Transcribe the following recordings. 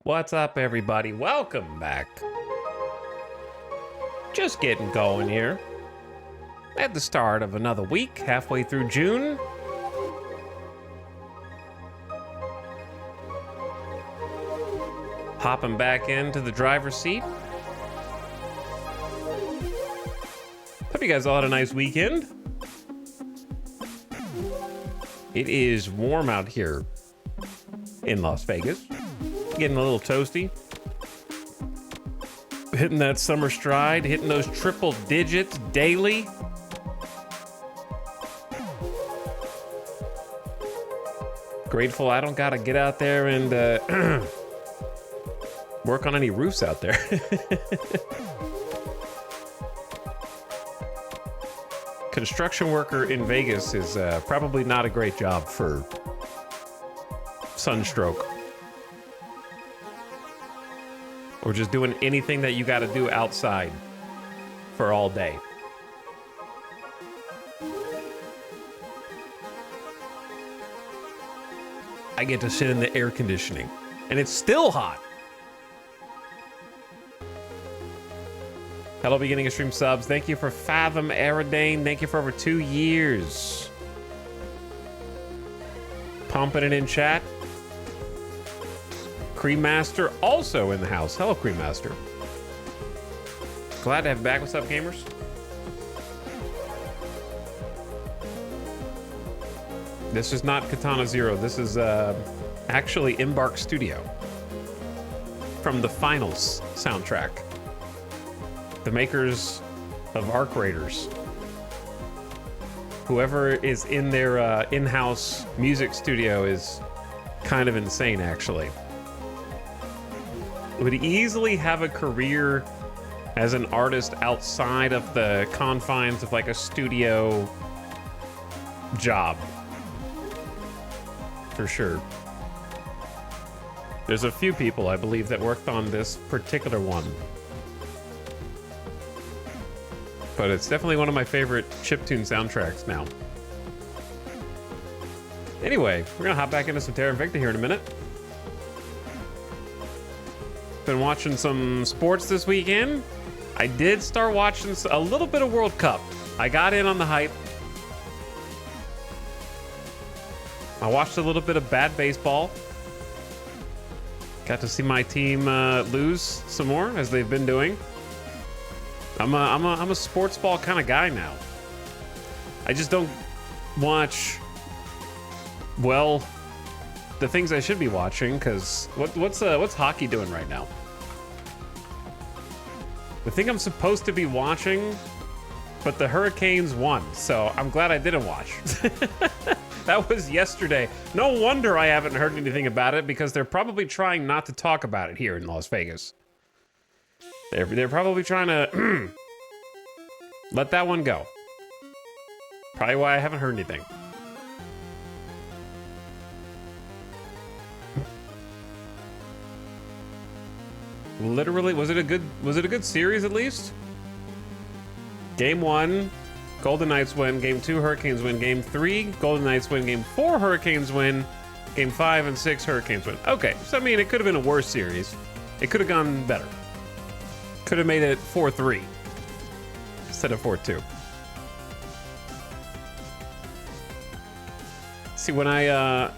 What's up, everybody? Welcome back. Just getting going here. At the start of another week, halfway through June. Hopping back into the driver's seat. Hope you guys all had a nice weekend. It is warm out here in Las Vegas. Getting a little toasty. Hitting that summer stride, hitting those triple digits daily. Grateful I don't gotta get out there and work on any roofs out there. Construction worker in Vegas is probably not a great job for sunstroke. Or just doing anything that you got to do outside for all day. I get to sit in the air conditioning, and it's still hot. Hello, beginning of stream subs. Thank you for Fathom Aerodane. Thank you for over 2 years. Pumping it in chat. Cream Master also in the house. Hello, Cream Master. Glad to have you back. What's up, gamers? This is not Katana Zero. This is actually Embark Studio from the Finals soundtrack. The makers of Arc Raiders. Whoever is in their in-house music studio is kind of insane, actually. Would easily have a career as an artist outside of the confines of like a studio job. For sure. There's a few people, I believe, that worked on this particular one. But it's definitely one of my favorite chiptune soundtracks now. Anyway, we're gonna hop back into some Terra Invicta here in a minute. Been watching some sports this weekend. I did start watching a little bit of World Cup. I got in on the hype. I watched a little bit of bad baseball. Got to see my team lose some more, as they've been doing. I'm a sports ball kind of guy now. I just don't watch, well, the things I should be watching, because what's hockey doing right now? The thing I'm supposed to be watching, but the Hurricanes won, so I'm glad I didn't watch. That was yesterday. No wonder I haven't heard anything about it, because they're probably trying not to talk about it here in Las Vegas. They're probably trying to let that one go. Probably why I haven't heard anything. Literally, was it a good series at least? Game 1, Golden Knights win. Game 2, Hurricanes win. Game 3, Golden Knights win. Game 4, Hurricanes win. Game 5 and 6, Hurricanes win. Okay, so I mean, it could have been a worse series. It could have gone better. Could have made it 4-3 instead of 4-2. See, when I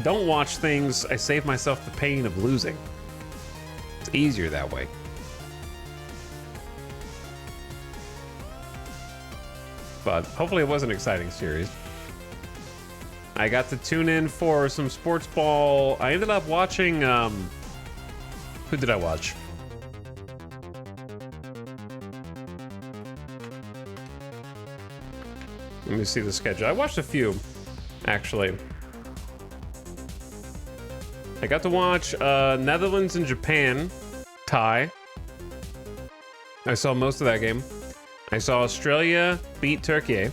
don't watch things, I save myself the pain of losing. It's easier that way. But hopefully it was an exciting series. I got to tune in for some sports ball. I ended up watching, who did I watch? Let me see the schedule. I watched a few, actually. I got to watch Netherlands and Japan tie. I saw most of that game. I saw Australia beat Turkey.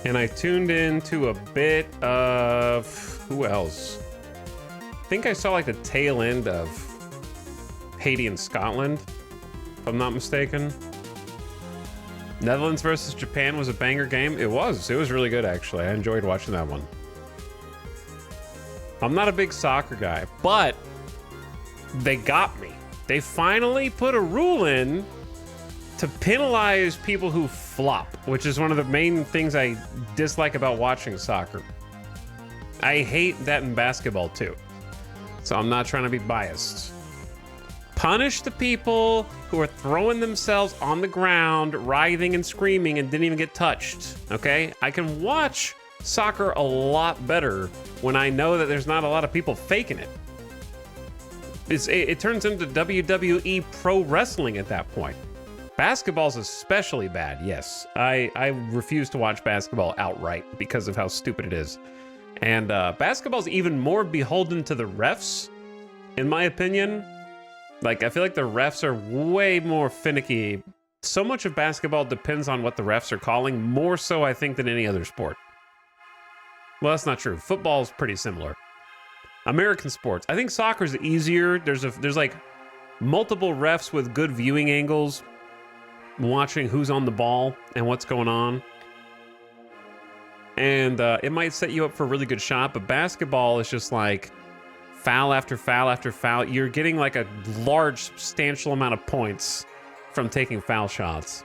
And I tuned into a bit of... who else? I think I saw like the tail end of Haiti and Scotland, if I'm not mistaken. Netherlands versus Japan was a banger game. It was really good, actually. I enjoyed watching that one. I'm not a big soccer guy, but they got me. They finally put a rule in to penalize people who flop, which is one of the main things I dislike about watching soccer. I hate that in basketball too, so I'm not trying to be biased. Punish the people who are throwing themselves on the ground, writhing and screaming and didn't even get touched, okay? I can watch soccer a lot better when I know that there's not a lot of people faking it. It turns into WWE pro wrestling at that point. Basketball's especially bad, yes. I refuse to watch basketball outright because of how stupid it is. And basketball's even more beholden to the refs, in my opinion. Like, I feel like the refs are way more finicky. So much of basketball depends on what the refs are calling, more so, I think, than any other sport. Well, that's not true. Football's pretty similar. American sports. I think soccer's easier. There's like multiple refs with good viewing angles, watching who's on the ball and what's going on. And it might set you up for a really good shot, but basketball is just like foul after foul after foul. You're getting like a large, substantial amount of points from taking foul shots.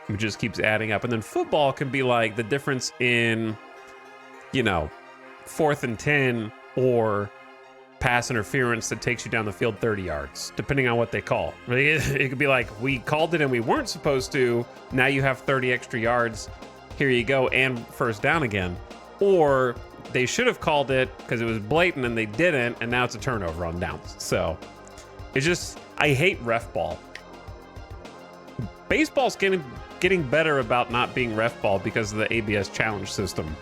It just keeps adding up. And then football can be like the difference in, you know, 4th and 10 or pass interference that takes you down the field 30 yards, depending on what they call. It could be like, we called it and we weren't supposed to. Now you have 30 extra yards. Here you go, and first down again. Or they should have called it because it was blatant and they didn't, and now it's a turnover on downs. So it's just, I hate ref ball. Baseball's getting better about not being ref ball because of the ABS challenge system.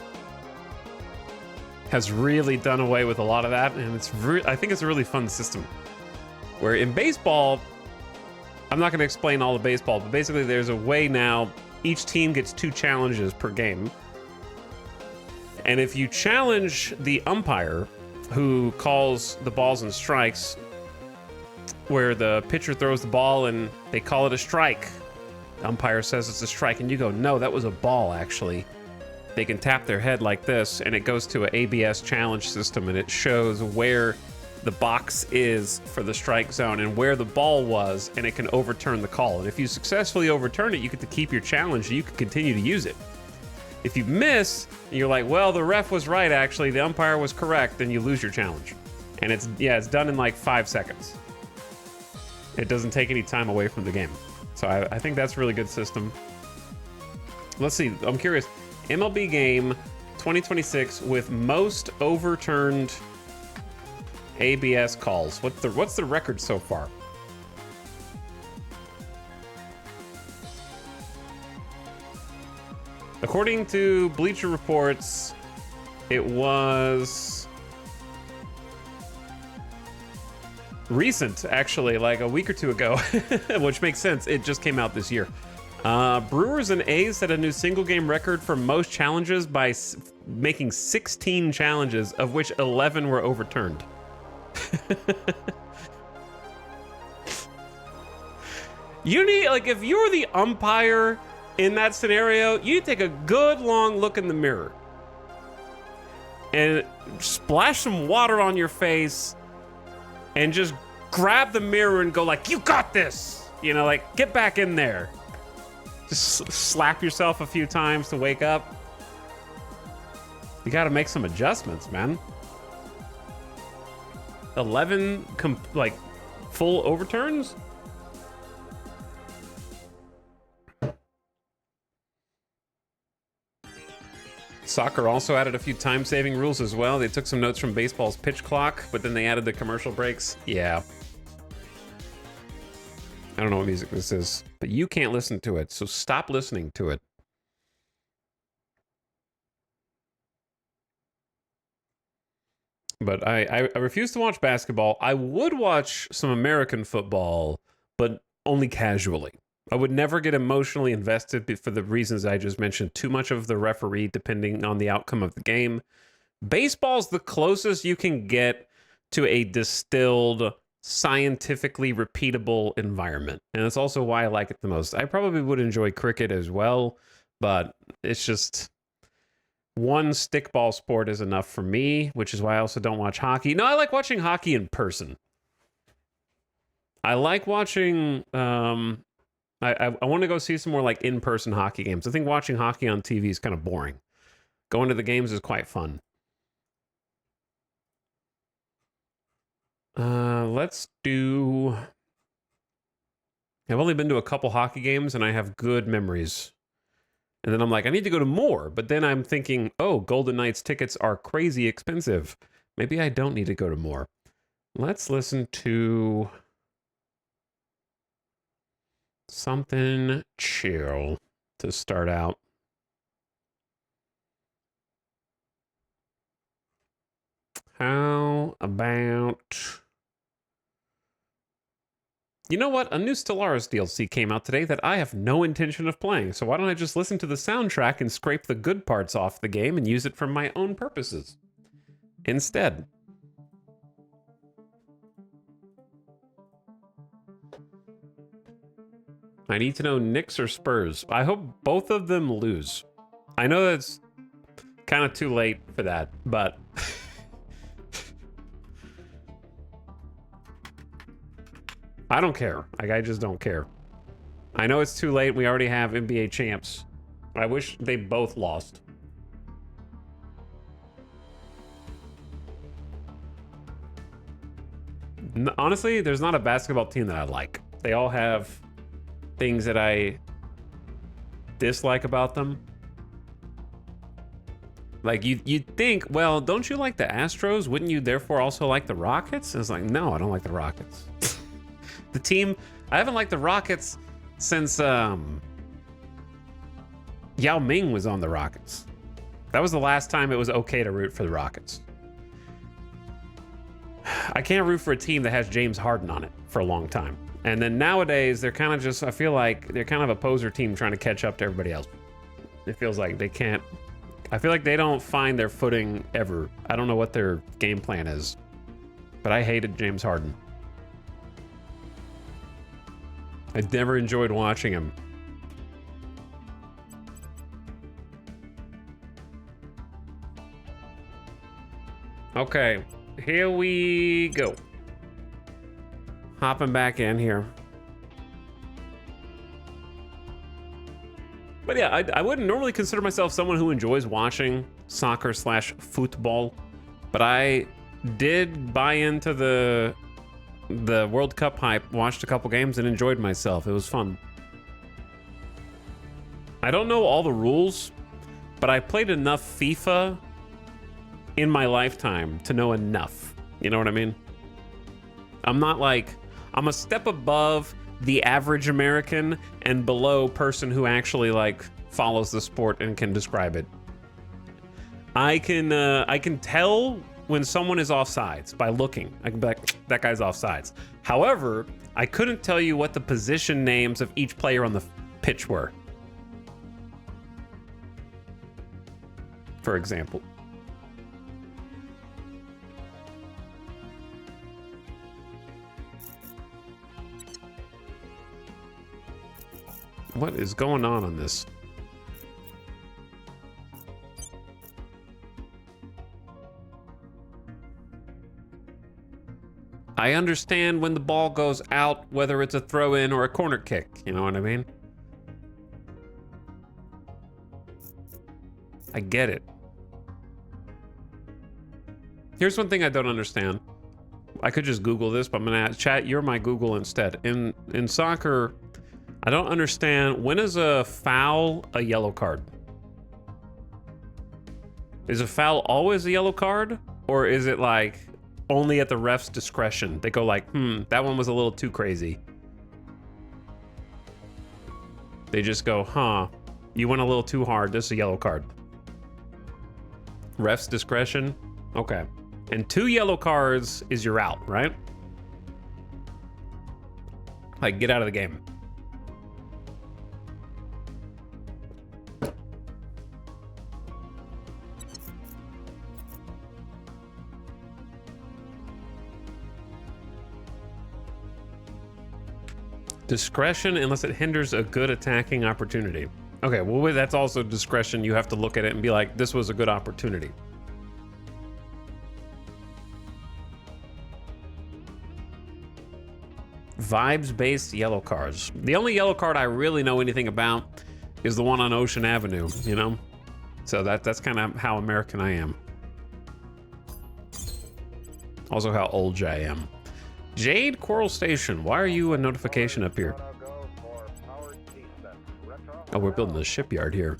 Has really done away with a lot of that, and I think it's a really fun system. Where in baseball, I'm not going to explain all of baseball, but basically there's a way now, each team gets 2 challenges per game. And if you challenge the umpire who calls the balls and strikes, where the pitcher throws the ball and they call it a strike, the umpire says it's a strike, and you go, no, that was a ball actually. They can tap their head like this, and it goes to an ABS challenge system, and it shows where the box is for the strike zone and where the ball was, and it can overturn the call. And if you successfully overturn it, you get to keep your challenge, and you can continue to use it. If you miss, and you're like, well, the ref was right, actually, the umpire was correct, then you lose your challenge. And it's done in like 5 seconds. It doesn't take any time away from the game. So I think that's a really good system. Let's see, I'm curious. MLB game 2026 with most overturned ABS calls. What's the record so far? According to Bleacher Reports, it was recent, actually, like a week or 2 ago, which makes sense. It just came out this year. Brewers and A's set a new single-game record for most challenges by making 16 challenges, of which 11 were overturned. You need, like, if you're the umpire in that scenario, you need to take a good long look in the mirror and splash some water on your face and just grab the mirror and go like, you got this! You know, like, get back in there. Just slap yourself a few times to wake up. You gotta make some adjustments, man. 11, like, full overturns? Soccer also added a few time-saving rules as well. They took some notes from baseball's pitch clock, but then they added the commercial breaks. Yeah. I don't know what music this is, but you can't listen to it, so stop listening to it. But I refuse to watch basketball. I would watch some American football, but only casually. I would never get emotionally invested for the reasons I just mentioned. Too much of the referee, depending on the outcome of the game. Baseball's the closest you can get to a distilled, scientifically repeatable environment. And that's also why I like it the most. I probably would enjoy cricket as well, but it's just... one stickball sport is enough for me, which is why I also don't watch hockey. No, I like watching hockey in person. I like watching, I want to go see some more like in-person hockey games. I think watching hockey on TV is kind of boring. Going to the games is quite fun. Let's do... I've only been to a couple hockey games and I have good memories. And then I'm like, I need to go to more. But then I'm thinking, oh, Golden Knights tickets are crazy expensive. Maybe I don't need to go to more. Let's listen to something chill to start out. How about... You know what? A new Stellaris DLC came out today that I have no intention of playing, so why don't I just listen to the soundtrack and scrape the good parts off the game and use it for my own purposes instead. I need to know Knicks or Spurs. I hope both of them lose. I know that's kind of too late for that, but... I don't care. Like, I just don't care. I know it's too late. We already have NBA champs. I wish they both lost. Honestly, there's not a basketball team that I like. They all have things that I dislike about them. Like, you'd think, well, don't you like the Astros? Wouldn't you therefore also like the Rockets? And it's like, no, I don't like the Rockets. The team, I haven't liked the Rockets since Yao Ming was on the Rockets. That was the last time it was okay to root for the Rockets. I can't root for a team that has James Harden on it for a long time. And then nowadays, they're kind of just, I feel like they're kind of a poser team trying to catch up to everybody else. It feels like they can't, I feel like they don't find their footing ever. I don't know what their game plan is, but I hated James Harden. I never enjoyed watching him. Okay, here we go. Hopping back in here. But yeah, I wouldn't normally consider myself someone who enjoys watching soccer/football, but I did buy into the World Cup hype, watched a couple games, and enjoyed myself. It was fun. I don't know all the rules, but I played enough FIFA in my lifetime to know enough. You know what I mean? I'm not like, I'm a step above the average American and below person who actually like follows the sport and can describe it. I can tell when someone is offsides by looking. I can be like, that guy's offsides. However, I couldn't tell you what the position names of each player on the pitch were. For example. What is going on this? I understand when the ball goes out, whether it's a throw-in or a corner kick. You know what I mean? I get it. Here's one thing I don't understand. I could just Google this, but I'm gonna ask, chat, you're my Google instead. In soccer, I don't understand, when is a foul a yellow card? Is a foul always a yellow card? Or is it like only at the ref's discretion? They go like, that one was a little too crazy. They just go, you went a little too hard, this is a yellow card. Ref's discretion? Okay. And 2 yellow cards is you're out, right? Like, get out of the game. Discretion unless it hinders a good attacking opportunity. Okay, well, that's also discretion. You have to look at it and be like, this was a good opportunity. Vibes-based yellow cards. The only yellow card I really know anything about is the one on Ocean Avenue, you know? So that's kind of how American I am. Also how old I am. Jade Coral Station, why are you a notification up here? Oh, we're building a shipyard here.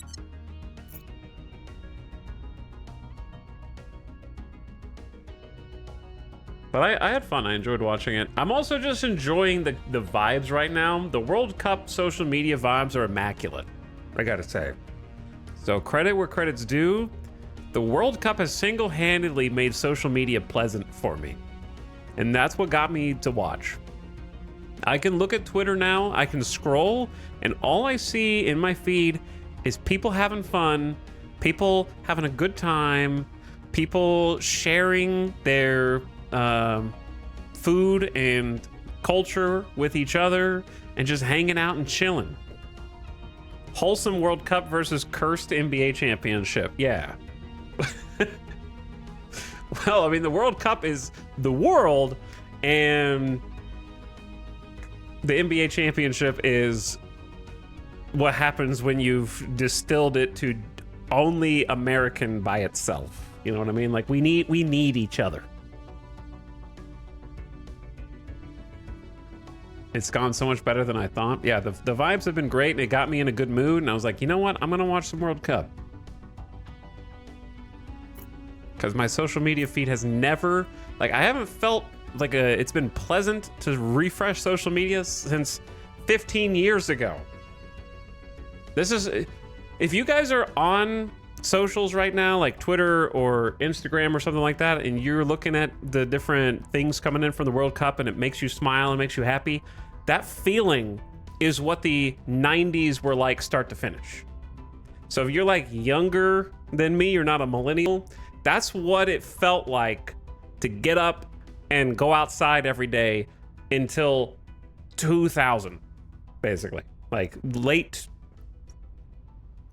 But I had fun. I enjoyed watching it. I'm also just enjoying the vibes right now. The World Cup social media vibes are immaculate, I gotta say. So credit where credit's due. The World Cup has single-handedly made social media pleasant for me. And that's what got me to watch. I can look at Twitter now, I can scroll, and all I see in my feed is people having fun, people having a good time, people sharing their food and culture with each other, and just hanging out and chilling. Wholesome World Cup versus cursed NBA championship. Yeah. Well, I mean, the World Cup is the world, and the NBA championship is what happens when you've distilled it to only American by itself. You know what I mean? Like, we need each other. It's gone so much better than I thought. Yeah, the vibes have been great, and it got me in a good mood, and I was like, you know what? I'm gonna watch some World Cup. Because my social media feed has never, like, I haven't felt like it's been pleasant to refresh social media since 15 years ago. This is, if you guys are on socials right now, like Twitter or Instagram or something like that, and you're looking at the different things coming in from the World Cup and it makes you smile and makes you happy, that feeling is what the 90s were like start to finish. So if you're like younger than me, you're not a millennial, that's what it felt like to get up and go outside every day until 2000, basically. Like late,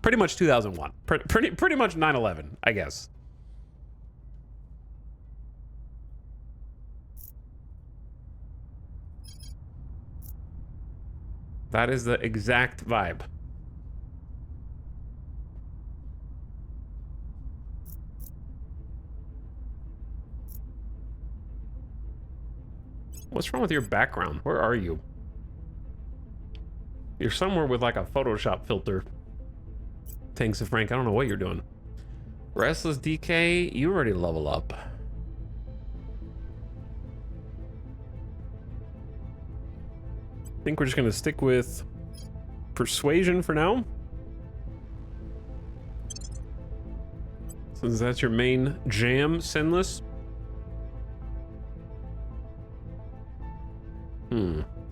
pretty much 2001. Pretty much 9/11, I guess. That is the exact vibe. What's wrong with your background? Where are you? You're somewhere with like a Photoshop filter. Thanks to Frank, I don't know what you're doing. Restless DK, you already level up. I think we're just gonna stick with Persuasion for now. Since that's your main jam, Sinless.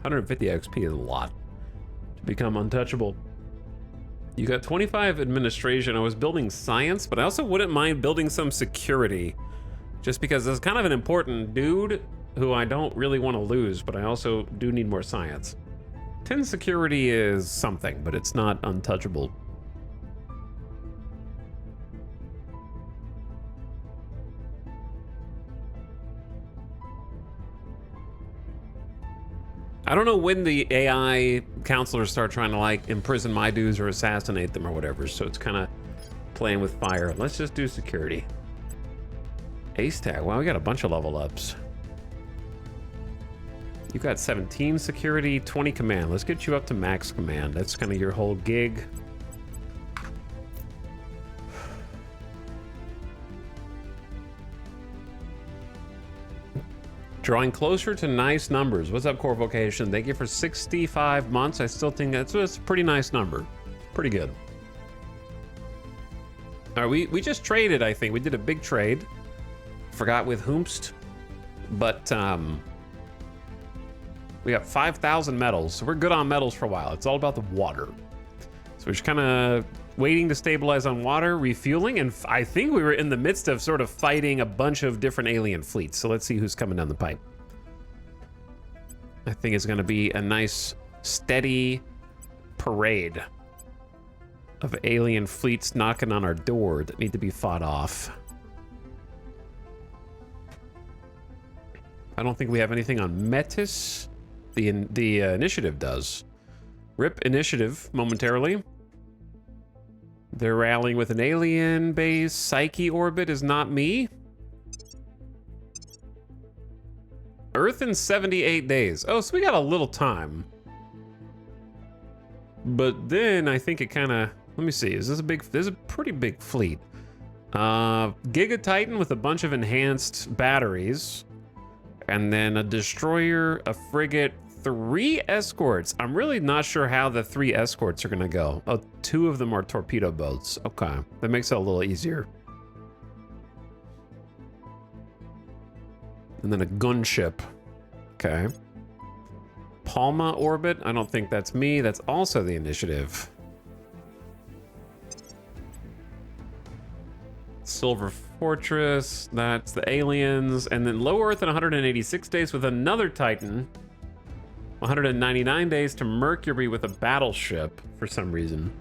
150 XP is a lot to become untouchable. You got 25 administration. I was building science, but I also wouldn't mind building some security, just because it's kind of an important dude who I don't really want to lose, but I also do need more science. 10 security is something, but it's not untouchable. I don't know when the AI counselors start trying to like imprison my dudes or assassinate them or whatever, so it's kind of playing with fire. Let's just do security. Ace tag, wow, we got a bunch of level ups. You got 17 security, 20 command. Let's get you up to max command. That's kind of your whole gig. Drawing closer to nice numbers. What's up, Core Vocation? Thank you for 65 months. I still think that's a pretty nice number. Pretty good. All right, we just traded, I think. We did a big trade. Forgot with whomst. But we got 5,000 metals. So we're good on metals for a while. It's all about the water. So we're just kind of waiting to stabilize on water, refueling, and I think we were in the midst of sort of fighting a bunch of different alien fleets. So let's see who's coming down the pipe. I think it's going to be a nice, steady parade. of alien fleets knocking on our door that need to be fought off. I don't think we have anything on Metis. The initiative does. RIP initiative momentarily. They're rallying with an alien base. Psyche orbit is not me. Earth in 78 days. Oh, so we got a little time. But then I think it kind of... Let me see. Is this a big... This is a pretty big fleet. Giga Titan with a bunch of enhanced batteries. And then a destroyer, a frigate, 3 escorts. I'm really not sure how the 3 escorts are going to go. Oh, 2 of them are torpedo boats. Okay. That makes it a little easier. And then a gunship. Okay. Palma orbit. I don't think that's me. That's also the initiative. Silver Fortress. That's the aliens. And then low Earth in 186 days with another Titan. 199 days to Mercury with a battleship for some reason.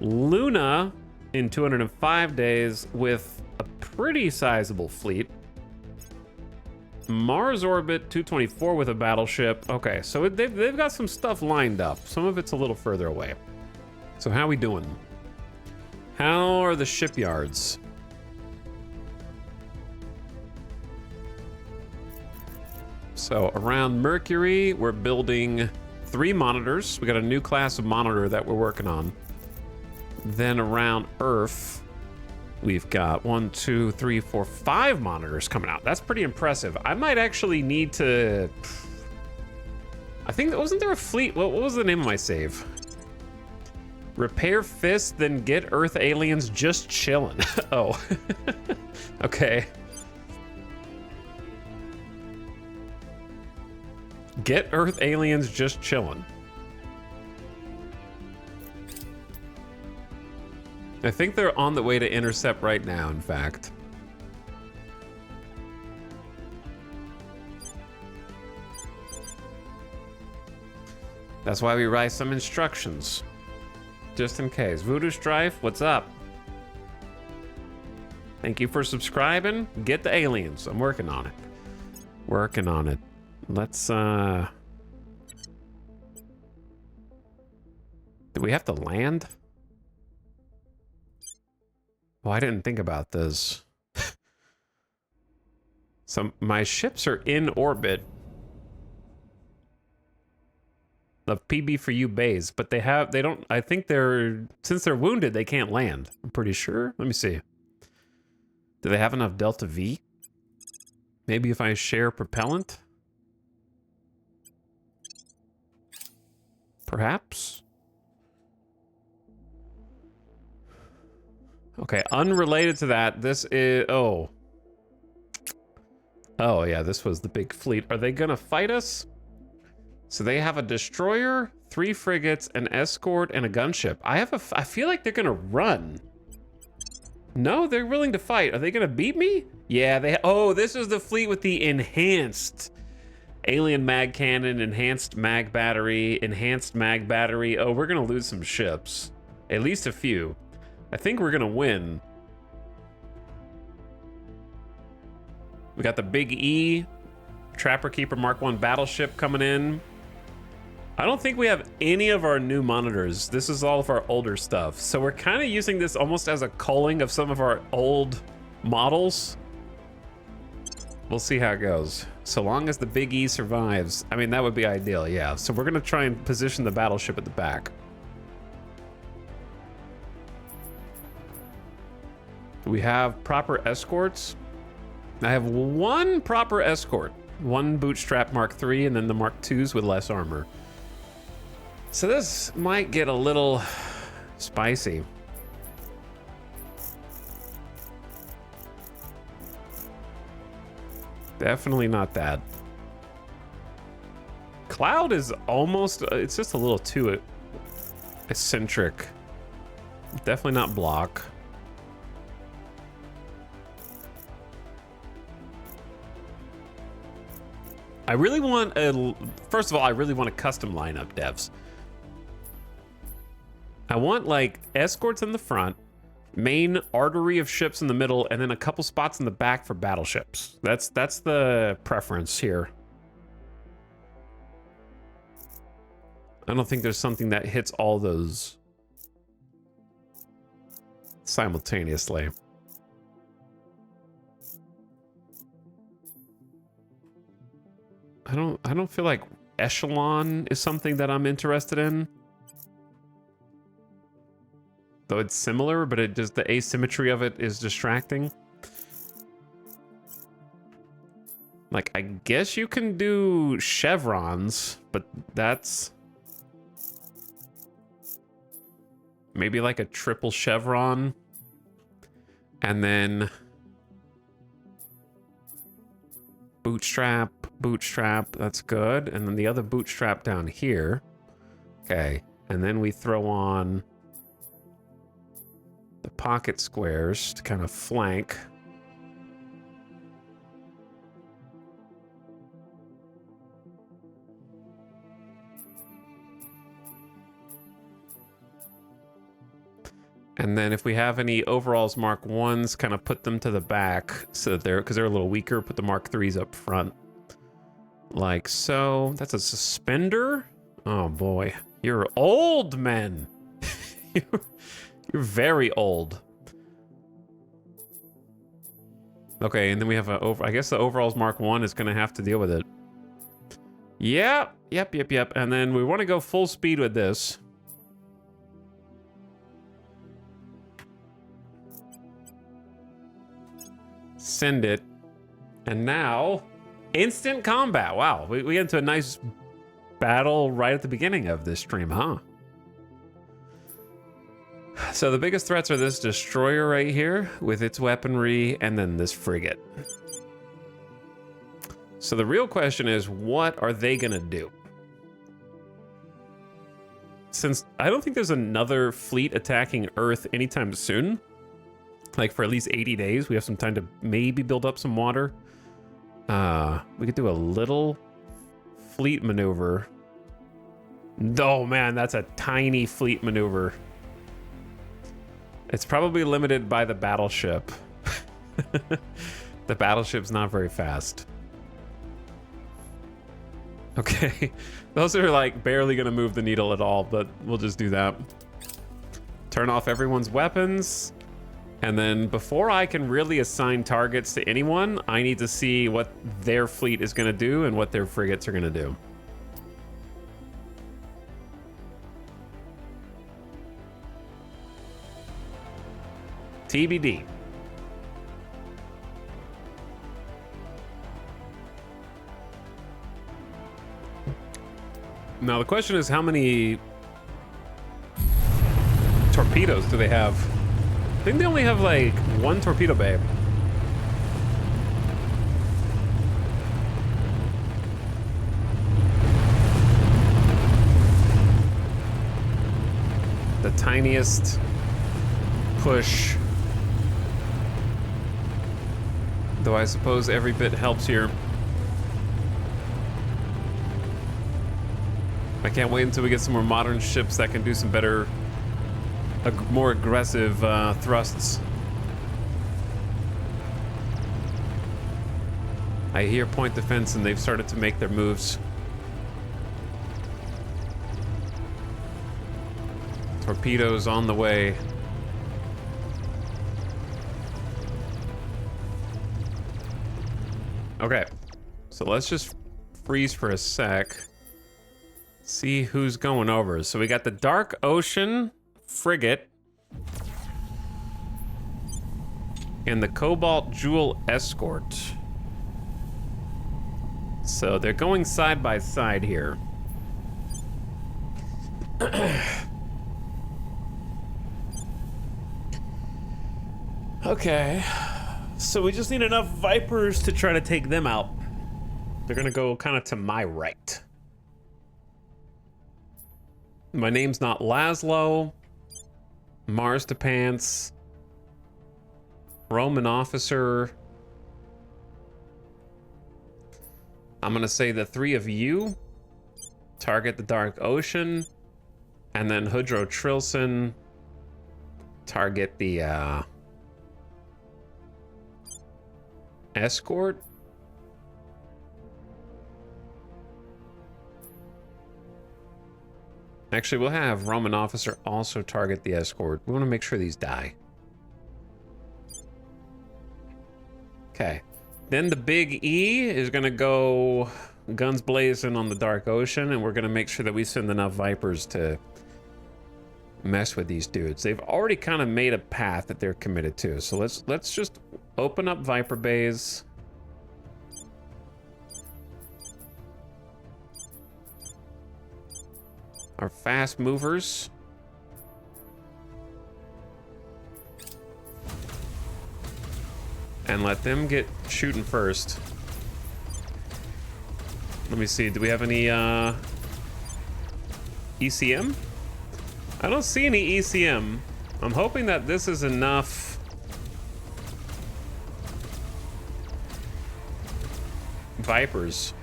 Luna in 205 days with a pretty sizable fleet. Mars orbit 224 with a battleship. Okay, so they've got some stuff lined up. Some of it's a little further away. So how we doing? How are the shipyards? So around Mercury, we're building 3 monitors. We got a new class of monitor that we're working on. Then around Earth, we've got 1, 2, 3, 4, 5 monitors coming out. That's pretty impressive. I might actually need to... I think, wasn't there a fleet? What was the name of my save? Repair Fist, then get Earth aliens just chilling. Oh, okay. Get Earth aliens just chilling. I think they're on the way to intercept right now, in fact. That's why we write some instructions. Just in case. Voodoo Strife, what's up? Thank you for subscribing. Get the aliens. I'm working on it. Working on it. Let's, do we have to land? Oh, I didn't think about this. So my ships are in orbit of PB for you bays, but they don't, I think since they're wounded, they can't land. I'm pretty sure. Let me see. Do they have enough Delta V? Maybe if I share propellant? Perhaps? Okay, unrelated to that, this is... Oh. Oh, yeah, this was the big fleet. Are they gonna fight us? So they have a destroyer, 3 frigates, an escort, and a gunship. I feel like they're gonna run. No, they're willing to fight. Are they gonna beat me? Yeah, oh, this is the fleet with the enhanced alien mag cannon, enhanced mag battery. Oh, we're gonna lose some ships. At least a few. I think we're gonna win. We got the Big E, Trapper Keeper Mark 1 battleship coming in. I don't think we have any of our new monitors. This is all of our older stuff. So we're kind of using this almost as a culling of some of our old models. We'll see how it goes. So long as the Big E survives. I mean, that would be ideal, yeah. So we're gonna try and position the battleship at the back. Do we have proper escorts? I have 1 proper escort. 1 bootstrap Mark III and then the Mark IIs with less armor. So this might get a little spicy. Definitely not that. Cloud is almost, it's just a little too eccentric. Definitely not block. I really want a, first of all, I really want a custom lineup, devs. I want like escorts in the front, main artery of ships in the middle, and then a couple spots in the back for battleships. That's the preference here. I don't think there's something that hits all those simultaneously. I don't feel like echelon is something that I'm interested in. Though it's similar, but it just, the asymmetry of it is distracting. Like, I guess you can do chevrons, but that's maybe like a triple chevron. And then bootstrap, that's good. And then the other bootstrap down here. Okay, and then we throw on the pocket squares to kind of flank. And then if we have any overalls Mark 1s, kind of put them to the back so that because they're a little weaker, put the Mark 3s up front. Like so. That's a suspender? Oh boy. You're old, men. You're very old. Okay, and then we have I guess the overalls Mark 1 is going to have to deal with it. Yep. And then we want to go full speed with this. Send it. And now, instant combat. Wow, we get into a nice battle right at the beginning of this stream, huh? So the biggest threats are this destroyer right here with its weaponry, and then this frigate. So the real question is, what are they gonna do? Since I don't think there's another fleet attacking Earth anytime soon, like for at least 80 days, we have some time to maybe build up some water. We could do a little fleet maneuver. Oh man, that's a tiny fleet maneuver. It's probably limited by the battleship. The battleship's not very fast. Okay, those are like barely gonna move the needle at all, but we'll just do that. Turn off everyone's weapons. And then before I can really assign targets to anyone, I need to see what their fleet is gonna do and what their frigates are gonna do. TBD. Now the question is, how many torpedoes do they have? I think they only have like one torpedo bay. The tiniest push. Though I suppose every bit helps here. I can't wait until we get some more modern ships that can do some better, more aggressive thrusts. I hear point defense and they've started to make their moves. Torpedoes on the way. Okay, so let's just freeze for a sec. See who's going over. So we got the Dark Ocean frigate and the Cobalt Jewel escort. So they're going side by side here. Okay, so we just need enough Vipers to try to take them out. They're gonna go kind of to my right. My name's not Laszlo. Mars to Pants. Roman officer. I'm gonna say the three of you target the Dark Ocean. And then Hudro Trilson, target the escort. Actually, we'll have Roman officer also target the escort. We want to make sure these die. Okay. Then the big E is going to go guns blazing on the Dark Ocean, and we're going to make sure that we send enough Vipers to mess with these dudes. They've already kind of made a path that they're committed to. So let's just open up Viper bays. Our fast movers. And let them get shooting first. Let me see, do we have any ECM? I don't see any ECM. I'm hoping that this is enough Vipers.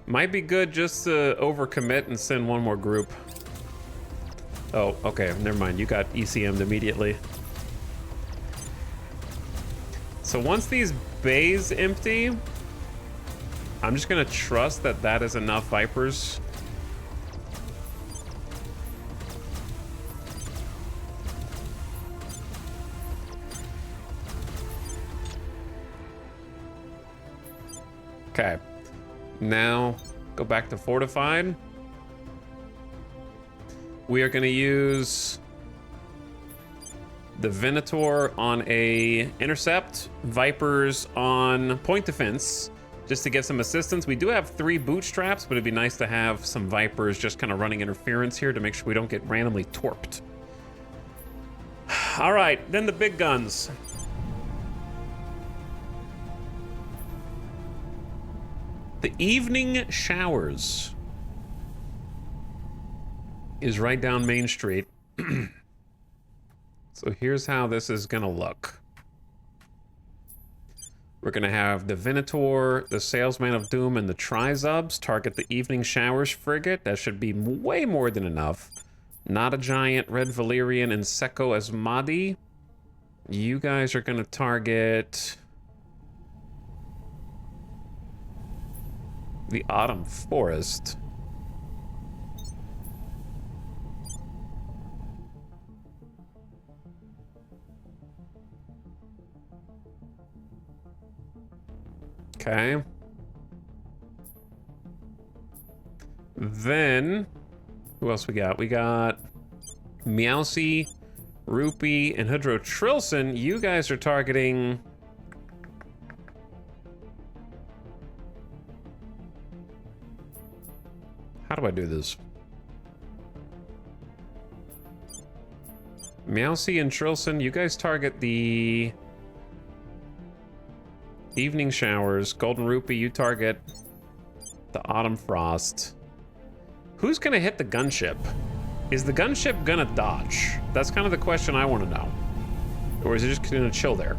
Might be good just to overcommit and send one more group. Oh, okay, never mind. You got ECM'd immediately. So once these bays empty, I'm just gonna trust that that is enough Vipers. Okay. Now, go back to fortified. We are going to use the Venator on a intercept, Vipers on point defense, just to get some assistance. We do have 3 bootstraps, but it'd be nice to have some Vipers just kind of running interference here to make sure we don't get randomly torped. All right, then the big guns. The Evening Showers is right down Main Street. So here's how this is gonna look. We're gonna have the Venator, the Salesman of Doom, and the Trizubs target the Evening Showers frigate. That should be way more than enough. Not a Giant, Red Valyrian, and Secco Asmadi. You guys are gonna target the Autumn Forest. Okay. Then, who else we got? We got Meowsy, Rupee, and Hudro Trilson. You guys are targeting... How do I do this? Meowsy and Trilson, you guys target the Evening Showers. Golden Rupee, you target the Autumn Frost. Who's gonna hit the gunship? Is the gunship gonna dodge? That's kind of the question I want to know. Or is it just gonna chill there?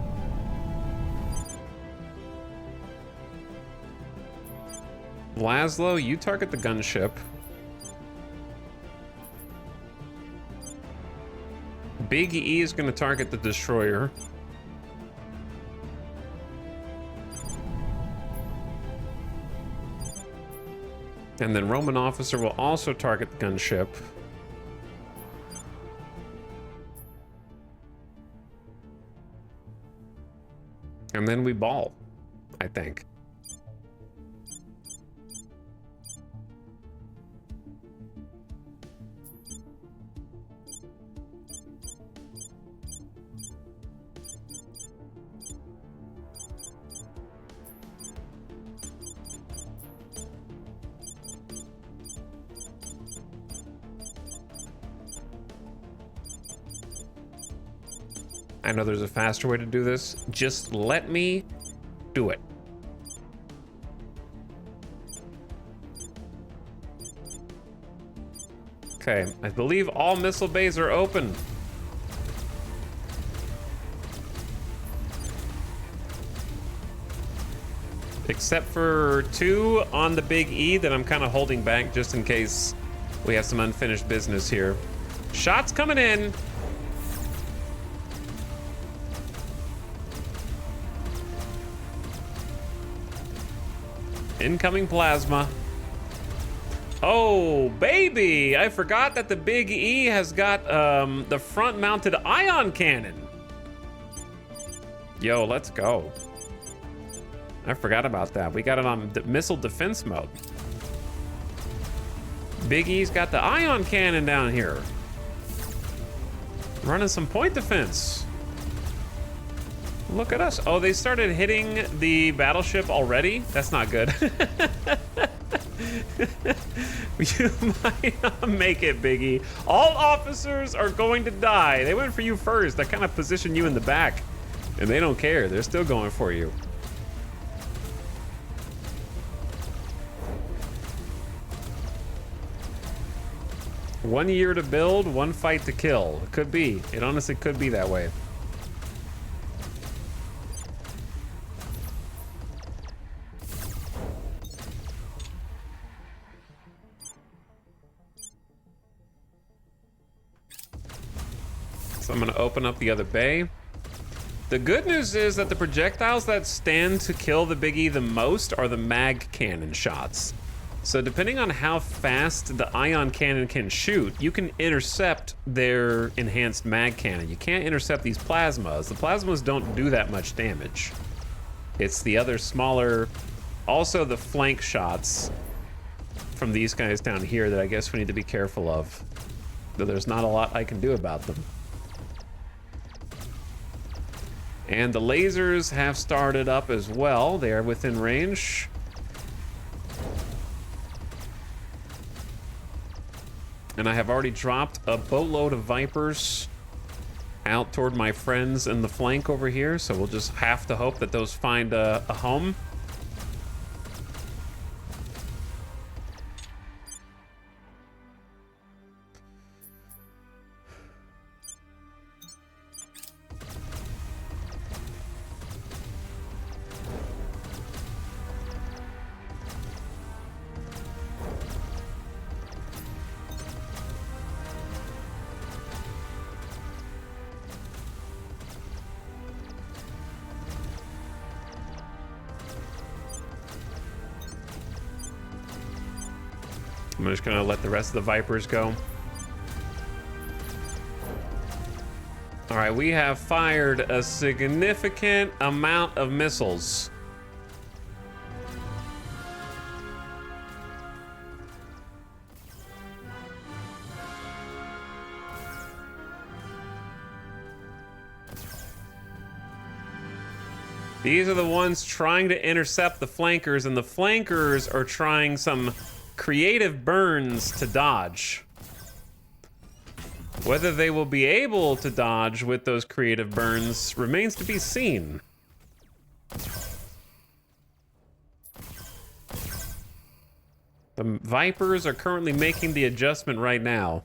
Laszlo, you target the gunship. Big E is going to target the destroyer. And then Roman officer will also target the gunship. And then we ball, I think. I know there's a faster way to do this. Just let me do it. Okay, I believe all missile bays are open. Except for 2 on the big E that I'm kind of holding back just in case we have some unfinished business here. Shots coming in. Incoming plasma. Oh, baby! I forgot that the big E has got the front-mounted ion cannon. Yo, let's go. I forgot about that. We got it on missile defense mode. Big E's got the ion cannon down here. Running some point defense. Look at us. Oh, they started hitting the battleship already? That's not good. You might not make it, Biggie. All officers are going to die. They went for you first. That kind of positioned you in the back. And they don't care. They're still going for you. One year to build, one fight to kill. It could be. It honestly could be that way. So I'm going to open up the other bay. The good news is that the projectiles that stand to kill the Big E the most are the mag cannon shots. So depending on how fast the ion cannon can shoot, you can intercept their enhanced mag cannon. You can't intercept these plasmas. The plasmas don't do that much damage. It's the other smaller, also the flank shots from these guys down here that I guess we need to be careful of. Though there's not a lot I can do about them. And the lasers have started up as well. They are within range. And I have already dropped a boatload of Vipers out toward my friends in the flank over here. So we'll just have to hope that those find a home. I'm just gonna let the rest of the Vipers go. All right, we have fired a significant amount of missiles. These are the ones trying to intercept the flankers, and the flankers are trying some creative burns to dodge. Whether they will be able to dodge with those creative burns remains to be seen. The Vipers are currently making the adjustment right now.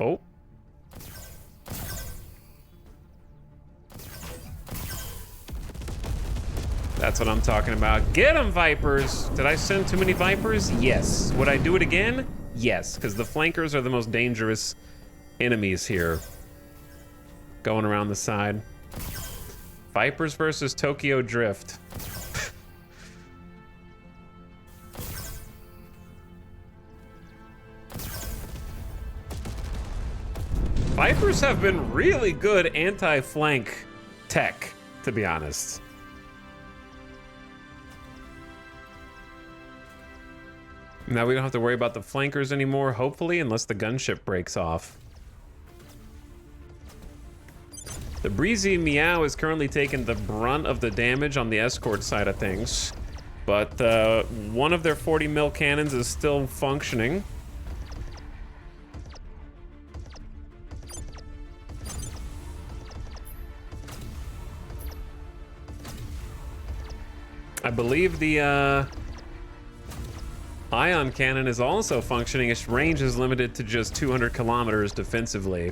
Oh. That's what I'm talking about. Get them, Vipers! Did I send too many Vipers? Yes. Would I do it again? Yes, because the flankers are the most dangerous enemies here. Going around the side. Vipers versus Tokyo Drift. Vipers have been really good anti-flank tech, to be honest. Now we don't have to worry about the flankers anymore, hopefully, unless the gunship breaks off. The Breezy Meow is currently taking the brunt of the damage on the escort side of things, but one of their 40 mil cannons is still functioning. I believe the ion cannon is also functioning. Its range is limited to just 200 kilometers defensively.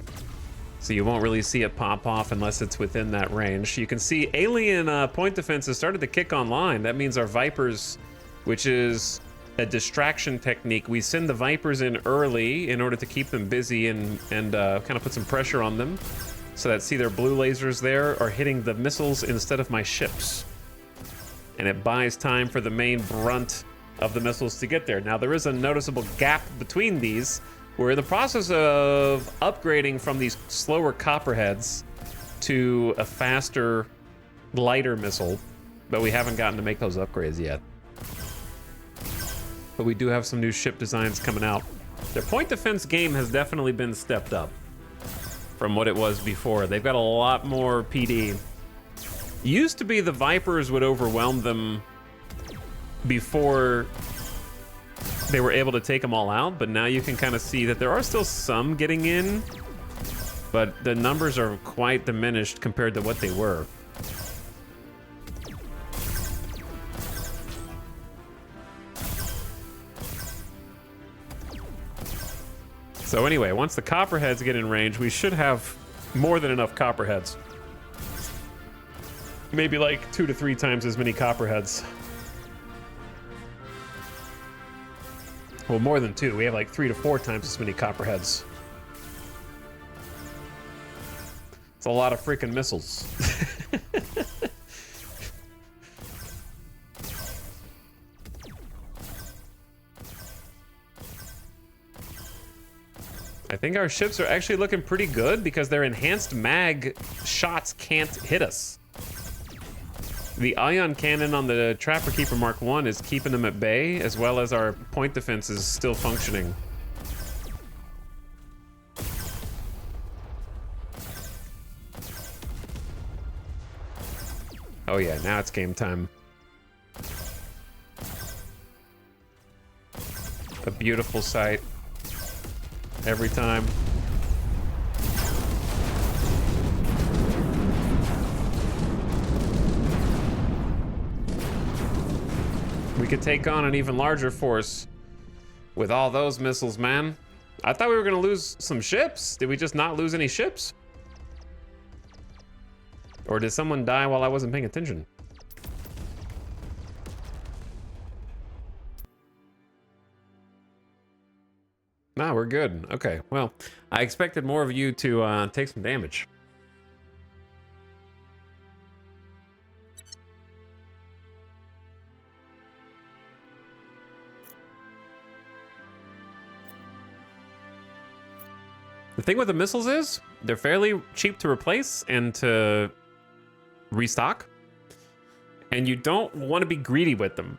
So you won't really see it pop off unless it's within that range. You can see alien point defenses started to kick online. That means our Vipers, which is a distraction technique, we send the Vipers in early in order to keep them busy and kind of put some pressure on them. So that, see, their blue lasers there are hitting the missiles instead of my ships. And it buys time for the main brunt of the missiles to get there. Now, there is a noticeable gap between these. We're in the process of upgrading from these slower copperheads to a faster, lighter missile, but we haven't gotten to make those upgrades yet. But we do have some new ship designs coming out. Their point defense game has definitely been stepped up from what it was before. They've got a lot more PD. Used to be the Vipers would overwhelm them before they were able to take them all out, but now you can kind of see that there are still some getting in, but the numbers are quite diminished compared to what they were. So anyway, once the Copperheads get in range, we should have more than enough Copperheads. Maybe like 2 to 3 times as many Copperheads. Well, more than 2. We have like 3 to 4 times as many Copperheads. It's a lot of freaking missiles. I think our ships are actually looking pretty good because their enhanced mag shots can't hit us. The ion cannon on the Trapper Keeper Mark I is keeping them at bay, as well as our point defense is still functioning. Oh yeah, now it's game time. A beautiful sight. Every time. We could take on an even larger force with all those missiles, man. I thought we were gonna lose some ships. Did we just not lose any ships? Or did someone die while I wasn't paying attention? Nah, we're good. Okay, well, I expected more of you to take some damage. The thing with the missiles is, they're fairly cheap to replace and to restock. And you don't want to be greedy with them.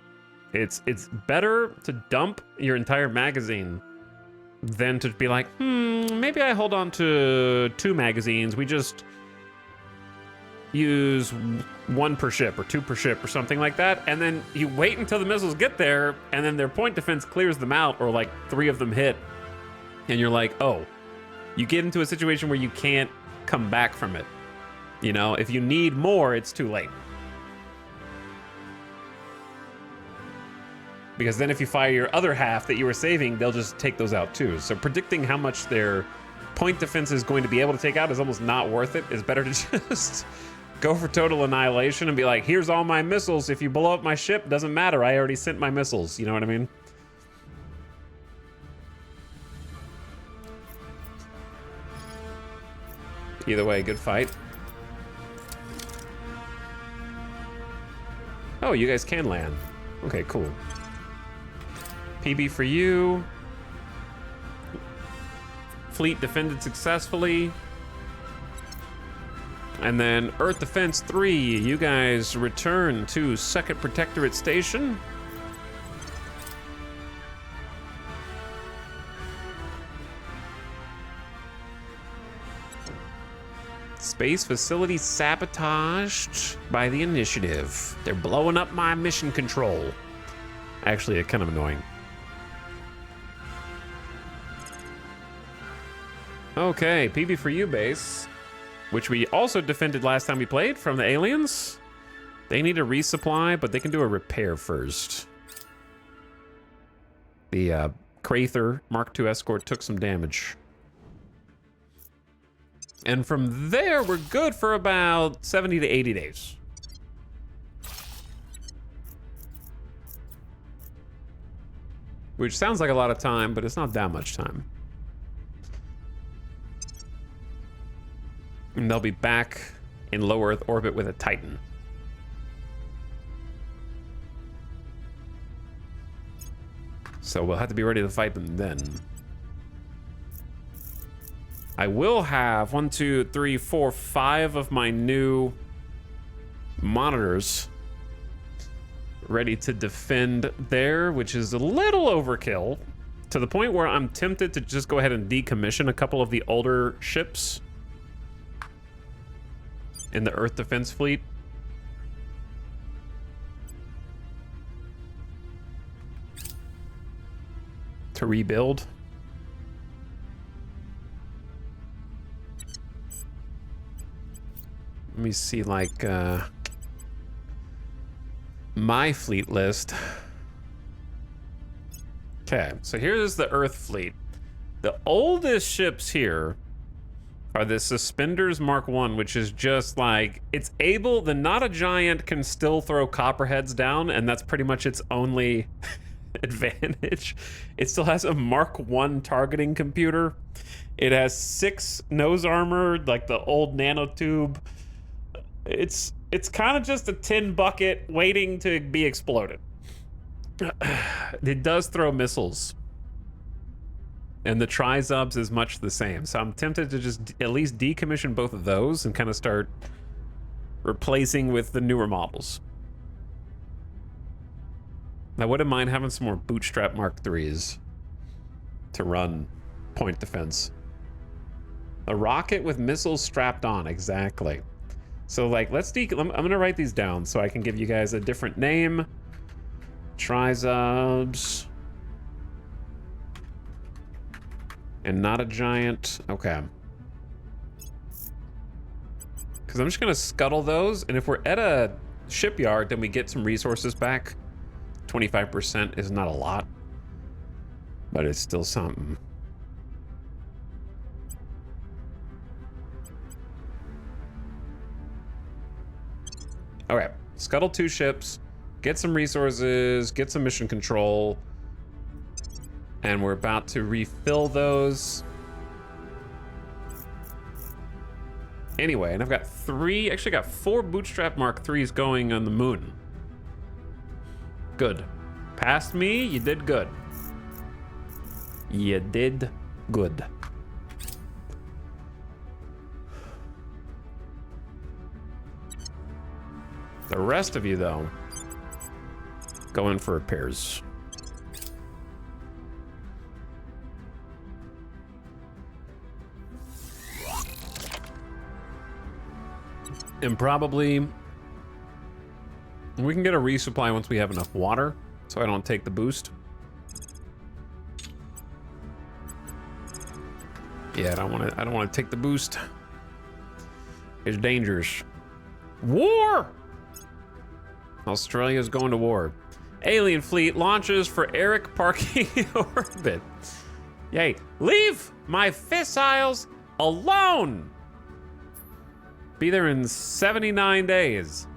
It's better to dump your entire magazine than to be like, maybe I hold on to 2 magazines. We just use 1 per ship or 2 per ship or something like that. And then you wait until the missiles get there and then their point defense clears them out, or like 3 of them hit. And you're like, oh, you get into a situation where you can't come back from it. You know, if you need more, it's too late. Because then if you fire your other half that you were saving, they'll just take those out too. So predicting how much their point defense is going to be able to take out is almost not worth it. It's better to just go for total annihilation and be like, here's all my missiles. If you blow up my ship, doesn't matter. I already sent my missiles. You know what I mean? Either way, good fight. Oh, you guys can land. Okay, cool. PB for you. Fleet defended successfully. And then Earth Defense 3, you guys return to 2nd Protectorate Station. Space facility sabotaged by the Initiative. They're blowing up my mission control. Actually, it's kind of annoying. Okay, PB for you base, which we also defended last time we played from the aliens. They need a resupply, but they can do a repair first. The Crather Mark II escort took some damage. And from there, we're good for about 70 to 80 days. Which sounds like a lot of time, but it's not that much time. And they'll be back in low Earth orbit with a Titan. So we'll have to be ready to fight them then. I will have 1, 2, 3, 4, 5 of my new monitors ready to defend there, which is a little overkill to the point where I'm tempted to just go ahead and decommission a couple of the older ships in the Earth Defense Fleet. To rebuild. Let me see, like, my fleet list. Okay, so here's the Earth fleet. The oldest ships here are the Suspenders Mark I, which is just like, it's able, the Not a Giant can still throw copperheads down, and that's pretty much its only advantage. It still has a Mark I targeting computer. It has 6 nose armor, like the old nanotube. It's kind of just a tin bucket waiting to be exploded. It does throw missiles. And the Trizubs is much the same. So I'm tempted to just at least decommission both of those and kind of start replacing with the newer models. I wouldn't mind having some more Bootstrap Mark IIIs to run point defense. A rocket with missiles strapped on, exactly. So like, I'm gonna write these down so I can give you guys a different name. Trizubs. And Not a Giant, okay. Because I'm just gonna scuttle those, and if we're at a shipyard, then we get some resources back. 25% is not a lot, but it's still something. Okay, scuttle 2 ships, get some resources, get some mission control, and we're about to refill those. Anyway, and I've got 3, actually got 4 Bootstrap Mark IIIs going on the moon. Good. Past me, you did good. You did good. The rest of you, though, go in for repairs. And probably we can get a resupply once we have enough water, so I don't take the boost. Yeah, I don't want to take the boost. It's dangerous. War! Australia's going to war. Alien fleet launches for Eric parking orbit. Yay. Leave my fissiles alone! Be there in 79 days.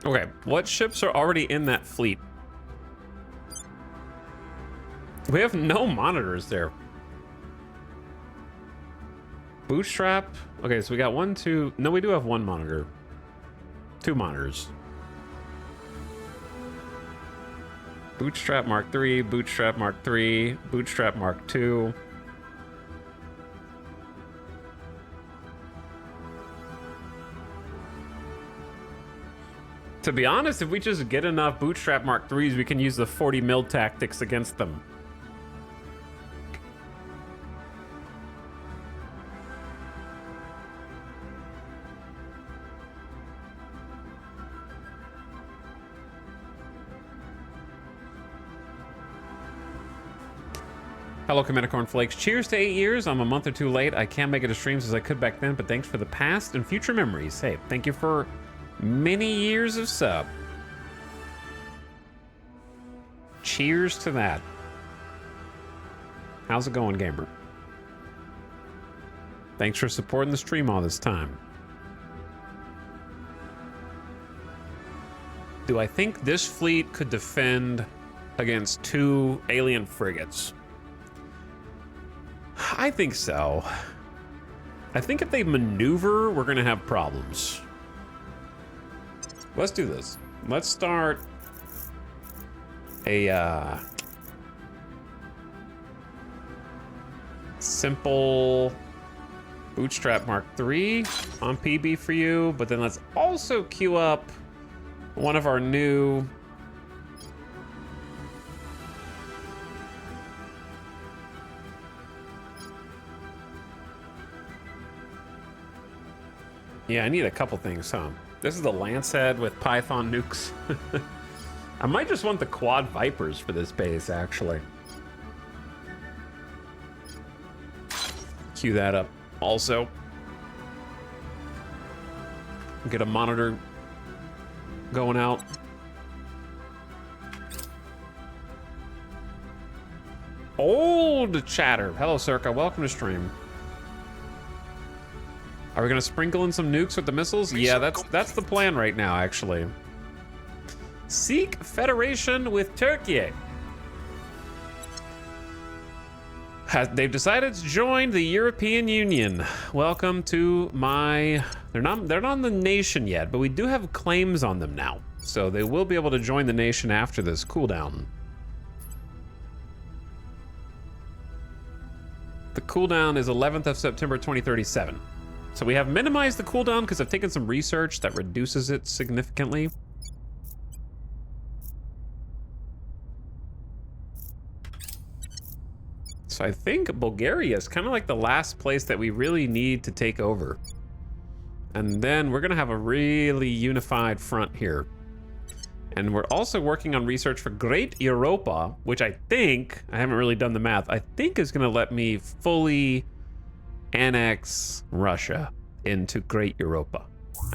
Okay, what ships are already in that fleet? We have no monitors there. Bootstrap. Okay, so we got 1, 2. No, we do have 1 monitor. 2 monitors. Bootstrap Mark III, Bootstrap Mark III, Bootstrap Mark II. To be honest, if we just get enough Bootstrap Mark IIIs, we can use the 40 mil tactics against them. Hello, Commander Cornflakes. Cheers to 8 years. I'm a month or 2 late. I can't make it as streams as I could back then, but thanks for the past and future memories. Hey, thank you for many years of sub. Cheers to that. How's it going, gamer? Thanks for supporting the stream all this time. Do I think this fleet could defend against 2 alien frigates? I think so. I think if they maneuver, we're gonna have problems. Let's do this. Let's start a simple Bootstrap Mark III on PB for you, but then let's also queue up one of our new I need a couple things, huh? This is the Lancehead with Python nukes. I might just want the Quad Vipers for this base, actually. Queue that up also. Get a monitor going out. Old chatter. Hello, Circa. Welcome to stream. Are we gonna sprinkle in some nukes with the missiles? Yeah, that's the plan right now, actually. Seek federation with Turkey. They've decided to join the European Union. Welcome to my... They're not on the nation yet, but we do have claims on them now. So they will be able to join the nation after this cooldown. The cooldown is 11th of September 2037. So we have minimized the cooldown because I've taken some research that reduces it significantly. So I think Bulgaria is kind of like the last place that we really need to take over. And then we're gonna have a really unified front here. And we're also working on research for Great Europa, which I think, I haven't really done the math, I think is gonna let me fully annex Russia into Great Europa,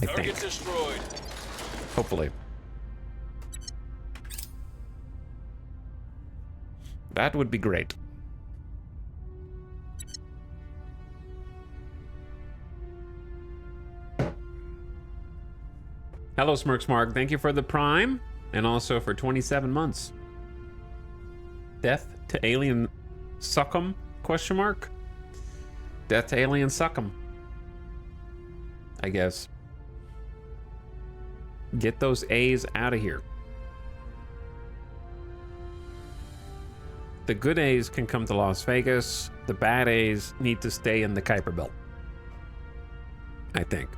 I think. Target destroyed. Hopefully. That would be great. Hello, Smirksmark. Thank you for the Prime, and also for 27 months. Death to Alien Succum? Question mark? Death to Alien Succum. I guess. Get those A's out of here. The good A's can come to Las Vegas. The bad A's need to stay in the Kuiper Belt, I think.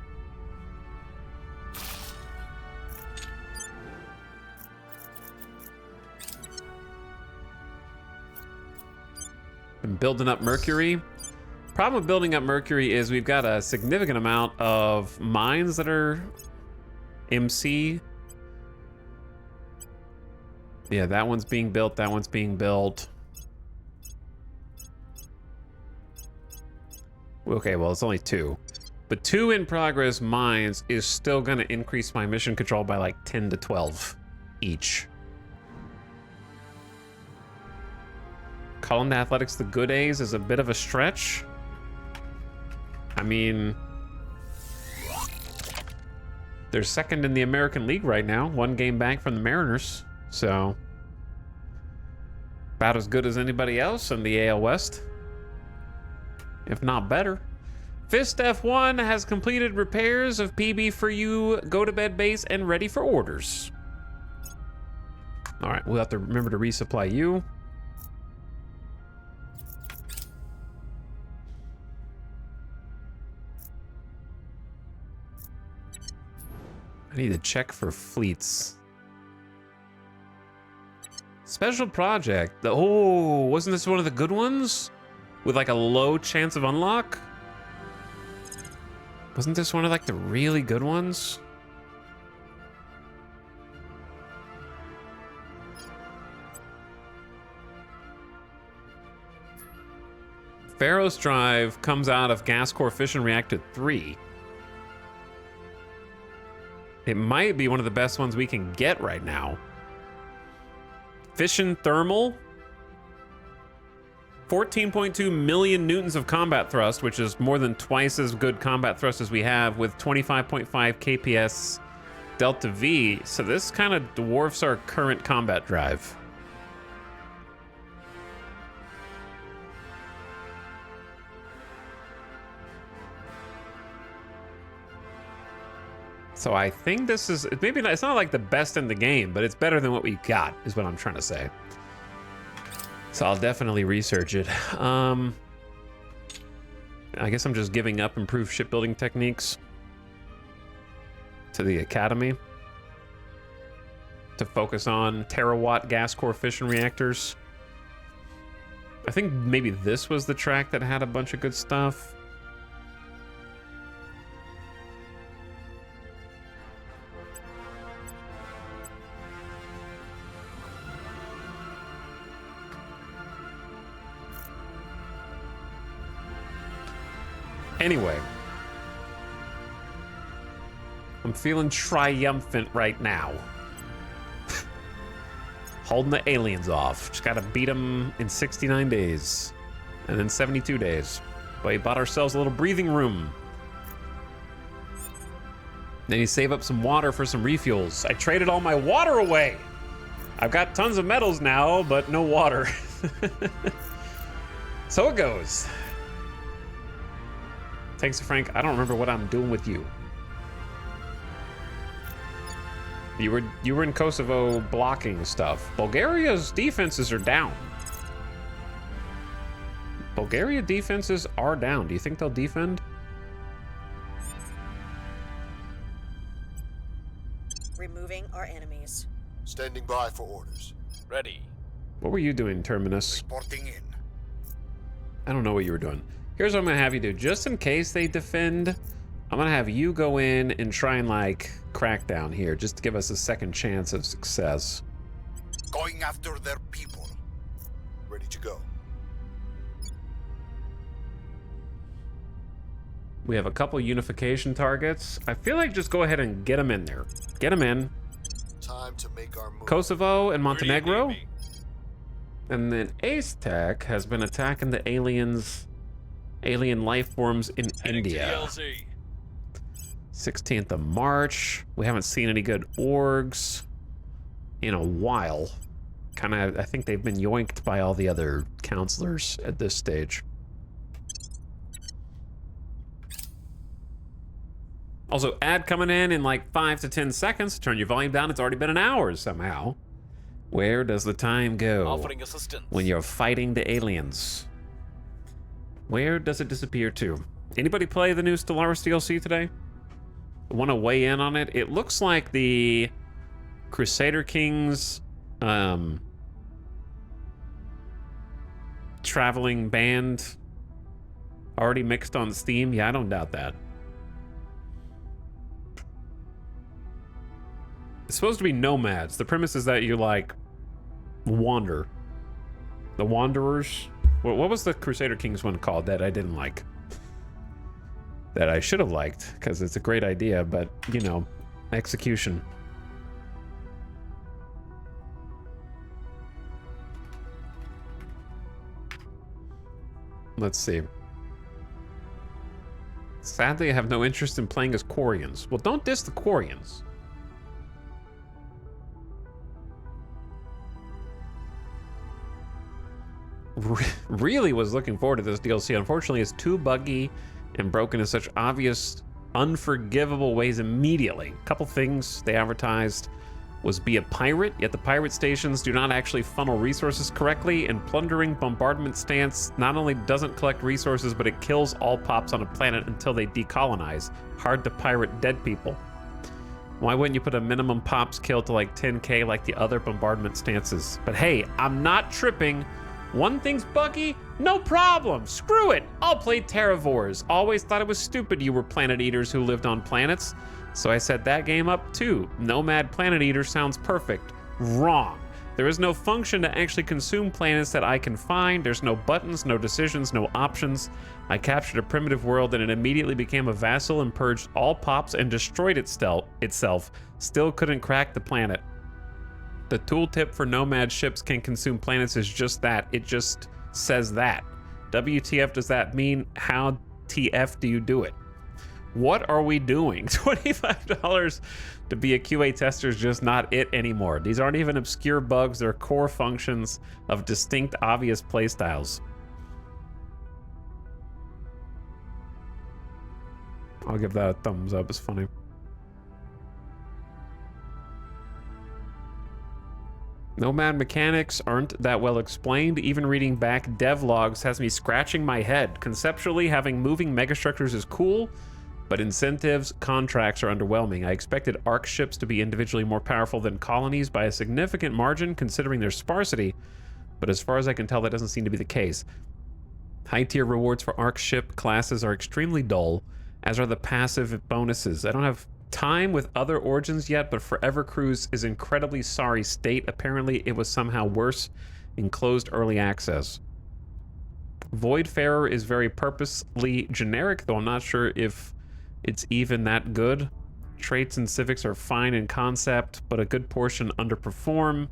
I'm building up Mercury. Problem with building up Mercury is we've got a significant amount of mines that are MC. Yeah, that one's being built, that one's being built. Okay, well, it's only 2. But 2 in progress mines is still gonna increase my mission control by like 10 to 12 each. Calling the Athletics the good A's is a bit of a stretch. I mean, they're second in the American League right now, 1 game back from the Mariners, so about as good as anybody else in the AL West, if not better. Fist F1 has completed repairs of PB for you, go to bed base, and ready for orders. All right, we'll have to remember to resupply you. I need to check for fleets. Special project. Oh, wasn't this one of the good ones? With like a low chance of unlock? Wasn't this one of like the really good ones? Pharaoh's Drive comes out of Gas Core Fission Reactor 3. It might be one of the best ones we can get right now. Fission thermal. 14.2 million newtons of combat thrust, which is more than twice as good combat thrust as we have, with 25.5 kps delta V. So this kind of dwarfs our current combat drive. So I think this is, maybe not, it's not like the best in the game, but it's better than what we got, is what I'm trying to say. So I'll definitely research it. I guess I'm just giving up improved shipbuilding techniques to the Academy to focus on terawatt gas core fission reactors. I think maybe this was the track that had a bunch of good stuff. Anyway, I'm feeling triumphant right now. Holding the aliens off. Just gotta beat them in 69 days. And then 72 days. But we bought ourselves a little breathing room. Then you save up some water for some refuels. I traded all my water away. I've got tons of metals now, but no water. So it goes. Thanks, Frank. I don't remember what I'm doing with you. You were in Kosovo blocking stuff. Bulgaria's defenses are down. Bulgaria defenses are down. Do you think they'll defend? Removing our enemies. Standing by for orders. Ready. What were you doing, Terminus? Reporting in. I don't know what you were doing. Here's what I'm gonna have you do. Just in case they defend, I'm gonna have you go in and try and like crack down here, just to give us a second chance of success. Going after their people. Ready to go. We have a couple unification targets. I feel like just go ahead and get them in there. Get them in. Time to make our move. Kosovo and Where do you Montenegro. need me? And then Ace Tech has been attacking the alien life forms in Heading to India. LZ. 16th of March. We haven't seen any good orgs in a while. Kind of, I think they've been yoinked by all the other counselors at this stage. Also, ad coming in like 5 to 10 seconds. Turn your volume down. It's already been an hour somehow. Where does the time go Offering assistance. when you're fighting the aliens? Where does it disappear to? Anybody play the new Stellaris DLC today? Want to weigh in on it? It looks like the Crusader Kings traveling band already mixed on Steam. Yeah, I don't doubt that. It's supposed to be nomads. The premise is that you like wander. The Wanderers. What was the Crusader Kings one called that I didn't like? That I should have liked, because it's a great idea, but, you know, execution. Let's see. Sadly, I have no interest in playing as Quarians. Well, don't diss the Quarians. Really was looking forward to this DLC. Unfortunately, it's too buggy and broken in such obvious, unforgivable ways immediately. A couple things they advertised was be a pirate, yet the pirate stations do not actually funnel resources correctly, and plundering bombardment stance not only doesn't collect resources, but it kills all pops on a planet until they decolonize. Hard to pirate dead people. Why wouldn't you put a minimum pops kill to like 10k like the other bombardment stances? But hey, I'm not tripping. One thing's buggy, no problem. Screw it. I'll play Terravores. Always thought it was stupid you were planet eaters who lived on planets. So I set that game up too. Nomad planet eater sounds perfect. Wrong. There is no function to actually consume planets that I can find. There's no buttons, no decisions, no options. I captured a primitive world and it immediately became a vassal and purged all pops and destroyed itself. Still couldn't crack the planet. The tooltip for nomad ships can consume planets is just that. It just says that. WTF does that mean? How TF do you do it? What are we doing? $25 to be a QA tester is just not it anymore. These aren't even obscure bugs. They're core functions of distinct, obvious playstyles. I'll give that a thumbs up. It's funny. Nomad mechanics aren't that well explained. Even reading back devlogs has me scratching my head. Conceptually, having moving megastructures is cool, but incentives, contracts are underwhelming. I expected ARC ships to be individually more powerful than colonies by a significant margin, considering their sparsity, but as far as I can tell, that doesn't seem to be the case. High-tier rewards for ARC ship classes are extremely dull, as are the passive bonuses. I don't have time with other origins yet, but Forever Cruise is incredibly sorry state. Apparently, it was somehow worse in closed early access. Voidfarer is very purposely generic, though I'm not sure if it's even that good. Traits and civics are fine in concept, but a good portion underperform.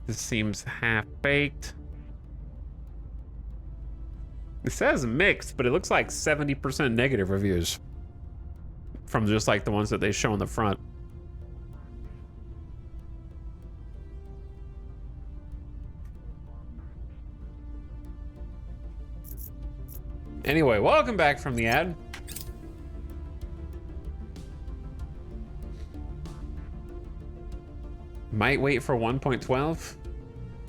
This seems half-baked. It says mixed, but it looks like 70% negative reviews from just like the ones that they show in the front. Anyway, welcome back from the ad. Might wait for 1.12.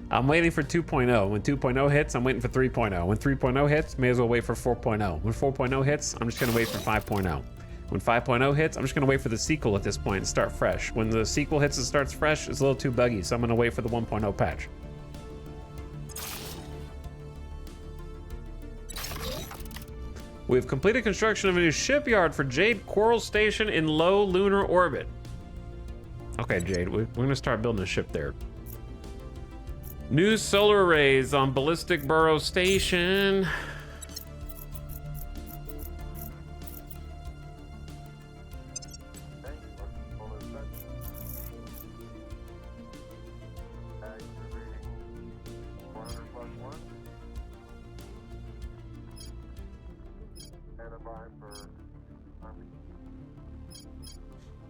I'm waiting for 2.0. When 2.0 hits, I'm waiting for 3.0. When 3.0 hits, may as well wait for 4.0. When 4.0 hits, I'm just gonna wait for 5.0. When 5.0 hits, I'm just gonna wait for the sequel at this point and start fresh. When the sequel hits and starts fresh, it's a little too buggy, so I'm gonna wait for the 1.0 patch. We've completed construction of a new shipyard for Jade Coral Station in low lunar orbit. Okay, Jade, we're gonna start building a ship there. New solar arrays on Ballistic Burrow Station.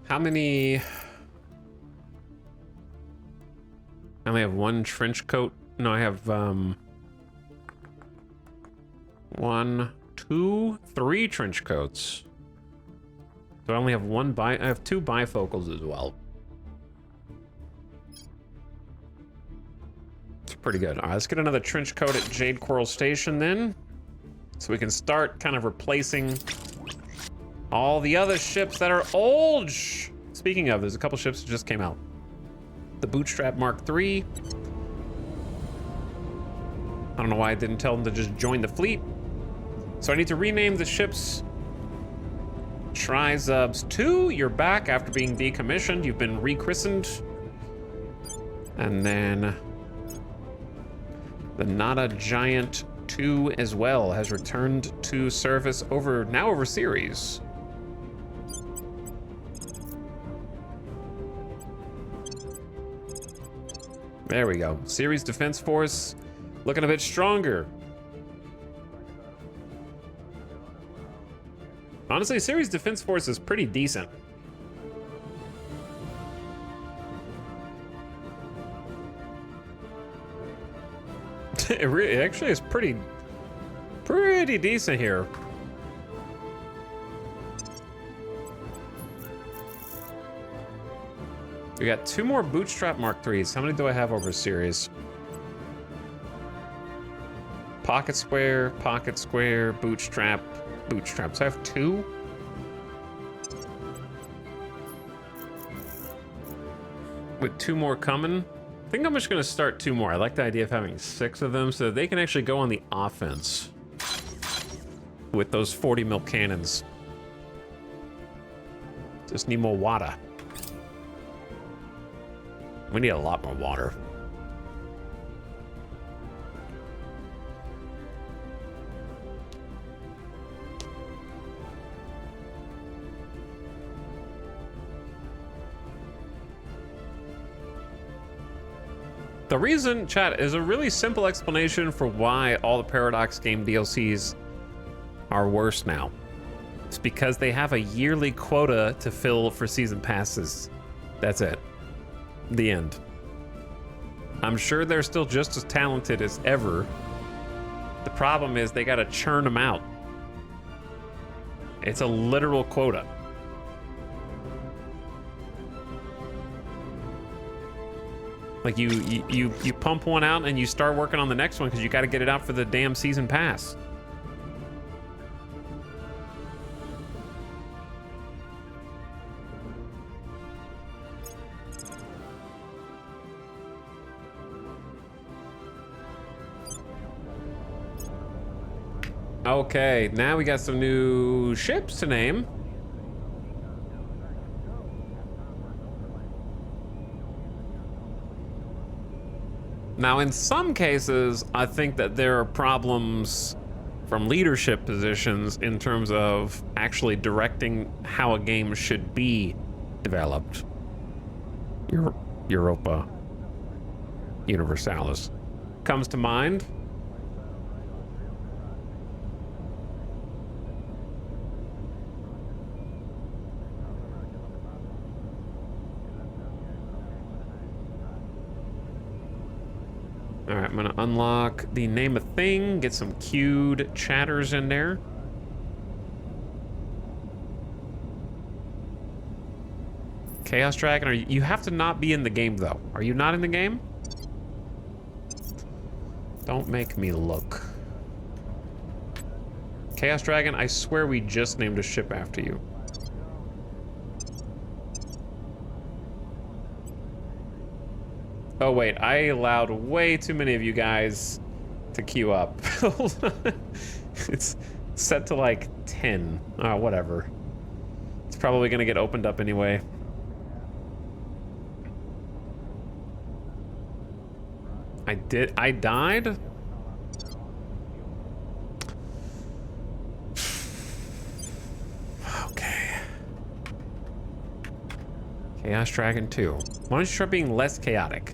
How many? I only have one trench coat. No, I have 1, 2, 3 trench coats. So I only have I have 2 bifocals as well. It's pretty good. All right, let's get another trench coat at Jade Coral Station then, so we can start kind of replacing all the other ships that are old. Speaking of, there's a couple ships that just came out. The Bootstrap Mark III. I don't know why I didn't tell them to just join the fleet. So I need to rename the ships. Trizubs 2, you're back after being decommissioned. You've been rechristened. And then the Nada Giant 2 as well has returned to service now over series. There we go. Series Defense Force looking a bit stronger. Honestly, Series Defense Force is pretty decent. It actually is pretty decent here. We got 2 more Bootstrap Mark IIIs. How many do I have over series? Pocket Square, Bootstrap. So I have 2. With 2 more coming. I think I'm just gonna start 2 more. I like the idea of having 6 of them so that they can actually go on the offense with those 40 mil cannons. Just need more water. We need a lot more water. The reason, chat, is a really simple explanation for why all the Paradox game DLCs are worse now. It's because they have a yearly quota to fill for season passes. That's it. The end. I'm sure they're still just as talented as ever. The problem is they gotta churn them out. It's a literal quota. Like you pump one out and you start working on the next one because you got to get it out for the damn season pass. Okay, now we got some new ships to name. Now, in some cases, I think that there are problems from leadership positions in terms of actually directing how a game should be developed. Europa Universalis comes to mind. All right, I'm gonna unlock the name a thing, get some queued chatters in there. Chaos Dragon, you have to not be in the game though. Are you not in the game? Don't make me look. Chaos Dragon, I swear we just named a ship after you. Oh wait, I allowed way too many of you guys to queue up. It's set to like 10. Oh, whatever. It's probably gonna get opened up anyway. I died? Okay. Chaos Dragon 2. Why don't you start being less chaotic?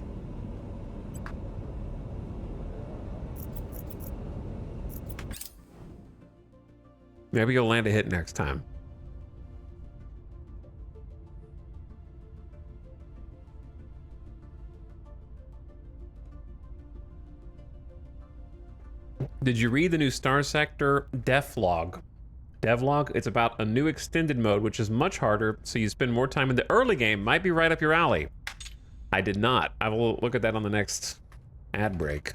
Maybe you'll land a hit next time. Did you read the new Star Sector devlog? Devlog? It's about a new extended mode, which is much harder, so you spend more time in the early game. Might be right up your alley. I did not. I will look at that on the next ad break.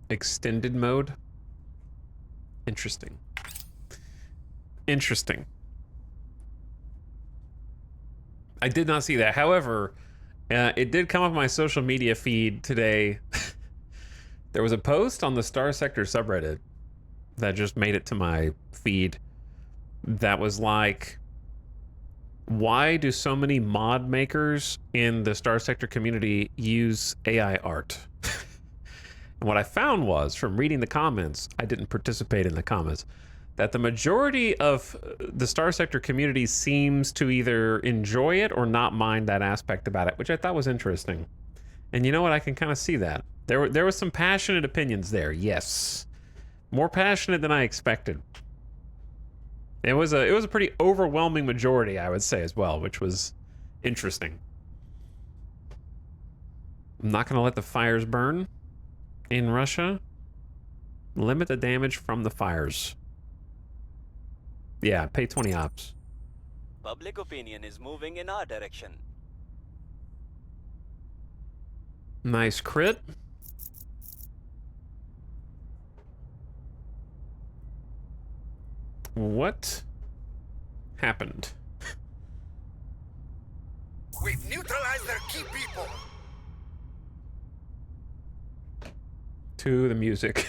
Extended mode? Interesting. Interesting. I did not see that. However, it did come up my social media feed today. There was a post on the Star Sector subreddit that just made it to my feed that was like, why do so many mod makers in the Star Sector community use AI art? And what I found was, from reading the comments, I didn't participate in the comments, that the majority of the Star Sector community seems to either enjoy it or not mind that aspect about it, which I thought was interesting. And you know what? I can kind of see that. There was some passionate opinions there, yes. More passionate than I expected. It was a pretty overwhelming majority, I would say, as well, which was interesting. I'm not going to let the fires burn in Russia. Limit the damage from the fires. Yeah, pay 20 ops. Public opinion is moving in our direction. Nice crit. What happened? We've neutralized their key people. To the music.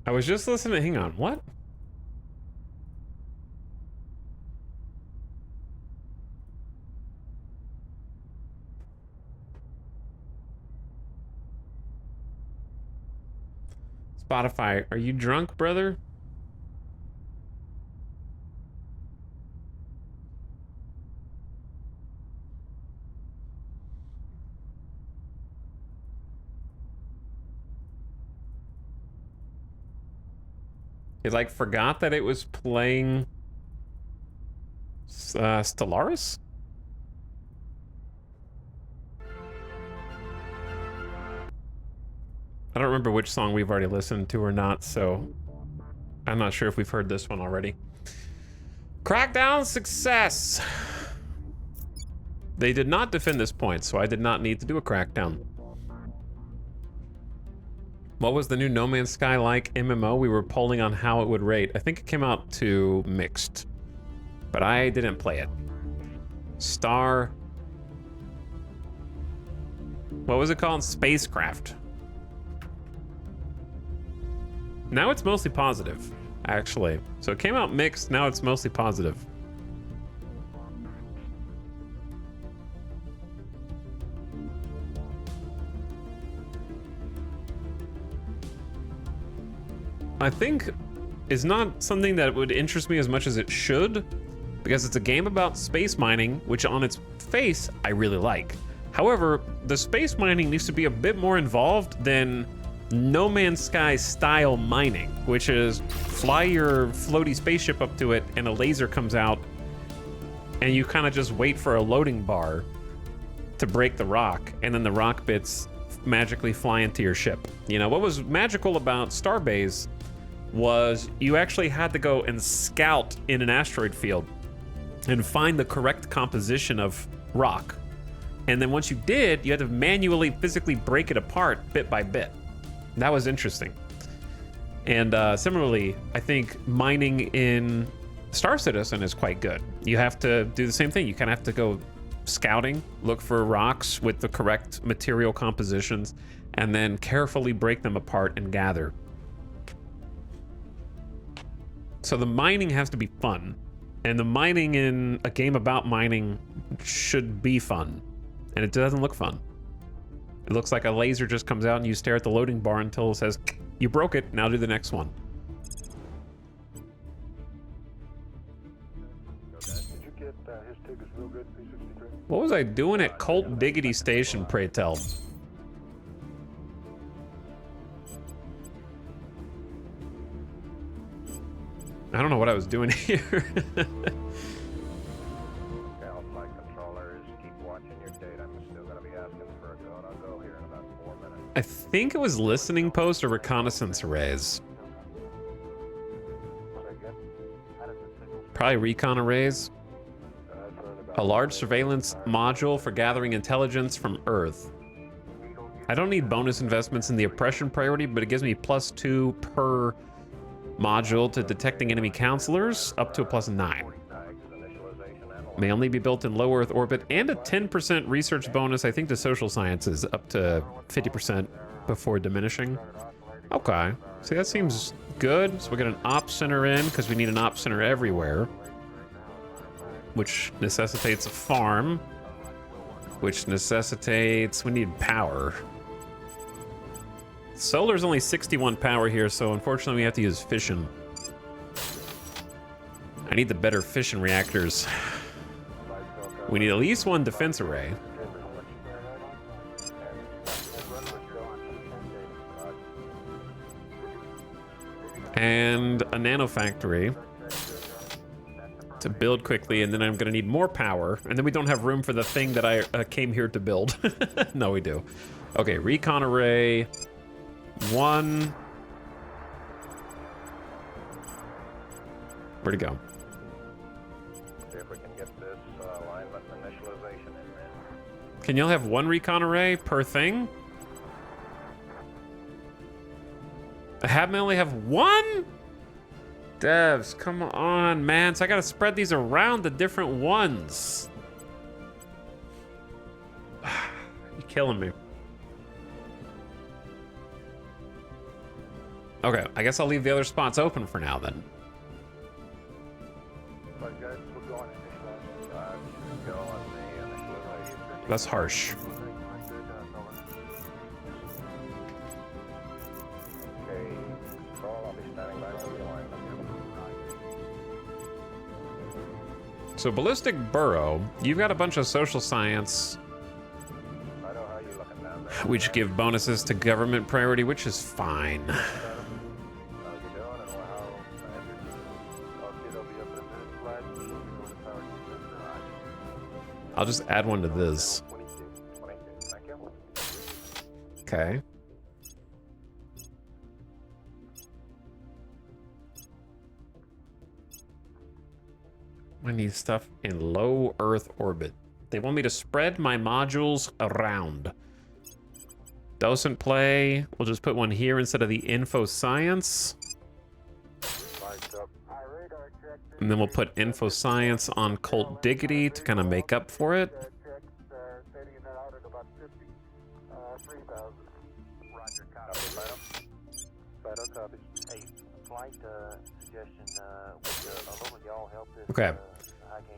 I was just listening. Hang on. What? Spotify, are you drunk, brother? He like forgot that it was playing Stellaris? I don't remember which song we've already listened to or not, so I'm not sure if we've heard this one already. Crackdown success! They did not defend this point, so I did not need to do a crackdown. What was the new No Man's Sky like MMO? We were polling on how it would rate. I think it came out to mixed, but I didn't play it. Star. What was it called? Spacecraft. Now it's mostly positive, actually. So it came out mixed, now it's mostly positive. I think it's not something that would interest me as much as it should, because it's a game about space mining, which on its face, I really like. However, the space mining needs to be a bit more involved than No Man's Sky style mining, which is fly your floaty spaceship up to it and a laser comes out and you kind of just wait for a loading bar to break the rock, and then the rock bits magically fly into your ship. You know, what was magical about Starbase was you actually had to go and scout in an asteroid field and find the correct composition of rock. And then once you did, you had to manually physically break it apart bit by bit. That was interesting. And similarly, I think mining in Star Citizen is quite good. You have to do the same thing. You kind of have to go scouting, look for rocks with the correct material compositions, and then carefully break them apart and gather. So the mining has to be fun. And the mining in a game about mining should be fun. And it doesn't look fun. It looks like a laser just comes out and you stare at the loading bar until it says, you broke it, now do the next one. What was I doing at Colt Diggity Station, pray tell? I don't know what I was doing here. I think it was listening post or reconnaissance arrays. Probably recon arrays. A large surveillance module for gathering intelligence from Earth. I don't need bonus investments in the oppression priority, but it gives me +2 per module to detecting enemy counselors, up to a +9. May only be built in low Earth orbit, and a 10% research bonus, I think, to social sciences, up to 50% before diminishing. Okay, see, that seems good. So we got an op center in, because we need an op center everywhere, which necessitates a farm, which necessitates, we need power. Solar's only 61 power here, so unfortunately we have to use fission. I need the better fission reactors. We need at least one defense array. And a nanofactory to build quickly, and then I'm gonna need more power, and then we don't have room for the thing that I came here to build. No, we do. Okay, recon array. 1. Where'd it go? See if we can get this alignment initialization in there. Can y'all have 1 recon array per thing? I only have 1? Devs, come on, man. So I gotta spread these around the different ones. You're killing me. Okay, I guess I'll leave the other spots open for now then. That's harsh. Okay, So Ballistic Burrow, you've got a bunch of social science, I know how you looking down there. which give bonuses to government priority, which is fine. How you doing and how kid will be up in a minute, Flash. Go to power system. I'll just add one to this. 22. Thank you. Okay. I need stuff in low Earth orbit. They want me to spread my modules around. Docent play. We'll just put one here instead of the info science. Lights up. And then we'll put info science on cult diggity to kind of make up for it. Roger, copy. Fido copies. Hey, flight suggestion along with y'all help this. Okay.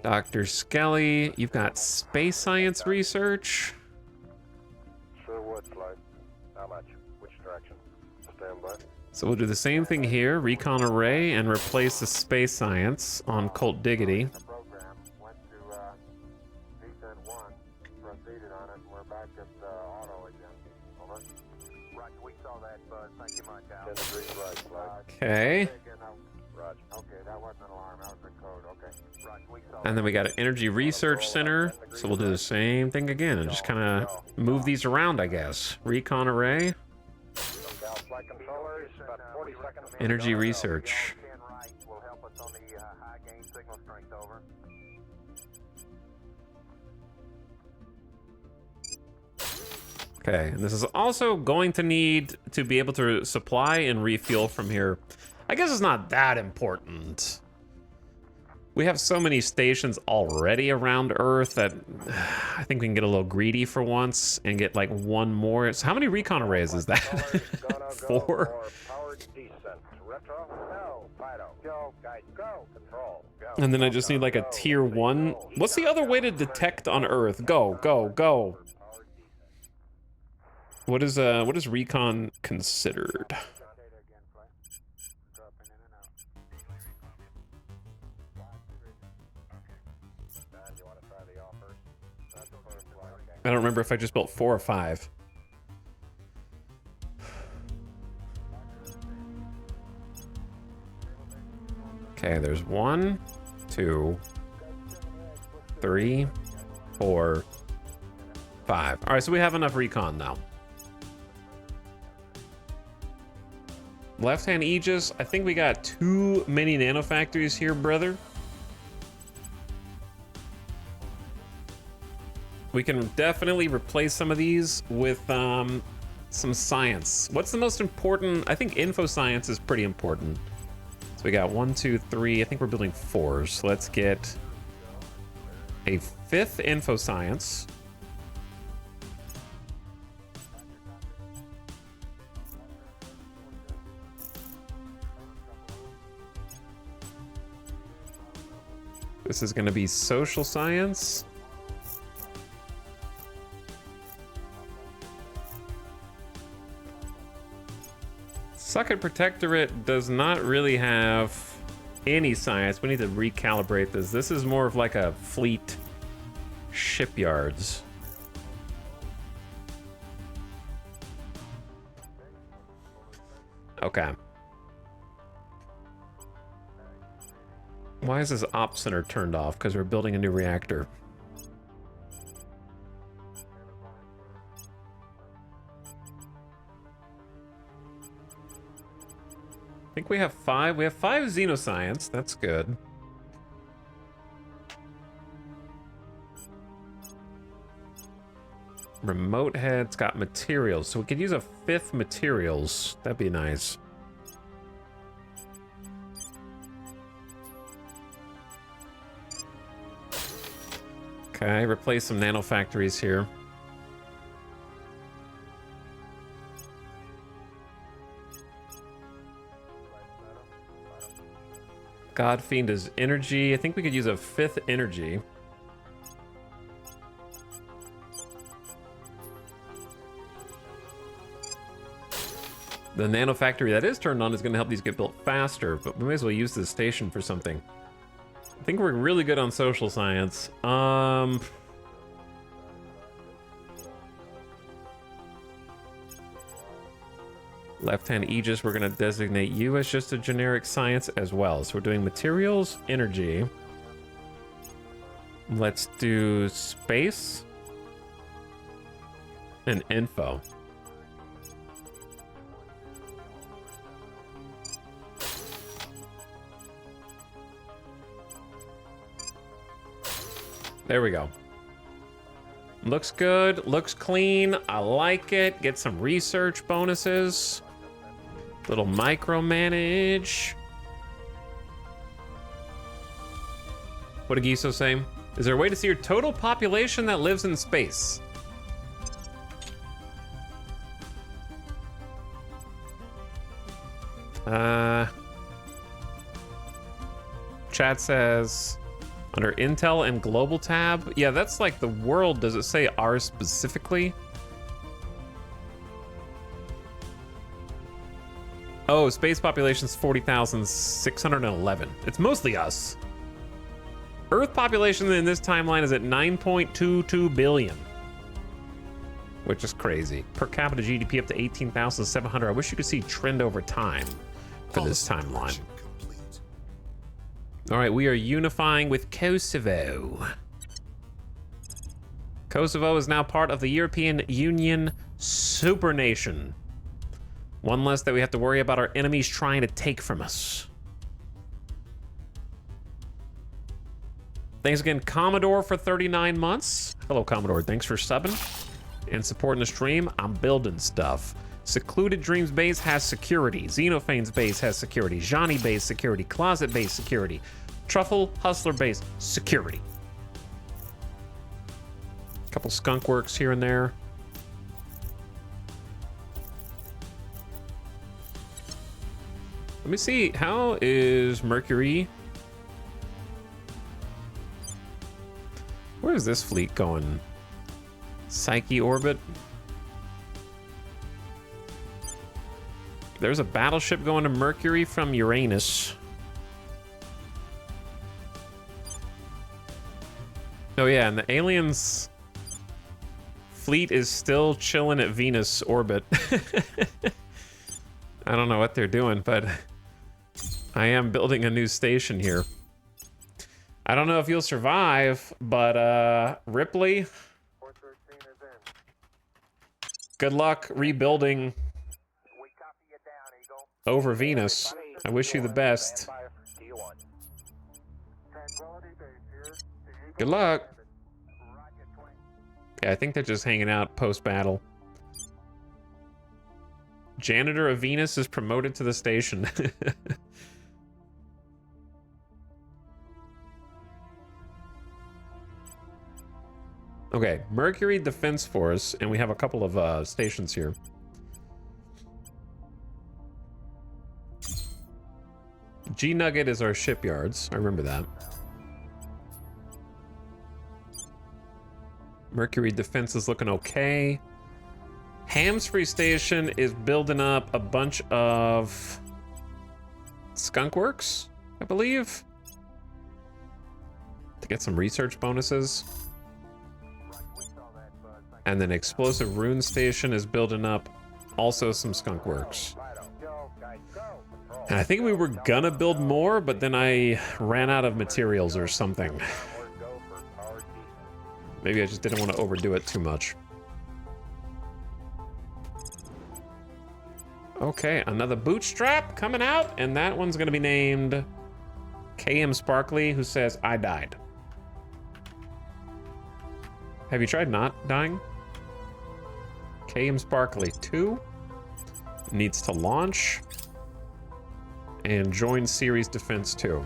Dr. Skelly, you've got space science research. Sure would, Flight. How much? Which direction? Stand by. So we'll do the same thing here, recon array, and replace the space science on cult diggity. The program went to descent 1, proceeded on it, and we're back at auto again. Over. Roger, we saw that, Buzz. Thank you much, Al. 10 degrees right, Flight. Okay. Roger. Okay, that wasn't an alarm. That was a code. Okay. Roger, we saw And then we got an energy research center. So we'll do the same thing again and just kind of move these around, I guess. Recon array, flight controllers, about 40 seconds. energy research. 10 right will help us on the high gain signal strength. Over. Okay, and this is also going to need to be able to supply and refuel from here. I guess it's not that important. We have so many stations already around Earth that I think we can get a little greedy for once and get like one more. So how many recon arrays is that? 4? Powered descent. Retro? No. Fido. Go. Guide. Go. Control. Go. And then I just need like a tier 1. What's the other way to detect on Earth? Go, go, go. What is recon considered? I don't remember if I just built 4 or 5. Okay, there's 1, 2, 3, 4, 5. All right, so we have enough recon now. Left-hand Aegis, I think we got too many nanofactories here, brother. We can definitely replace some of these with some science. What's the most important? I think info science is pretty important. So we got 1, 2, 3. I think we're building 4s. So let's get a 5th info science. This is going to be social science. Socket Protectorate does not really have any science. We need to recalibrate this. This is more of like a fleet shipyards. Okay. Why is this op center turned off? Because we're building a new reactor. I think we have 5. We have 5 xenoscience. That's good. Remote head's got materials, so we could use a 5th materials. That'd be nice. Okay, replace some nanofactories here. Godfiend is energy. I think we could use a 5th energy. The nanofactory that is turned on is going to help these get built faster, but we may as well use this station for something. I think we're really good on social science. Left-hand Aegis, we're going to designate you as just a generic science as well. So we're doing materials, energy. Let's do space and info. There we go. Looks good, looks clean. I like it. Get some research bonuses. Little micromanage. What did Giso say? Is there a way to see your total population that lives in space? Chat says under Intel and Global tab. Yeah, that's like the world. Does it say ours specifically? Oh, space population's 40,611. It's mostly us. Earth population in this timeline is at 9.22 billion. Which is crazy. Per capita GDP up to 18,700. I wish you could see trend over time for this timeline. All right, we are unifying with Kosovo. Kosovo is now part of the European Union supernation. One less that we have to worry about our enemies trying to take from us. Thanks again, Commodore, for 39 months. Hello, Commodore. Thanks for subbing and supporting the stream. I'm building stuff. Secluded Dreams base has security. Xenophane's base has security. Johnny base security. Closet base security. Truffle Hustler base security. A couple skunk works here and there. Let me see. How is Mercury? Where is this fleet going? Psyche orbit. There's a battleship going to Mercury from Uranus. Oh yeah, and the aliens fleet is still chilling at Venus orbit. I don't know what they're doing, but I am building a new station here. I don't know if you'll survive, but Ripley, good luck rebuilding over Venus. I wish you the best. Good luck. Yeah, I think they're just hanging out post-battle. Janitor of Venus is promoted to the station. Okay, Mercury Defense Force, and we have a couple of stations here. G-Nugget is our shipyards. I remember that. Mercury Defense is looking okay. Hamsfree Station is building up a bunch of skunk works, I believe, to get some research bonuses. And then Explosive Rune Station is building up also some skunk works. And I think we were gonna build more, but then I ran out of materials or something. Maybe I just didn't want to overdo it too much. Okay, another bootstrap coming out, and that one's gonna be named KM Sparkly, who says, I died. Have you tried not dying? KM Sparkly 2 needs to launch and join Series Defense 2.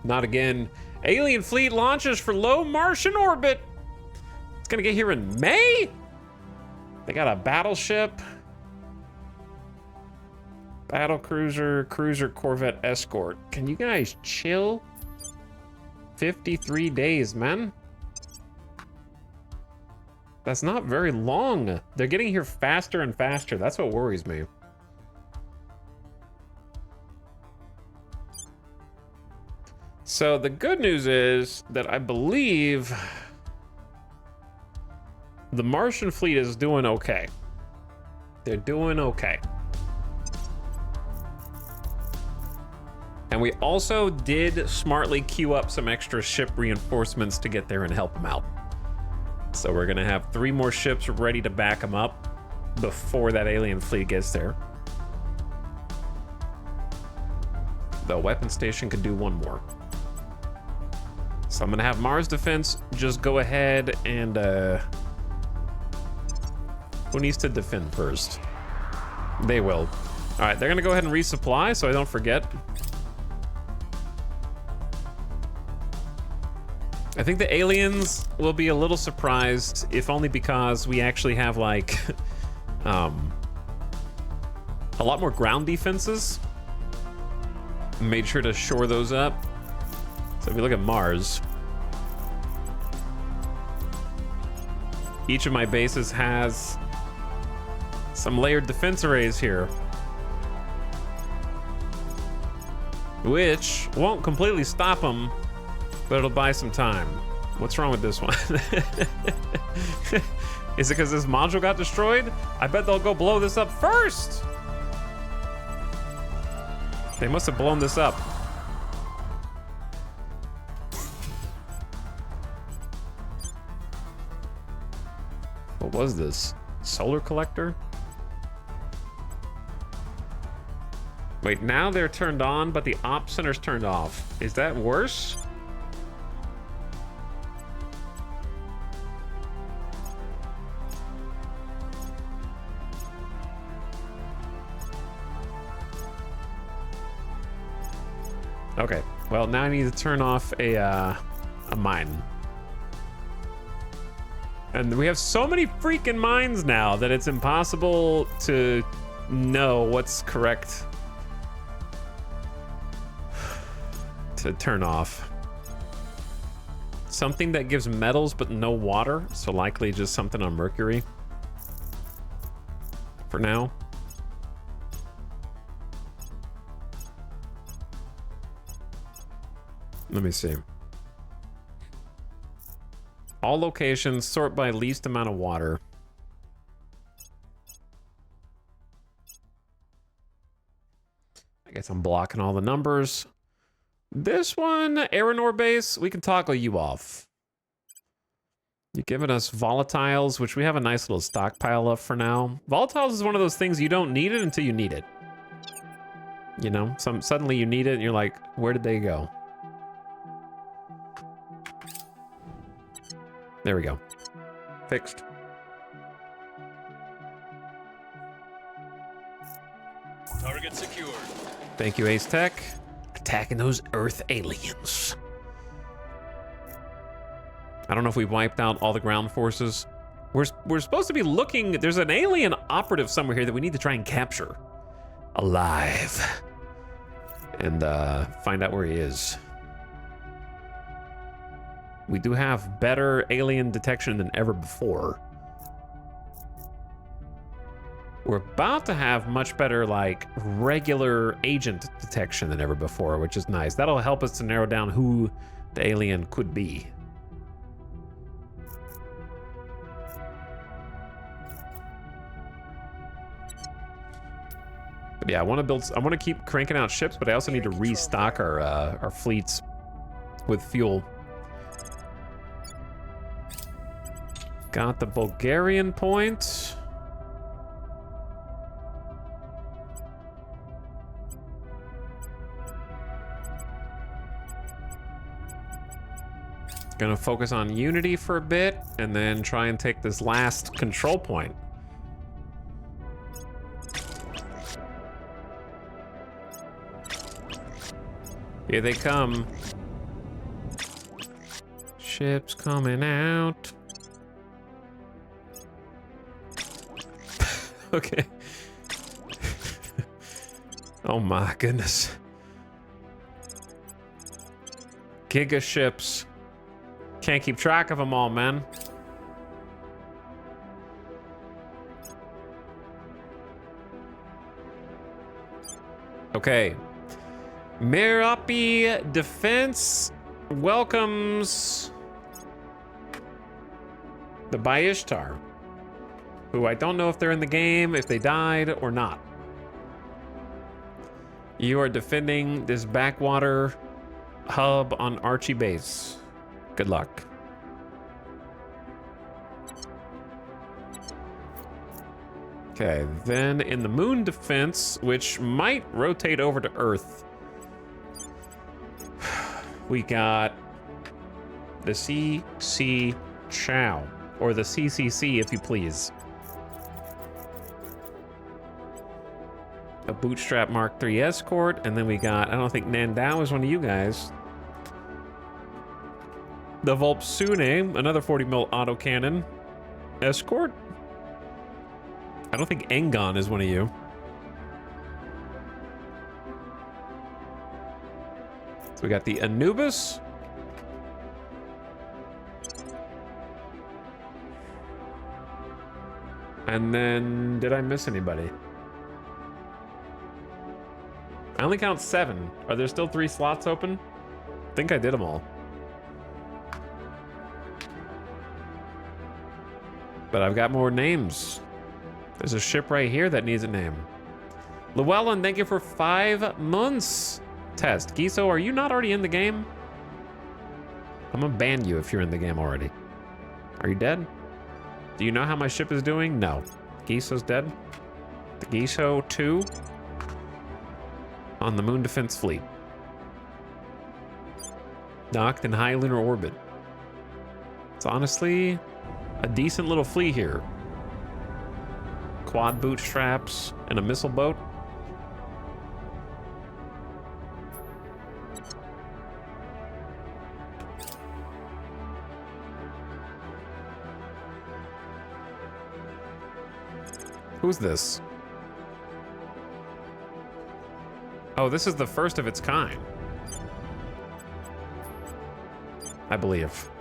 Not again. Alien fleet launches for low Martian orbit. It's gonna get here in May? They got a battleship, battle cruiser, cruiser, corvette, escort. Can you guys chill? 53 days, man. That's not very long. They're getting here faster and faster. That's what worries me. So the good news is that I believe the Martian fleet is doing okay. They're doing okay. And we also did smartly queue up some extra ship reinforcements to get there and help them out. So we're gonna have 3 more ships ready to back them up before that alien fleet gets there. The weapon station could do 1 more. So I'm gonna have Mars Defense just go ahead and who needs to defend first? They will. All right, they're gonna go ahead and resupply so I don't forget. I think the aliens will be a little surprised, if only because we actually have like a lot more ground defenses. Made sure to shore those up. So if you look at Mars, each of my bases has some layered defense arrays here, which won't completely stop them, but it'll buy some time. What's wrong with this one? Is it because this module got destroyed? I bet they'll go blow this up first. They must have blown this up. What was this? Solar collector? Wait, now they're turned on, but the op center's turned off. Is that worse? Okay, well, now I need to turn off a mine. And we have so many freaking mines now that it's impossible to know what's correct to turn off. Something that gives metals but no water, so likely just something on Mercury for now. Let me see. All locations, sort by least amount of water. I guess I'm blocking all the numbers. This one, Aeronor base, we can toggle you off. You're giving us volatiles, which we have a nice little stockpile of for now. Volatiles is one of those things you don't need it until you need it. You know, suddenly you need it and you're like, where did they go? There we go. Fixed. Target secured. Thank you, Ace Tech. Attacking those Earth aliens. I don't know if we wiped out all the ground forces. We're supposed to be looking. There's an alien operative somewhere here that we need to try and capture alive and find out where he is. We do have better alien detection than ever before. We're about to have much better, like, regular agent detection than ever before, which is nice. That'll help us to narrow down who the alien could be. But yeah, I want to keep cranking out ships, but I also need to restock our fleets with fuel. Got the Bulgarian point. Gonna focus on Unity for a bit and then try and take this last control point. Here they come. Ships coming out. Okay. Oh my goodness. Giga ships. Can't keep track of them all, man. Okay. Merapi Defense welcomes the Bayishtar, who I don't know if they're in the game, if they died or not. You are defending this backwater hub on Archie Base. Good luck. Okay, then in the moon defense, which might rotate over to Earth, we got the CC Chow, or the CCC if you please. A Bootstrap Mark III Escort, and then we got, I don't think Nandao is one of you guys. The Volpsune, another 40 mil autocannon escort. I don't think Engon is one of you. So we got the Anubis. And then, did I miss anybody? I only count 7. Are there still 3 slots open? I think I did them all. But I've got more names. There's a ship right here that needs a name. Llewellyn, thank you for 5 months. Test. Giso, are you not already in the game? I'm gonna ban you if you're in the game already. Are you dead? Do you know how my ship is doing? No. Giso's dead. The Giso 2 on the Moon Defense Fleet. Docked in high lunar orbit. It's honestly a decent little fleet here. Quad bootstraps and a missile boat. Who's this? Oh, this is the first of its kind, I believe.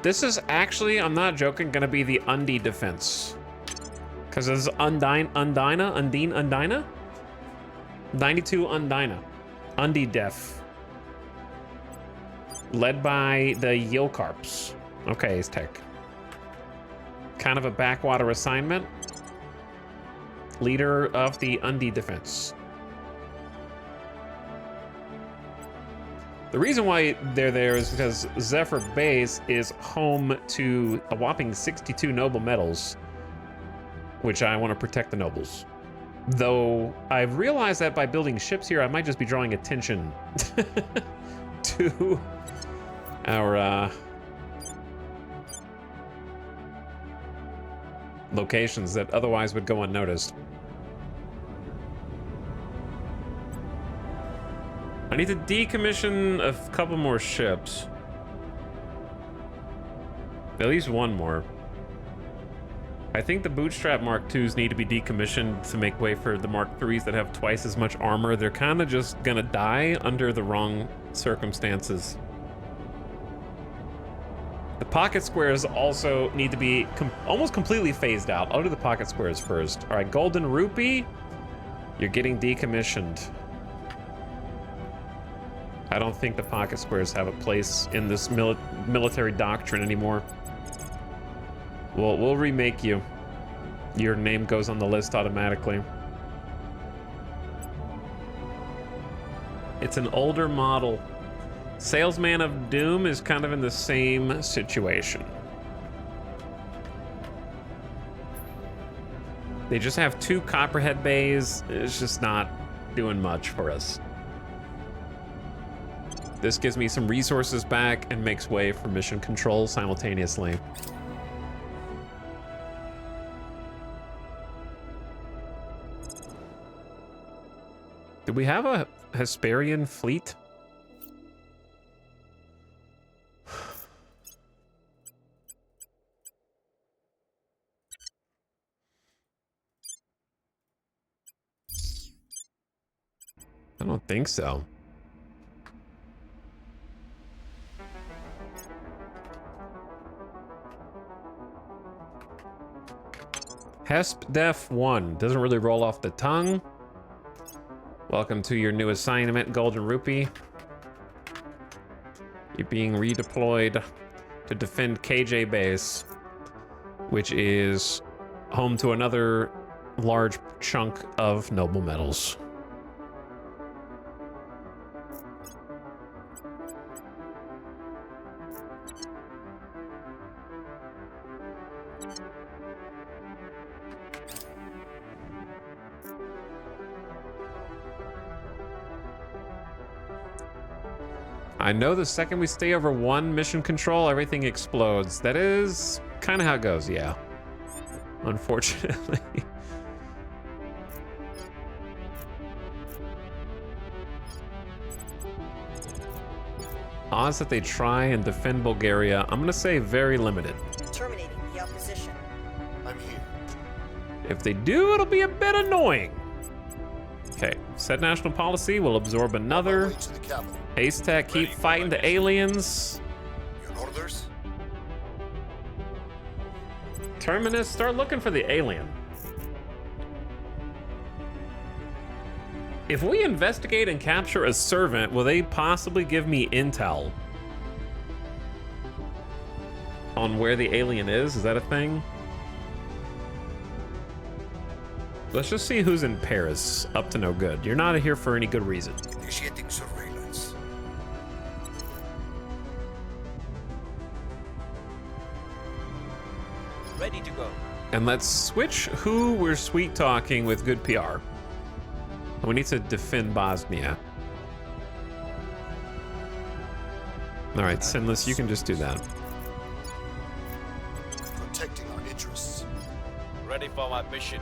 This is actually, I'm not joking, gonna be the Undine defense. Because this is Undine, Undina? 92 Undina. Undie Def. Led by the Yilkarps. Okay, Tech. Kind of a backwater assignment. Leader of the Undine defense. The reason why they're there is because Zephyr Base is home to a whopping 62 noble metals, which I want to protect the nobles. Though I've realized that by building ships here, I might just be drawing attention to our locations that otherwise would go unnoticed. I need to decommission a couple more ships. At least one more. I think the Bootstrap Mark IIs need to be decommissioned to make way for the Mark IIIs that have twice as much armor. They're kind of just gonna die under the wrong circumstances. The pocket squares also need to be almost completely phased out. I'll do the pocket squares first. All right, Golden Rupee, you're getting decommissioned. I don't think the pocket squares have a place in this military doctrine anymore. We'll remake you. Your name goes on the list automatically. It's an older model. Salesman of Doom is kind of in the same situation. They just have 2 Copperhead bays. It's just not doing much for us. This gives me some resources back and makes way for mission control simultaneously. Do we have a Hesperian fleet? I don't think so. Hesp Def 1 doesn't really roll off the tongue. Welcome to your new assignment, Golden Rupee. You're being redeployed to defend KJ Base, which is home to another large chunk of noble metals. I know the second we stay over 1 mission control, everything explodes. That is kind of how it goes, yeah. Unfortunately. Odds that they try and defend Bulgaria, I'm gonna say very limited. Terminating the opposition. I'm here. If they do, it'll be a bit annoying. Okay, set national policy, we'll absorb another. Way to the capital. Haystack, keep fighting the aliens. Your orders? Terminus, start looking for the alien. If we investigate and capture a servant, will they possibly give me intel on where the alien is? Is that a thing? Let's just see who's in Paris. Up to no good. You're not here for any good reason. Initiating surveillance. Ready to go. And let's switch who we're sweet talking with good PR. We need to defend Bosnia. All right, Sinless, you can just do that. Protecting our interests. Ready for my mission.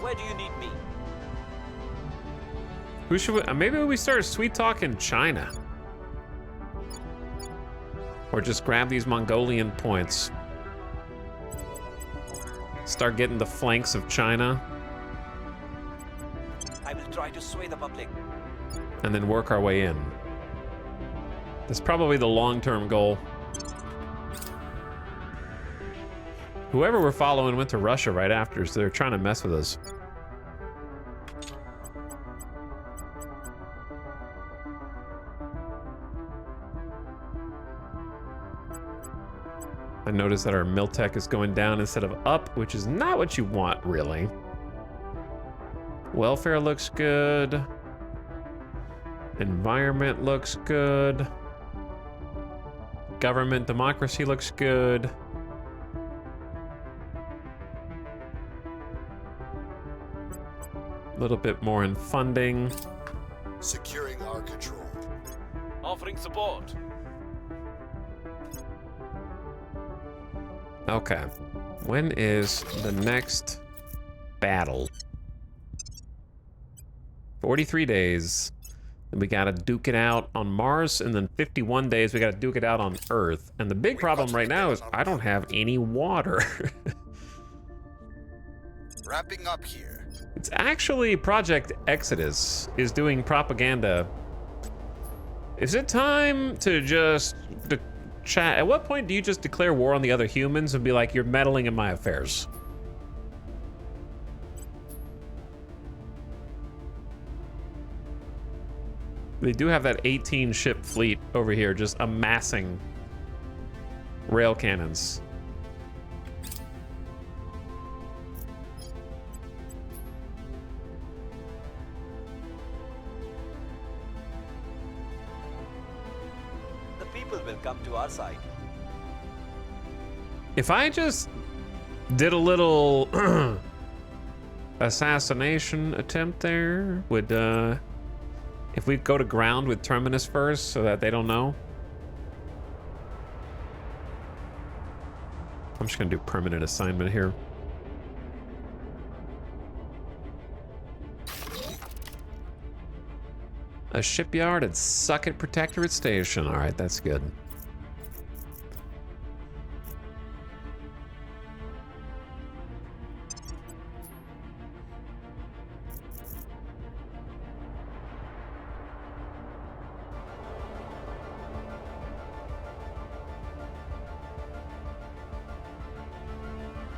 Where do you need me? Who should we, maybe we start sweet talking China. Or just grab these Mongolian points. Start getting the flanks of China. I will try to sway the public. And then work our way in. That's probably the long-term goal. Whoever we're following went to Russia right after, so they're trying to mess with us. I noticed that our Miltech is going down instead of up, which is not what you want, really. Welfare looks good. Environment looks good. Government democracy looks good. A little bit more in funding. Securing our control. Offering support. Okay. When is the next battle? 43 days. Then we gotta duke it out on Mars, and then 51 days we gotta duke it out on Earth. And the big problem right now is I don't have any water. Wrapping up here. It's actually Project Exodus is doing propaganda. Is it time to just chat? At what point do you just declare war on the other humans and be like, you're meddling in my affairs? They do have that 18 ship fleet over here just amassing rail cannons. The people will come to our side. If I just did a little assassination attempt there, would if we go to ground with Terminus first so that they don't know? I'm just gonna do permanent assignment here. A shipyard at Sucket Protectorate Station. All right, that's good.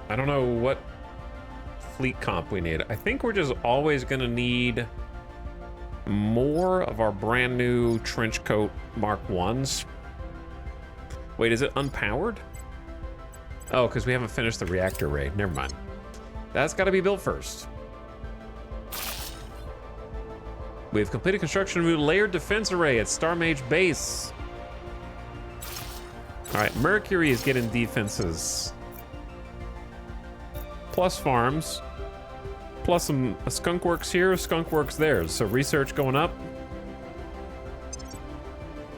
I don't know what fleet comp we need. I think we're just always gonna need more of our brand new trench coat Mark 1s. Wait, is it unpowered? Oh, because we haven't finished the reactor array. Never mind. That's got to be built first. We've completed construction of a layered defense array at Star Mage Base. All right, Mercury is getting defenses. Plus farms. Plus some a skunk works here, a skunk works there. So research going up.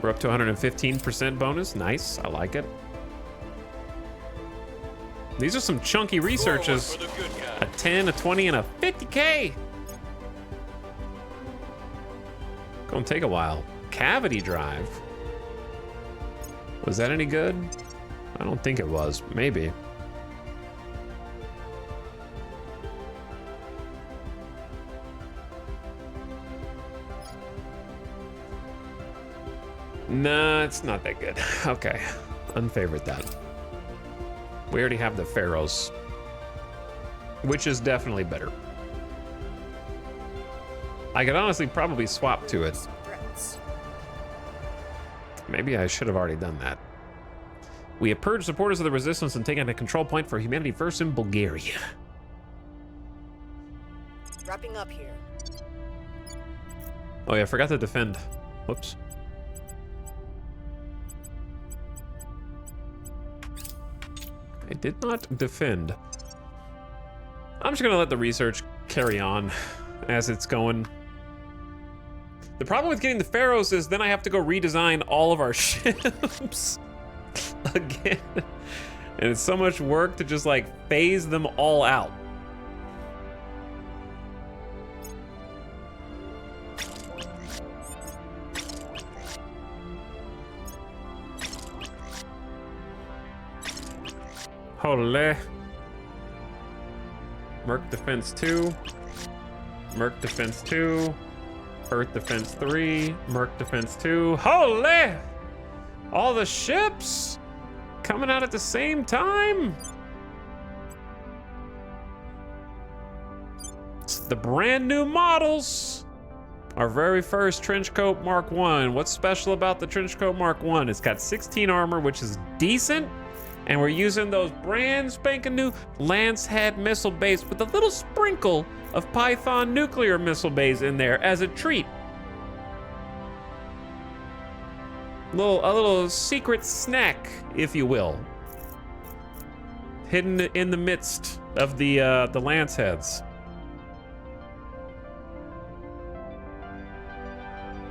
We're up to 115% bonus. Nice, I like it. These are some chunky researches. Forward for the good guy. A 10, a 20, and a 50K. Gonna take a while. Cavity drive. Was that any good? I don't think it was. Maybe. Nah, it's not that good. Okay, unfavorite that. We already have the Pharaohs, which is definitely better. I could honestly probably swap to it. Threats. Maybe I should have already done that. We have purged supporters of the resistance and taken a control point for humanity first in Bulgaria. Wrapping up here. Oh yeah, I forgot to defend. Whoops. I did not defend. I'm just gonna let the research carry on as it's going. The problem with getting the Pharaohs is then I have to go redesign all of our ships again. And it's so much work to just like phase them all out. Holy. Merc Defense 2. Merc Defense 2. Earth Defense 3. Merc Defense 2. Holy! All the ships coming out at the same time. It's the brand new models. Our very first Trenchcoat Mark 1. What's special about the Trenchcoat Mark 1? It's got 16 armor, which is decent. And we're using those brand spanking new Lance Head missile bays with a little sprinkle of Python nuclear missile bays in there as a treat. A little secret snack, if you will, hidden in the midst of the Lance Heads.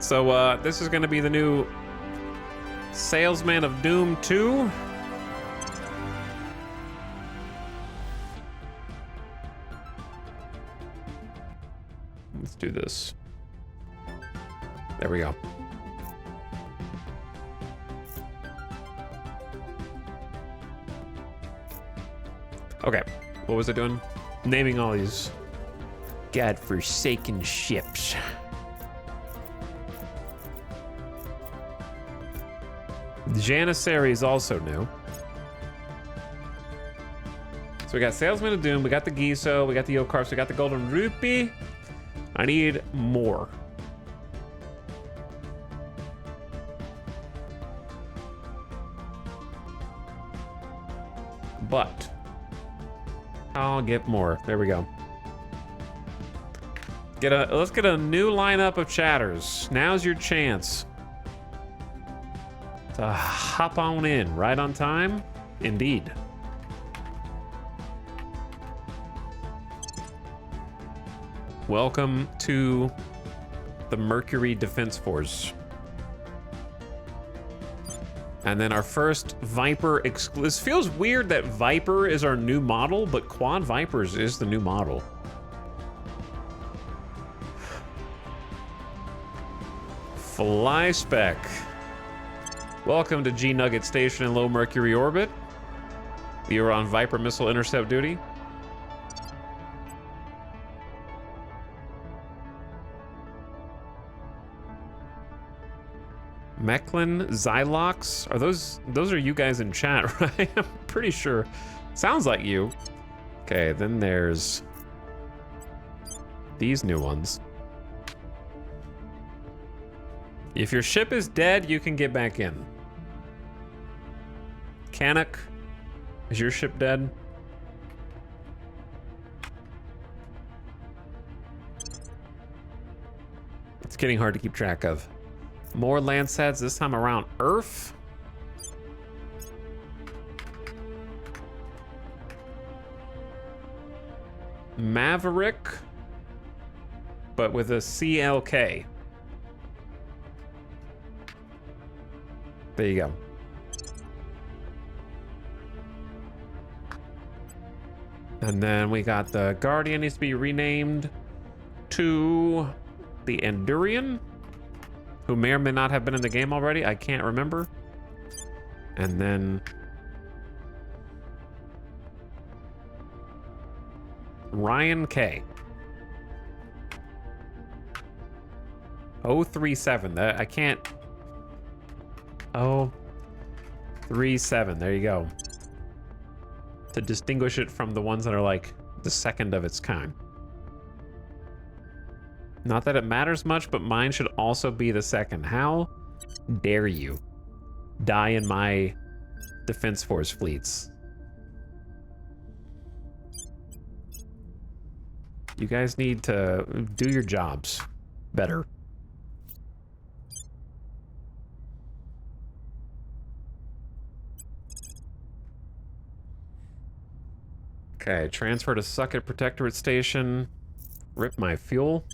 So this is going to be the new Salesman of Doom 2. Let's do this. There we go. Okay, what was I doing? Naming all these godforsaken ships. The Janissary is also new. So we got Salesman of Doom, we got the Giso, we got the Yokarps, we got the Golden Rupee. I need more. But I'll get more. There we go. Let's get a new lineup of chatters. Now's your chance to hop on in. Right on time? Indeed. Welcome to the Mercury Defense Force. And then our first Viper This feels weird that Viper is our new model, but Quad Vipers is the new model. Fly Spec. Welcome to G Nugget Station in low Mercury orbit. You're on Viper missile intercept duty. Mechlin, Xylox, those are you guys in chat, right? I'm pretty sure. Sounds like you. Okay, then there's these new ones. If your ship is dead, you can get back in. Canuck, is your ship dead? It's getting hard to keep track of. More Landsats, this time around Earth. Maverick, but with a CLK. There you go. And then we got the Guardian needs to be renamed to the Endurian, who may or may not have been in the game already. I can't remember. And then Ryan K. 037. That I can't. 037. There you go. To distinguish it from the ones that are like the second of its kind. Not that it matters much, but mine should also be the second. How dare you die in my Defense Force fleets? You guys need to do your jobs better. Okay, transfer to Sucket Protectorate Station. Rip my fuel.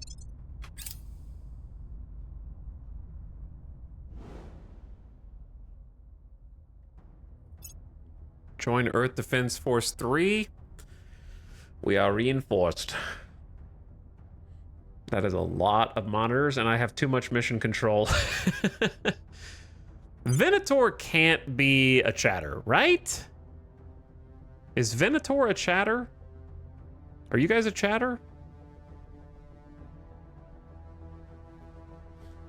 Join Earth Defense Force 3. We are reinforced. That is a lot of monitors, and I have too much mission control. Venator can't be a chatter, right? Is Venator a chatter? Are you guys a chatter?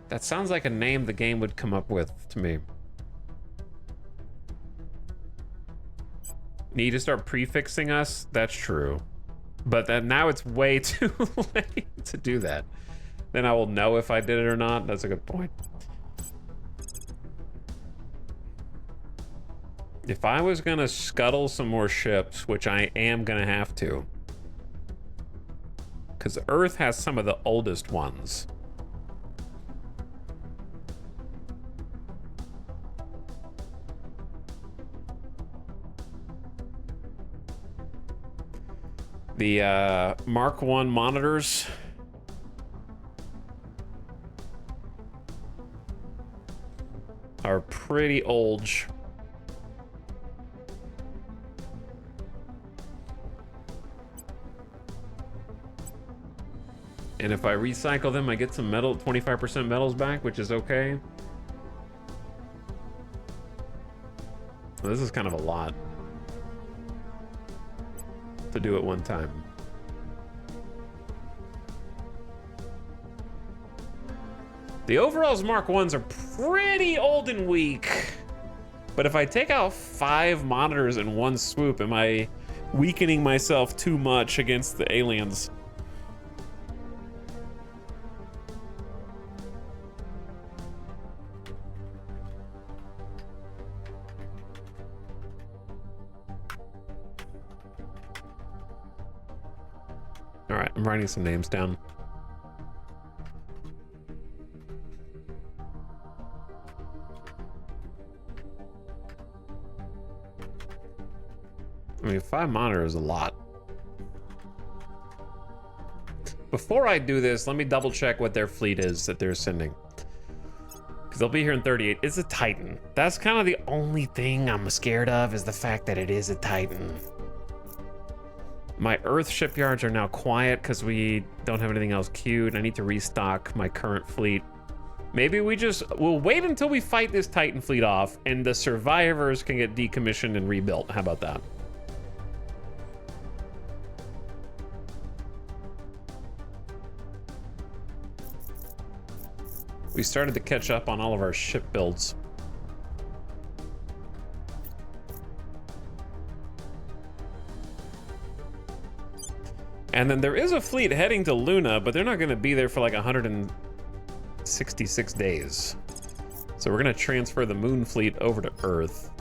That sounds like a name the game would come up with to me. Need to start prefixing us? That's true. But then now it's way too late to do that. Then I will know if I did it or not. That's a good point. If I was gonna scuttle some more ships, which I am gonna have to, because Earth has some of the oldest ones. The Mark 1 monitors are pretty old. And if I recycle them, I get some metal, 25% metals back, which is okay. Well, this is kind of a lot to do at one time. The overalls Mark 1s are pretty old and weak. But if I take out 5 monitors in one swoop, am I weakening myself too much against the aliens? All right, I'm writing some names down. I mean, 5 monitors is a lot. Before I do this, let me double check what their fleet is that they're sending. Because they'll be here in 38. It's a Titan. That's kind of the only thing I'm scared of, is the fact that it is a Titan. My Earth shipyards are now quiet because we don't have anything else queued. I need to restock my current fleet. Maybe we'll wait until we fight this Titan fleet off and the survivors can get decommissioned and rebuilt. How about that? We started to catch up on all of our ship builds. And then there is a fleet heading to Luna, but they're not going to be there for like 166 days. So we're gonna transfer the moon fleet over to Earth.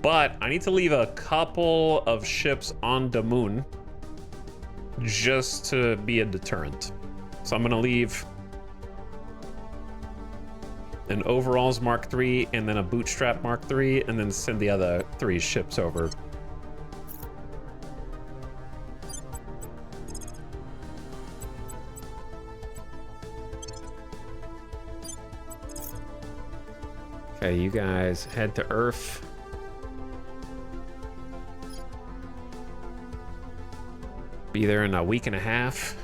But I need to leave a couple of ships on the moon just to be a deterrent. So I'm gonna leave an Overalls Mark III and then a Bootstrap Mark III and then send the other 3 ships over. Okay, you guys head to Earth. Be there in a week and a half.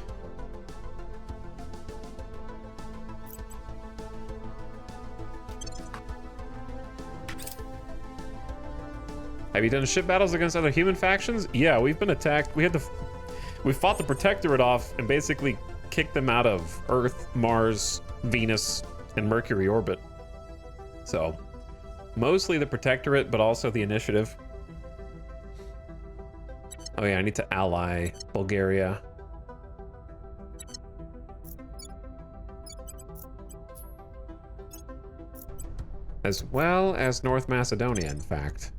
Have you done ship battles against other human factions? Yeah, we've been attacked. We fought the Protectorate off and basically kicked them out of Earth, Mars, Venus, and Mercury orbit. So, mostly the Protectorate, but also the Initiative. Oh yeah, I need to ally Bulgaria. As well as North Macedonia, in fact.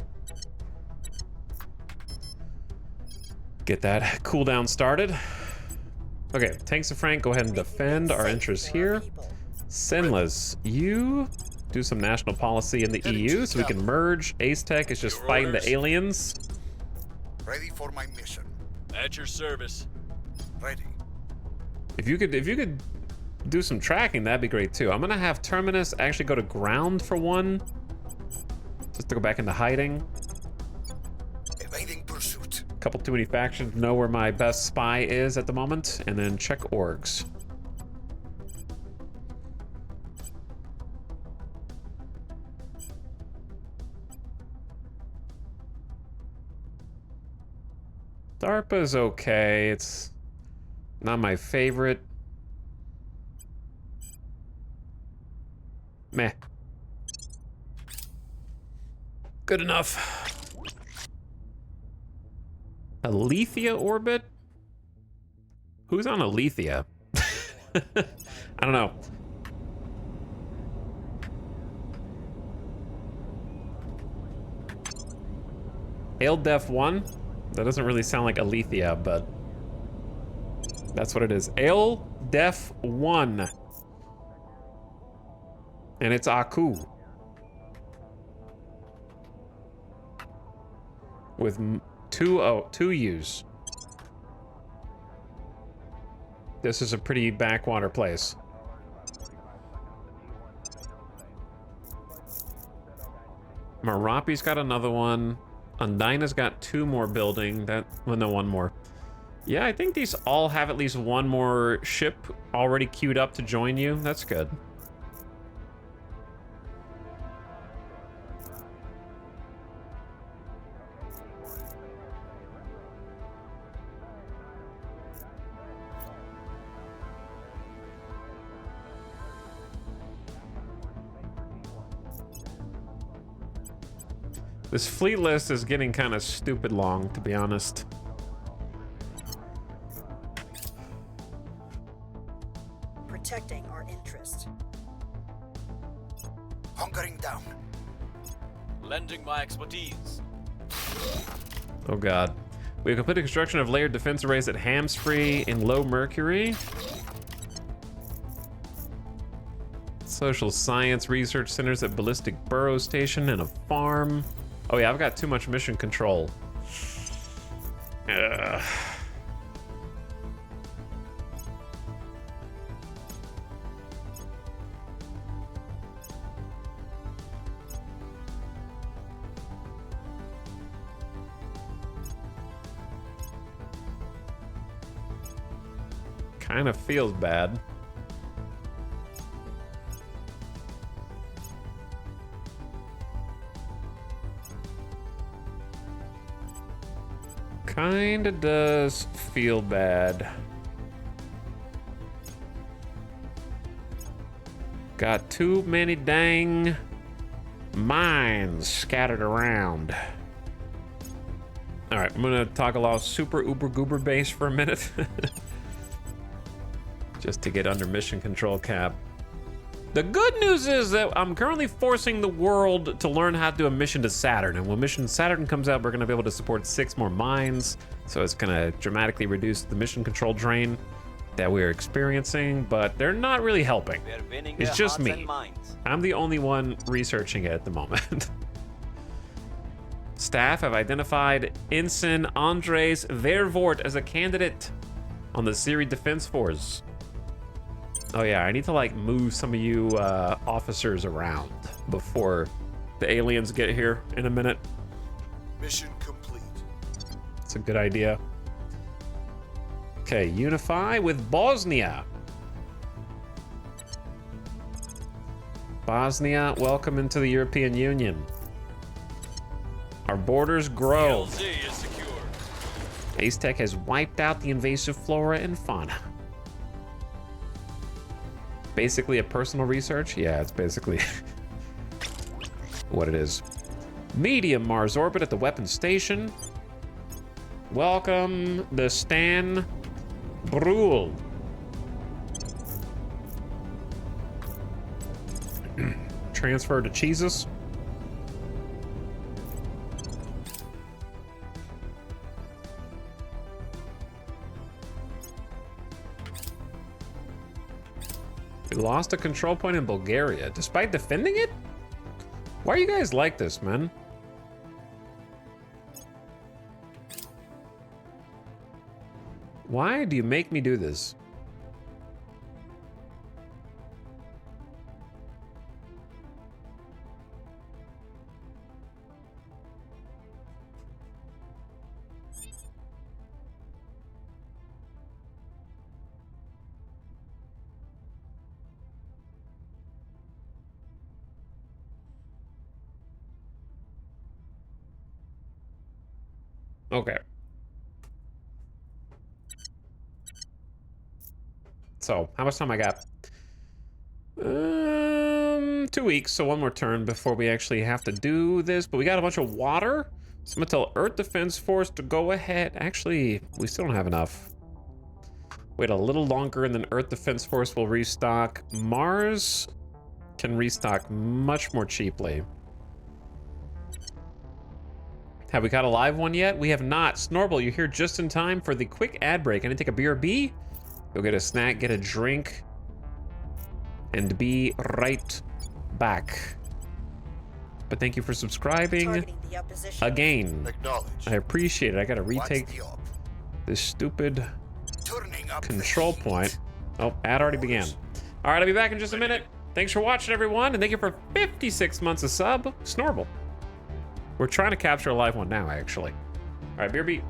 Get that cooldown started. Okay, Tanks of Frank, go ahead and defend our interests here. Sinless, you do some national policy in the EU so we can merge. Ace Tech is just fighting the aliens. Ready for my mission. At your service. Ready. If you could do some tracking, that'd be great too. I'm gonna have Terminus actually go to ground for one, just to go back into hiding. Evading pursuit. Couple too many factions know where my best spy is at the moment, and then check orgs. DARPA's okay. It's not my favorite. Meh. Good enough. Alethea orbit? Who's on Alethea? I don't know. Def 1? That doesn't really sound like Alethea, but that's what it is. Def 1. And it's Aku. With two U's. This is a pretty backwater place. Marapi's got another one. Undina's got 2 more building. Well, no, 1 more. Yeah, I think these all have at least 1 more ship already queued up to join you. That's good. This fleet list is getting kind of stupid long, to be honest. Protecting our interest. Hunkering down. Lending my expertise. Oh god. We have completed construction of layered defense arrays at Hamsfree in low Mercury. Social science research centers at Ballistic Burrow Station and a farm. Oh yeah, I've got too much mission control. Ugh. Kind of feels bad. Kinda does feel bad. Got too many dang mines scattered around. All right, I'm gonna toggle off super uber goober base for a minute. Just to get under mission control cap. The good news is that I'm currently forcing the world to learn how to do a mission to Saturn. And when mission Saturn comes out, we're gonna be able to support 6 more mines. So it's gonna dramatically reduce the mission control drain that we're experiencing, but they're not really helping. We are winning It's their just hearts me. and minds. I'm the only one researching it at the moment. Staff have identified Ensign Andres Vervoort as a candidate on the Syrian Defense Force. Oh yeah, I need to like move some of you officers around before the aliens get here in a minute. Mission complete. It's a good idea. Okay, unify with Bosnia. Bosnia, welcome into the European Union. Our borders grow. LZ is secure. Aztec has wiped out the invasive flora and fauna. Basically a personal research? Yeah, it's basically what it is. Medium Mars orbit at the weapons station. Welcome the Stan Brule. Transfer to Jesus. We lost a control point in Bulgaria despite defending it? Why are you guys like this, man? Why do you make me do this? Okay. So, how much time I got? 2 weeks, so 1 more turn before we actually have to do this. But we got a bunch of water. So I'm gonna tell Earth Defense Force to go ahead. Actually, we still don't have enough. Wait a little longer and then Earth Defense Force will restock. Mars can restock much more cheaply. Have we got a live one yet? We have not. Snorble, you're here just in time for the quick ad break. I need to take a BRB. Go get a snack, get a drink, and be right back. But thank you for subscribing Targeting the opposition. again. Acknowledge. I appreciate it. I gotta What's retake the op? this stupid Turning up the control heat. point. Oh, ad already began. All right, I'll be back in just a minute. Thanks for watching, everyone, and thank you for 56 months of sub. Snorble. We're trying to capture a live one now, actually. All right, BRB.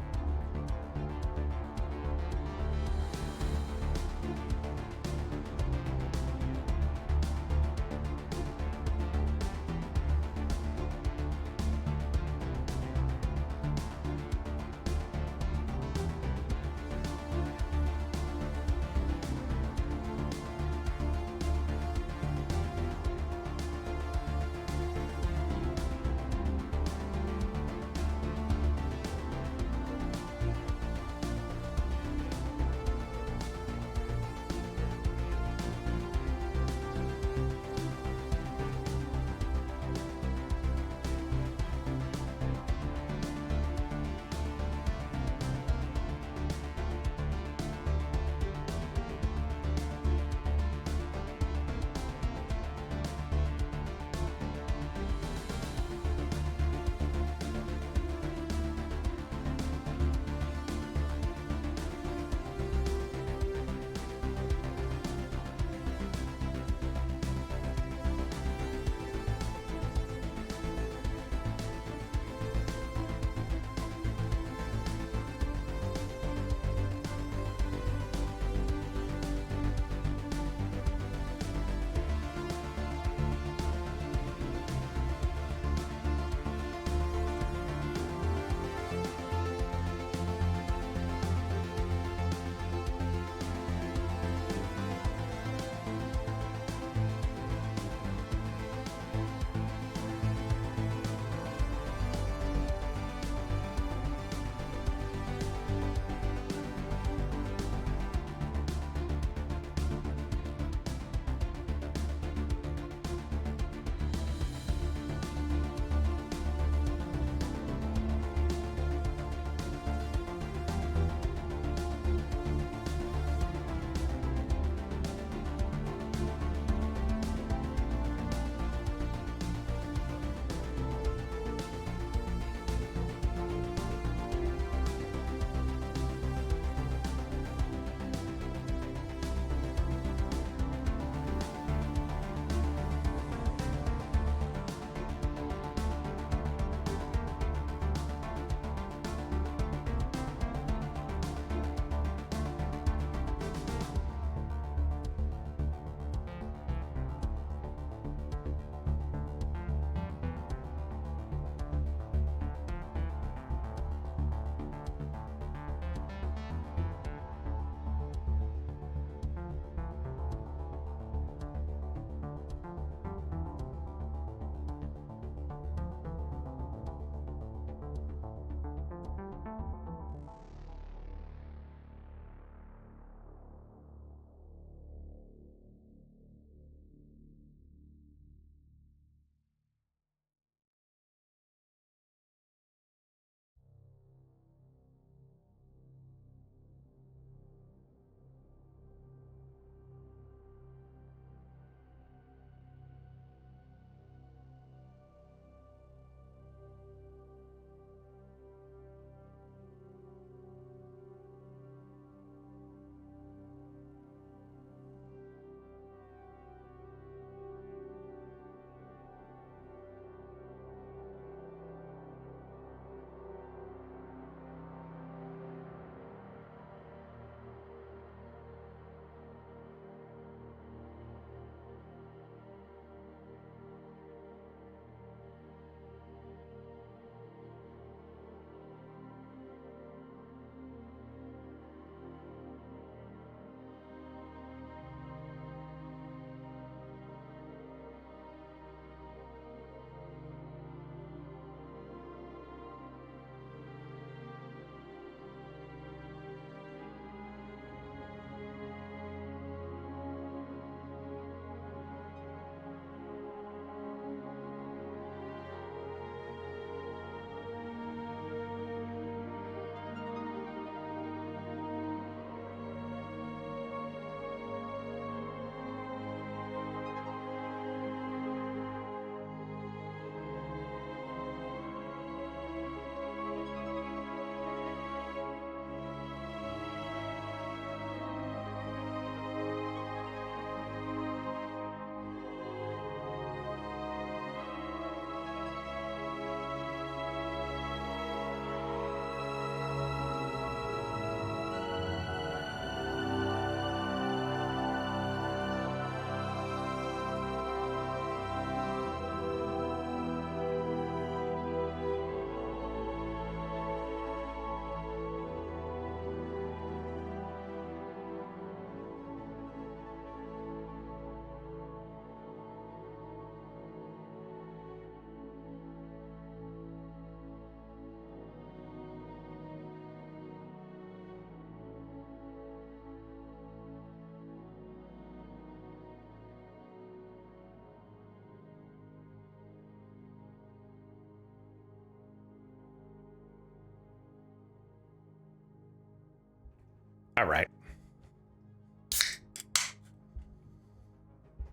All right.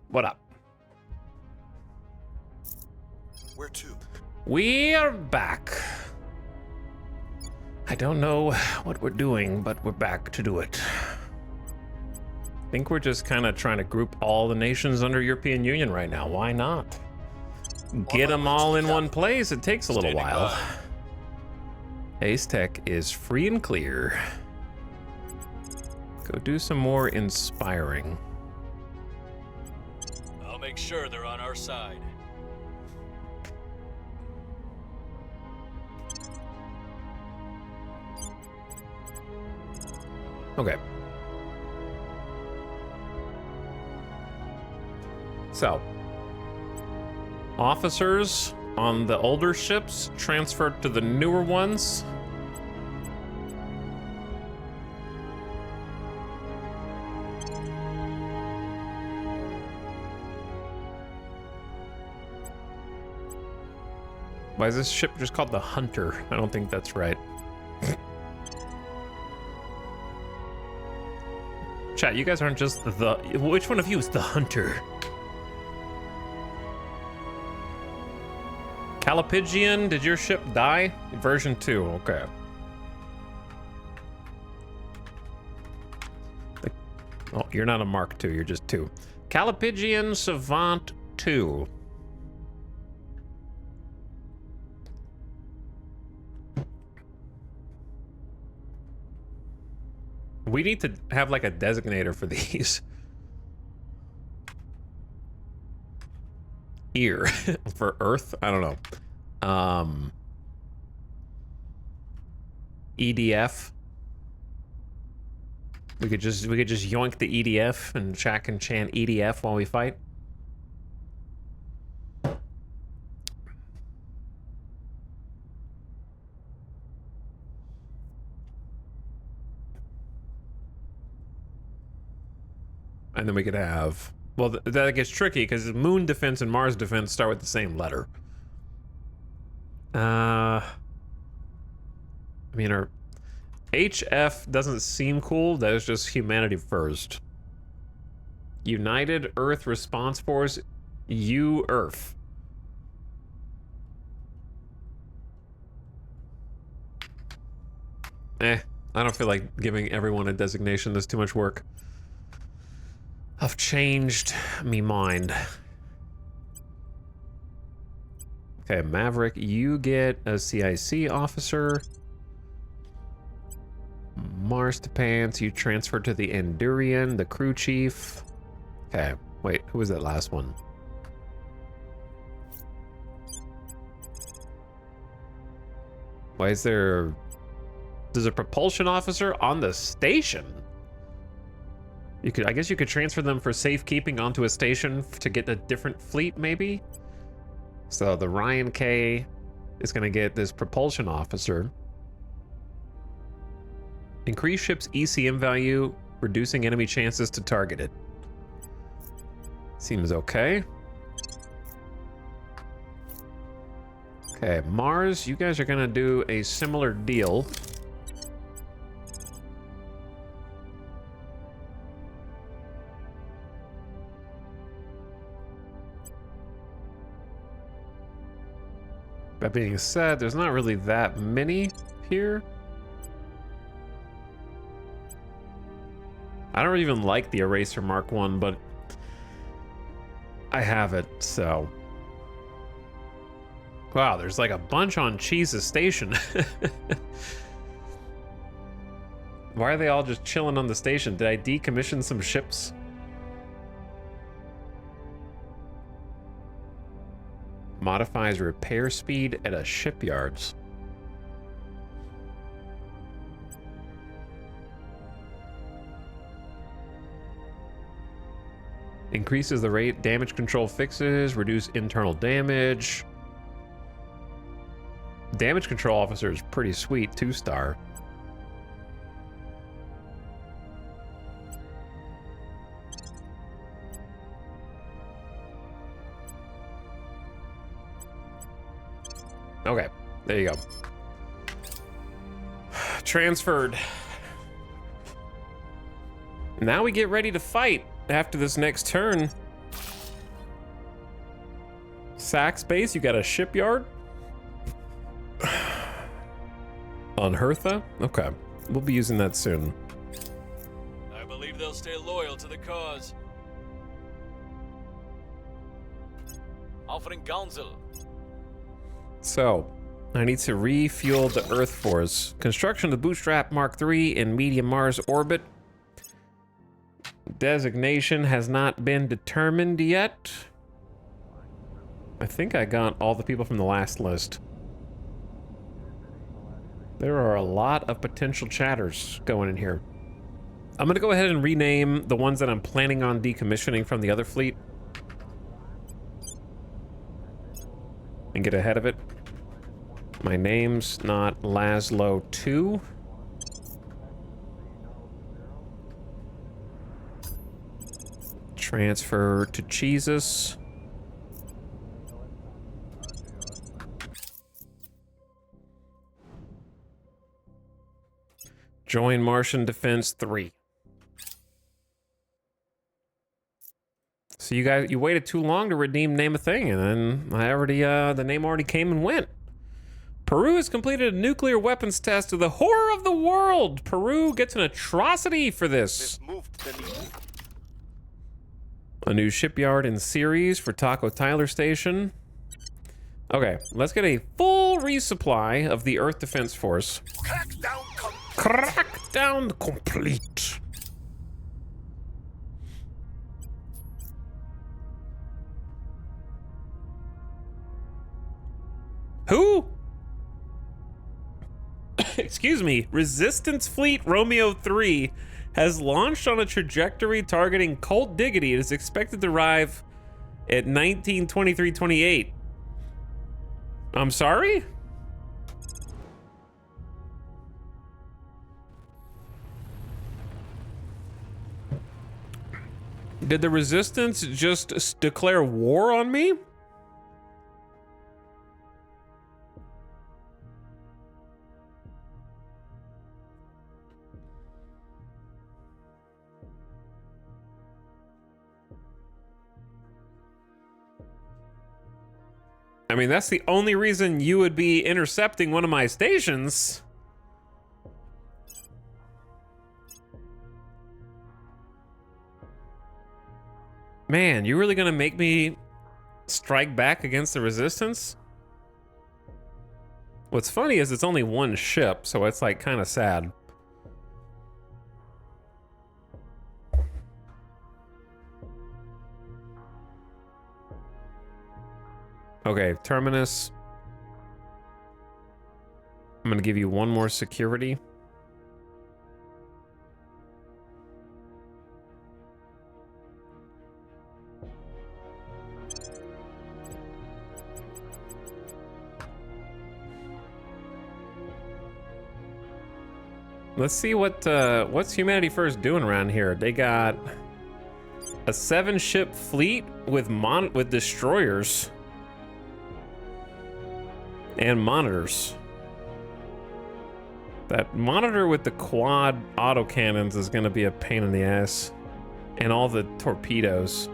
What up? Where to? We are back. I don't know what we're doing, but we're back to do it. I think we're just kind of trying to group all the nations under European Union right now. Why not? Get them all in one place. It takes a little Standing while. by. Ace Tech is free and clear. Go do some more inspiring. I'll make sure they're on our side. Okay. So, officers on the older ships transferred to the newer ones. Why is this ship just called the Hunter? I don't think that's right. Chat, you guys aren't just the... Which one of you is the Hunter? Calipigian, did your ship die? Version 2, okay. Oh, you're not a Mark 2, you're just 2. Calipigian Savant 2. We need to have like a designator for these. Ear for Earth? I don't know. EDF. We could just yoink the EDF and Shaq can chant EDF while we fight. And then we could have, well, that gets tricky because Moon Defense and Mars Defense start with the same letter. I mean, our HF doesn't seem cool. That is just Humanity First. United Earth Response Force, U-Earth. I don't feel like giving everyone a designation. There's too much work. I've changed me mind. Okay, Maverick, you get a CIC officer. Marstapants, you transfer to the Endurian, the crew chief. Okay, wait, who was that last one? Why is there... There's a propulsion officer on the station? You could, I guess you could transfer them for safekeeping onto a station to get a different fleet, maybe? So the Ryan K is going to get this propulsion officer. Increase ship's ECM value, reducing enemy chances to target it. Seems okay. Okay, Mars, you guys are going to do a similar deal. That being said, there's not really that many here. I don't even like the Eraser Mark 1, but I have it, so. Wow, there's like a bunch on Cheese's station. Why are they all just chilling on the station? Did I decommission some ships? Modifies repair speed at a shipyards. Increases the rate damage control fixes, reduce internal damage. Damage control officer is pretty sweet, 2-star. Okay, there you go. Transferred. Now we get ready to fight after this next turn. Sack space, you got a shipyard? On Hertha? Okay, we'll be using that soon. I believe they'll stay loyal to the cause. Offering counsel. So, I need to refuel the Earth Force. Construction of the Bootstrap Mark III in medium Mars orbit. Designation has not been determined yet. I think I got all the people from the last list. There are a lot of potential chatters going in here. I'm gonna go ahead and rename the ones that I'm planning on decommissioning from the other fleet. And get ahead of it. My name's not Laszlo 2. Transfer to Jesus. Join Martian Defense 3. So you guys, you waited too long to redeem name a thing, and then the name already came and went. Peru has completed a nuclear weapons test to the horror of the world. Peru gets an atrocity for this. A new shipyard in Ceres for Taco Tyler Station. Okay, let's get a full resupply of the Earth Defense Force. Crackdown complete. Who? Excuse me. Resistance Fleet Romeo 3 has launched on a trajectory targeting Colt Diggity. It is expected to arrive at 1923-28. I'm sorry? Did the Resistance just declare war on me? I mean, that's the only reason you would be intercepting one of my stations. Man, you really gonna make me strike back against the Resistance? What's funny is it's only one ship, so it's like kind of sad. Okay, Terminus. I'm gonna give you one more security. Let's see what's Humanity First doing around here. They got a 7-ship fleet with destroyers and monitors. That monitor with the quad autocannons is gonna be a pain in the ass, and all the torpedoes.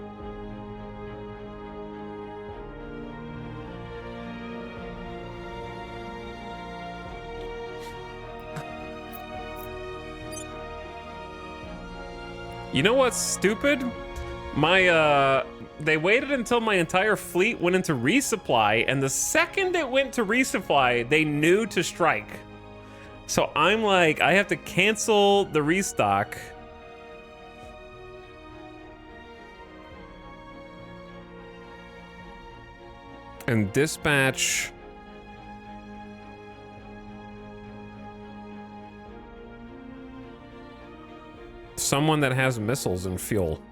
You know what's stupid? They waited until my entire fleet went into resupply, and the second it went to resupply, they knew to strike. So I'm like, I have to cancel the restock. And dispatch someone that has missiles and fuel.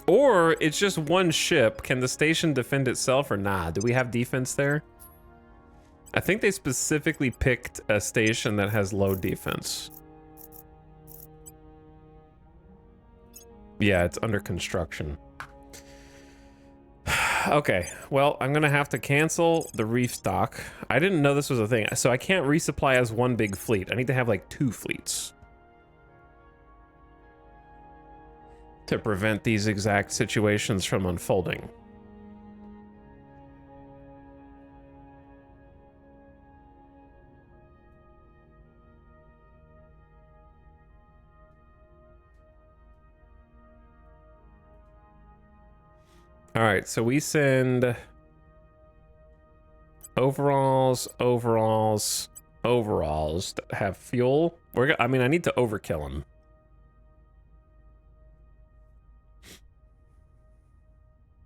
Or it's just one ship. Can the station defend itself or nah? Do we have defense there? I think they specifically picked a station that has low defense. Yeah, it's under construction. Okay, well, I'm gonna have to cancel the reef stock. I didn't know this was a thing, so I can't resupply as one big fleet. I need to have like 2 fleets to prevent these exact situations from unfolding. All right, so we send overalls that have fuel. I mean, I need to overkill them.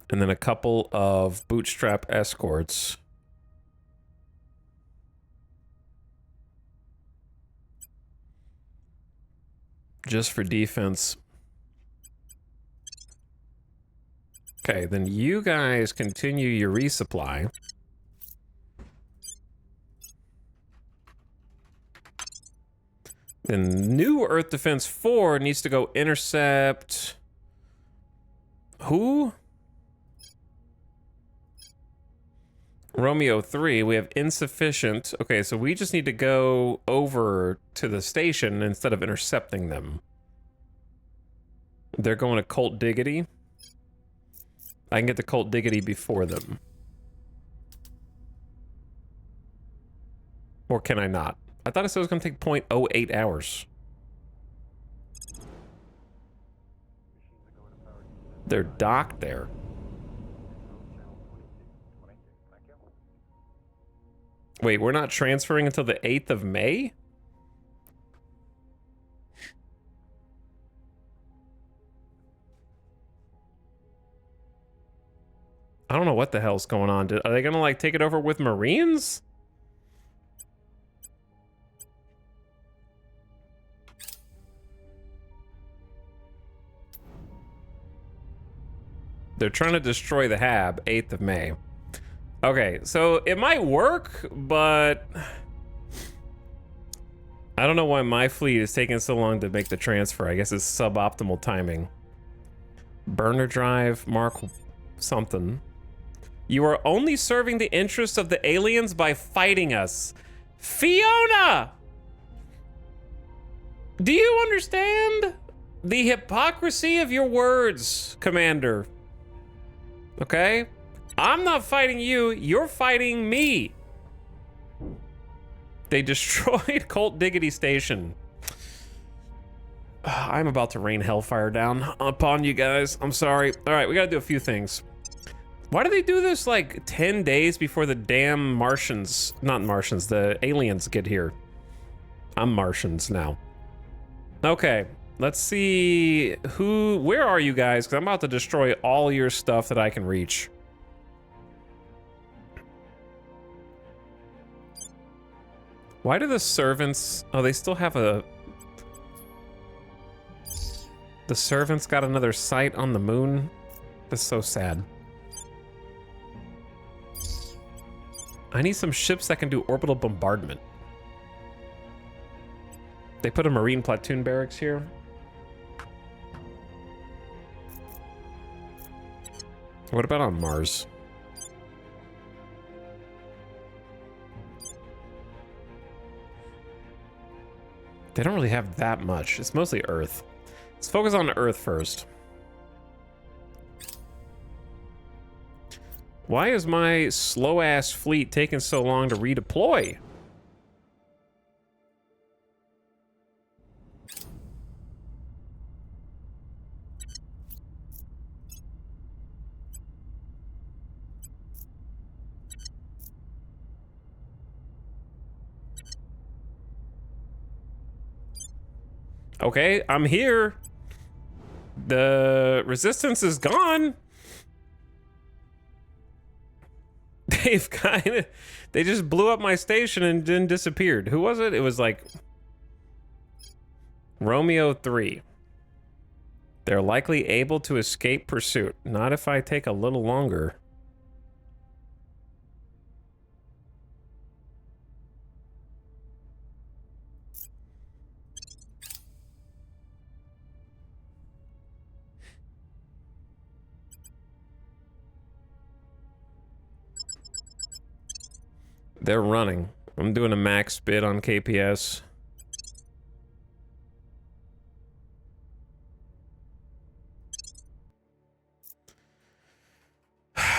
And then a couple of bootstrap escorts. Just for defense. Okay, then you guys continue your resupply. Then new Earth Defense 4 needs to go intercept... Who? Romeo 3, we have insufficient. Okay, so we just need to go over to the station instead of intercepting them. They're going to Colt Diggity. I can get to Colt Diggity before them. Or can I not? I thought it said it was going to take 0.08 hours. They're docked there. Wait, we're not transferring until the 8th of May? I don't know what the hell's going on. Are they gonna like take it over with Marines? They're trying to destroy the Hab, 8th of May. Okay, so it might work, but I don't know why my fleet is taking so long to make the transfer. I guess it's suboptimal timing. Burner drive, mark something. You are only serving the interests of the aliens by fighting us. Fiona! Do you understand the hypocrisy of your words, Commander? Okay? I'm not fighting you, you're fighting me. They destroyed Colt Diggity Station. I'm about to rain hellfire down upon you guys. I'm sorry. All right, we gotta do a few things. Why do they do this like 10 days before the damn Martians, not Martians, the aliens get here? I'm Martians now. Okay, let's see where are you guys? Because I'm about to destroy all your stuff that I can reach. Why do the servants, oh, they still have the servants got another site on the moon? That's so sad. I need some ships that can do orbital bombardment. They put a Marine platoon barracks here. What about on Mars? They don't really have that much. It's mostly Earth. Let's focus on Earth first. Why is my slow-ass fleet taking so long to redeploy? Okay, I'm here. The resistance is gone. They just blew up my station and then disappeared. Who was it? It was like Romeo 3. They're likely able to escape pursuit. Not if I take a little longer. They're running. I'm doing a max bid on KPS.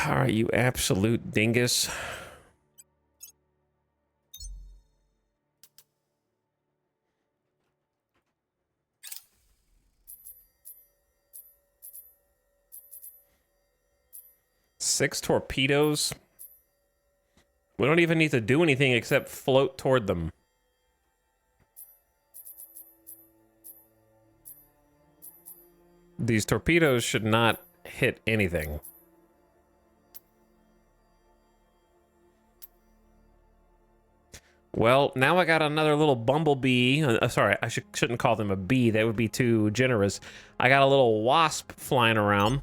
All right, you absolute dingus. Six torpedoes. We don't even need to do anything except float toward them. These torpedoes should not hit anything. Well, now I got another little bumblebee. Sorry, I shouldn't call them a bee. That would be too generous. I got a little wasp flying around,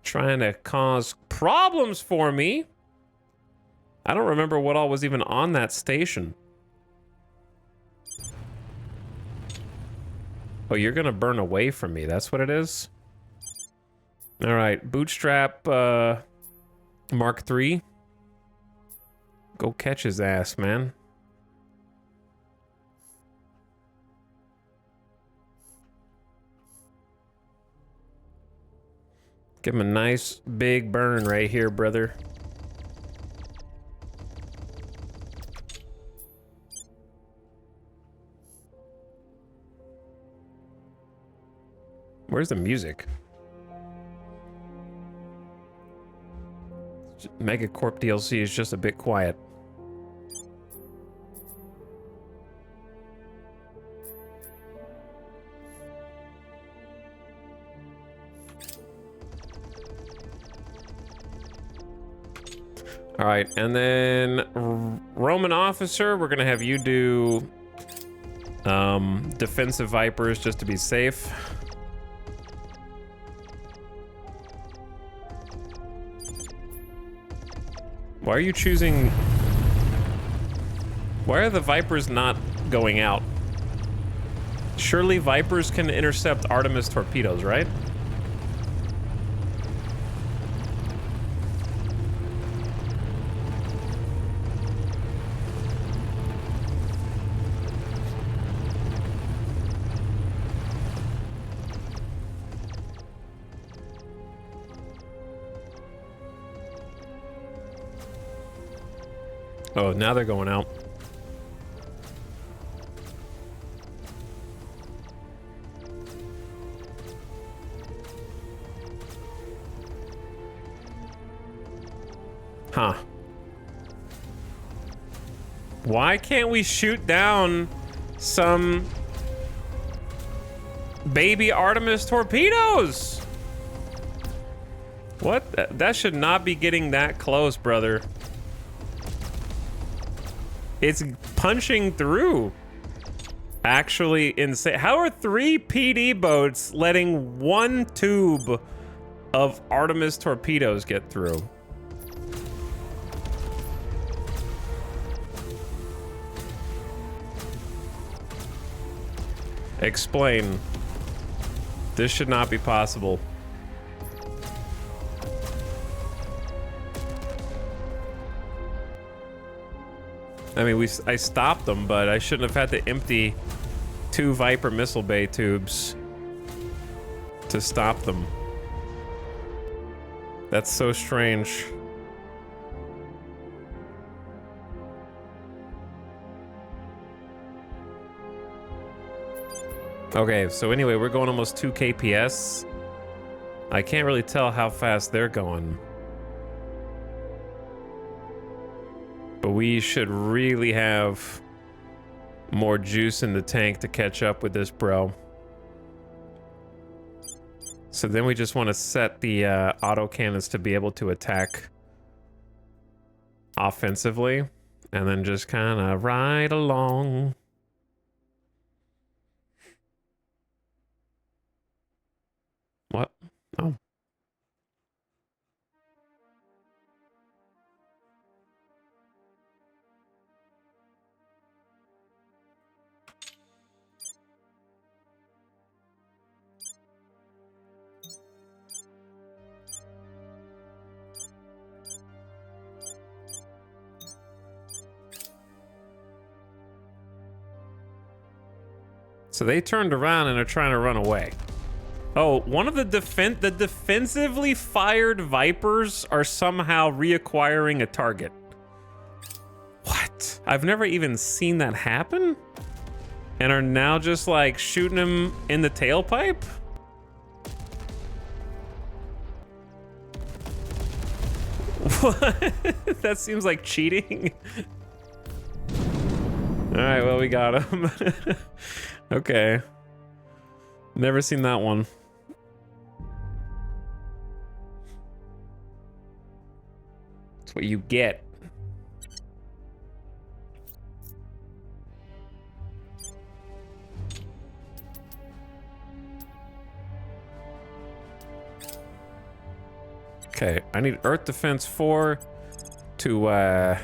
trying to cause problems for me. I don't remember what all was even on that station. Oh, you're gonna burn away from me. That's what it is? All right, bootstrap Mark III. Go catch his ass, man. Give him a nice big burn right here, brother. Where's the music? Megacorp DLC is just a bit quiet. All right, and then Roman officer, we're gonna have you do defensive Vipers just to be safe. Why are you choosing... Why are the Vipers not going out? Surely Vipers can intercept Artemis torpedoes, right? Oh, now they're going out. Huh. Why can't we shoot down some baby Artemis torpedoes? What? That should not be getting that close, brother. It's punching through. Actually insane. How are 3 PD boats letting 1 tube of Artemis torpedoes get through? Explain. This should not be possible. I mean, I stopped them, but I shouldn't have had to empty 2 Viper missile bay tubes to stop them. That's so strange. Okay, so anyway, we're going almost 2 KPS. I can't really tell how fast they're going. But we should really have more juice in the tank to catch up with this, bro. So then we just want to set the autocannons to be able to attack offensively. And then just kind of ride along. What? Oh. So they turned around and are trying to run away. Oh, one of the defensively fired Vipers are somehow reacquiring a target. What? I've never even seen that happen? And are now just like shooting him in the tailpipe? What? That seems like cheating. All right, well, we got him. Okay. Never seen that one. That's what you get. Okay, I need Earth Defense 4 to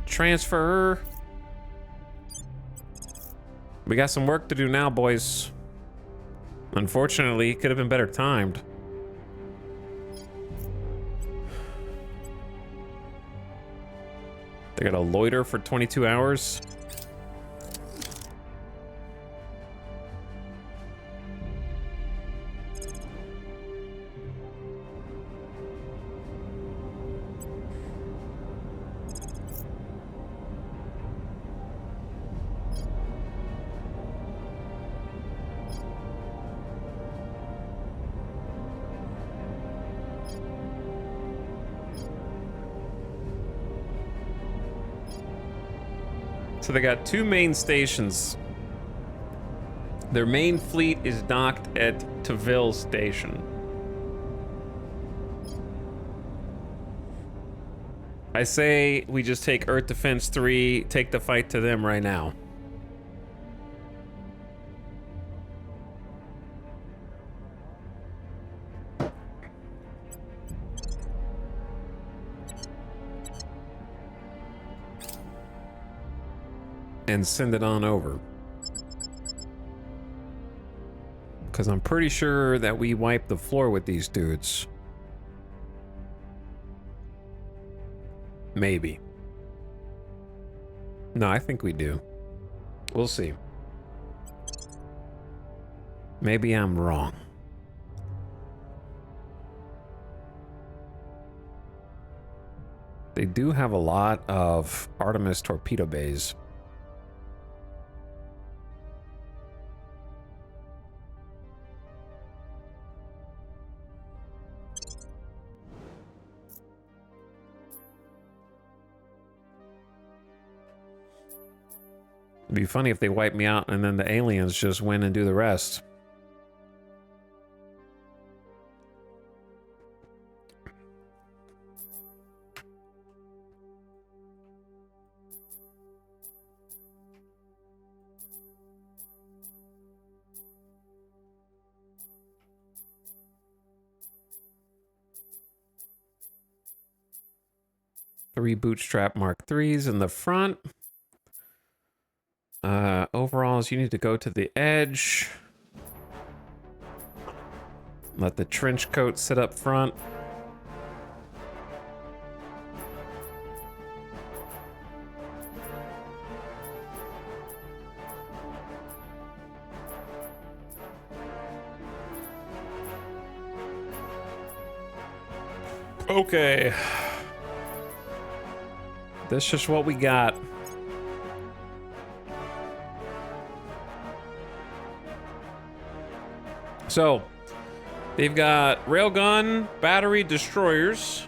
transfer. We got some work to do now, boys. Unfortunately, it could have been better timed. They got a loiter for 22 hours. So they got two main stations. Their main fleet is docked at Taville Station. I say we just take Earth Defense 3, take the fight to them right now. And send it on over. Because I'm pretty sure that we wiped the floor with these dudes. Maybe. No, I think we do. We'll see. Maybe I'm wrong. They do have a lot of Artemis torpedo bays. It'd be funny if they wipe me out and then the aliens just win and do the rest. Three bootstrap Mark IIIs in the front. Overalls, you need to go to the edge. Let the trench coat sit up front. Okay. That's just what we got. So, they've got railgun, battery, destroyers.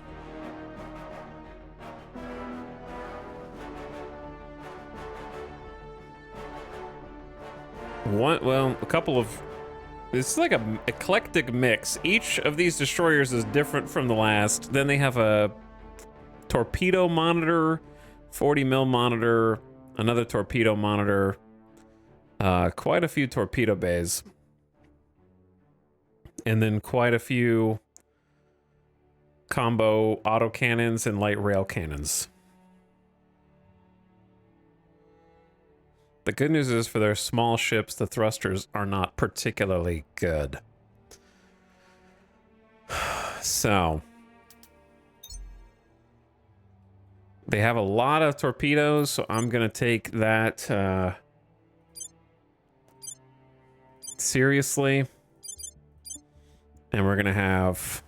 A couple of... It's like an eclectic mix. Each of these destroyers is different from the last. Then they have a torpedo monitor, 40 mil monitor, another torpedo monitor, quite a few torpedo bays. And then quite a few combo autocannons and light rail cannons. The good news is for their small ships, the thrusters are not particularly good. So, they have a lot of torpedoes, so I'm going to take that seriously. And we're gonna have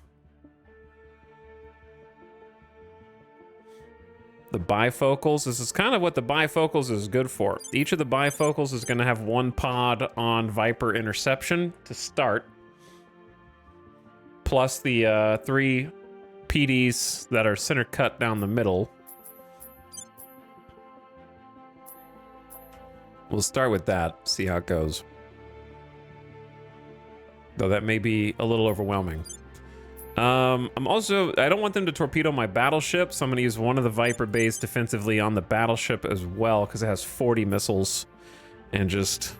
the bifocals. This is kind of what the bifocals is good for. Each of the bifocals is gonna have one pod on Viper interception to start, plus the 3 PDs that are center cut down the middle. We'll start with that, see how it goes. Though that may be a little overwhelming. I don't want them to torpedo my battleship, so I'm gonna use one of the Viper bays defensively on the battleship as well, because it has 40 missiles. And just...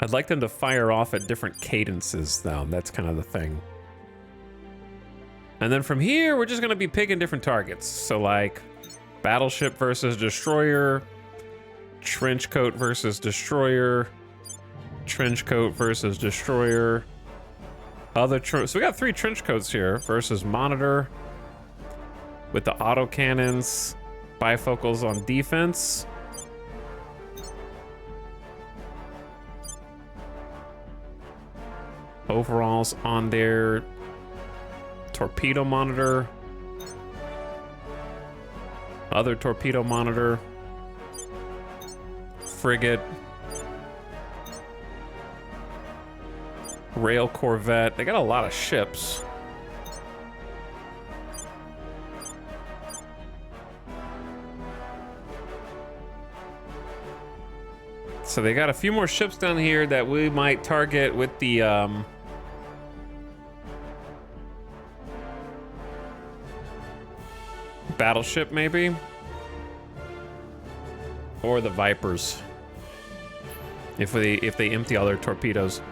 I'd like them to fire off at different cadences, though. That's kind of the thing. And then from here, we're just gonna be picking different targets. So like, battleship versus destroyer, trench coat versus destroyer, trench coat versus destroyer, so we got 3 trench coats here versus monitor with the auto cannons, bifocals on defense. Overalls on their torpedo monitor, other torpedo monitor, frigate, rail corvette. They got a lot of ships. So they got a few more ships down here that we might target with the battleship, maybe, or the Vipers if they empty all their torpedoes.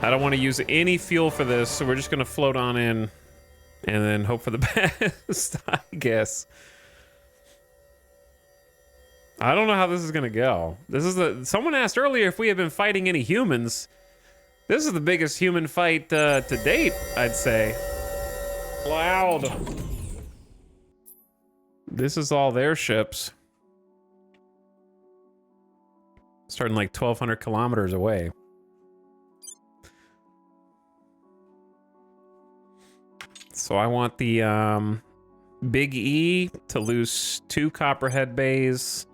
I don't want to use any fuel for this, so we're just gonna float on in and then hope for the best, I guess. I don't know how this is gonna go. Someone asked earlier if we have been fighting any humans. This is the biggest human fight to date, I'd say. Loud. This is all their ships. Starting like 1,200 kilometers away. So I want the Big E to lose 2 Copperhead bays.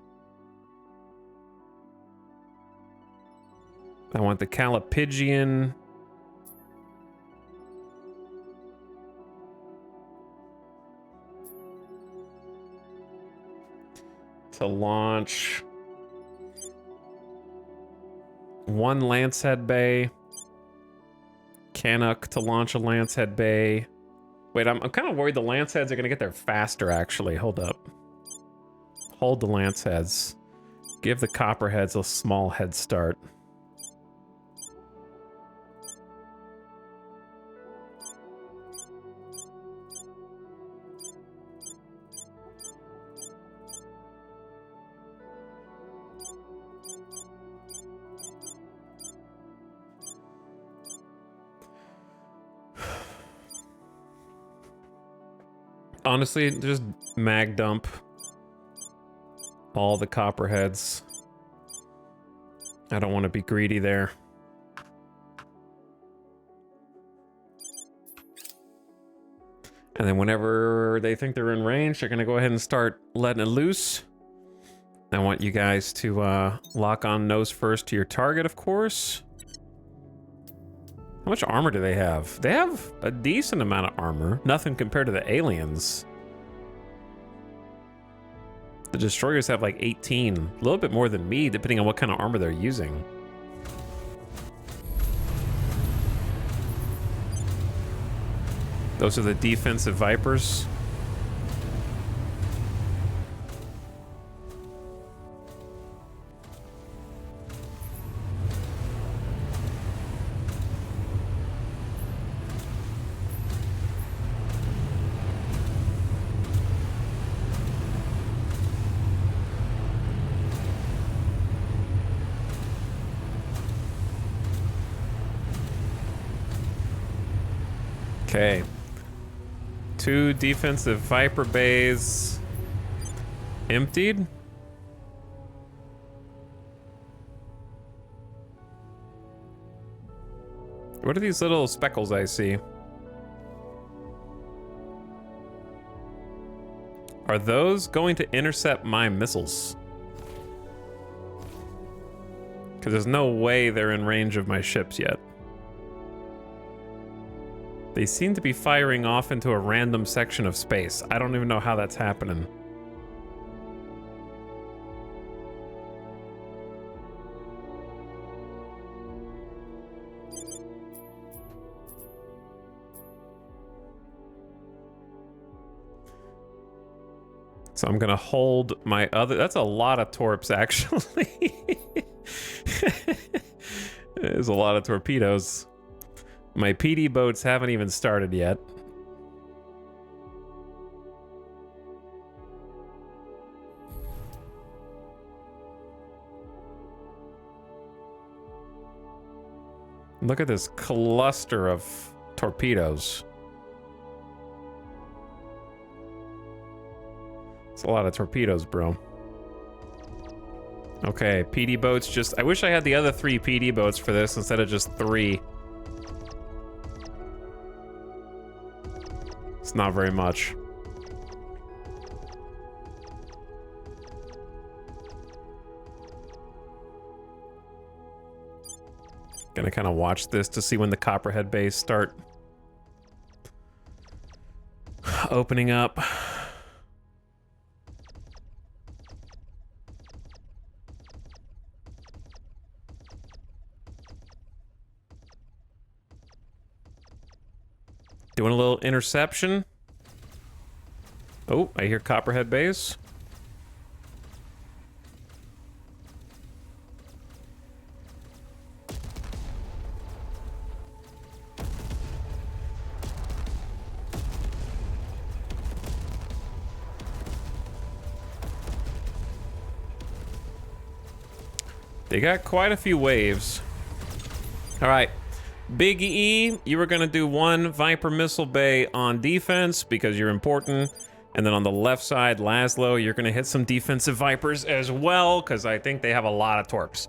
I want the Calipigian to launch 1 Lancehead bay. Canuck to launch a Lancehead bay. Wait, I'm kind of worried the Lanceheads are going to get there faster, actually. Hold up. Hold the Lanceheads. Give the Copperheads a small head start. Honestly, just mag dump all the Copperheads. I don't want to be greedy there. And then whenever they think they're in range, they're going to go ahead and start letting it loose. I want you guys to lock on nose first to your target, of course. How much armor do they have? They have a decent amount of armor. Nothing compared to the aliens. The destroyers have like 18. A little bit more than me, depending on what kind of armor they're using. Those are the defensive Vipers. Okay. 2 defensive Viper bays emptied. What are these little speckles I see? Are those going to intercept my missiles? Because there's no way they're in range of my ships yet. They seem to be firing off into a random section of space. I don't even know how that's happening. So I'm gonna hold my other, that's a lot of torps actually. There's a lot of torpedoes. My PD boats haven't even started yet. Look at this cluster of torpedoes. It's a lot of torpedoes, bro. Okay, PD boats just... I wish I had the other 3 PD boats for this instead of just 3. It's not very much. Gonna kind of watch this to see when the Copperhead base start opening up. Doing a little interception. Oh, I hear Copperhead base. They got quite a few waves. All right. Big E, you were gonna do 1 Viper missile bay on defense because you're important. And then on the left side, Laszlo, you're gonna hit some defensive Vipers as well because I think they have a lot of torps.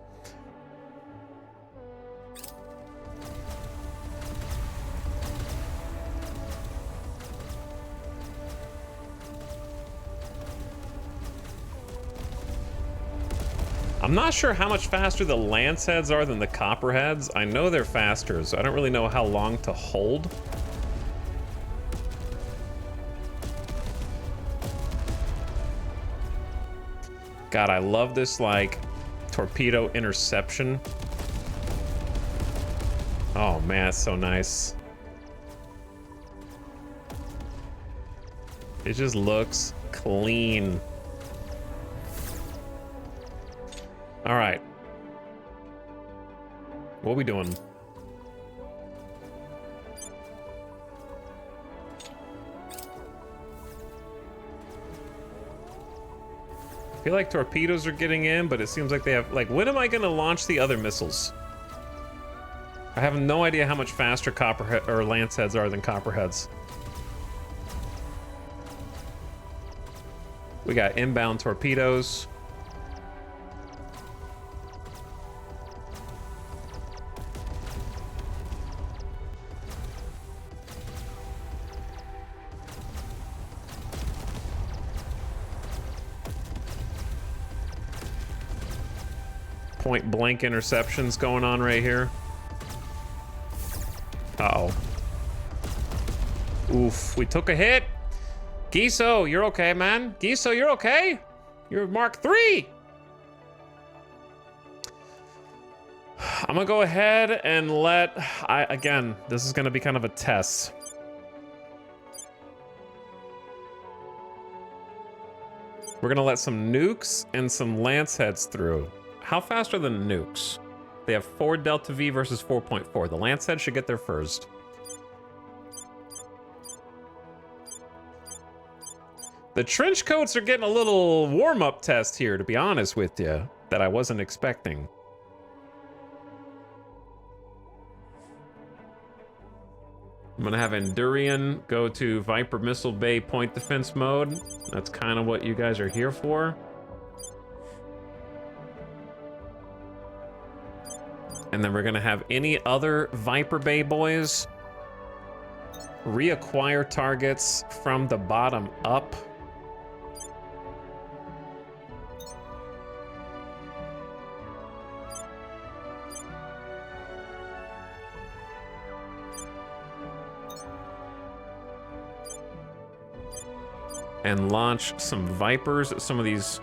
I'm not sure how much faster the lance heads are than the copperheads. I know they're faster, so I don't really know how long to hold. God, I love this, like, torpedo interception. Oh, man, it's so nice. It just looks clean. All right. What are we doing? I feel like torpedoes are getting in, but it seems like they have... Like, when am I going to launch the other missiles? I have no idea how much faster copperhead or lance heads are than copperheads. We got inbound torpedoes. Point blank interceptions going on right here. Uh-oh. Oof, we took a hit. Giso, you're okay, man. Giso, you're okay? You're Mark III. I'm gonna go ahead and let... Again, this is gonna be kind of a test. We're gonna let some nukes and some lance heads through. How fast are the nukes? They have 4 Delta V versus 4.4. The lance head should get there first. The trench coats are getting a little warm-up test here, to be honest with you, that I wasn't expecting. I'm gonna have Endurian go to Viper Missile Bay point defense mode. That's kind of what you guys are here for. And then we're gonna have any other Viper Bay boys reacquire targets from the bottom up. And launch some Vipers at some of these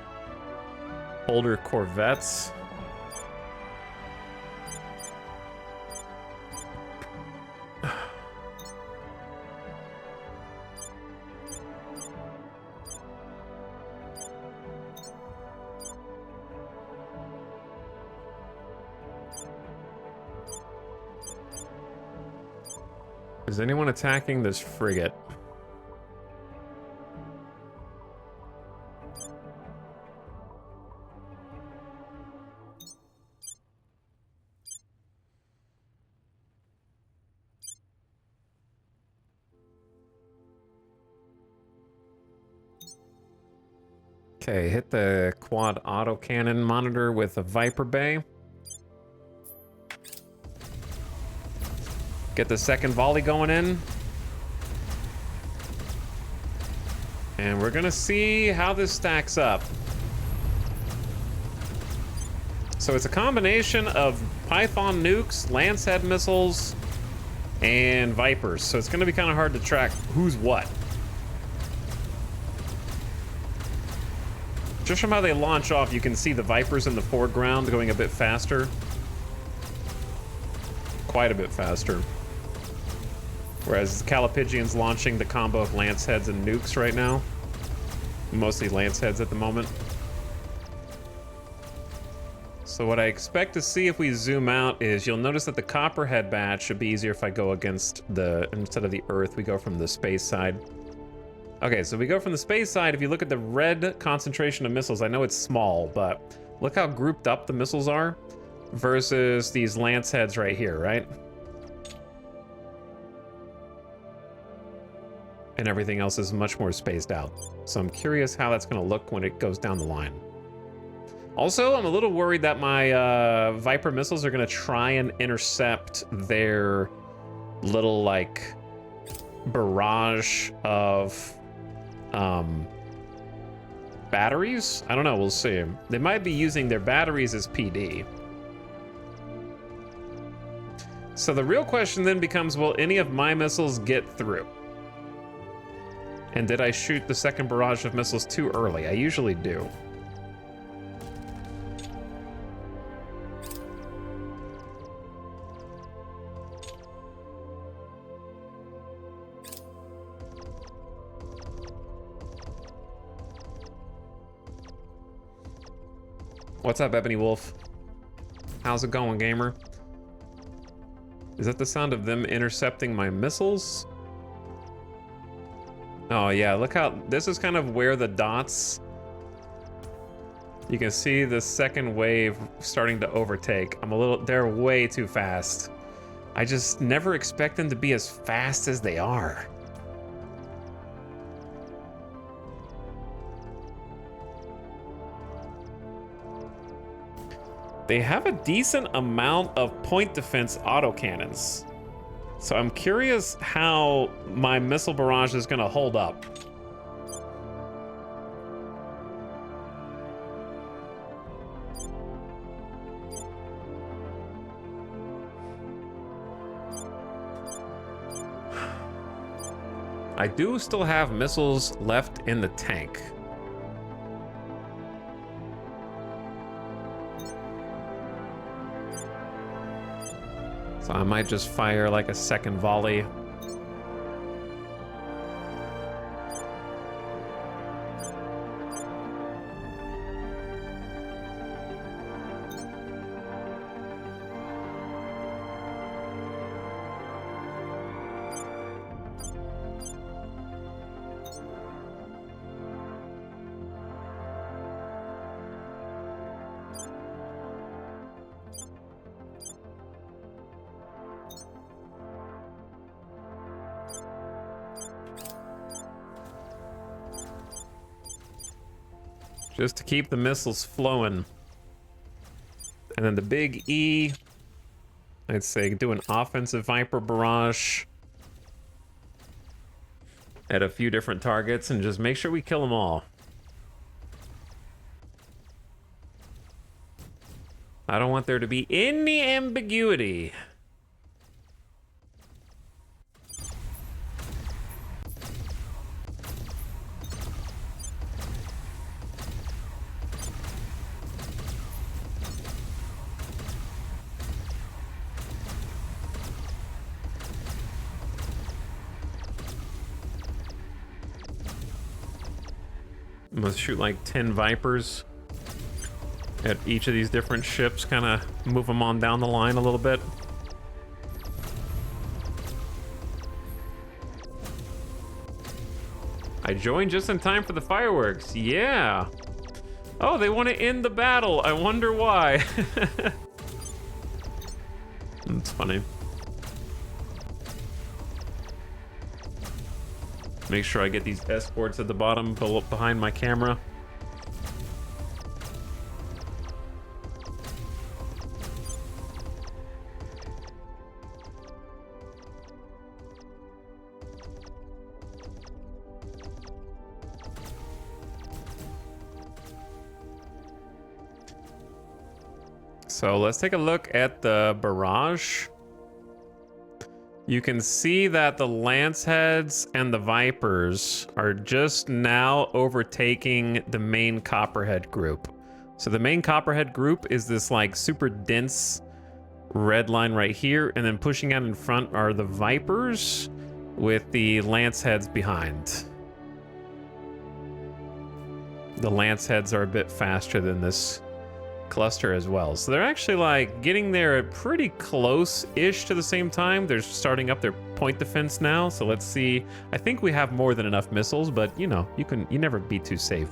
older Corvettes. Is anyone attacking this frigate? Okay, hit the quad autocannon monitor with a Viper Bay. Get the second volley going in. And we're gonna see how this stacks up. So it's a combination of Python nukes, Lancehead missiles, and Vipers. So it's gonna be kind of hard to track who's what. Just from how they launch off, you can see the Vipers in the foreground going a bit faster. Quite a bit faster. Whereas Calipigian's launching the combo of Lanceheads and nukes right now. Mostly Lanceheads at the moment. So what I expect to see if we zoom out is you'll notice that the Copperhead batch should be easier if I go against instead of the Earth, we go from the space side. Okay, so we go from the space side. If you look at the red concentration of missiles, I know it's small, but look how grouped up the missiles are versus these Lanceheads right here, right? And everything else is much more spaced out. So I'm curious how that's gonna look when it goes down the line. Also, I'm a little worried that my Viper missiles are gonna try and intercept their little, like, barrage of batteries? I don't know, we'll see. They might be using their batteries as PD. So the real question then becomes, will any of my missiles get through? And did I shoot the second barrage of missiles too early? I usually do. What's up, Ebony Wolf? How's it going, gamer? Is that the sound of them intercepting my missiles? Oh yeah, look how, this is kind of where the dots, you can see the second wave starting to overtake. They're way too fast. I just never expect them to be as fast as they are. They have a decent amount of point defense autocannons. So I'm curious how my missile barrage is gonna hold up. I do still have missiles left in the tank. So I might just fire like a second volley. Just to keep the missiles flowing. And then the big E I'd say do an offensive Viper barrage at a few different targets and just make sure we kill them all. I don't want there to be any ambiguity. I'm gonna shoot like 10 Vipers at each of these different ships, kind of move them on down the line a little bit. I joined just in time for the fireworks. Yeah. Oh, they want to end the battle. I wonder why. That's funny. Make sure I get these escorts at the bottom behind my camera. So let's take a look at the barrage. You can see that the Lanceheads and the Vipers are just now overtaking the main Copperhead group. So the main Copperhead group is this like super dense red line right here, and then pushing out in front are the Vipers with the Lanceheads behind. The Lanceheads are a bit faster than this cluster as well. So they're actually like getting there pretty close-ish to the same time. They're starting up their point defense now. So let's see. I think we have more than enough missiles, but you know, you never be too safe.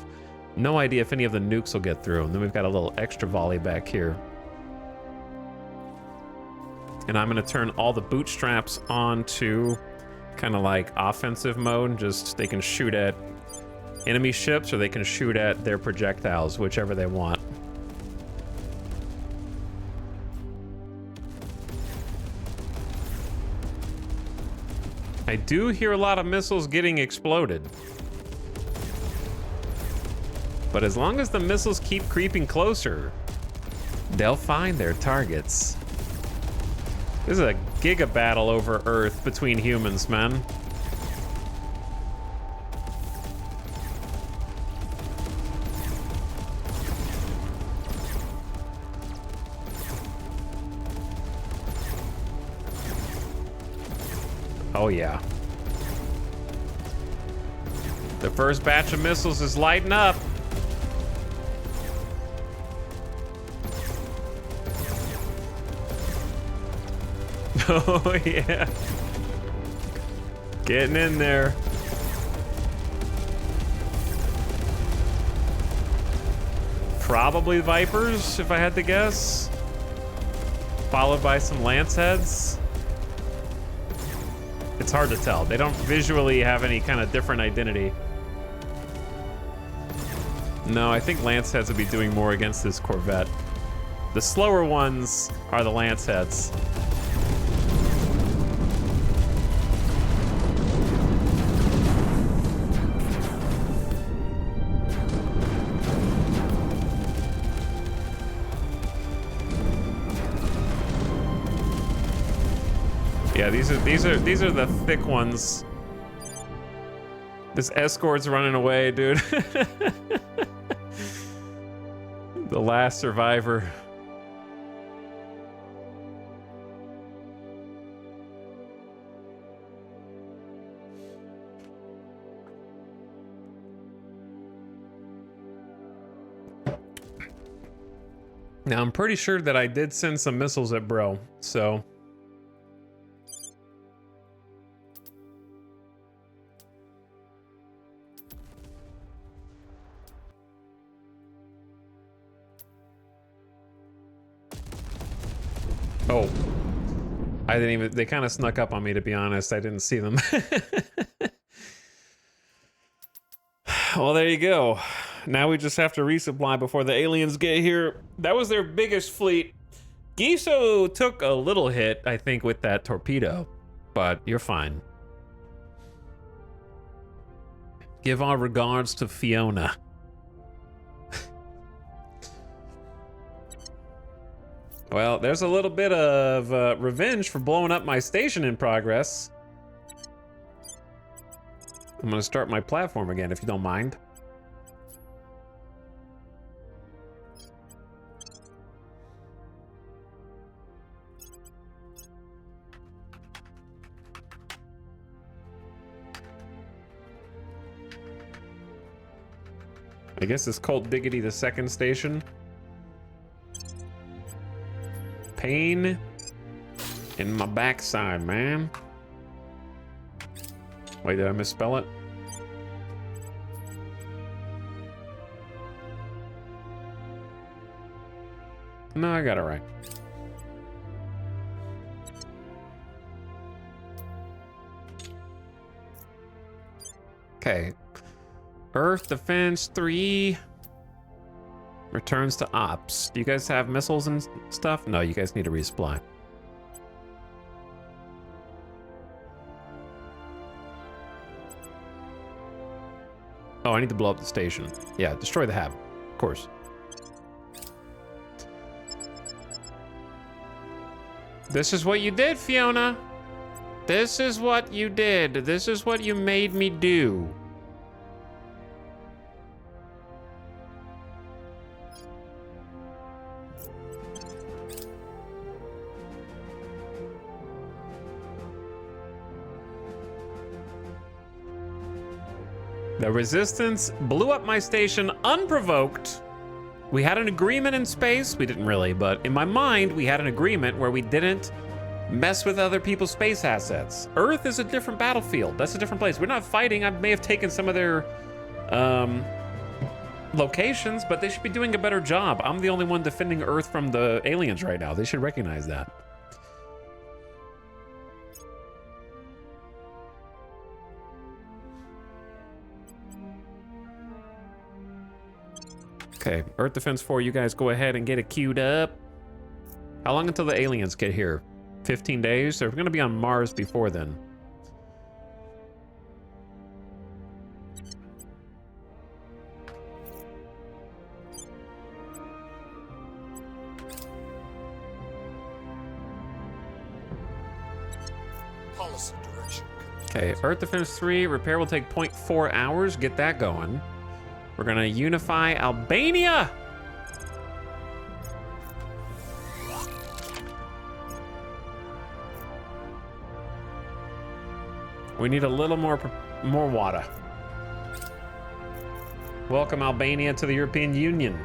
No idea if any of the nukes will get through. And then we've got a little extra volley back here. And I'm gonna turn all the bootstraps on to kind of like offensive mode. Just they can shoot at enemy ships or they can shoot at their projectiles, whichever they want. I do hear a lot of missiles getting exploded. But as long as the missiles keep creeping closer, they'll find their targets. This is a giga battle over Earth between humans, man. Oh yeah. The first batch of missiles is lighting up. Oh yeah. Getting in there. Probably Vipers, if I had to guess. Followed by some Lanceheads. It's hard to tell. They don't visually have any kind of different identity. No, I think Lanceheads would be doing more against this Corvette. The slower ones are the Lanceheads. Yeah, these are the thick ones. This escort's running away, dude. The last survivor. Now, I'm pretty sure that I did send some missiles at Bro, so... Oh, I didn't even, they kind of snuck up on me, to be honest. I didn't see them. Well, there you go. Now we just have to resupply before the aliens get here. That was their biggest fleet. Giso took a little hit, I think, with that torpedo, but you're fine. Give our regards to Fiona. Well, there's a little bit of revenge for blowing up my station in progress. I'm gonna start my platform again, if you don't mind. I guess it's Colt Diggity the second station. Pain in my backside, man. Wait, did I misspell it? No, I got it right. Okay. Earth Defense 3 returns to ops. Do you guys have missiles and stuff? No, you guys need to resupply. Oh, I need to blow up the station. Yeah, destroy the hab, of course. This is what you did, Fiona. This is what you did. This is what you made me do. The Resistance blew up my station unprovoked. We had an agreement in space. We didn't really, but in my mind, we had an agreement where we didn't mess with other people's space assets. Earth is a different battlefield. That's a different place. We're not fighting. I may have taken some of their locations, but they should be doing a better job. I'm the only one defending Earth from the aliens right now. They should recognize that. Okay, Earth Defense 4, you guys go ahead and get it queued up. How long until the aliens get here? 15 days? They're gonna be on Mars before then. Policy direction. Okay, Earth Defense 3, repair will take 0.4 hours. Get that going. We're gonna unify Albania! We need a little more water. Welcome Albania to the European Union.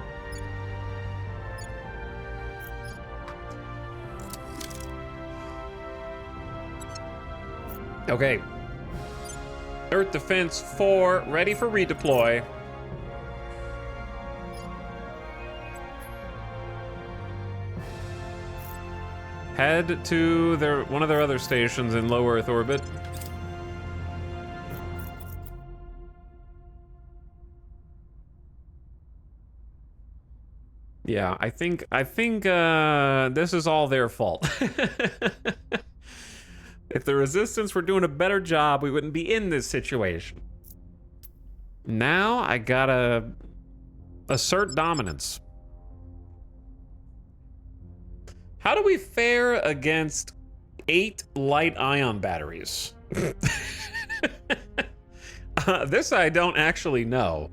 Okay. Earth Defense 4, ready for redeploy. Head to one of their other stations in low Earth orbit. Yeah, I think this is all their fault. If the Resistance were doing a better job, we wouldn't be in this situation. Now I gotta assert dominance. How do we fare against 8 light ion batteries? This I don't actually know.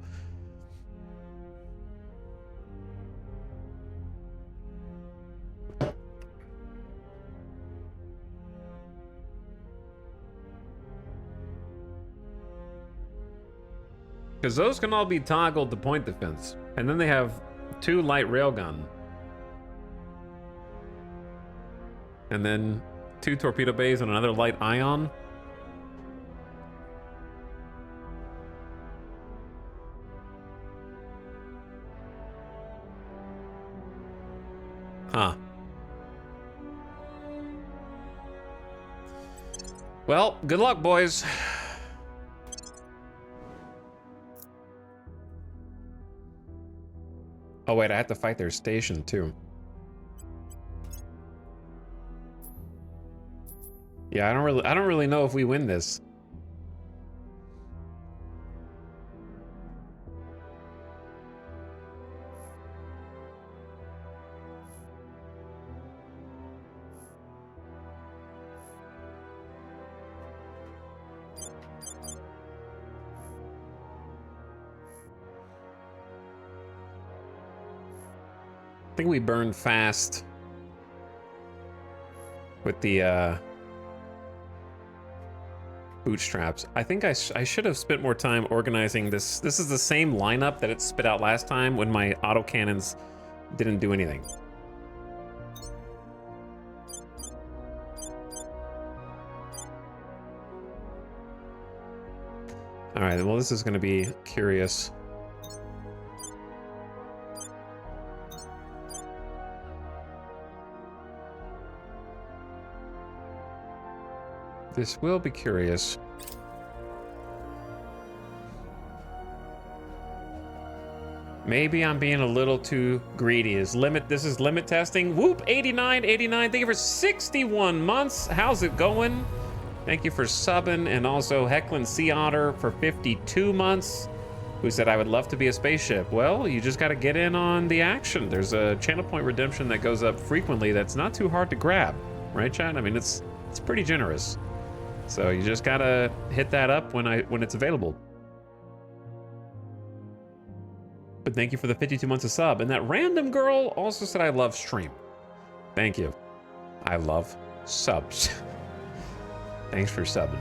Because those can all be toggled to point defense. And then they have 2 light railgun. And then 2 torpedo bays and another light ion. Huh. Well, good luck, boys. Oh wait, I have to fight their station too. Yeah, I don't really know if we win this. I think we burned fast with the bootstraps. I think I should have spent more time organizing this. This is the same lineup that it spit out last time when my autocannons didn't do anything. All right, well, this is going to be curious. This will be curious. Maybe I'm being a little too greedy. This is limit testing. Whoop, 89, 89. Thank you for 61 months. How's it going? Thank you for subbing, and also Heckland Sea Otter for 52 months, who said, I would love to be a spaceship. Well, you just got to get in on the action. There's a channel point redemption that goes up frequently that's not too hard to grab, right, Chad? I mean, it's pretty generous. So you just gotta hit that up when it's available. But thank you for the 52 months of sub. And that random girl also said, I love stream. Thank you. I love subs. Thanks for subbing.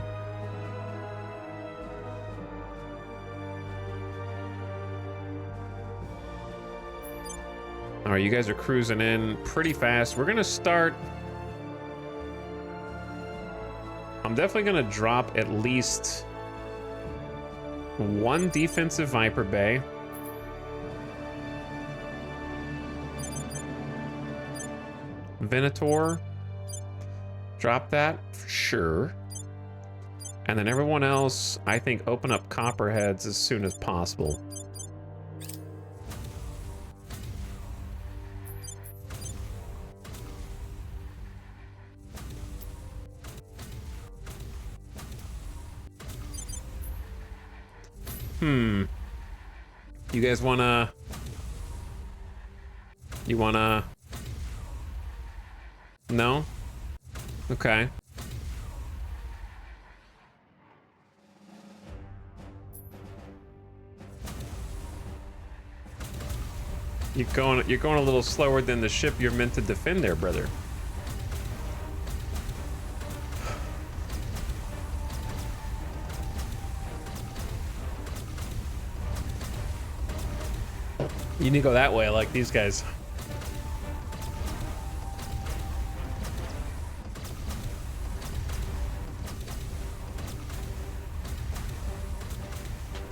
All right, you guys are cruising in pretty fast. We're gonna start. I'm definitely gonna drop at least one defensive Viper Bay. Venator. Drop that for sure. And then everyone else, I think, open up Copperheads as soon as possible. You guys wanna... You wanna... No? Okay. You're going a little slower than the ship you're meant to defend there, brother. You need to go that way, like these guys.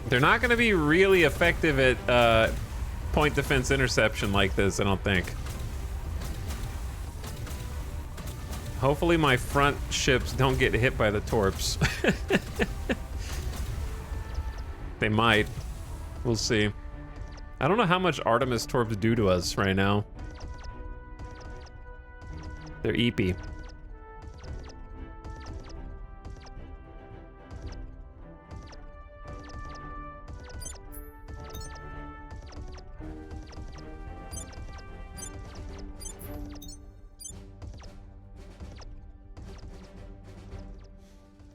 They're not going to be really effective at point defense interception like this, I don't think. Hopefully my front ships don't get hit by the torps. They might. We'll see. I don't know how much Artemis torps do to us right now. They're eepy.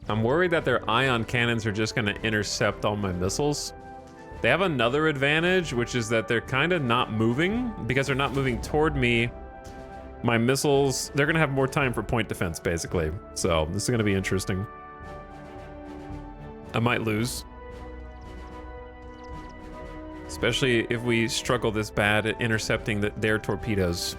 I'm worried that their ion cannons are just going to intercept all my missiles. They have another advantage, which is that they're kind of not moving. Because they're not moving toward me, my missiles, they're going to have more time for point defense, basically. So this is going to be interesting. I might lose. Especially if we struggle this bad at intercepting their torpedoes.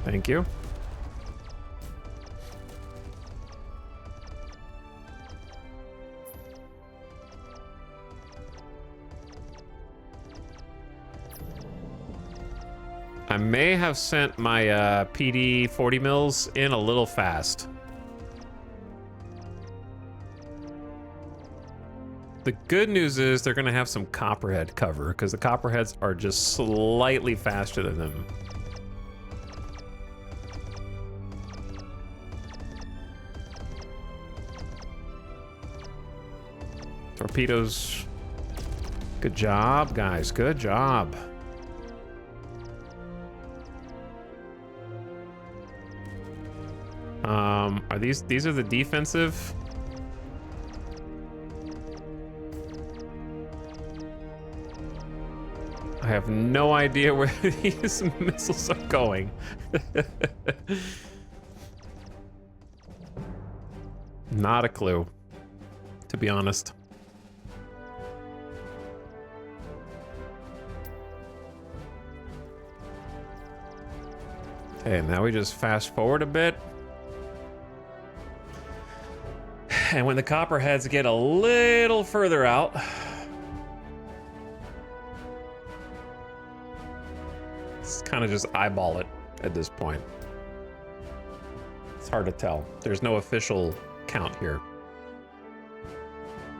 Thank you. I may have sent my PD 40 mils in a little fast. The good news is they're gonna have some copperhead cover because the copperheads are just slightly faster than them. Torpedoes. Good job, guys. Good job. Are these are the defensive? I have no idea where these missiles are going. Not a clue, to be honest. Okay, now we just fast forward a bit. And when the copperheads get a little further out, it's kind of just eyeball it at this point. It's hard to tell. There's no official count here.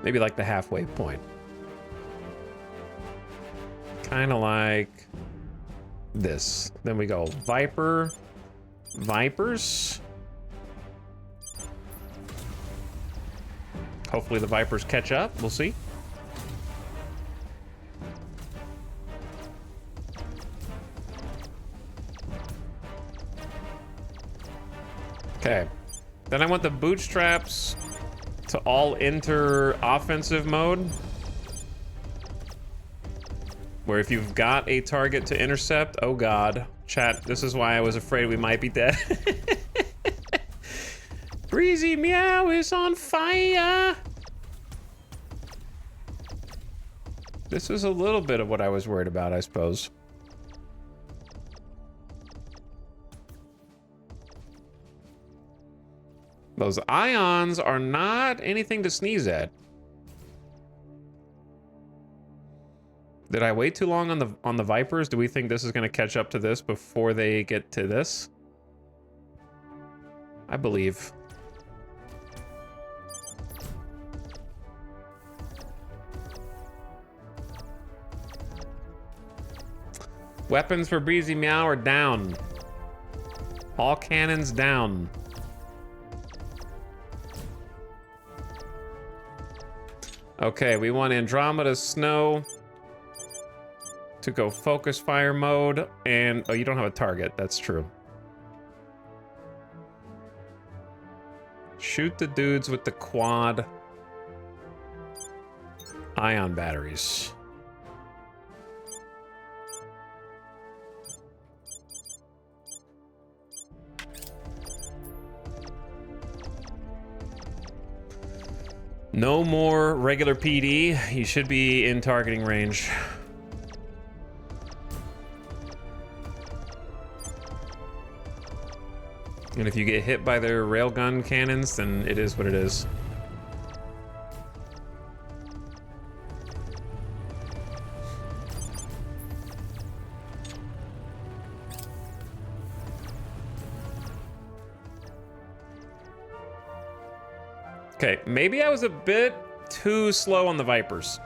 Maybe like the halfway point. Kind of like this. Then we go Viper, Vipers. Hopefully the Vipers catch up. We'll see. Okay. Then I want the bootstraps to all enter offensive mode. Where if you've got a target to intercept, oh god. Chat, this is why I was afraid we might be dead. Breezy Meow is on fire! This is a little bit of what I was worried about, I suppose. Those ions are not anything to sneeze at. Did I wait too long on the Vipers? Do we think this is going to catch up to this before they get to this? I believe. Weapons for Breezy Meow are down. All cannons down. Okay, we want Andromeda Snow to go focus fire mode, and oh, you don't have a target. That's true. Shoot the dudes with the quad ion batteries. No more regular PD. You should be in targeting range. And if you get hit by their railgun cannons, then it is what it is. Okay, maybe I was a bit too slow on the Vipers.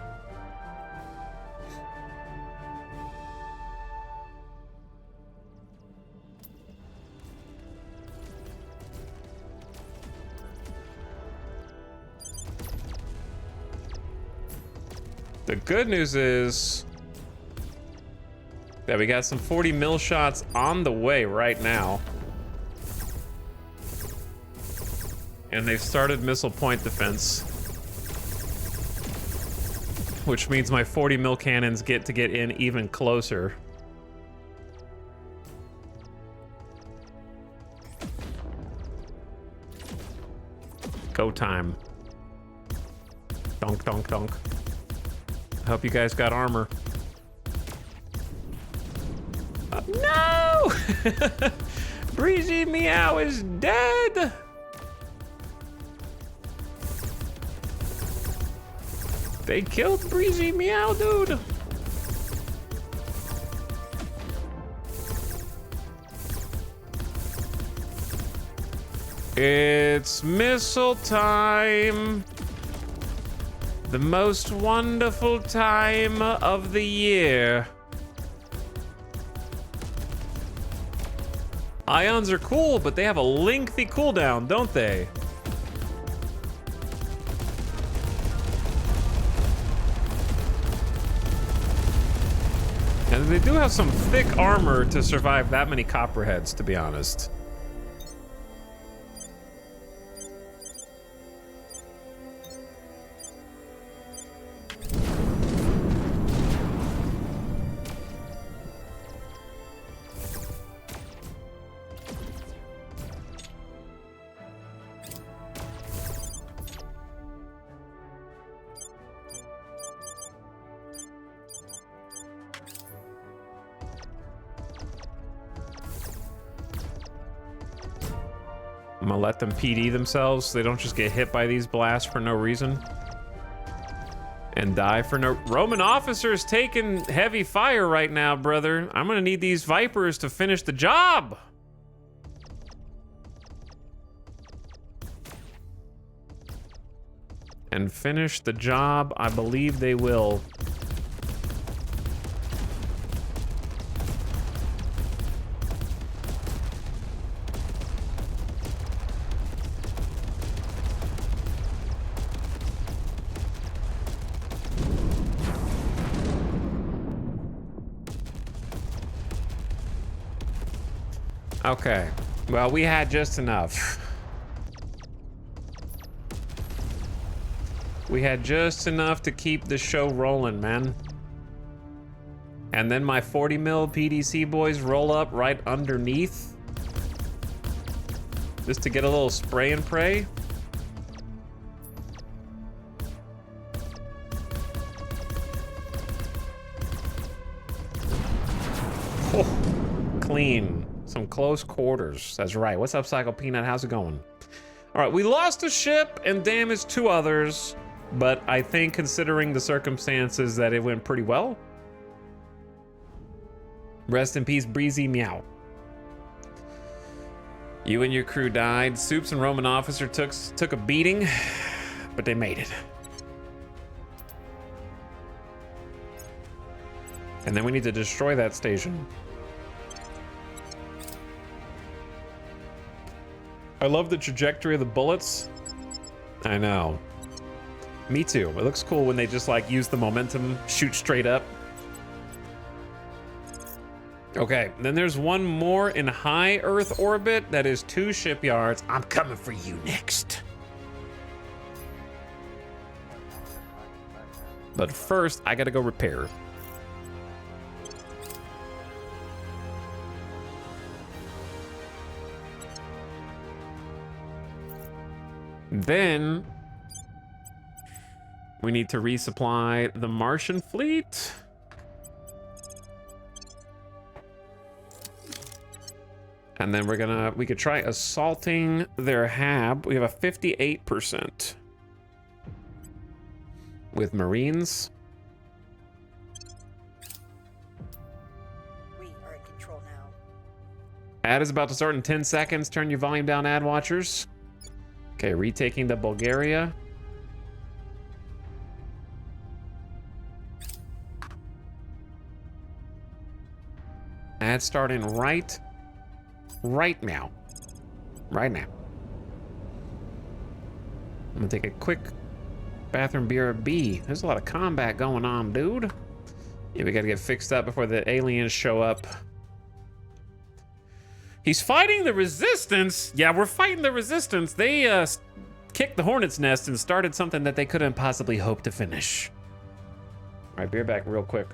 The good news is that we got some 40 mil shots on the way right now. And they've started missile point defense. Which means my 40 mil cannons get in even closer. Go time. Donk, donk, donk. I hope you guys got armor. No! Breezy Meow is dead! They killed Breezy Meow, dude! It's missile time! The most wonderful time of the year. Ions are cool, but they have a lengthy cooldown, don't they? And they do have some thick armor to survive that many copperheads, to be honest. I'm gonna let them PD themselves so they don't just get hit by these blasts for no reason. And die for no... Roman officers taking heavy fire right now, brother. I'm gonna need these Vipers to finish the job. And finish the job, I believe they will. Okay, well, we had just enough. We had just enough to keep the show rolling, man. And then my 40 mil PDC boys roll up right underneath. Just to get a little spray and pray. Oh, clean. Some close quarters. That's right. What's up, Psycho Peanut? How's it going? All right, we lost a ship and damaged 2 others, but I think considering the circumstances that it went pretty well. Rest in peace, Breezy Meow. You and your crew died. Soups and Roman officer took a beating, but they made it. And then we need to destroy that station. I love the trajectory of the bullets. I know. Me too. It looks cool when they just like use the momentum, shoot straight up. Okay, then there's one more in high Earth orbit that is 2 shipyards. I'm coming for you next. But first, I gotta go repair. Then we need to resupply the Martian fleet. And then we could try assaulting their hab. We have a 58% with Marines. We are in control now. Ad is about to start in 10 seconds. Turn your volume down, ad watchers. Okay, retaking the Bulgaria. Ad starting right now. Right now. I'm gonna take a quick bathroom BRB. There's a lot of combat going on, dude. Yeah, we gotta get fixed up before the aliens show up. He's fighting the resistance. Yeah, we're fighting the resistance. They kicked the hornet's nest and started something that they couldn't possibly hope to finish. All right, beer back real quick.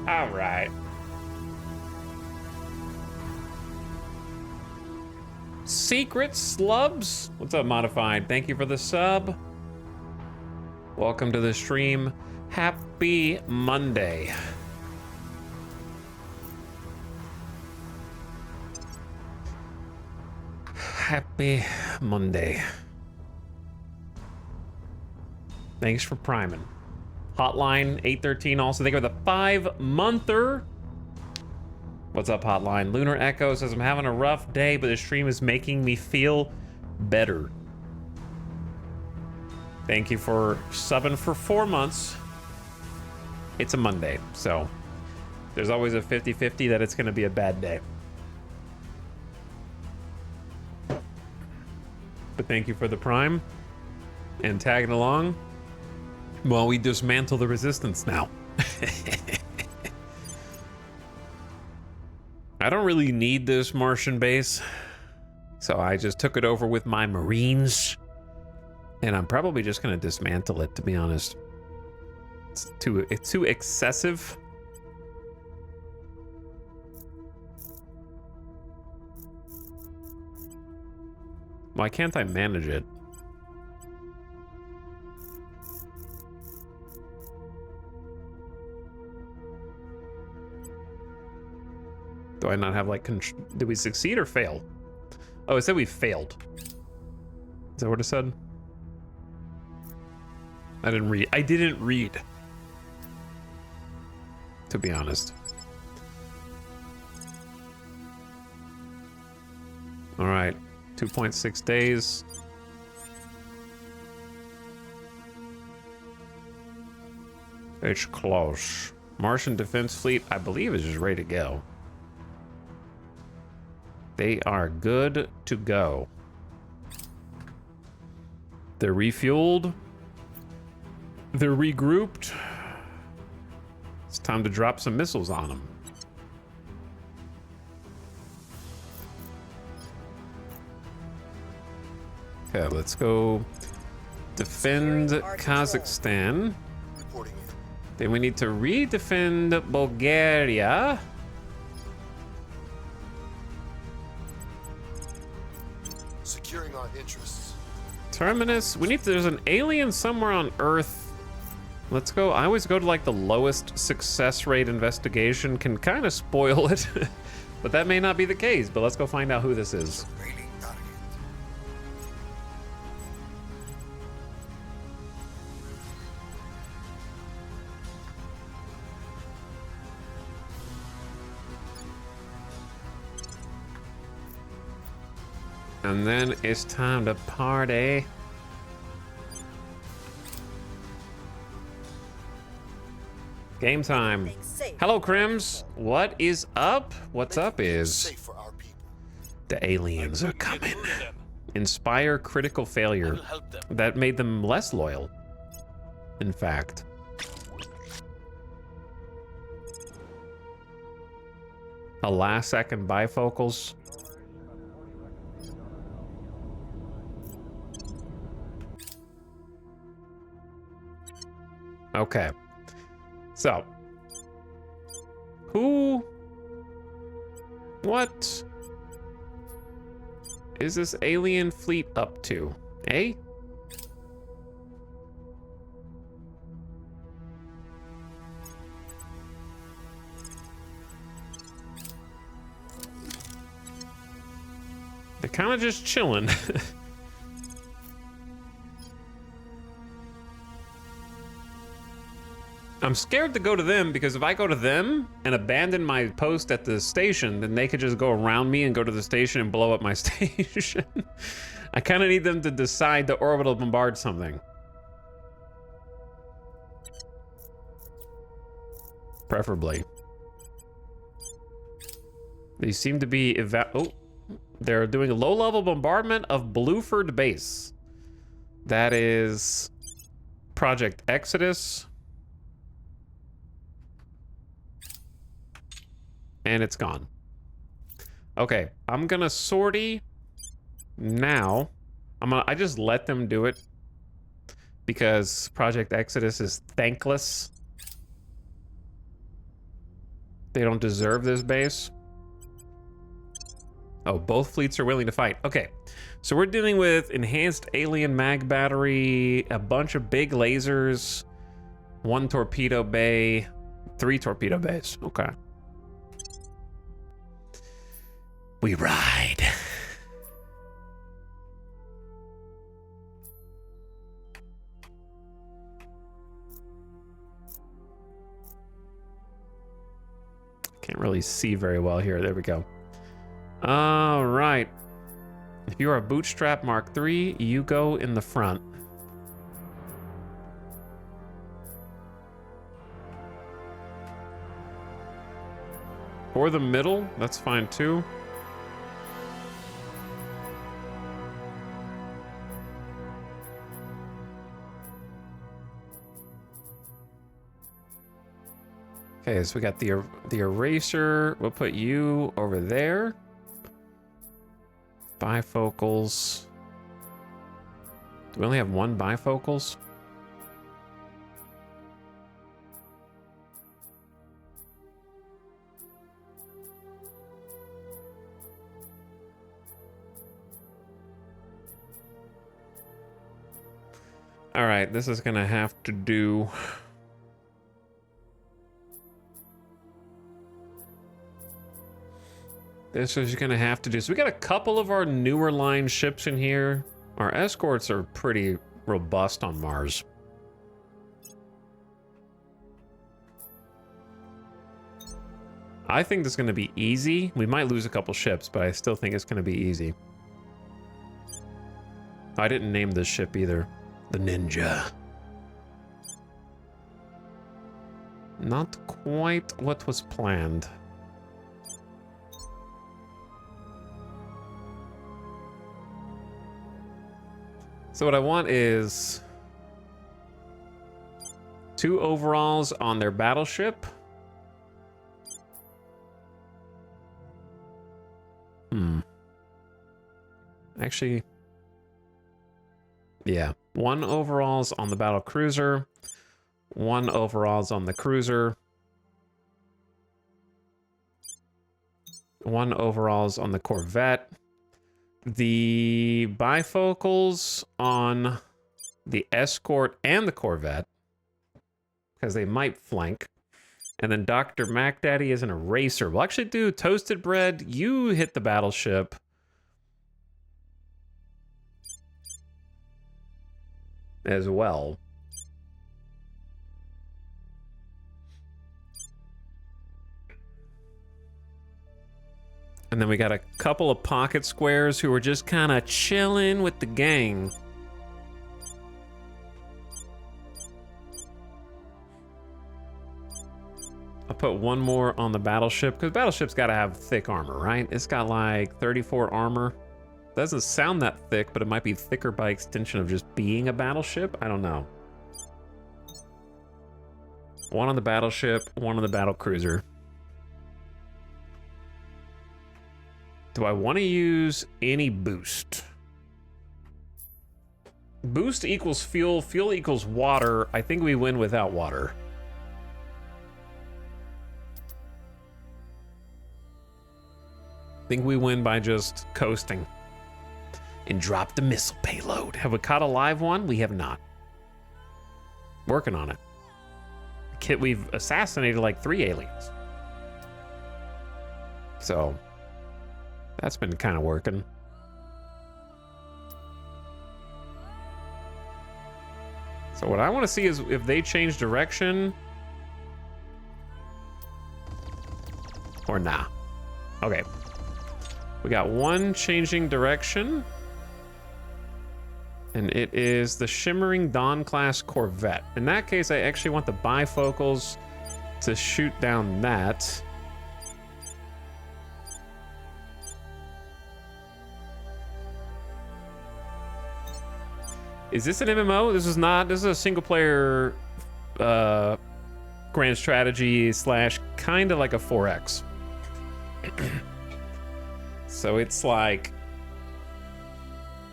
All right. Secret Slubs? What's up, Modified? Thank you for the sub. Welcome to the stream. Happy Monday. Happy Monday. Thanks for priming. Hotline 813 also. Thank you for the 5-monther. What's up, Hotline? Lunar Echo says, I'm having a rough day, but the stream is making me feel better. Thank you for subbing for 4 months. It's a Monday, so there's always a 50-50 that it's going to be a bad day. But thank you for the prime and tagging along while we dismantle the resistance now. I don't really need this Martian base, so I just took it over with my Marines, and I'm probably just going to dismantle it, to be honest. It's too excessive. Why can't I manage it? Do I not have like did we succeed or fail? Oh, it said we failed. Is that what it said? I didn't read. To be honest. All right, 2.6 days. It's close. Martian Defense Fleet, I believe, is just ready to go. They are good to go. They're refueled. They're regrouped. It's time to drop some missiles on them. Okay, let's go defend Kazakhstan. Reporting in. Then we need to redefend Bulgaria. Securing our interests. Terminus. There's an alien somewhere on Earth. Let's go. I always go to like the lowest success rate investigation. Can kind of spoil it, but that may not be the case. But let's go find out who this is. Surveilling target. And then it's time to party. Game time. Things safe. Hello, Crims. What is up? What's up is Safe for our people. the aliens are coming. Get rid of them. Inspire critical failure. I'll help them. That made them less loyal, in fact. A last second bifocals. Okay. So. What is this alien fleet up to? Eh? They're kind of just chilling. I'm scared to go to them because if I go to them and abandon my post at the station, then they could just go around me and go to the station and blow up my station. I kind of need them to decide to orbital bombard something. Preferably. They seem to be they're doing a low-level bombardment of Blueford Base. That is Project Exodus. And it's gone. Okay, I'm gonna sortie now. I just let them do it because Project Exodus is thankless. They don't deserve this base. Oh, both fleets are willing to fight. Okay, so we're dealing with enhanced alien mag battery, a bunch of big lasers, 1 torpedo bay, 3 torpedo bays. Okay. We ride. Can't really see very well here. There we go. All right. If you are a Bootstrap Mark III, you go in the front. Or the middle, that's fine too. Okay, so we got the eraser. We'll put you over there. Bifocals. Do we only have 1 bifocals? All right, this is gonna have to do. This is gonna have to do. So we got a couple of our newer line ships in here. Our escorts are pretty robust on Mars. I think this is gonna be easy. We might lose a couple ships, but I still think it's gonna be easy. I didn't name this ship either. The Ninja. Not quite what was planned. So what I want is 2 overalls on their battleship. Actually, yeah. 1 overalls on the battle cruiser. 1 overalls on the cruiser. 1 overalls on the Corvette. The bifocals on the escort and the Corvette, because they might flank. And then Dr. MacDaddy is an eraser. We'll actually do Toasted Bread. You hit the battleship. As well. And then we got a couple of pocket squares who are just kind of chilling with the gang. I'll put 1 more on the battleship, because battleship's got to have thick armor, right? It's got like 34 armor. Doesn't sound that thick, but it might be thicker by extension of just being a battleship. I don't know. 1 on the battleship, 1 on the battle cruiser. Do I want to use any boost? Boost equals fuel, fuel equals water. I think we win without water. I think we win by just coasting. And drop the missile payload. Have we caught a live one? We have not. Working on it. We've assassinated like 3 aliens. So that's been kind of working. So what I want to see is if they change direction or nah. Okay. We got 1 changing direction. And it is the Shimmering Dawn class Corvette. In that case, I actually want the bifocals to shoot down that. Is this an MMO? This is not. This is a single player grand strategy / kind of like a 4X. So it's like,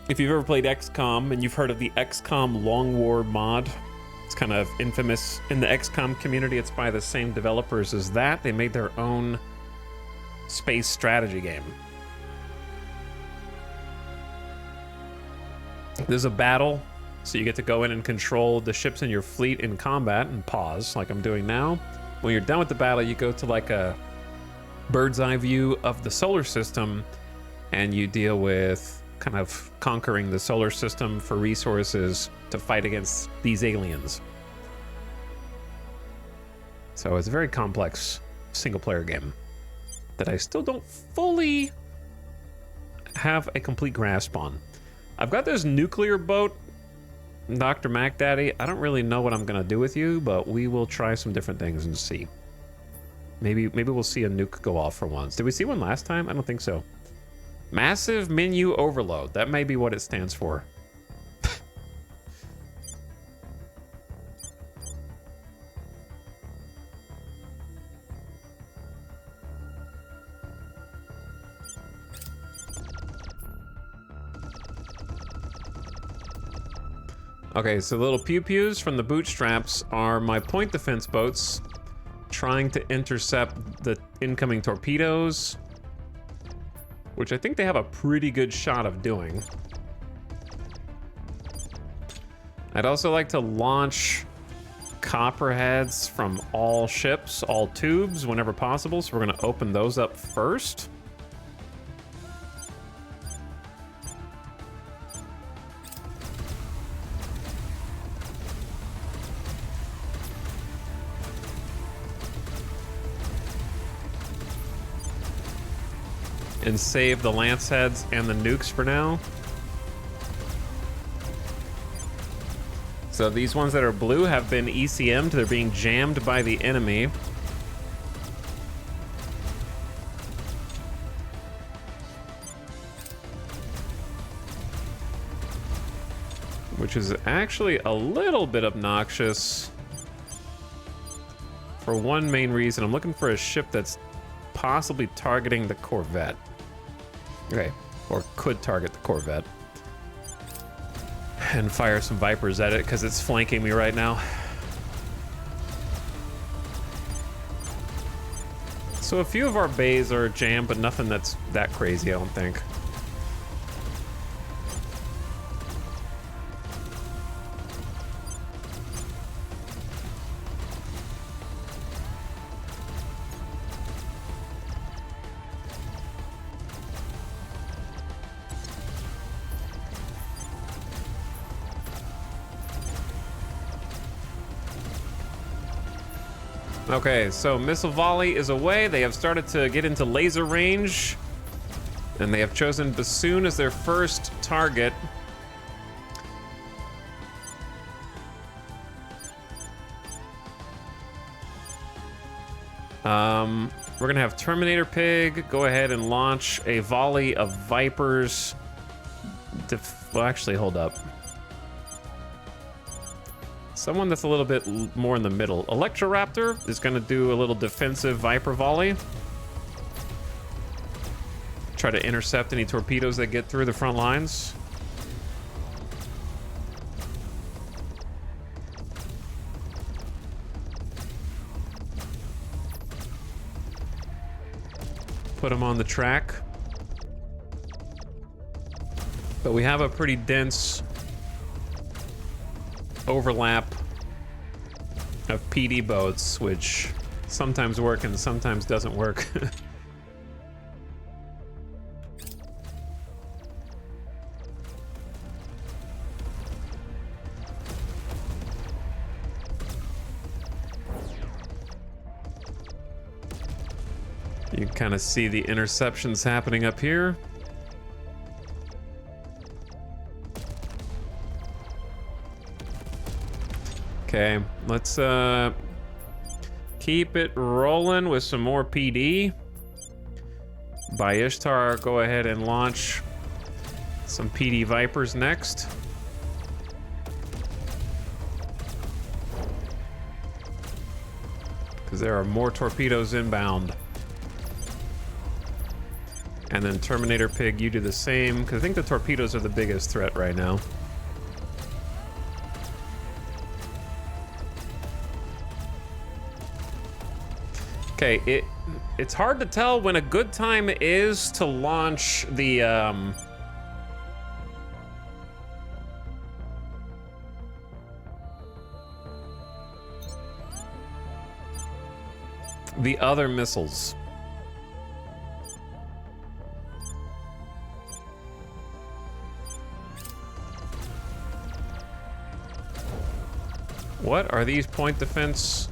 if you've ever played XCOM and you've heard of the XCOM Long War mod, it's kind of infamous in the XCOM community. It's by the same developers as that. They made their own space strategy game. There's a battle, so you get to go in and control the ships in your fleet in combat and pause, like I'm doing now. When you're done with the battle, you go to like a bird's eye view of the solar system, and you deal with kind of conquering the solar system for resources to fight against these aliens. So it's a very complex single-player game that I still don't fully have a complete grasp on. I've got this nuclear boat, Dr. Mac Daddy. I don't really know what I'm gonna do with you, but we will try some different things and see. Maybe we'll see a nuke go off for once. Did we see one last time? I don't think so. Massive menu overload. That may be what it stands for. Okay, so the little pew-pews from the bootstraps are my point defense boats trying to intercept the incoming torpedoes, which I think they have a pretty good shot of doing. I'd also like to launch copperheads from all ships, all tubes, whenever possible, so we're gonna open those up first. And save the lance heads and the nukes for now. So these ones that are blue have been ECM'd. They're being jammed by the enemy. Which is actually a little bit obnoxious for one main reason. I'm looking for a ship that's possibly targeting the Corvette. Okay, or could target the Corvette. And fire some Vipers at it because it's flanking me right now. So a few of our bays are jammed, but nothing that's that crazy, I don't think. Okay, so missile volley is away. They have started to get into laser range, and they have chosen bassoon as their first target. We're gonna have Terminator Pig go ahead and launch a volley of Vipers. Well, actually, hold up. Someone that's a little bit more in the middle. Electroraptor is gonna do a little defensive Viper volley. Try to intercept any torpedoes that get through the front lines. Put them on the track. But we have a pretty dense overlap of PD boats, which sometimes work and sometimes doesn't work. You can kind of see the interceptions happening up here. Okay, let's keep it rolling with some more PD. By Ishtar, go ahead and launch some PD Vipers next. Because there are more torpedoes inbound. And then Terminator Pig, you do the same, because I think the torpedoes are the biggest threat right now. Okay, it's hard to tell when a good time is to launch the other missiles. What are these point defense?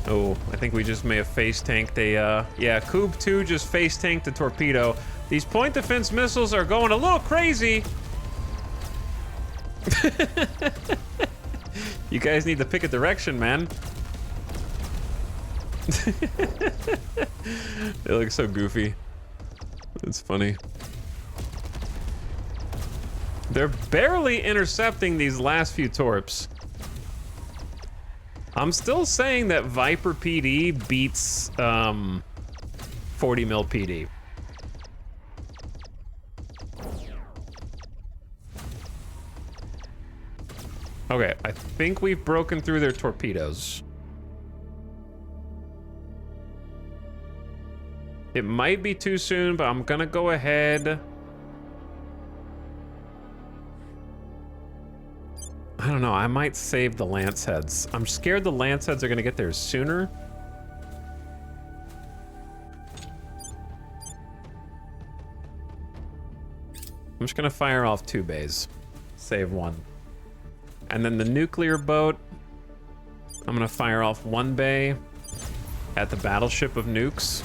Oh, I think we just may have face tanked a, yeah, Coob 2 just face tanked a torpedo. These point defense missiles are going a little crazy. You guys need to pick a direction, man. It looks so goofy. It's funny. They're barely intercepting these last few torps. I'm still saying that Viper PD beats 40 mil PD. Okay, I think we've broken through their torpedoes. It might be too soon, but I'm gonna go ahead. I don't know, I might save the lance heads. I'm scared the lance heads are gonna get there sooner. I'm just gonna fire off 2 bays. Save 1. And then the nuclear boat, I'm gonna fire off 1 bay at the battleship of nukes.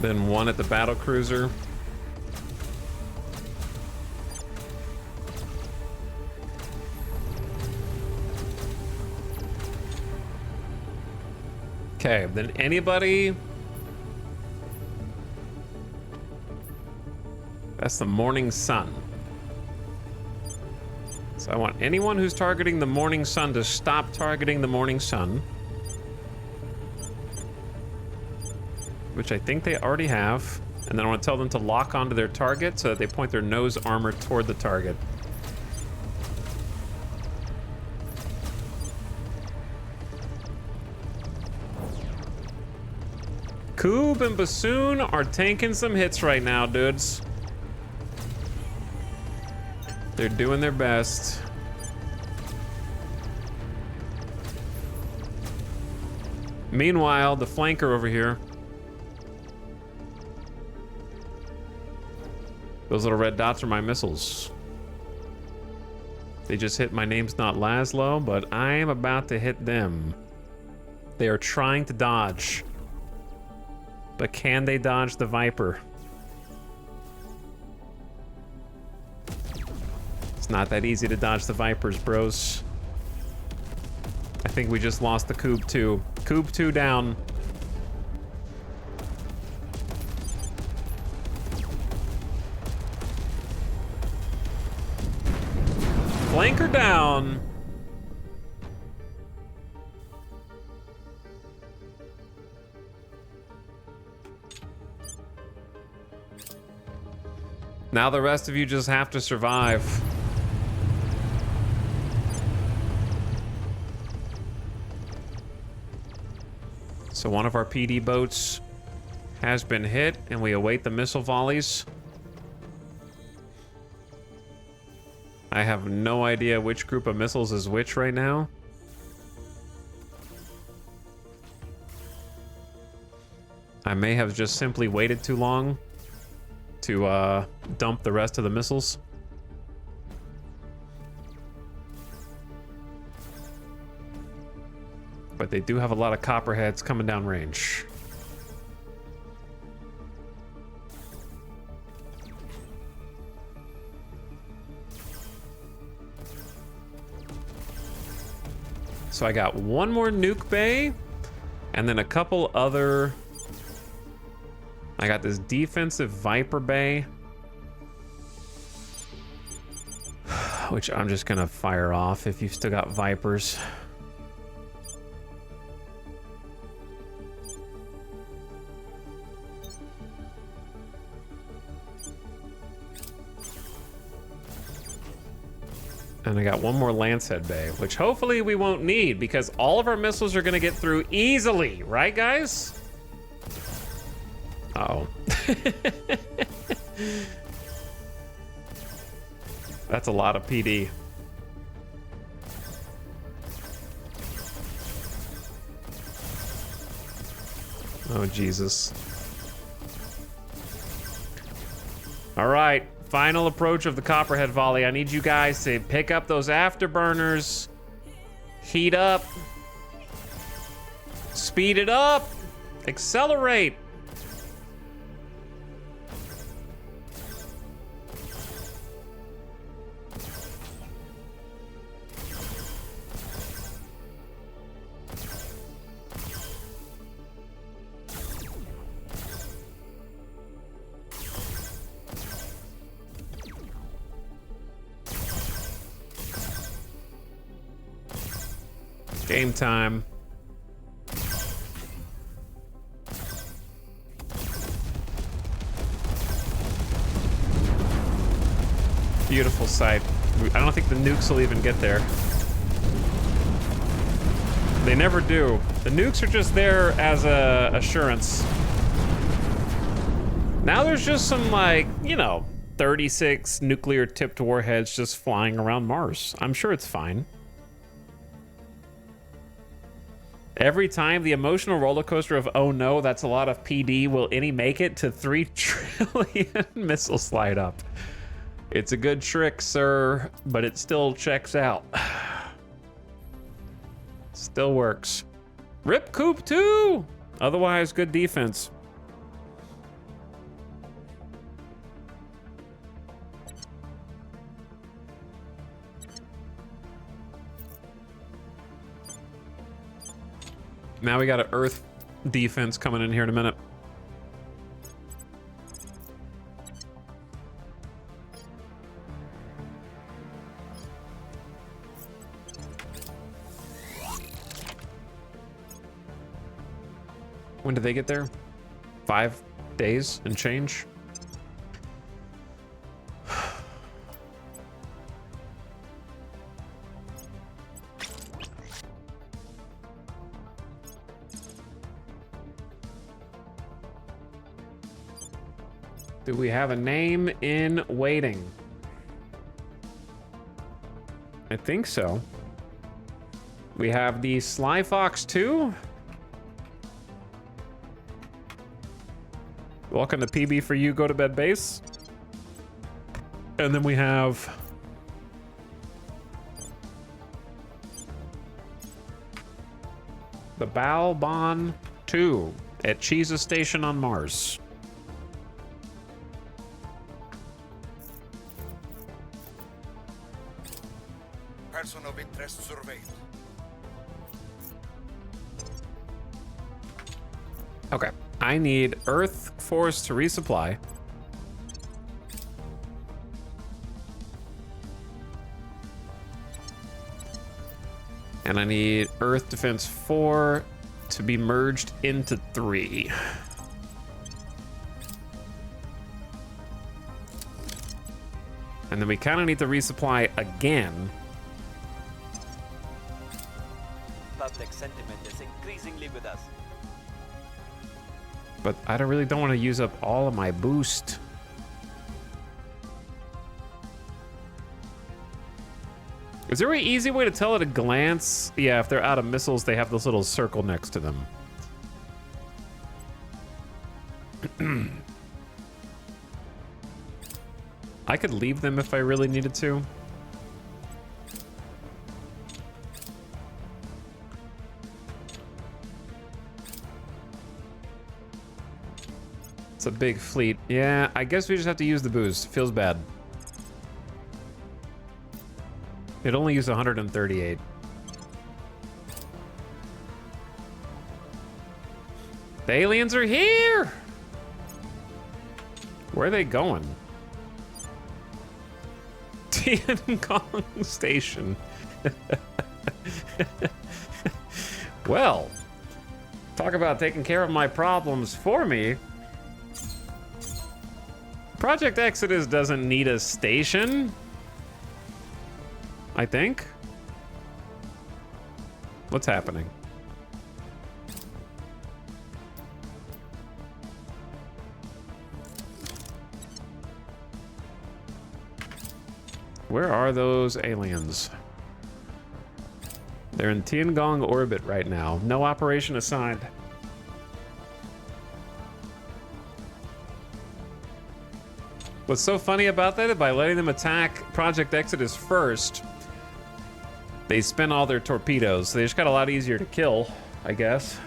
Then 1 at the battle cruiser. Okay, then anybody? That's the morning sun. So I want anyone who's targeting the morning sun to stop targeting the morning sun. Which I think they already have. And then I want to tell them to lock onto their target so that they point their nose armor toward the target. Coob and Bassoon are tanking some hits right now, dudes. They're doing their best. Meanwhile, the flanker over here. Those little red dots are my missiles. They just hit my name's not Laszlo, but I am about to hit them. They are trying to dodge. But can they dodge the Viper? It's not that easy to dodge the Vipers, bros. I think we just lost the Coob 2. Coob 2 down. Flanker down. Now the rest of you just have to survive. So one of our PD boats has been hit, and we await the missile volleys. I have no idea which group of missiles is which right now. I may have just simply waited too long to dump the rest of the missiles. But they do have a lot of copperheads coming down range. So I got 1 more nuke bay, and then a couple other. I got this defensive Viper bay. which I'm just gonna fire off if you've still got Vipers. And I got one more Lancehead Bay, which hopefully we won't need because all of our missiles are gonna get through easily, right guys? Uh-oh. That's a lot of PD. Oh, Jesus. All right, final approach of the Copperhead Volley. I need you guys to pick up those afterburners, heat up, speed it up, accelerate. Game time. Beautiful sight. I don't think the nukes will even get there. They never do. The nukes are just there as a assurance. Now there's just some, like, you know, 36 nuclear tipped warheads just flying around Mars. I'm sure it's fine. Every time the emotional roller coaster of, oh no, that's a lot of PD, will any make it to 3 trillion missile slide up? It's a good trick, sir, but it still checks out. Still works. Rip Coop too! Otherwise, good defense. Now we got an Earth defense coming in here in a minute. When did they get there? 5 days and change? Do we have a name in waiting? I think so. We have the Sly Fox 2. Welcome to PB for you, go to bed base. And then we have the Balbon 2 at Cheesa Station on Mars. Person of interest surveyed. Okay, I need Earth Force to resupply. And I need Earth Defense 4 to be merged into 3. And then we kind of need to resupply again. Public sentiment is increasingly with us. But I really don't want to use up all of my boost. Is there an easy way to tell at a glance? Yeah, if they're out of missiles, they have this little circle next to them. I could leave them if I really needed to. It's a big fleet. Yeah, I guess we just have to use the boost. Feels bad. It only used 138. The aliens are here! Where are they going? Tiangong Station. Well, talk about taking care of my problems for me. Project Exodus doesn't need a station, I think. What's happening? Where are those aliens? They're in Tiangong orbit right now. No operation assigned. What's so funny about that is by letting them attack Project Exodus first, they spin all their torpedoes. So they just got a lot easier to kill, I guess.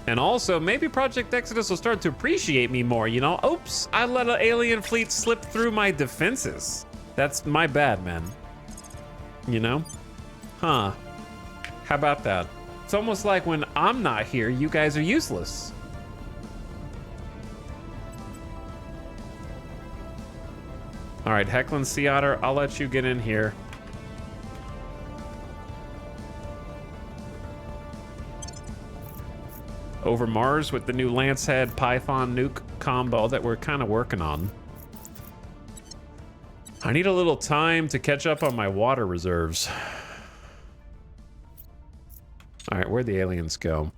And also, maybe Project Exodus will start to appreciate me more, you know? Oops, I let an alien fleet slip through my defenses. That's my bad, man. You know? Huh. How about that? It's almost like when I'm not here, you guys are useless. All right, Heckling Sea Otter, I'll let you get in here. Over Mars with the new Lancehead Python nuke combo that we're kind of working on. I need a little time to catch up on my water reserves. All right, where'd the aliens go?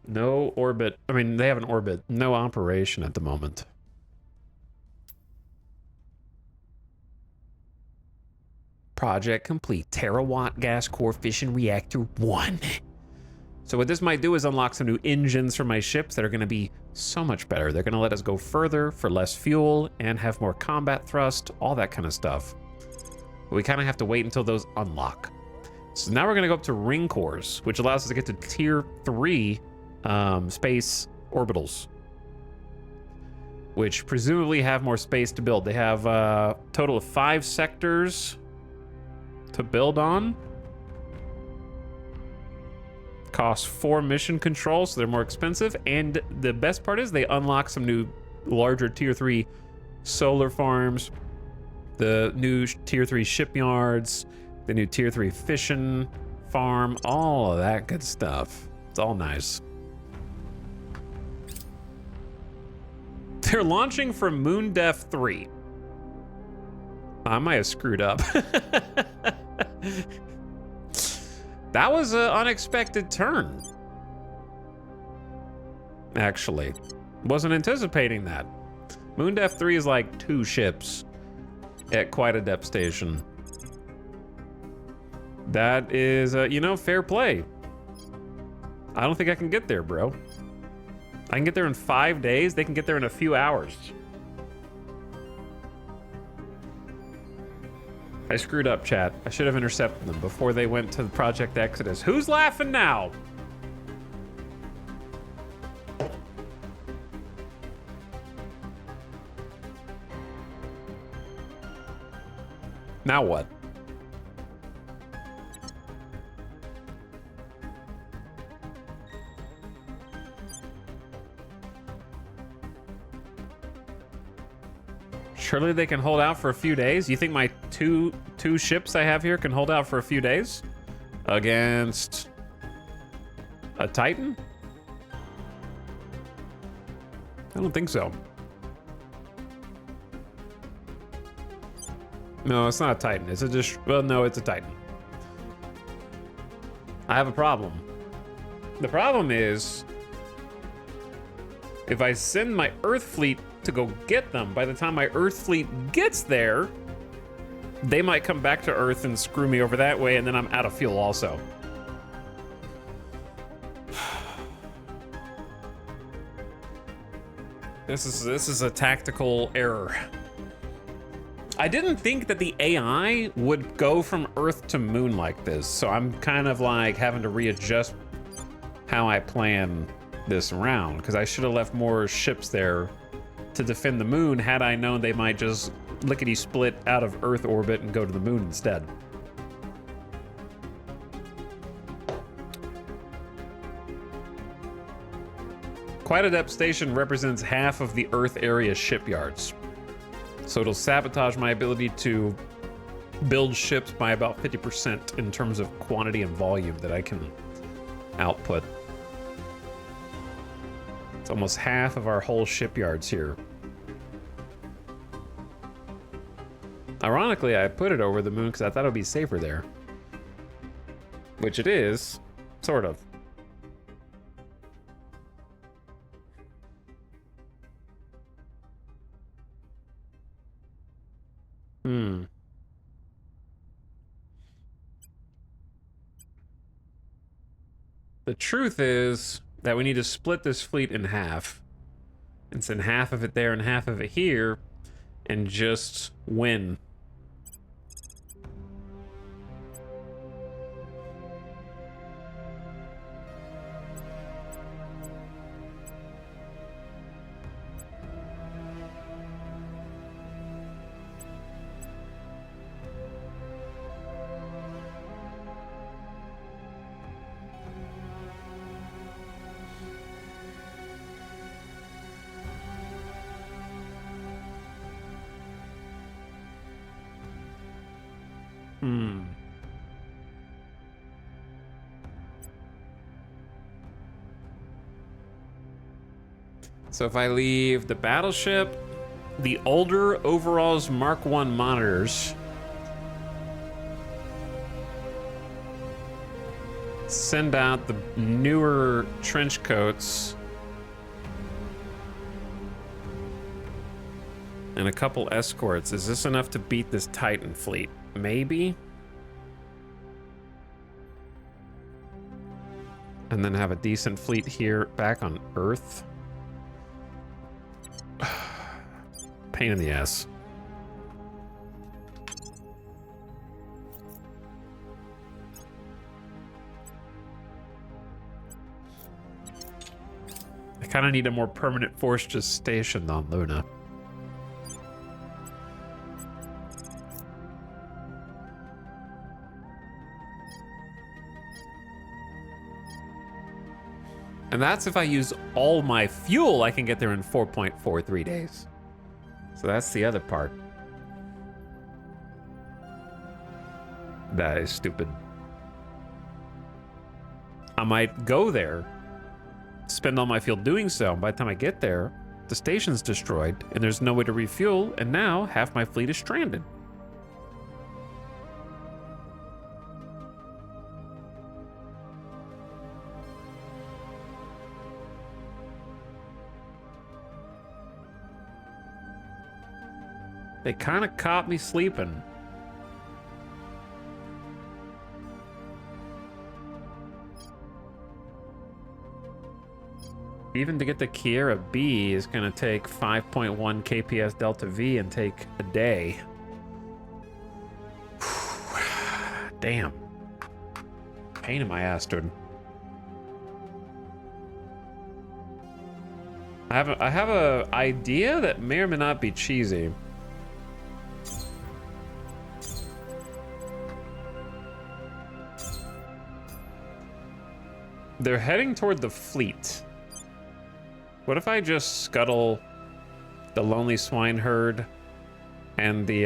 No orbit. I mean, they have an orbit. No operation at the moment. Project complete. Terawatt gas core fission reactor 1. So what this might do is unlock some new engines for my ships that are going to be so much better. They're going to let us go further for less fuel and have more combat thrust, all that kind of stuff. But we kind of have to wait until those unlock. So now we're going to go up to ring cores, which allows us to get to tier 3 space orbitals, which presumably have more space to build. They have a total of 5 sectors to build on. Cost 4 mission controls, so they're more expensive. And the best part is they unlock some new larger tier 3 solar farms, the new tier 3 shipyards, the new tier 3 fishing farm, all of that good stuff. It's all nice. They're launching from MoonDef 3. I might have screwed up. That was an unexpected turn. Actually, wasn't anticipating that. MoonDef 3 is like 2 ships at quite a depth station. That is, you know, fair play. I don't think I can get there, bro. I can get there in 5 days. They can get there in a few hours. I screwed up, chat. I should have intercepted them before they went to the Project Exodus. Who's laughing now? Now what? Surely they can hold out for a few days. You think my two ships I have here can hold out for a few days against a Titan? I don't think so. No, it's not a Titan. It's a well, no, it's a Titan. I have a problem. The problem is, if I send my Earth fleet to go get them, by the time my Earth fleet gets there, they might come back to Earth and screw me over that way, and then I'm out of fuel also. This is a tactical error. I didn't think that the AI would go from Earth to Moon like this, so I'm kind of like having to readjust how I plan this round, because I should have left more ships there to defend the Moon had I known they might just lickety-split out of Earth orbit and go to the Moon instead. Quite a depth station represents half of the Earth area shipyards. So it'll sabotage my ability to build ships by about 50% in terms of quantity and volume that I can output. It's almost half of our whole shipyards here. Ironically, I put it over the moon because I thought it would be safer there. Which it is, sort of. The truth is that we need to split this fleet in half. And send half of it there and half of it here, and just win. So if I leave the battleship, the older overalls Mark 1 monitors, send out the newer trench coats, and a couple escorts, is this enough to beat this Titan fleet? Maybe? And then have a decent fleet here back on Earth. Pain in the ass. I kind of need a more permanent force just stationed on Luna. And that's if I use all my fuel, I can get there in 4.43 days. So that's the other part. That is stupid. I might go there, spend all my fuel doing so, and by the time I get there, the station's destroyed, and there's no way to refuel, and now half my fleet is stranded. They kind of caught me sleeping. Even to get the Kiera B is going to take 5.1 kps delta V and take a day. Damn. Pain in my ass, dude. I have a idea that may or may not be cheesy. They're heading toward the fleet. What if I just scuttle the Lonely Swineherd and the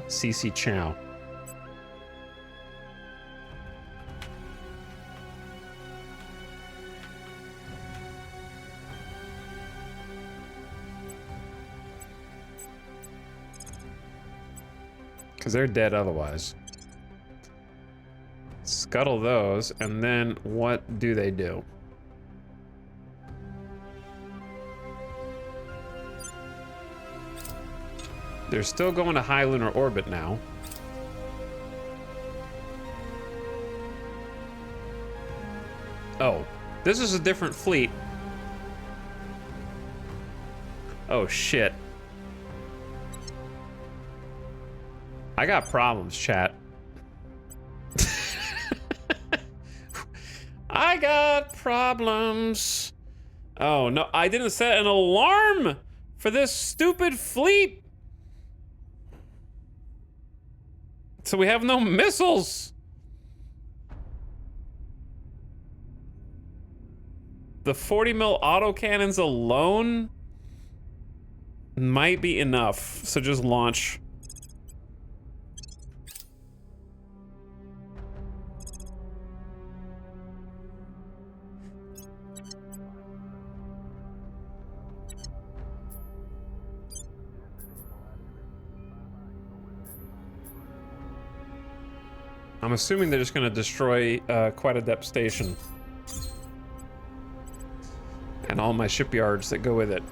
CC Chow? Because they're dead otherwise. Scuttle those, and then what do they do? They're still going to high lunar orbit now. Oh, this is a different fleet. Oh, shit. I got problems, chat. I got problems. Oh, no, I didn't set an alarm for this stupid fleet. So we have no missiles. The 40 mil autocannons alone might be enough. So just launch. I'm assuming they're just going to destroy Quite Adept Station. And all my shipyards that go with it.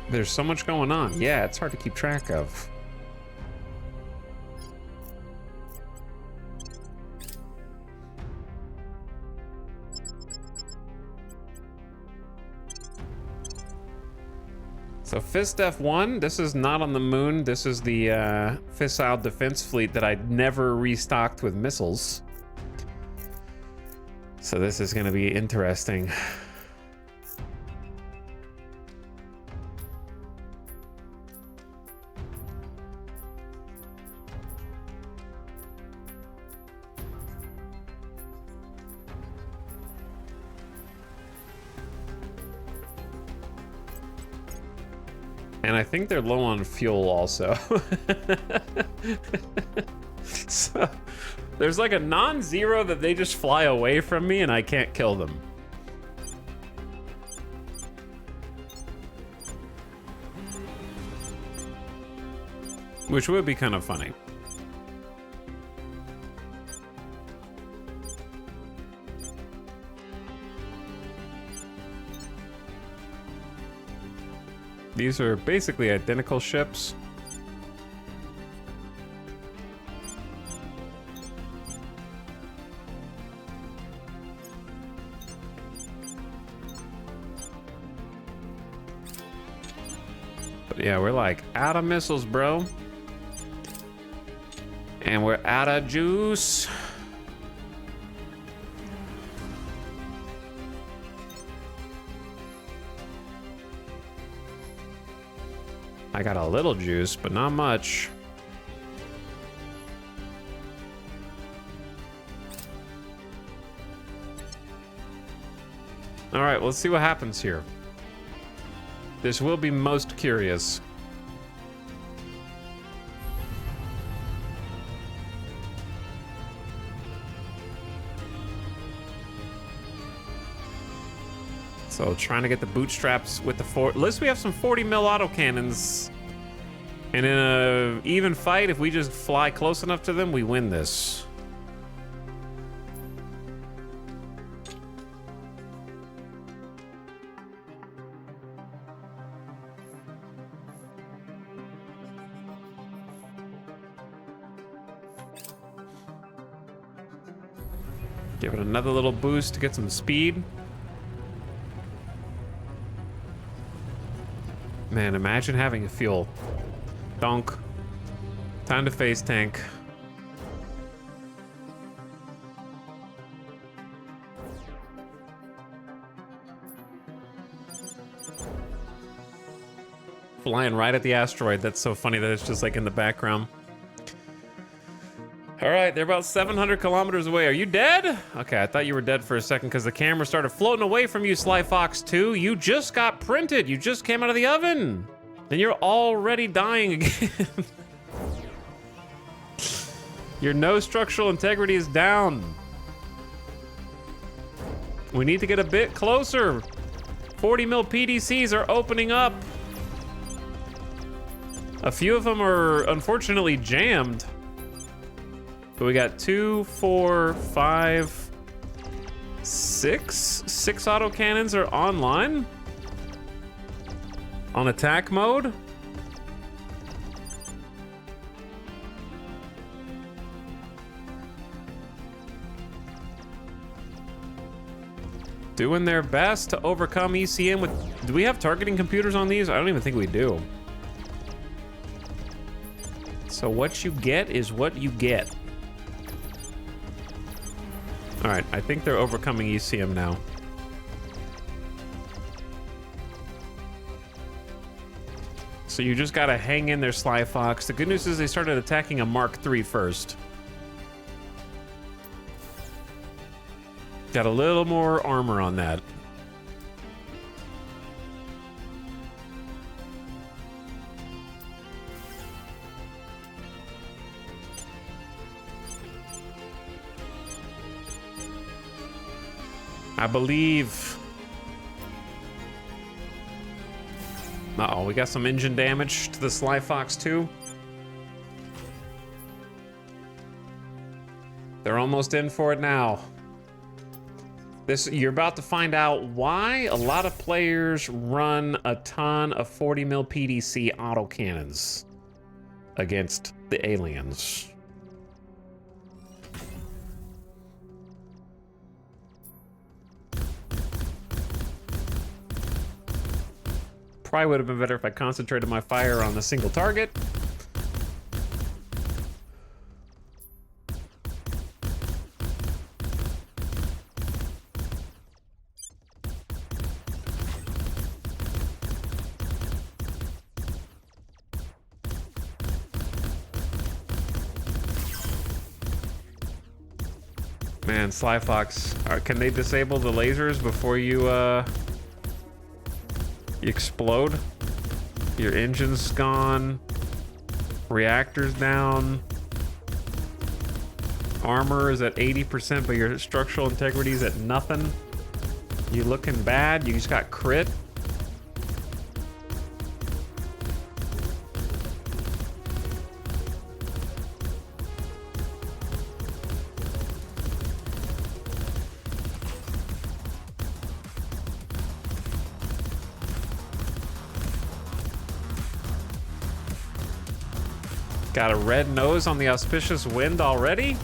There's so much going on. Yeah, it's hard to keep track of. So Fist F1, this is not on the moon. This is the fissile defense fleet that I never restocked with missiles. So this is gonna be interesting. And I think they're low on fuel also. So there's like a non-zero that they just fly away from me and I can't kill them. Which would be kind of funny. These are basically identical ships. But yeah, we're like out of missiles, bro. And we're out of juice. I got a little juice, but not much. All right, let's see what happens here. This will be most curious. So trying to get the bootstraps with the at least we have some 40 mil autocannons. And in a even fight, if we just fly close enough to them, we win this. Give it another little boost to get some speed. Man, imagine having a fuel. Donk. Time to face tank. Flying right at the asteroid. That's so funny that it's just like in the background. All right, they're about 700 kilometers away. Are you dead? Okay, I thought you were dead for a second because the camera started floating away from you, Sly Fox 2. You just got printed. You just came out of the oven. And you're already dying again. Your no structural integrity is down. We need to get a bit closer. 40 mil PDCs are opening up. A few of them are unfortunately jammed. But we got 2, 4, 5, 6. 6 autocannons are online. On attack mode. Doing their best to overcome ECM with... Do we have targeting computers on these? I don't even think we do. So what you get is what you get. All right, I think they're overcoming ECM now. So you just gotta hang in there, Sly Fox. The good news is they started attacking a Mark III first. Got a little more armor on that. I believe... Uh-oh, we got some engine damage to the Sly Fox 2. They're almost in for it now. You're about to find out why a lot of players run a ton of 40 mil PDC autocannons against the aliens. Probably would have been better if I concentrated my fire on the single target. Man, Sly Fox, can they disable the lasers before you explode? Your engine's gone, reactor's down, armor is at 80%, but your structural integrity is at nothing. You looking bad, you just got crit. Got a red nose on the auspicious wind already?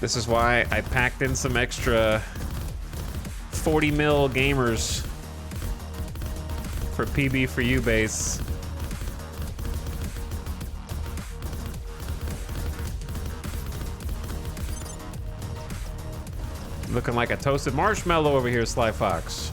This is why I packed in some extra 40 mil gamers for PB for you base. Looking like a toasted marshmallow over here, Sly Fox.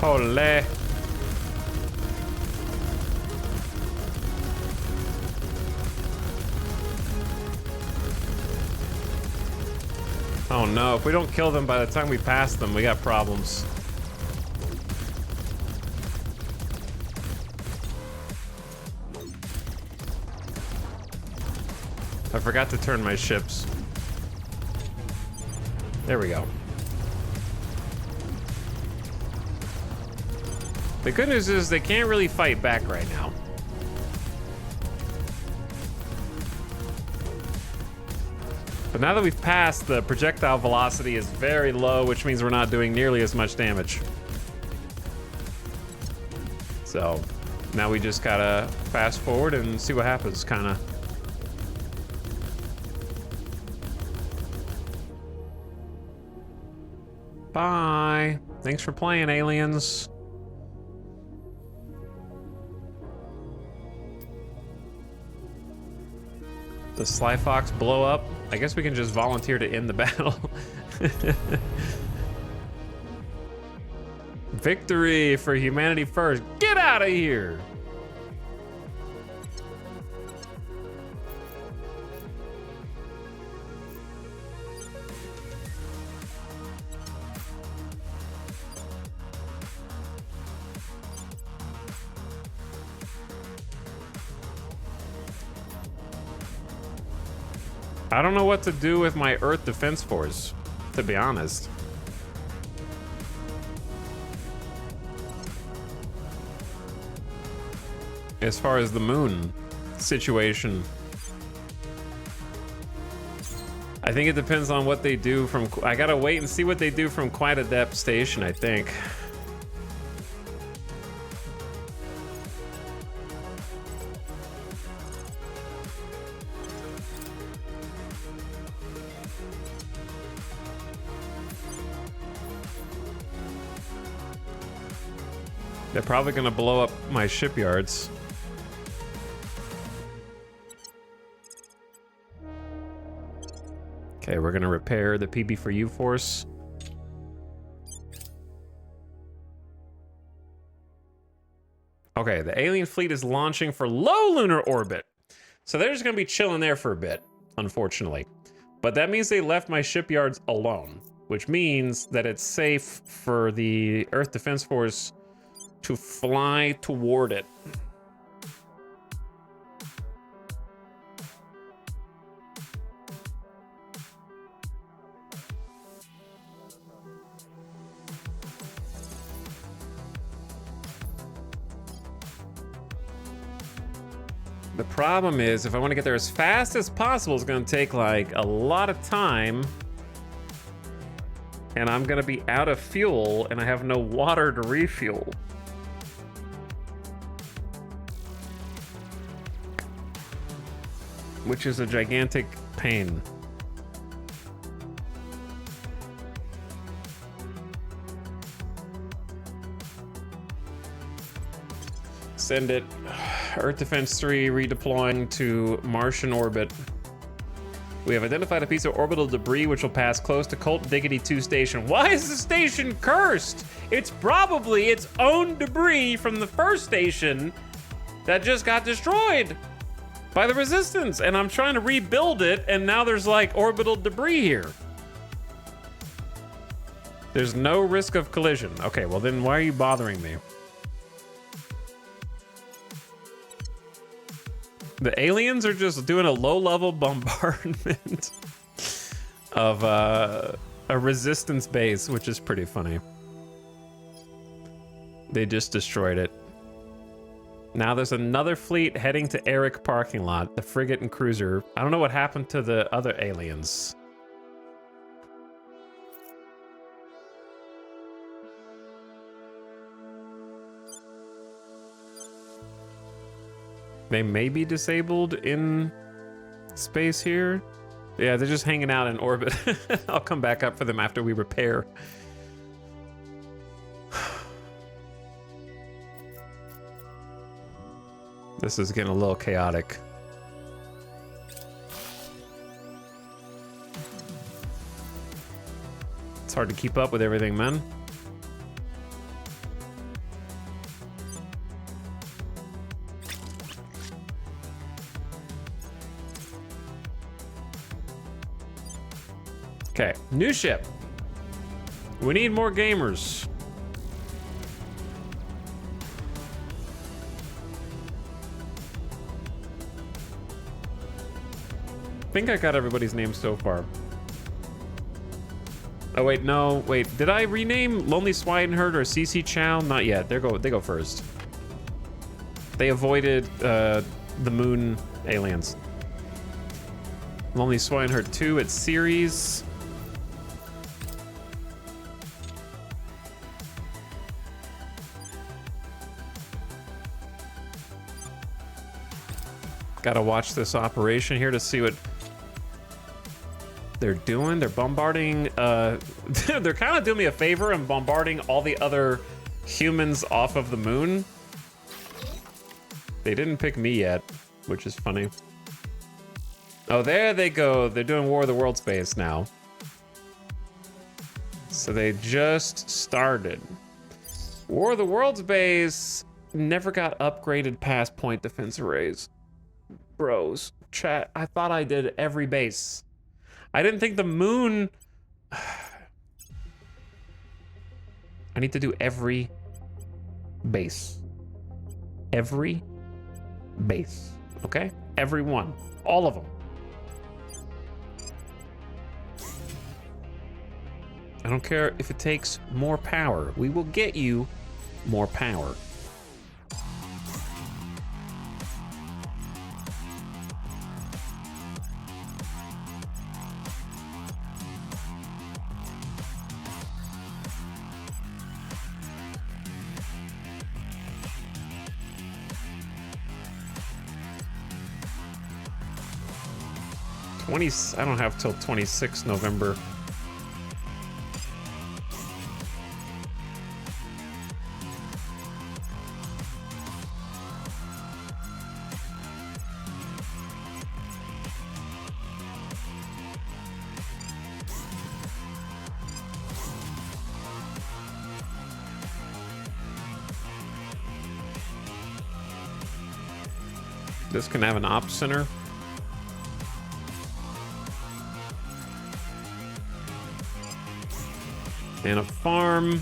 Ole. Oh no, if we don't kill them by the time we pass them, we got problems. I forgot to turn my ships. There we go. The good news is they can't really fight back right now. But now that we've passed, the projectile velocity is very low, which means we're not doing nearly as much damage. So now we just gotta fast forward and see what happens, kinda. Bye. Thanks for playing, aliens. The Sly Fox blow up? I guess we can just volunteer to end the battle. Victory for humanity first. Get out of here! I don't know what to do with my Earth Defense Force, to be honest. As far as the moon situation, I think it depends on what they do from... I gotta wait and see what they do from Quite Adept Station, I think. They're probably gonna blow up my shipyards. Okay, we're gonna repair the PB4U force. Okay, the alien fleet is launching for low lunar orbit. So they're just gonna be chilling there for a bit, unfortunately. But that means they left my shipyards alone, which means that it's safe for the Earth Defense Force to fly toward it. The problem is, if I want to get there as fast as possible, it's going to take like a lot of time. And I'm going to be out of fuel, and I have no water to refuel. Which is a gigantic pain. Send it. Earth Defense 3 redeploying to Martian orbit. We have identified a piece of orbital debris which will pass close to Colt Diggity 2 station. Why is the station cursed? It's probably its own debris from the first station that just got destroyed by the Resistance, and I'm trying to rebuild it, and now there's like orbital debris here. There's no risk of collision. Okay, well then why are you bothering me? The aliens are just doing a low-level bombardment of a Resistance base, which is pretty funny. They just destroyed it. Now there's another fleet heading to Eric parking lot, the frigate and cruiser. I don't know what happened to the other aliens. They may be disabled in space here. Yeah, they're just hanging out in orbit. I'll come back up for them after we repair. This is getting a little chaotic. It's hard to keep up with everything, man. Okay, new ship. We need more gamers. I think I got everybody's name so far. Oh wait, no, wait. Did I rename Lonely Swineherd or CC Chow? Not yet. They go first. They avoided the moon aliens. Lonely Swineherd 2 at series. Gotta watch this operation here to see what they're doing. They're bombarding, they're kind of doing me a favor and bombarding all the other humans off of the moon. They didn't pick me yet, which is funny. Oh, there they go. They're doing War of the Worlds base now. So they just started. War of the Worlds base never got upgraded past point defense arrays. Bros, chat, I thought I did every base. I didn't think the moon... I need to do every base. Every base, okay? Every one, all of them. I don't care if it takes more power. We will get you more power. I don't have till 26 November. This can have an ops center. And a farm.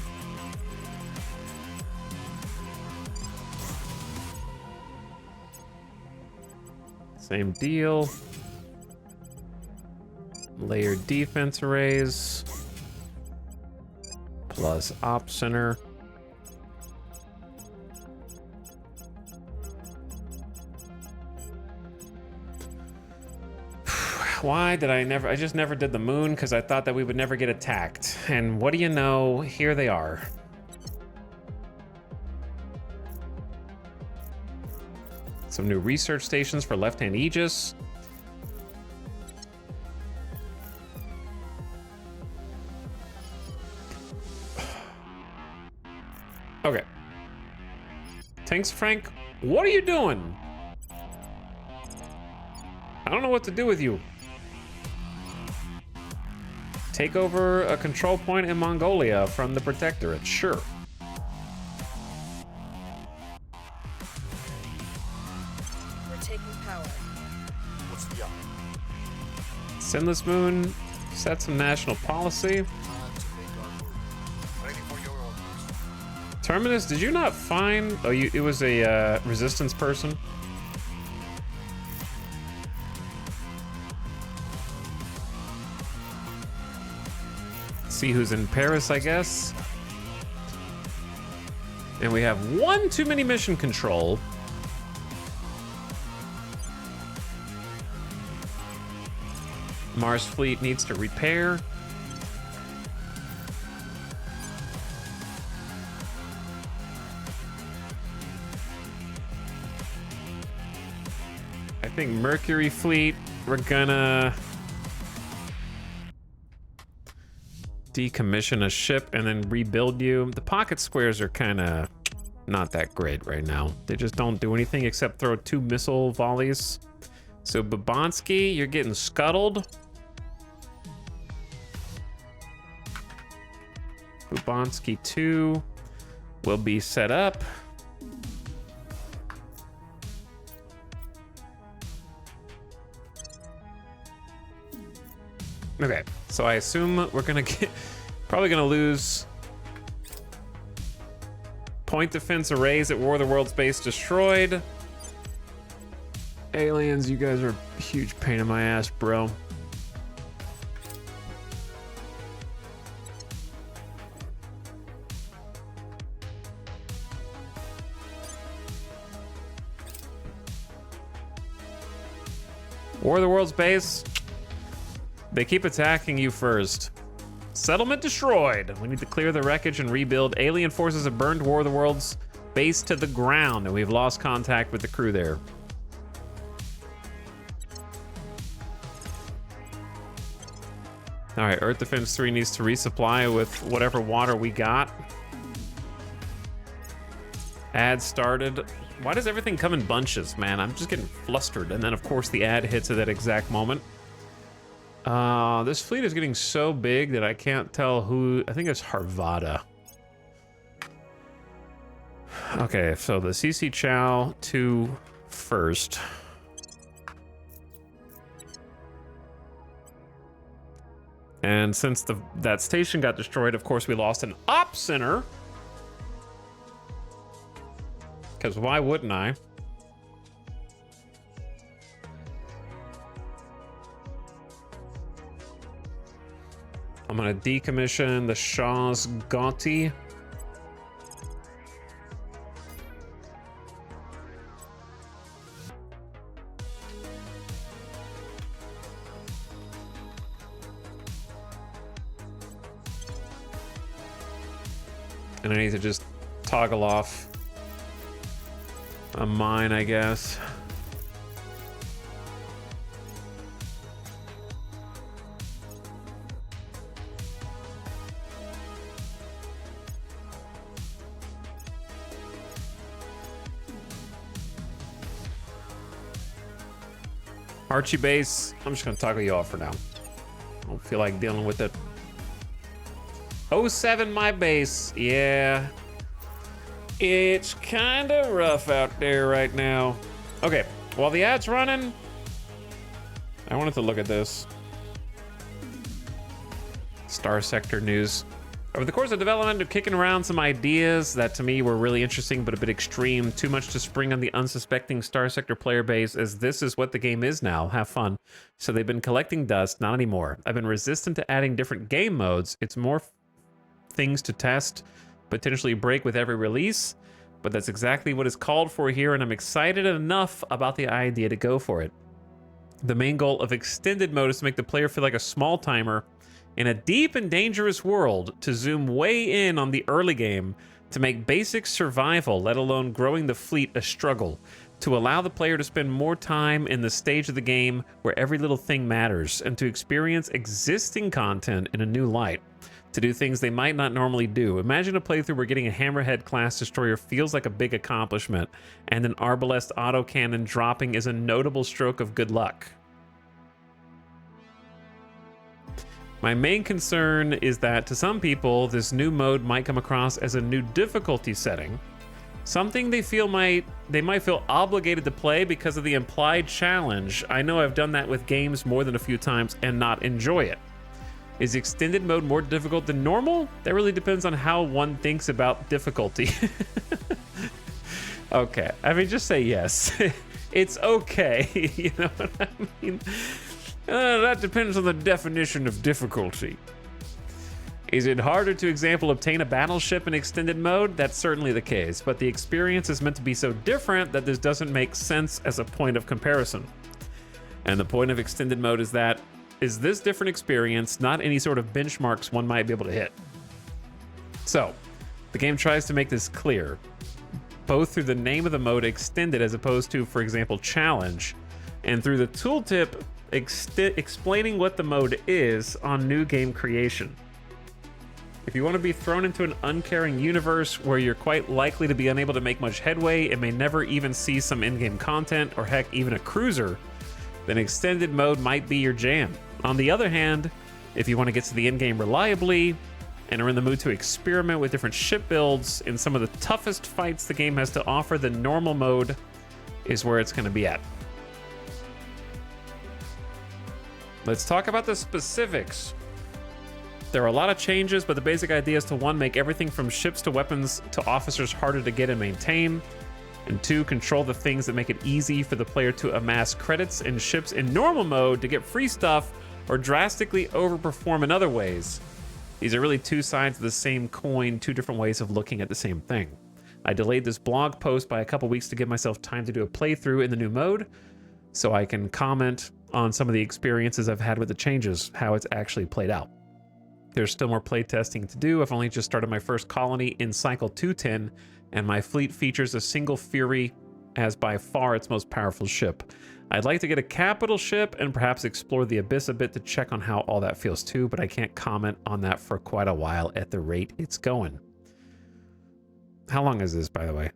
Same deal. Layered defense arrays. Plus ops center. Why did I just never did the moon because I thought that we would never get attacked. And what do you know? Here they are. Some new research stations for left-hand Aegis. Okay. Tanks Frank, what are you doing? I don't know what to do with you. Take over a control point in Mongolia from the Protectorate, sure. We're taking power. What's the odds? Sinless Moon, set some national policy. Time to make our move. Ready for your orders. Terminus, did you not find... Oh, it was a resistance person? See who's in Paris, I guess. And we have one too many mission control. Mars fleet needs to repair. I think Mercury fleet, we're gonna decommission a ship and then rebuild you. The pocket squares are kind of not that great right now. They just don't do anything except throw 2 missile volleys. So Babonsky, you're getting scuttled. Babonsky 2 will be set up. Okay, so I assume we're gonna probably gonna lose point defense arrays at War of the Worlds base destroyed. Aliens, you guys are a huge pain in my ass, bro. War of the Worlds base. They keep attacking you first. Settlement destroyed. We need to clear the wreckage and rebuild. Alien forces have burned War of the Worlds base to the ground, and we've lost contact with the crew there. All right, Earth Defense 3 needs to resupply with whatever water we got. Ad started. Why does everything come in bunches, man? I'm just getting flustered. And then, of course, the ad hits at that exact moment. This fleet is getting so big that I can't tell who. I think it's Harvada. Okay, so the CC Chow 2 first. And since that station got destroyed, of course, we lost an op center. Because why wouldn't I? I'm gonna decommission the Shah's Gauti. And I need to just toggle off a mine, I guess. Archie base, I'm just gonna toggle you off for now. I don't feel like dealing with it. 07 my base, yeah. It's kind of rough out there right now. Okay, while the ad's running, I wanted to look at this. Star Sector news. Over the course of development, they're kicking around some ideas that to me were really interesting but a bit extreme. Too much to spring on the unsuspecting Star Sector player base, as this is what the game is now. Have fun. So they've been collecting dust, not anymore. I've been resistant to adding different game modes. It's more things to test, potentially break with every release, but that's exactly what is called for here, and I'm excited enough about the idea to go for it. The main goal of extended mode is to make the player feel like a small timer in a deep and dangerous world, to zoom way in on the early game, to make basic survival, let alone growing the fleet, a struggle, to allow the player to spend more time in the stage of the game where every little thing matters, and to experience existing content in a new light, to do things they might not normally do. Imagine a playthrough where getting a Hammerhead class destroyer feels like a big accomplishment, and an Arbalest autocannon dropping is a notable stroke of good luck. My main concern is that to some people, this new mode might come across as a new difficulty setting, something they might feel obligated to play because of the implied challenge. I know I've done that with games more than a few times and not enjoy it. Is extended mode more difficult than normal? That really depends on how one thinks about difficulty. Okay, I mean, just say yes. It's okay, you know what I mean? That depends on the definition of difficulty. Is it harder to, example, obtain a battleship in extended mode? That's certainly the case, but the experience is meant to be so different that this doesn't make sense as a point of comparison. And the point of extended mode is this different experience, not any sort of benchmarks one might be able to hit. So, the game tries to make this clear, both through the name of the mode, extended, as opposed to, for example, challenge, and through the tooltip explaining what the mode is on new game creation. If you want to be thrown into an uncaring universe where you're quite likely to be unable to make much headway and may never even see some in-game content, or heck, even a cruiser, then extended mode might be your jam. On the other hand, if you want to get to the end game reliably and are in the mood to experiment with different ship builds in some of the toughest fights the game has to offer, then normal mode is where it's going to be at. Let's talk about the specifics. There are a lot of changes, but the basic idea is to 1, make everything from ships to weapons to officers harder to get and maintain, and 2, control the things that make it easy for the player to amass credits and ships in normal mode to get free stuff or drastically overperform in other ways. These are really 2 sides of the same coin, 2 different ways of looking at the same thing. I delayed this blog post by a couple weeks to give myself time to do a playthrough in the new mode, so I can comment on some of the experiences I've had with the changes, how it's actually played out. There's still more playtesting to do. I've only just started my first colony in Cycle 210, and my fleet features a single Fury as by far its most powerful ship. I'd like to get a capital ship and perhaps explore the Abyss a bit to check on how all that feels too, but I can't comment on that for quite a while at the rate it's going. How long is this, by the way?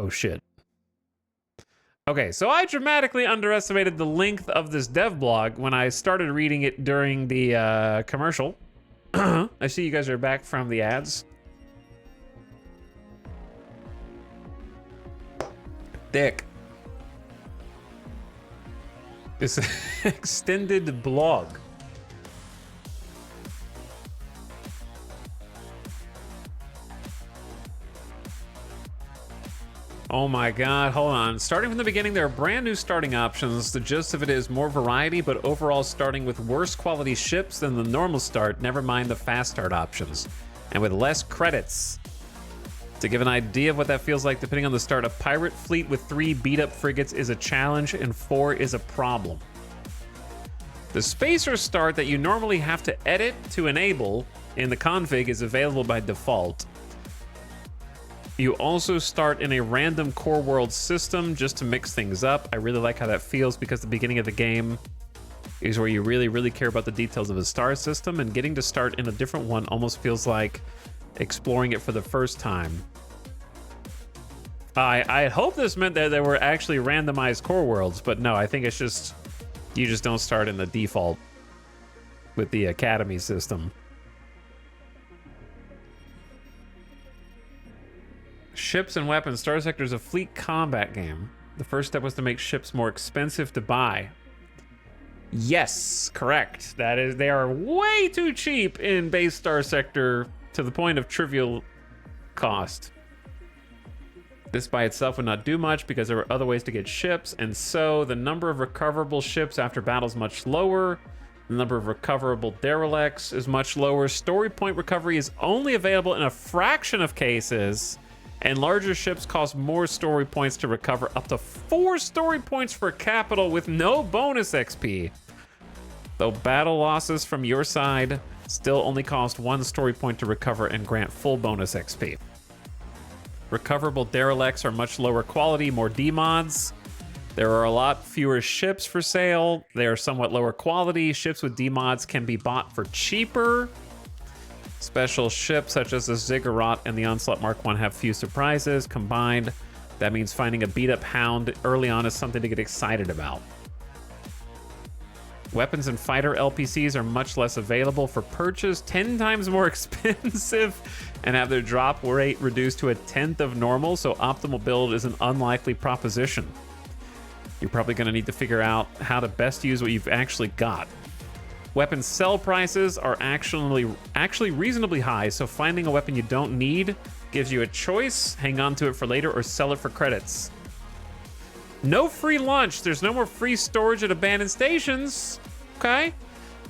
Oh shit. Okay, so I dramatically underestimated the length of this dev blog when I started reading it during the commercial. I see you guys are back from the ads. Dick. This extended blog. Oh my god, hold on. Starting from the beginning, there are brand new starting options. The gist of it is more variety, but overall starting with worse quality ships than the normal start, never mind the fast start options. And with less credits. To give an idea of what that feels like, depending on the start, a pirate fleet with 3 beat-up frigates is a challenge and 4 is a problem. The spacer start that you normally have to edit to enable in the config is available by default. You also start in a random core world system just to mix things up. I really like how that feels because the beginning of the game is where you really care about the details of a star system, and getting to start in a different one almost feels like exploring it for the first time. I hope this meant that there were actually randomized core worlds, but no, I think it's just, you just don't start in the default with the academy system. Ships and weapons. Star Sector is a fleet combat game. The first step was to make ships more expensive to buy. Yes, correct. That is, they are way too cheap in base star sector to the point of trivial cost. This by itself would not do much because there were other ways to get ships, and so the number of recoverable ships after battle is much lower. The number of recoverable derelicts is much lower. Story point recovery is only available in a fraction of cases, and larger ships cost more story points to recover, up to 4 story points for capital with no bonus XP. Though battle losses from your side still only cost 1 story point to recover and grant full bonus XP. Recoverable derelicts are much lower quality, more demods. There are a lot fewer ships for sale. They are somewhat lower quality. Ships with demods can be bought for cheaper. Special ships such as the Ziggurat and the Onslaught Mark I have few surprises. Combined, that means finding a beat-up Hound early on is something to get excited about. Weapons and fighter LPCs are much less available for purchase, 10 times more expensive, and have their drop rate reduced to 1/10 of normal, so optimal build is an unlikely proposition. You're probably going to need to figure out how to best use what you've actually got. Weapon sell prices are actually reasonably high, so finding a weapon you don't need gives you a choice, hang on to it for later, or sell it for credits. No free lunch. There's no more free storage at abandoned stations. Okay?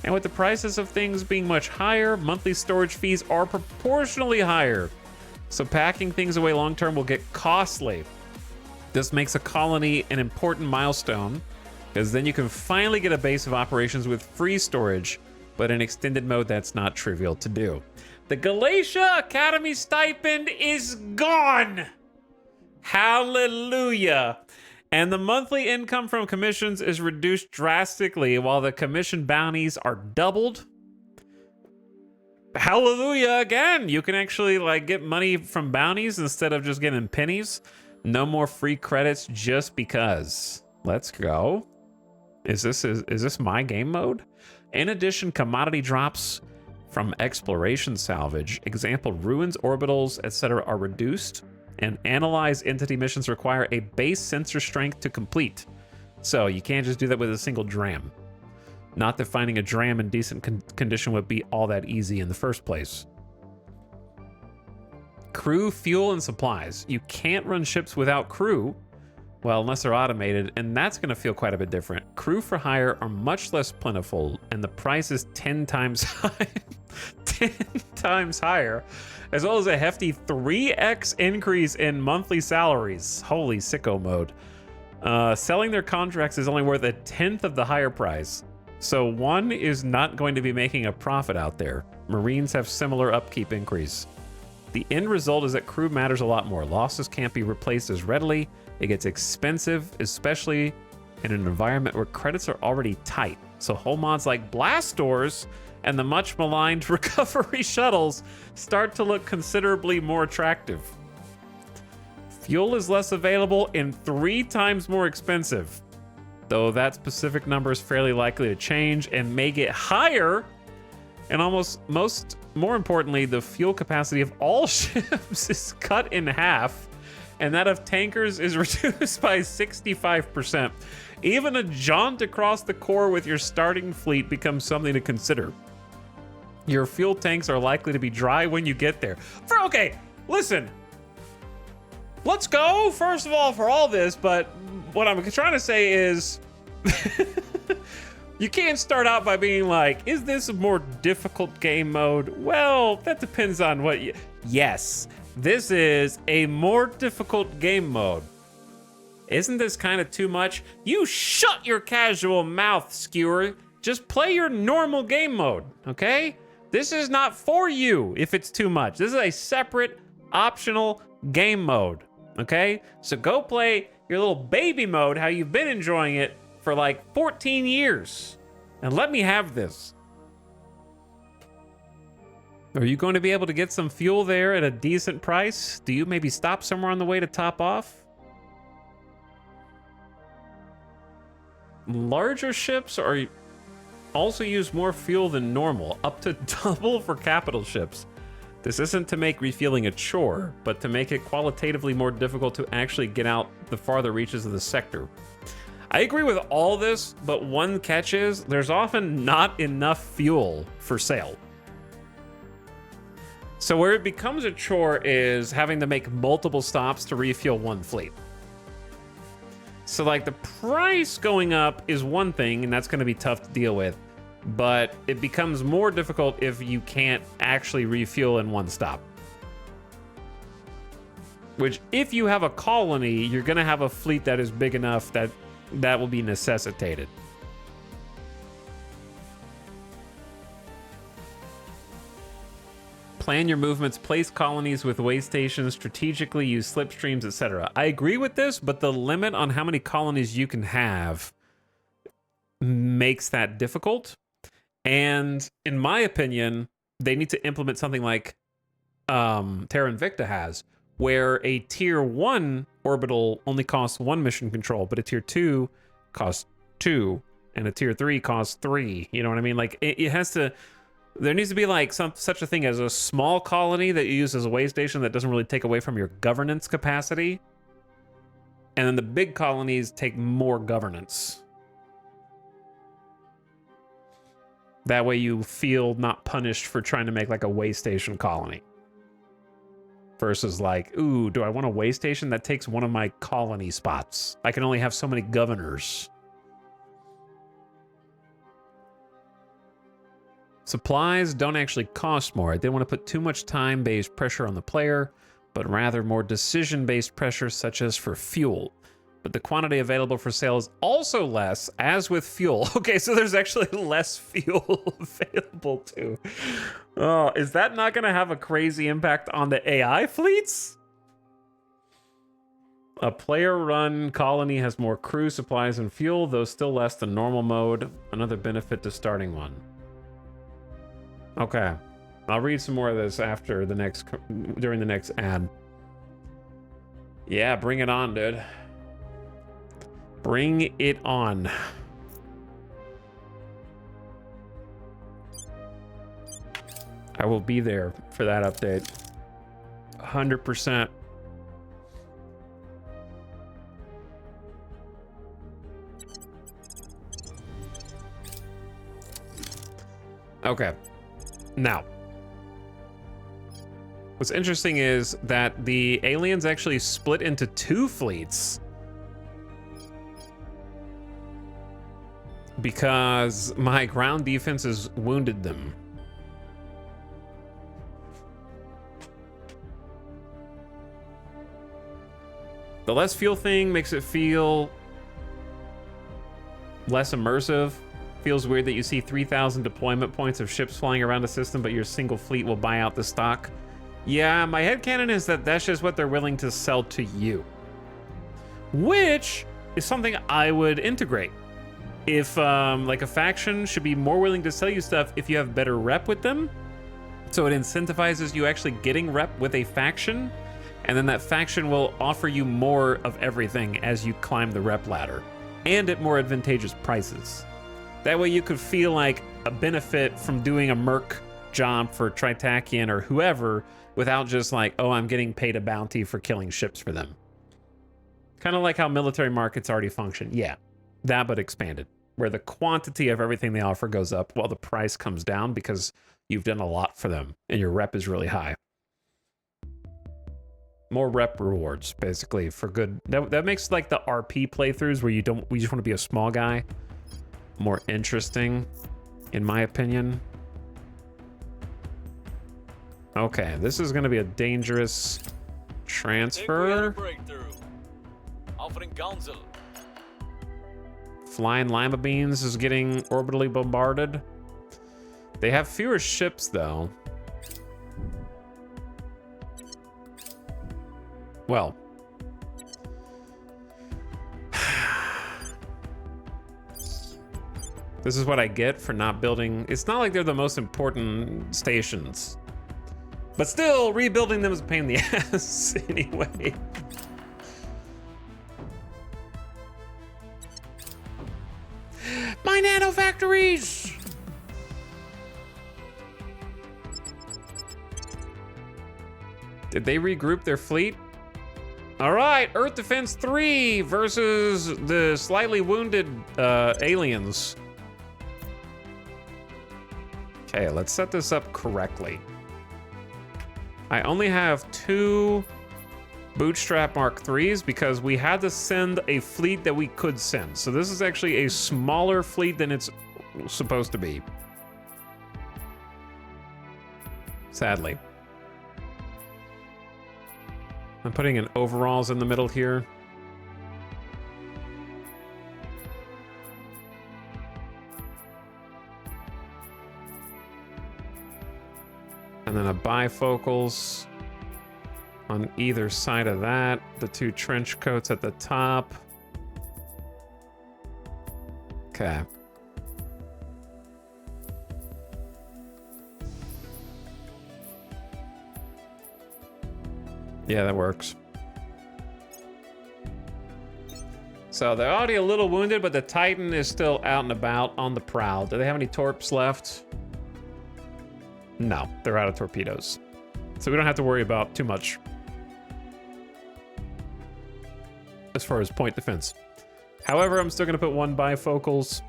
And with the prices of things being much higher, monthly storage fees are proportionally higher. So packing things away long term will get costly. This makes a colony an important milestone, because then you can finally get a base of operations with free storage, but in extended mode, that's not trivial to do. The Galatia Academy stipend is gone! Hallelujah! And the monthly income from commissions is reduced drastically while the commission bounties are doubled. Hallelujah again! You can actually get money from bounties instead of just getting pennies. No more free credits just because. Let's go. Is this my game mode? In addition, commodity drops from exploration salvage, example ruins, orbitals, etc. are reduced. And analyze entity missions require a base sensor strength to complete. So you can't just do that with a single dram. Not that finding a dram in decent condition would be all that easy in the first place. Crew, fuel, and supplies. You can't run ships without crew, well, unless they're automated, and that's going to feel quite a bit different. Crew for hire are much less plentiful, and the price is 10 times high, 10 times higher, as well as a hefty 3x increase in monthly salaries. Holy sicko mode. Selling their contracts is only worth 1/10 of the higher price, so one is not going to be making a profit out there. Marines have similar upkeep increase. The end result is that crew matters a lot more. Losses can't be replaced as readily. It gets expensive, especially in an environment where credits are already tight. So whole mods like blast doors and the much maligned recovery shuttles start to look considerably more attractive. Fuel is less available and 3 times more expensive, though that specific number is fairly likely to change and may get higher. And more importantly, the fuel capacity of all ships is cut in half, and that of tankers is reduced by 65%. Even a jaunt across the core with your starting fleet becomes something to consider. Your fuel tanks are likely to be dry when you get there. Okay, listen. Let's go, first of all, for all this, but what I'm trying to say is you can't start out by being like, is this a more difficult game mode? Well, that depends on what you... Yes, this is a more difficult game mode. Isn't this kind of too much? You shut your casual mouth, skewer. Just play your normal game mode, okay? This is not for you if it's too much. This is a separate, optional game mode, okay? So go play your little baby mode, how you've been enjoying it for like 14 years. And let me have this. Are you going to be able to get some fuel there at a decent price? Do you maybe stop somewhere on the way to top off? Larger ships are also use more fuel than normal, up to double for capital ships. This isn't to make refueling a chore, but to make it qualitatively more difficult to actually get out the farther reaches of the sector. I agree with all this, but one catch is there's often not enough fuel for sale. So where it becomes a chore is having to make multiple stops to refuel one fleet. So like the price going up is one thing, and that's going to be tough to deal with, but it becomes more difficult if you can't actually refuel in one stop. Which, if you have a colony, you're going to have a fleet that is big enough that that will be necessitated. Plan your movements, place colonies with way stations, strategically use slipstreams, etc. I agree with this, but the limit on how many colonies you can have makes that difficult. And in my opinion, they need to implement something like Terra Invicta has, where a tier 1 orbital only costs 1 mission control, but a tier 2 costs 2, and a tier 3 costs 3. You know what I mean? Like, it has to... There needs to be like such a thing as a small colony that you use as a way station that doesn't really take away from your governance capacity. And then the big colonies take more governance. That way you feel not punished for trying to make like a way station colony. Versus like, ooh, do I want a way station that takes one of my colony spots? I can only have so many governors. Supplies don't actually cost more. I didn't want to put too much time-based pressure on the player, but rather more decision-based pressure, such as for fuel. But the quantity available for sale is also less, as with fuel. Okay, so there's actually less fuel available too. Oh, is that not going to have a crazy impact on the AI fleets? A player-run colony has more crew, supplies, and fuel, though still less than normal mode. Another benefit to starting one. Okay, I'll read some more of this after the next, during the next ad. Yeah, bring it on, dude. Bring it on. I will be there for that update. 100%. Okay. Now, what's interesting is that the aliens actually split into 2 fleets because my ground defenses wounded them. The less fuel thing makes it feel less immersive. Feels weird that you see 3,000 deployment points of ships flying around the system, but your single fleet will buy out the stock. Yeah, my headcanon is that that's just what they're willing to sell to you. Which is something I would integrate. If, like, a faction should be more willing to sell you stuff if you have better rep with them. So it incentivizes you actually getting rep with a faction, and then that faction will offer you more of everything as you climb the rep ladder, and at more advantageous prices. That way you could feel like a benefit from doing a merc job for Tritakian or whoever without just like, oh, I'm getting paid a bounty for killing ships for them. Kind of like how military markets already function. Yeah, that but expanded, where the quantity of everything they offer goes up while the price comes down because you've done a lot for them and your rep is really high. More rep rewards, basically, for good. That makes like the RP playthroughs where we just want to be a small guy more interesting, in my opinion. Okay, this is going to be a dangerous transfer. Breakthrough. Offering counsel. Flying lima beans is getting orbitally bombarded. They have fewer ships, though. Well, this is what I get for not building. It's not like they're the most important stations, but still, rebuilding them is a pain in the ass anyway. My nano factories! Did they regroup their fleet? All right, Earth Defense 3 versus the slightly wounded aliens. Okay, let's set this up correctly. I only have 2 Bootstrap Mark IIIs because we had to send a fleet that we could send. So this is actually a smaller fleet than it's supposed to be. Sadly. I'm putting in overalls in the middle here. And then a bifocals on either side of that. The 2 trench coats at the top. Okay. Yeah, that works. So they're already a little wounded, but the Titan is still out and about on the prowl. Do they have any torps left? No, they're out of torpedoes. So we don't have to worry about too much as far as point defense. However, I'm still going to put 1 bifocals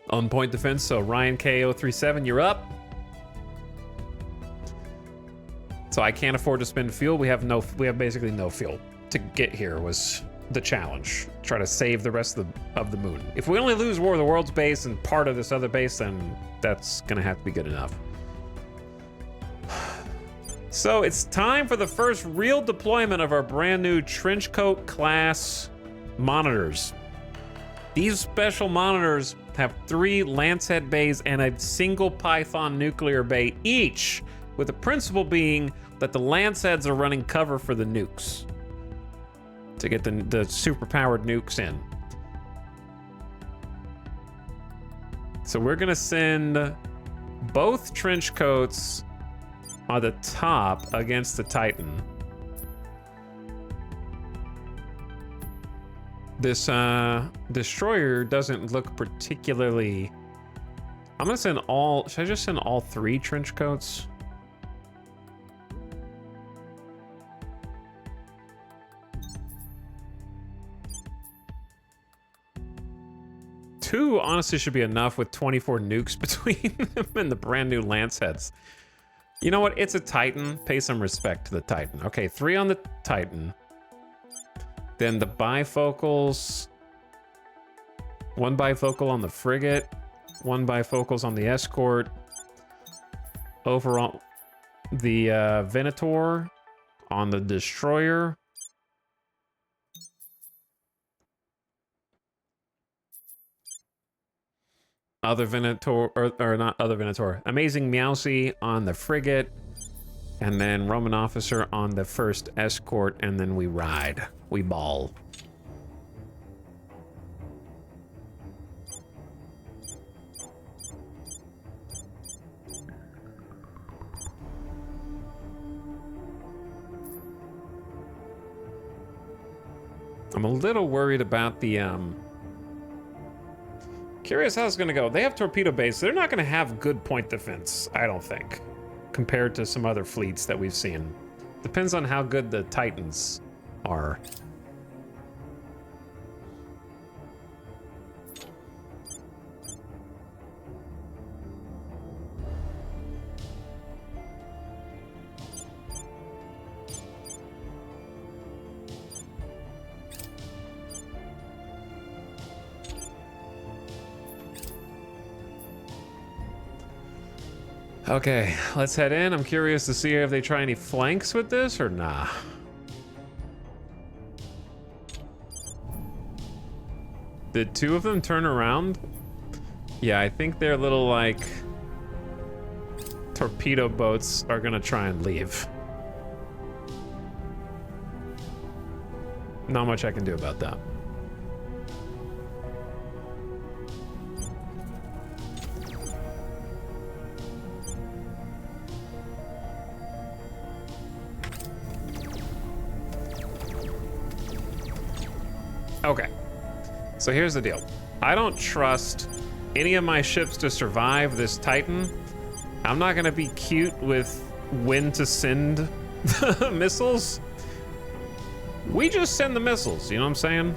on point defense. So Ryan K037, you're up. So I can't afford to spend fuel. We have basically no fuel to get here was the challenge. Try to save the rest of the moon. If we only lose War of the Worlds base and part of this other base, then that's gonna have to be good enough. So it's time for the first real deployment of our brand new Trenchcoat class monitors. These special monitors have 3 Lancehead bays and a single Python nuclear bay each, with the principle being that the Lanceheads are running cover for the nukes to get the super-powered nukes in. So we're gonna send both trench coats on the top against the Titan. This destroyer doesn't look particularly... I'm gonna send all... Should I just send all 3 trench coats? Two honestly should be enough with 24 nukes between them and the brand new Lanceheads. You know what? It's a Titan. Pay some respect to the Titan. Okay, 3 on the Titan. Then the bifocals. 1 bifocal on the frigate. 1 bifocals on the escort. Overall, the Venator on the destroyer. Other Venator, or not other Venator, Amazing Meowsy on the frigate, and then Roman Officer on the first escort, and then we ride. We ball. I'm a little worried about the, curious how it's gonna go. They have torpedo base. So they're not gonna have good point defense, I don't think, compared to some other fleets that we've seen. Depends on how good the Titans are. Okay, let's head in. I'm curious to see if they try any flanks with this or nah. Did 2 of them turn around? Yeah, I think their little, like, torpedo boats are gonna try and leave. Not much I can do about that. Okay, so here's the deal. I don't trust any of my ships to survive this Titan. I'm not gonna be cute with when to send Missiles? We just send the missiles, you know what I'm saying?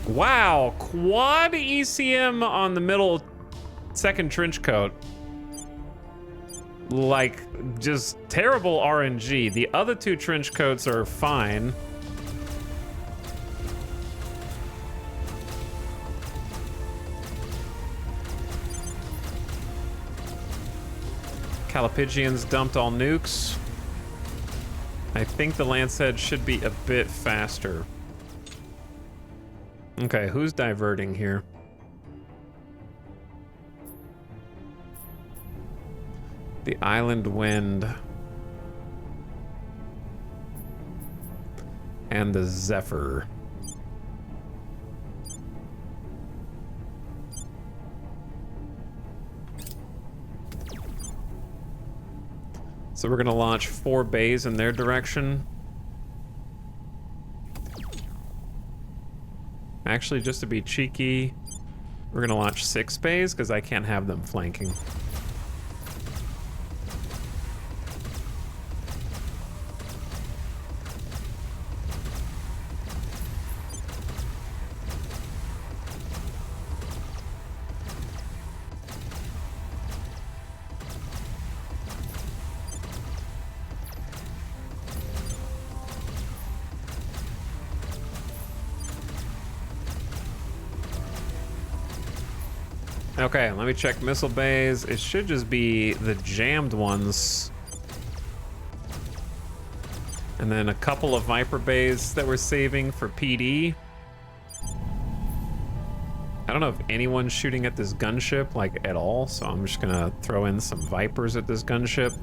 Wow, quad ECM on the middle second trench coat. Like, just terrible RNG. The other two trench coats are fine. Calipigians dumped all nukes. I think the Lancehead should be a bit faster. Okay, who's diverting here? The Island Wind. And the Zephyr. So we're gonna launch 4 bays in their direction. Actually, just to be cheeky, we're gonna launch 6 bays because I can't have them flanking. Okay, let me check missile bays. It should just be the jammed ones. And then a couple of Viper bays that we're saving for PD. I don't know if anyone's shooting at this gunship, like, at all, so I'm just gonna throw in some Vipers at this gunship.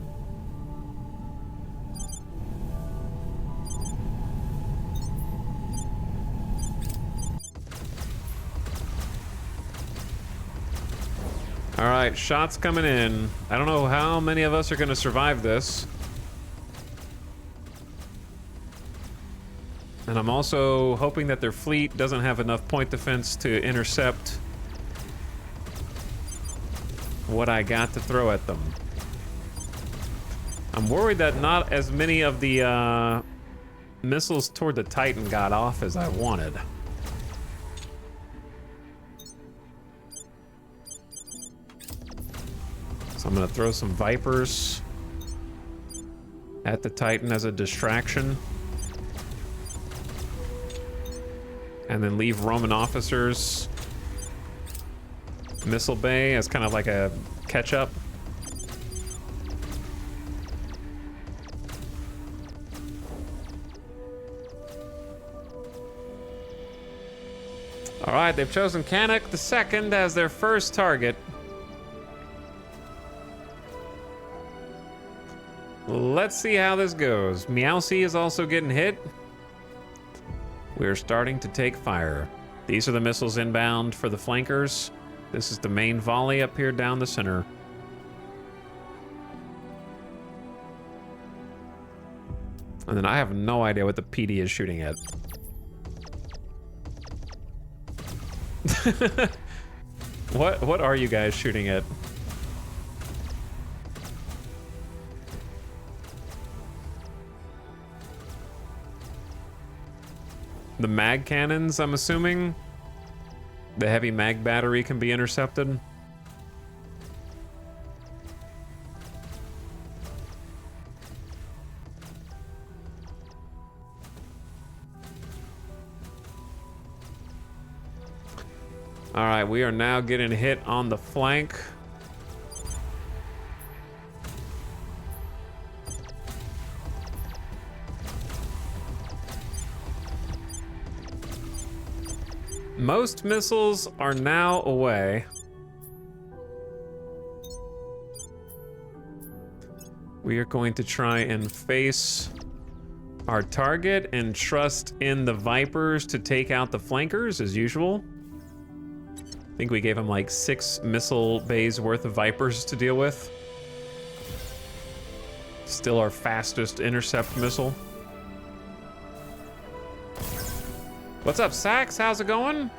All right, shots coming in. I don't know how many of us are gonna survive this. And I'm also hoping that their fleet doesn't have enough point defense to intercept what I got to throw at them. I'm worried that not as many of the missiles toward the Titan got off as I wanted. So I'm gonna throw some Vipers at the Titan as a distraction. And then leave Roman officers missile bay as kind of like a catch-up. All right, they've chosen Canuck II as their first target. Let's see how this goes. Meowsy is also getting hit. We're starting to take fire. These are the missiles inbound for the flankers. This is the main volley up here down the center. And then I have no idea what the PD is shooting at. What are you guys shooting at? The mag cannons, I'm assuming. The heavy mag battery can be intercepted. All right, we are now getting hit on the flank. Most missiles are now away. We are going to try and face our target and trust in the Vipers to take out the flankers as usual. I think we gave him like 6 missile bays worth of Vipers to deal with. Still our fastest intercept missile. What's up, Sax? How's it going?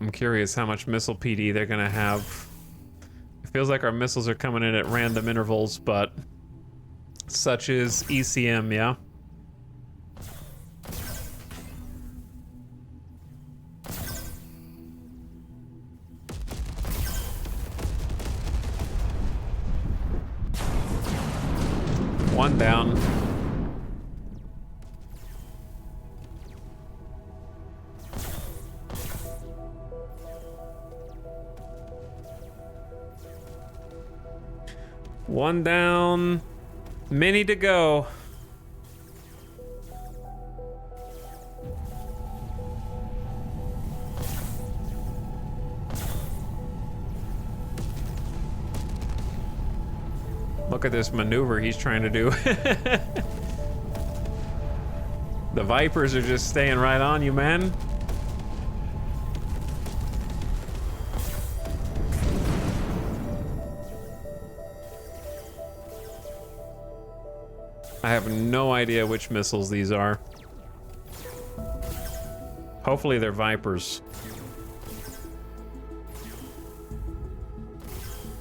I'm curious how much missile PD they're gonna have. It feels like our missiles are coming in at random intervals, but such is ECM, yeah? One down. One down, many to go. Look at this maneuver he's trying to do. The Vipers are just staying right on you, man. I have no idea which missiles these are. Hopefully they're Vipers.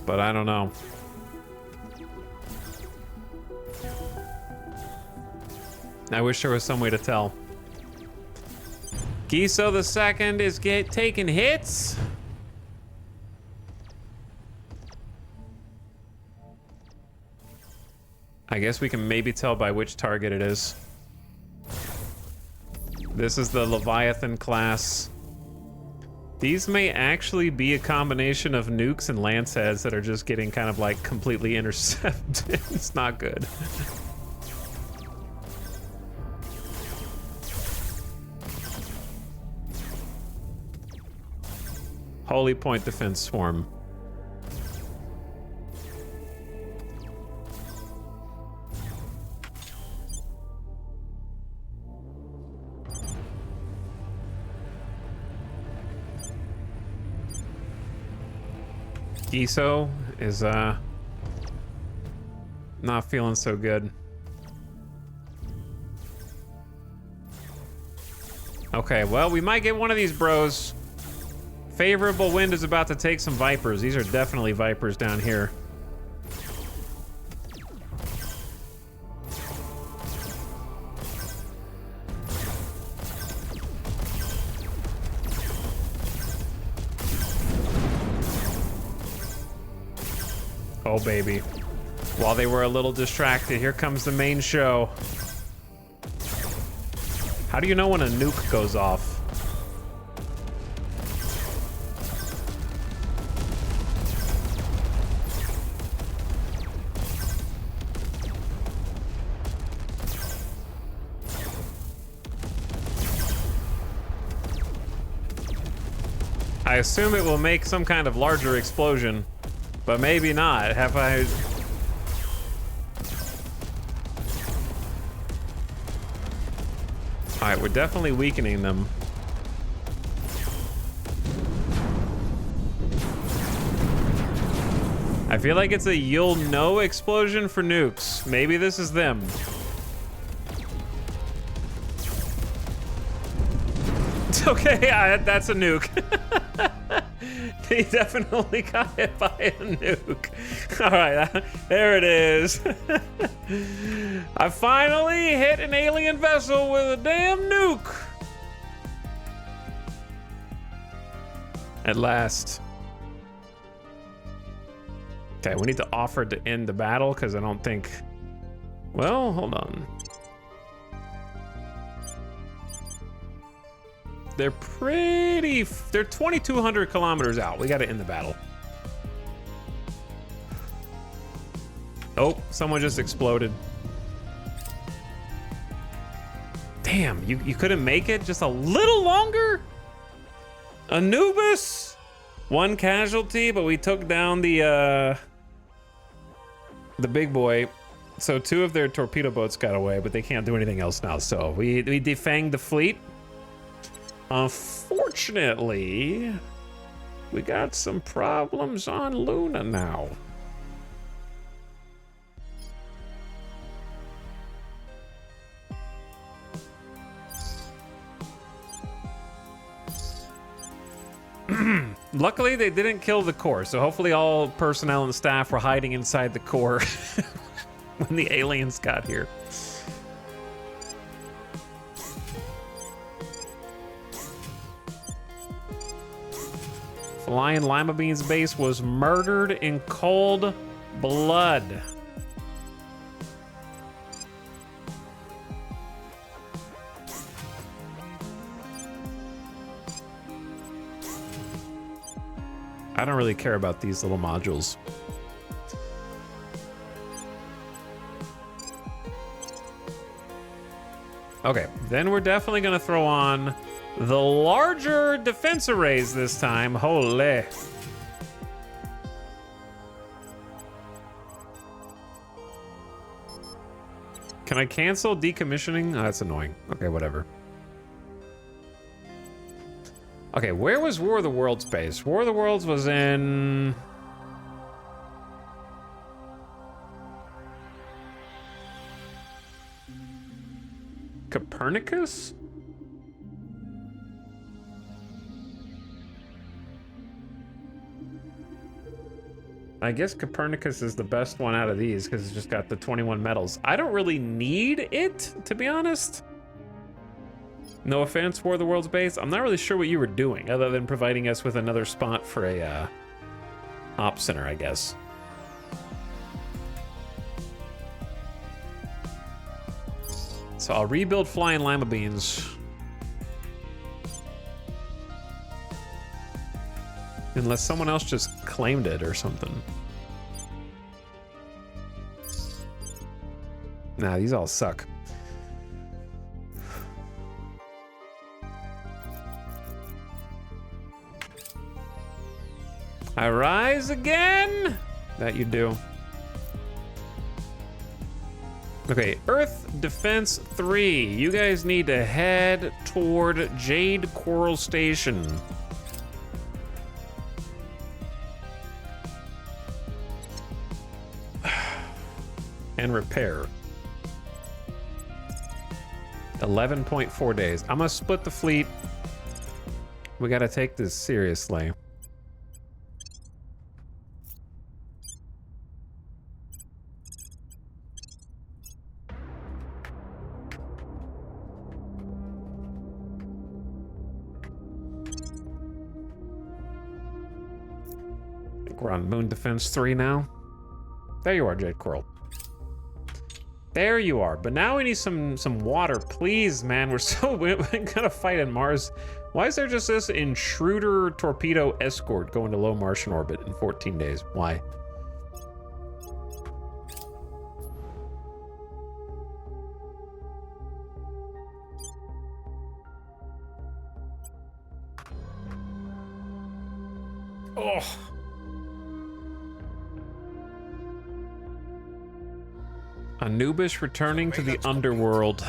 But I don't know. I wish there was some way to tell. Giso the second is taking hits. I guess we can maybe tell by which target it is. This is the Leviathan class. These may actually be a combination of nukes and lance heads that are just getting kind of like completely intercepted. It's not good. Holy Point Defense Swarm. Giso is not feeling so good. Okay, well, we might get one of these bros. Favorable wind is about to take some Vipers. These are definitely Vipers down here. Oh, baby. While they were a little distracted, here comes the main show. How do you know when a nuke goes off? I assume it will make some kind of larger explosion. But maybe not. Have I... Alright, we're definitely weakening them. I feel like it's a you'll know explosion for nukes. Maybe this is them. It's okay, that's a nuke. He definitely got hit by a nuke. All right, there it is. I finally hit an alien vessel with a damn nuke. At last. Okay, we need to offer to end the battle because I don't think... Well, hold on. They're 2,200 kilometers out. We got to end the battle. Oh, someone just exploded. Damn, you couldn't make it just a little longer? Anubis! One casualty, but we took down the big boy. So 2 of their torpedo boats got away, but they can't do anything else now. So we defanged the fleet. Unfortunately, we got some problems on Luna now. Luckily, they didn't kill the core, so hopefully all personnel and staff were hiding inside the core when the aliens got here. Flying Lima Bean's base was murdered in cold blood. I don't really care about these little modules. Okay, then we're definitely gonna throw on the larger defense arrays this time. Holy. Can I cancel decommissioning? Oh, that's annoying. Okay, whatever. Okay, where was War of the Worlds base? War of the Worlds was in... Copernicus? I guess Copernicus is the best one out of these because it's just got the 21 metals. I don't really need it, to be honest. No offense, War of the Worlds base. I'm not really sure what you were doing other than providing us with another spot for a op center, I guess. So I'll rebuild Flying Lima Beans. Unless someone else just claimed it or something. Nah, these all suck. I rise again? That you do. Okay, Earth Defense 3. You guys need to head toward Jade Coral Station. And repair. 11.4 days. I'm gonna split the fleet. We gotta take this seriously. We're on Moon Defense 3 now. There you are, Jade Coral. There you are. But now we need some water, please, man. We're gonna fight in Mars. Why is there just this intruder torpedo escort going to low Martian orbit in 14 days? Why? Oh. Anubis returning to the underworld.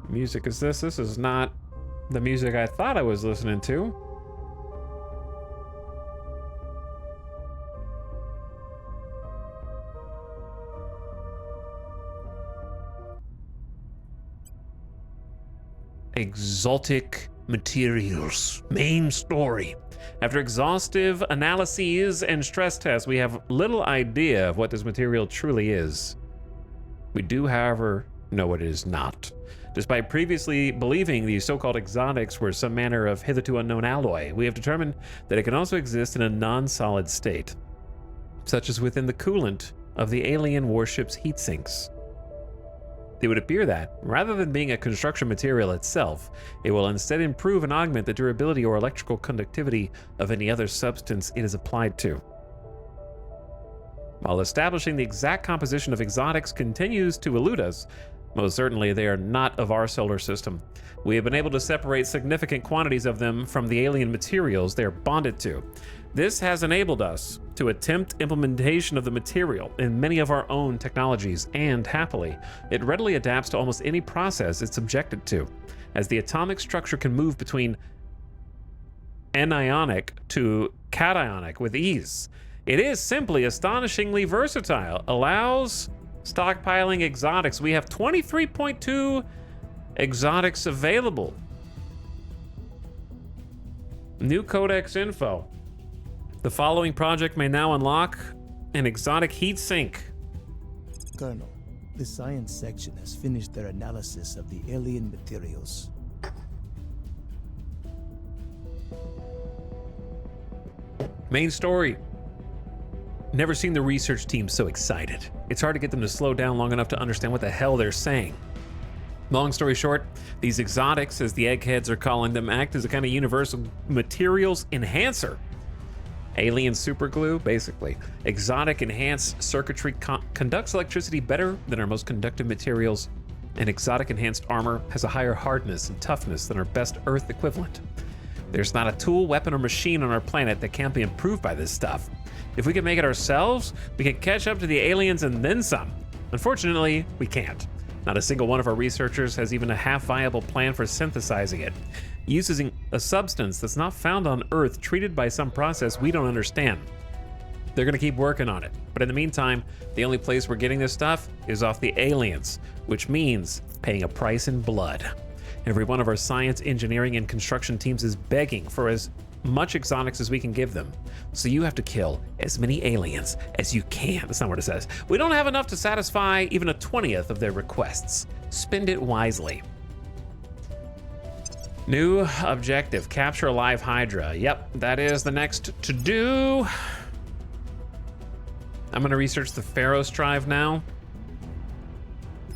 Music is this? This is not the music I thought I was listening to. Exotic materials. Main story. After exhaustive analyses and stress tests, we have little idea of what this material truly is. We do, however, know what it is not. Despite previously believing these so-called exotics were some manner of hitherto unknown alloy, we have determined that it can also exist in a non-solid state, such as within the coolant of the alien warship's heat sinks. It would appear that, rather than being a construction material itself, it will instead improve and augment the durability or electrical conductivity of any other substance it is applied to. While establishing the exact composition of exotics continues to elude us, Most certainly, they are not of our solar system. We have been able to separate significant quantities of them from the alien materials they are bonded to. This has enabled us to attempt implementation of the material in many of our own technologies, and happily, it readily adapts to almost any process it's subjected to, as the atomic structure can move between anionic to cationic with ease. It is simply astonishingly versatile, allows stockpiling exotics. We have 23.2 exotics available. New codex info. The following project may now unlock an exotic heat sink. Colonel, the science section has finished their analysis of the alien materials. Main story. Never seen the research team so excited. It's hard to get them to slow down long enough to understand what the hell they're saying. Long story short, these exotics, as the eggheads are calling them, act as a kind of universal materials enhancer. Alien superglue, basically. Exotic enhanced circuitry conducts electricity better than our most conductive materials, and exotic enhanced armor has a higher hardness and toughness than our best Earth equivalent. There's not a tool, weapon, or machine on our planet that can't be improved by this stuff. If we can make it ourselves, we can catch up to the aliens and then some. Unfortunately, we can't. Not a single one of our researchers has even a half-viable plan for synthesizing it. Using a substance that's not found on Earth, treated by some process we don't understand. They're gonna keep working on it. But in the meantime, the only place we're getting this stuff is off the aliens, which means paying a price in blood. Every one of our science, engineering, and construction teams is begging for as much exotics as we can give them. So you have to kill as many aliens as you can. That's not what it says. We don't have enough to satisfy even a 20th of their requests. Spend it wisely. New objective, capture a live Hydra. Yep, that is the next to do. I'm gonna research the Pharos drive now.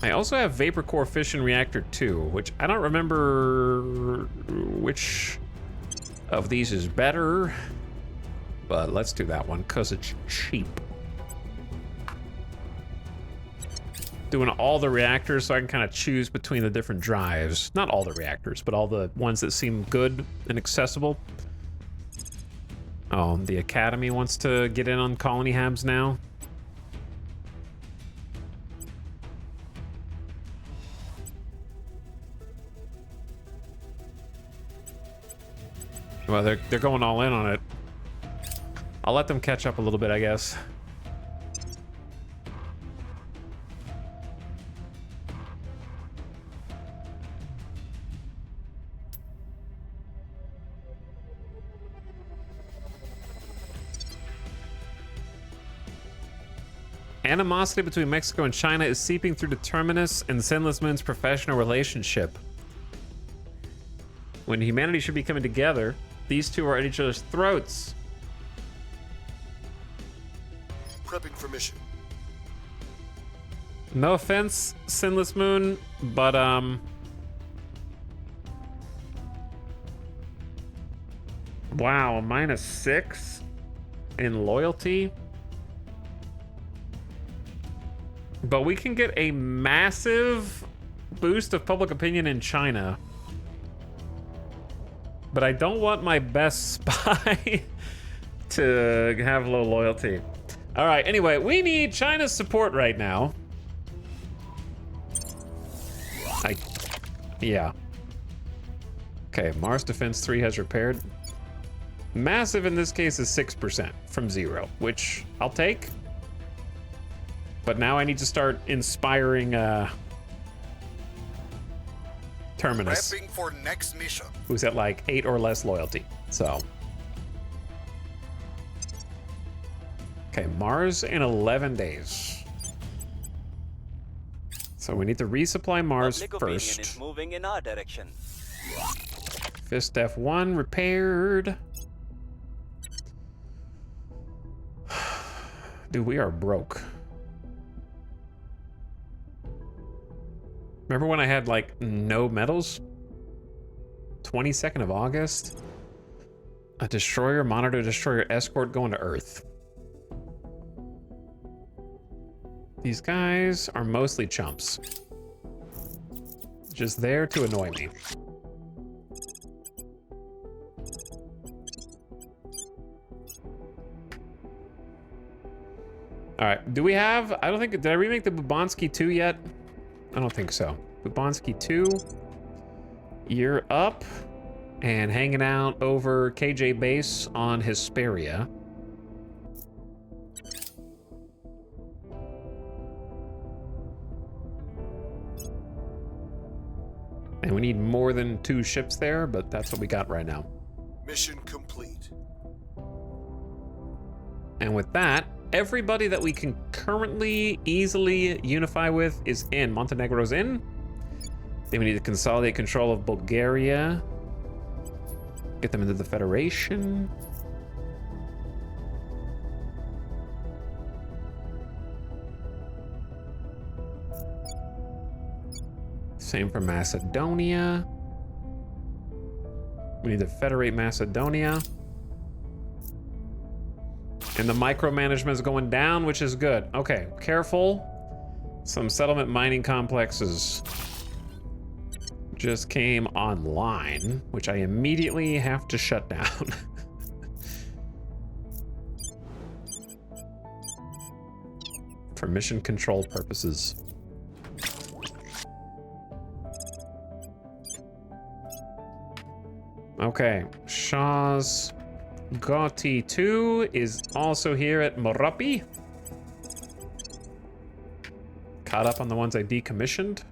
I also have Vapor Core Fission Reactor 2, which I don't remember which of these is better, but let's do that one because it's cheap. Doing all the reactors so I can kind of choose between the different drives. Not all the reactors, but all the ones that seem good and accessible. Oh, the Academy wants to get in on colony habs now. Well, they're going all in on it. I'll let them catch up a little bit, I guess. Animosity between Mexico and China is seeping through to Terminus and Sinless Moon's professional relationship. When humanity should be coming together, these two are at each other's throats. Prepping for mission. No offense, Sinless Moon, but wow, a -6 in loyalty. But we can get a massive boost of public opinion in China. But I don't want my best spy to have low loyalty. All right, anyway, we need China's support right now. Yeah. Okay, Mars Defense 3 has repaired. Massive in this case is 6% from 0, which I'll take. But now I need to start inspiring Terminus, Prepping for next mission. who's at like 8 or less loyalty. So. Okay, Mars in 11 days. So we need to resupply Mars Lycopenion first. is moving in our direction. Fist F1 repaired. Dude, we are broke. Remember when I had like no medals? 22nd of August. A destroyer, monitor destroyer, escort going to Earth. These guys are mostly chumps. Just there to annoy me. All right, do we have, I don't think, did I remake the Bubansky 2 yet? I don't think so. Bubansky 2, you're up and hanging out over KJ base on Hesperia. And we need more than 2 ships there, but that's what we got right now. Mission complete. And with that, everybody that we can currently easily unify with is in. Montenegro's in. Then we need to consolidate control of Bulgaria. Get them into the Federation. Same for Macedonia. We need to federate Macedonia. And the micromanagement is going down, which is good. Okay, careful. Some settlement mining complexes just came online, which I immediately have to shut down. For mission control purposes. Okay, Shaw's Gotti 2 is also here at Morapi. Caught up on the ones I decommissioned.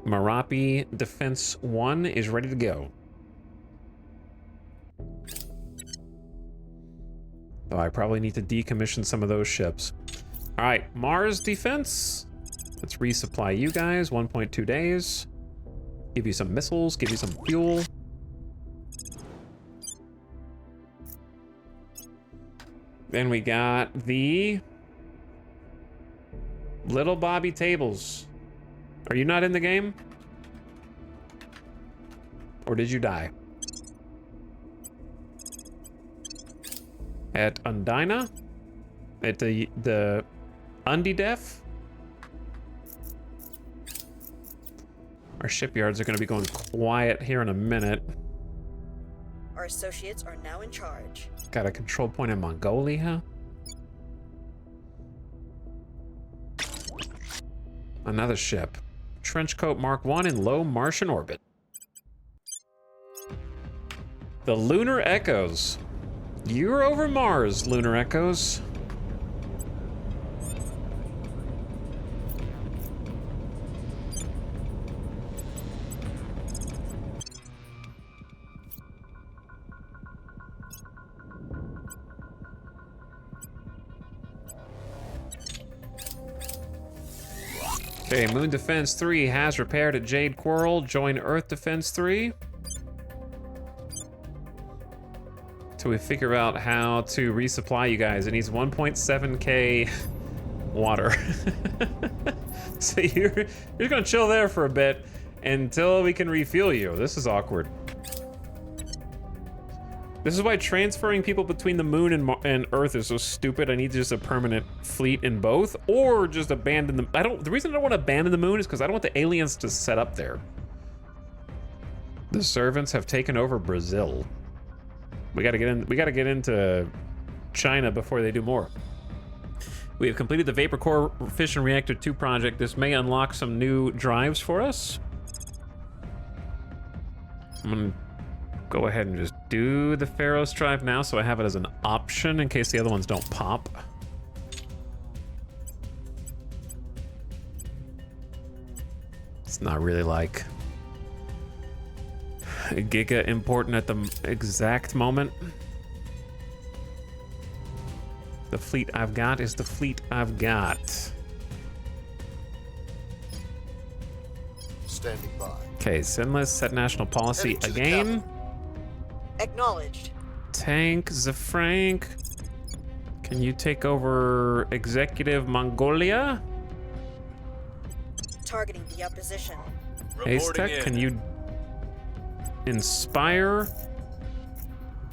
Morapi Defense 1 is ready to go. Though I probably need to decommission some of those ships. All right, Mars Defense. Let's resupply you guys, 1.2 days. Give you some missiles, give you some fuel. Then we got the Little Bobby Tables. Are you not in the game? Or did you die? At Undina? At the Undidef? Our shipyards are going to be going quiet here in a minute. Our associates are now in charge. Got a control point in Mongolia. Another ship. Trenchcoat Mark 1 in low Martian orbit. The Lunar Echoes. You're over Mars, Lunar Echoes. Okay, Moon Defense 3 has repaired at Jade Quarrel. Join Earth Defense 3. Till we figure out how to resupply you guys. It needs 1.7k water. So you're gonna chill there for a bit until we can refuel you. This is awkward. This is why transferring people between the moon and Earth is so stupid. I need just a permanent fleet in both, or just abandon them. The reason I don't want to abandon the moon is because I don't want the aliens to set up there. The servants have taken over Brazil. We gotta get in. We gotta get into China before they do more. We have completed the Vapor Core Fission Reactor 2 project. This may unlock some new drives for us. I'm gonna go ahead and just do the Pharaoh's drive now, so I have it as an option in case the other ones don't pop. It's not really like giga important at the exact moment. The fleet I've got is the fleet I've got. Standing by. Okay, sinless, set national policy Heading to the again. capital. Acknowledged. Tank Zafrank. Can you take over executive Mongolia? Targeting the opposition. Reporting Aztec, in. can you inspire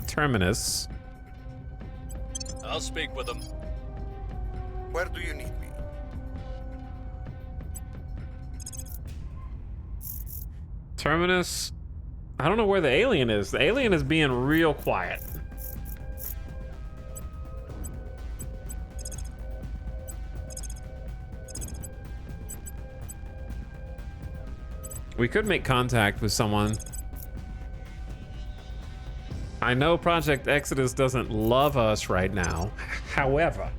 Terminus? I'll speak with them. Where do you need me? Terminus. I don't know where the alien is. The alien is being real quiet. We could make contact with someone. I know Project Exodus doesn't love us right now. However,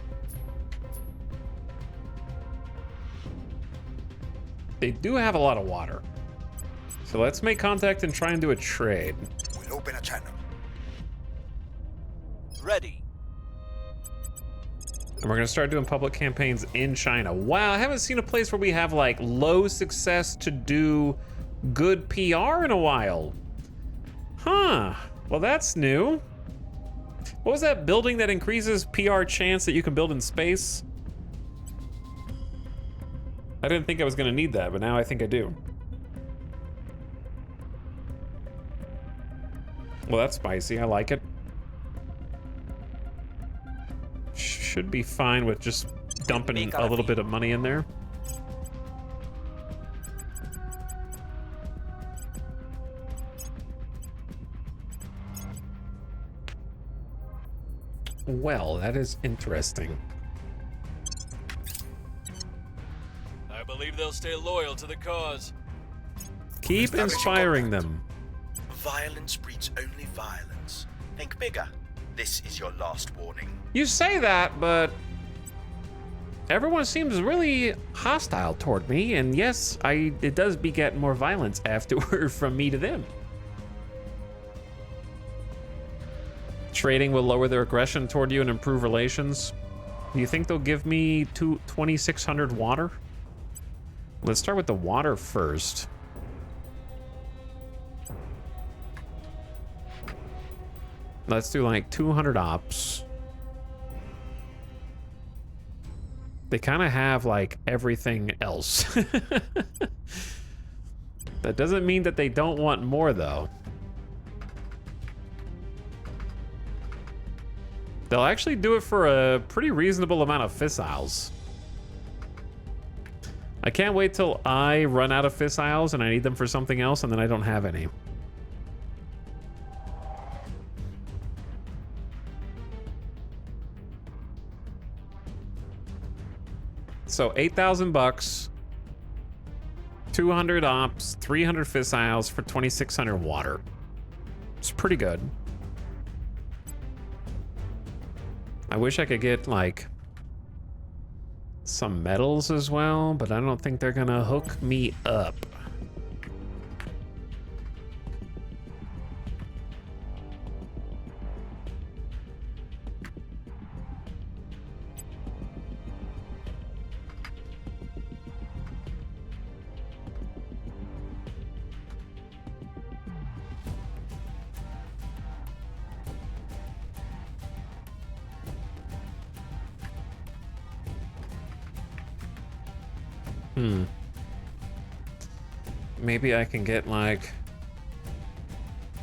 they do have a lot of water. So let's make contact and try and do a trade. We'll open a channel. Ready. And we're gonna start doing public campaigns in China. Wow, I haven't seen a place where we have like low success to do good PR in a while. Huh, well that's new. What was that building that increases PR chance that you can build in space? I didn't think I was gonna need that, but now I think I do. Well, that's spicy, I like it. Should be fine with just dumping a little bit of money in there. Well, that is interesting. I believe they'll stay loyal to the cause. Keep inspiring them. Violence breeds only violence. Think bigger. This is your last warning. You say that, but everyone seems really hostile toward me, and yes, it does beget more violence afterward from me to them. Trading will lower their aggression toward you and improve relations. Do you think they'll give me 2,600 water? Let's start with the water first. Let's do like 200 ops. They kind of have like everything else. That doesn't mean that they don't want more though. They'll actually do it for a pretty reasonable amount of fissiles. I can't wait till I run out of fissiles and I need them for something else and then I don't have any. So 8,000 bucks, 200 ops, 300 fissiles for 2,600 water. It's pretty good. I wish I could get like some metals as well, but I don't think they're gonna hook me up. Maybe I can get like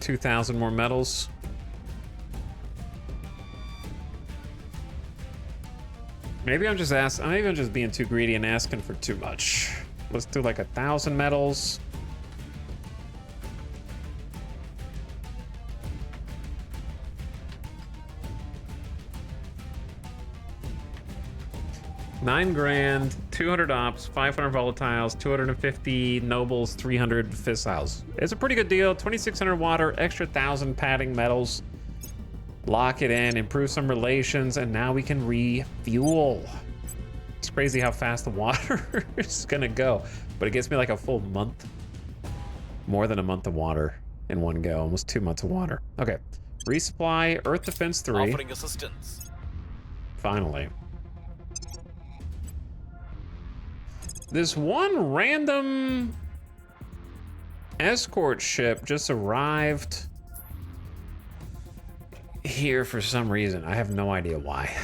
2,000 more metals. Maybe I'm just being too greedy and asking for too much. Let's do like 1,000 metals. $9 grand, 200 ops, 500 volatiles, 250 nobles, 300 fissiles. It's a pretty good deal. 2,600 water, extra 1,000 padding metals. Lock it in, improve some relations, and now we can refuel. It's crazy how fast the water is gonna go, but it gets me like a full month. More than a month of water in one go, almost 2 months of water. Okay, resupply, Earth Defense 3. Offering assistance. Finally. This one random escort ship just arrived here for some reason. I have no idea why.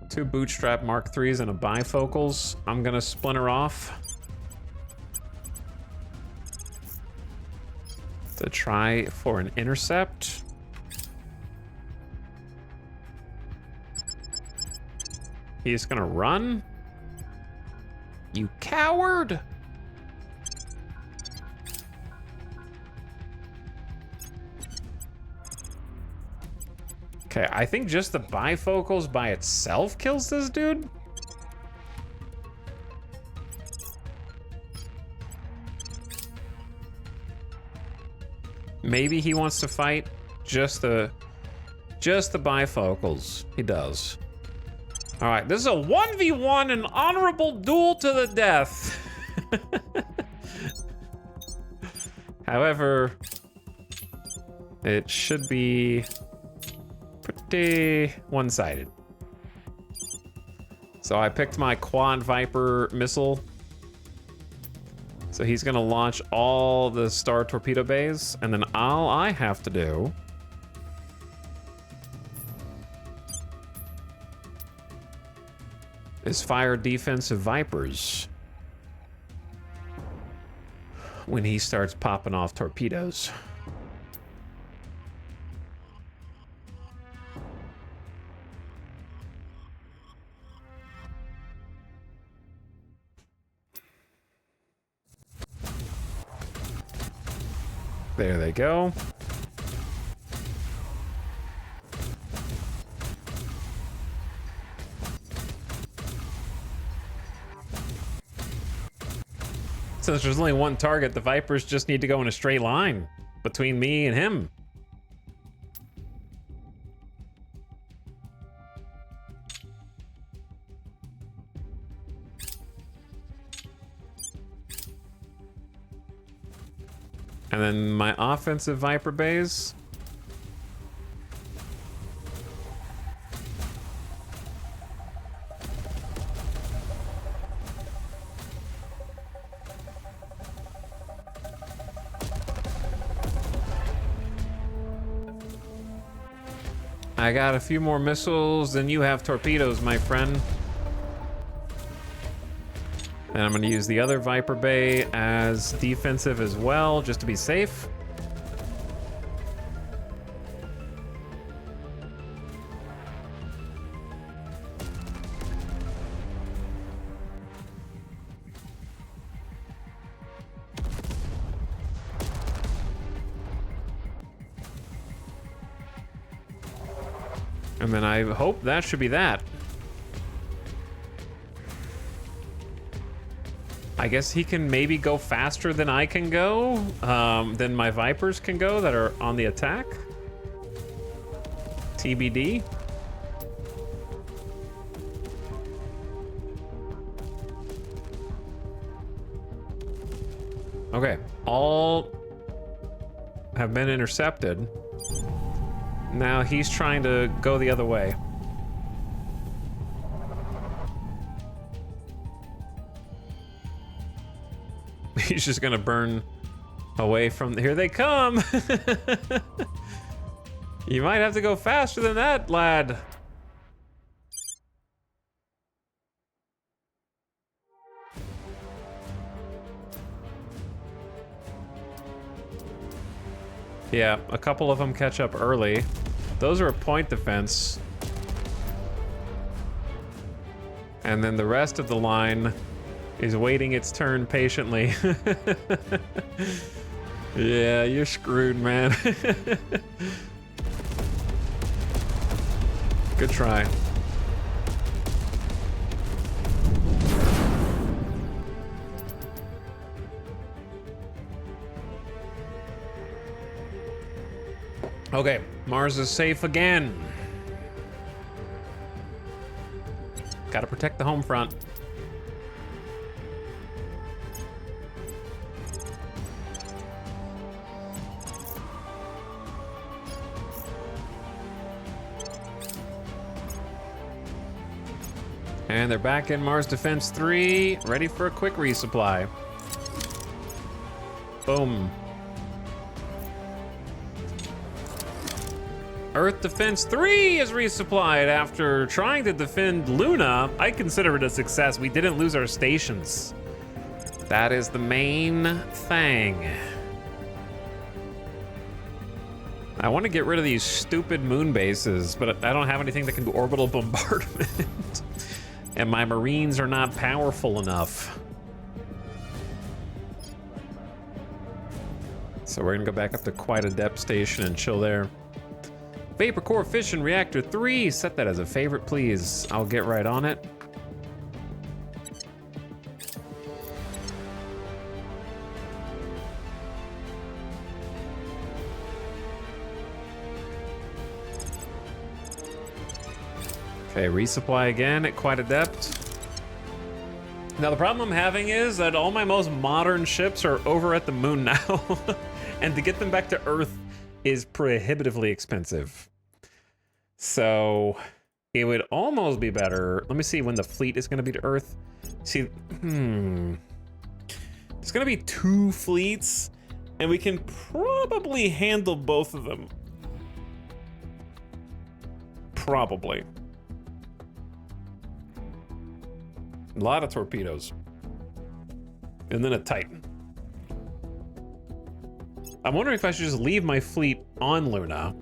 Two bootstrap Mark IIIs and a bifocals. I'm gonna splinter off. to try for an intercept. He's gonna run. You coward! Okay, I think just the bifocals by itself kills this dude. Maybe he wants to fight just the bifocals. He does. All right, this is a 1v1, an honorable duel to the death. However, it should be pretty one-sided. So I picked my Quad Viper missile. So he's gonna launch all the star torpedo bays, and then all I have to do is fire defensive Vipers when he starts popping off torpedoes. There they go. Since there's only one target, the Vipers just need to go in a straight line between me and him. And then my offensive Viper bays. I got a few more missiles than you have torpedoes, my friend. And I'm going to use the other Viper Bay as defensive as well, just to be safe. And then I hope that should be that. I guess he can maybe go faster than I can go, than my Vipers can go that are on the attack. TBD. Okay, all have been intercepted. Now he's trying to go the other way. He's just gonna burn away from... Here they come! You might have to go faster than that, lad. Yeah, a couple of them catch up early. Those are a point defense. And then the rest of the line is waiting its turn patiently. Yeah, you're screwed, man. Good try. Okay, Mars is safe again. Gotta protect the home front. And they're back in Mars Defense 3, ready for a quick resupply. Boom. Earth Defense 3 is resupplied after trying to defend Luna. I consider it a success. We didn't lose our stations. That is the main thing. I want to get rid of these stupid moon bases, but I don't have anything that can do orbital bombardment. And my Marines are not powerful enough. So we're gonna go back up to Quite a Depth Station and chill there. Vapor Core Fission Reactor 3, set that as a favorite, please. I'll get right on it. Okay, resupply again at Quite a Depth. Now the problem I'm having is that all my most modern ships are over at the moon now. And to get them back to Earth is prohibitively expensive. So it would almost be better. Let me see when the fleet is gonna be to Earth. See, there's gonna be 2 fleets and we can probably handle both of them. Probably. A lot of torpedoes. And then a Titan. I'm wondering if I should just leave my fleet on Luna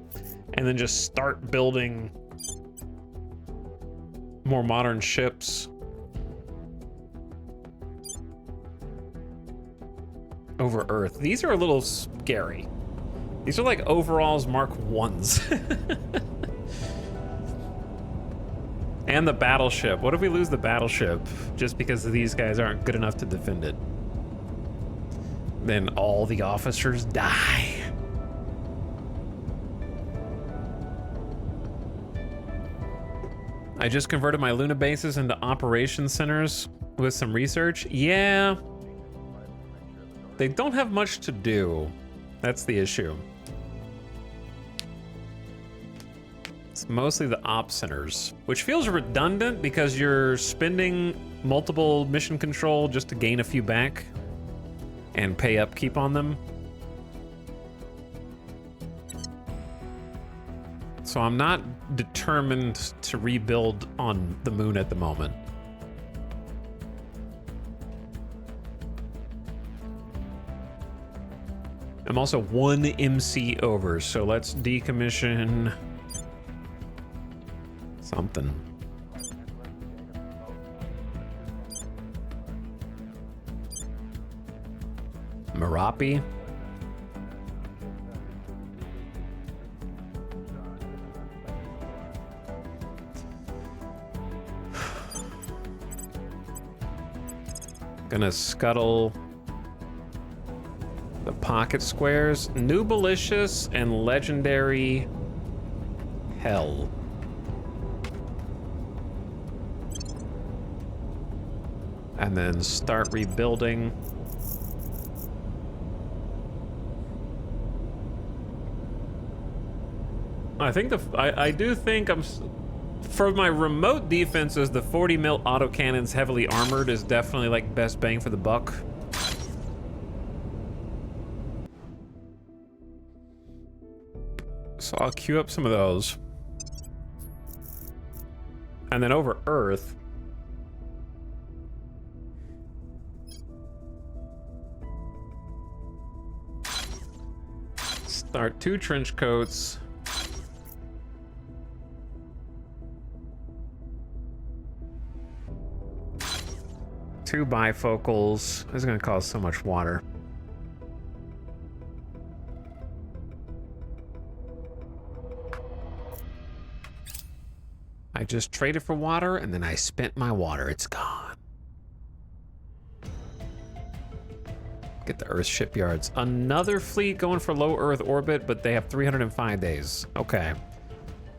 and then just start building more modern ships over Earth. These are a little scary. These are like overalls Mark 1s. And the battleship. What if we lose the battleship just because these guys aren't good enough to defend it? Then all the officers die. I just converted my Luna bases into operations centers with some research. Yeah. They don't have much to do. That's the issue. It's mostly the op centers, which feels redundant because you're spending multiple mission control just to gain a few back and pay upkeep on them. So I'm not determined to rebuild on the moon at the moment. I'm also 1 MC over, so let's decommission something. Merapi. Gonna scuttle the pocket squares. New Malicious and Legendary Hell. And then start rebuilding. I think I do think for my remote defenses, the 40 mil autocannons heavily armored is definitely like best bang for the buck. So I'll queue up some of those. And then over Earth, start 2 trench coats. Two bifocals. This is gonna cost so much water. I just traded for water and then I spent my water. It's gone. Get the Earth shipyards. Another fleet going for low Earth orbit, but they have 305 days. Okay.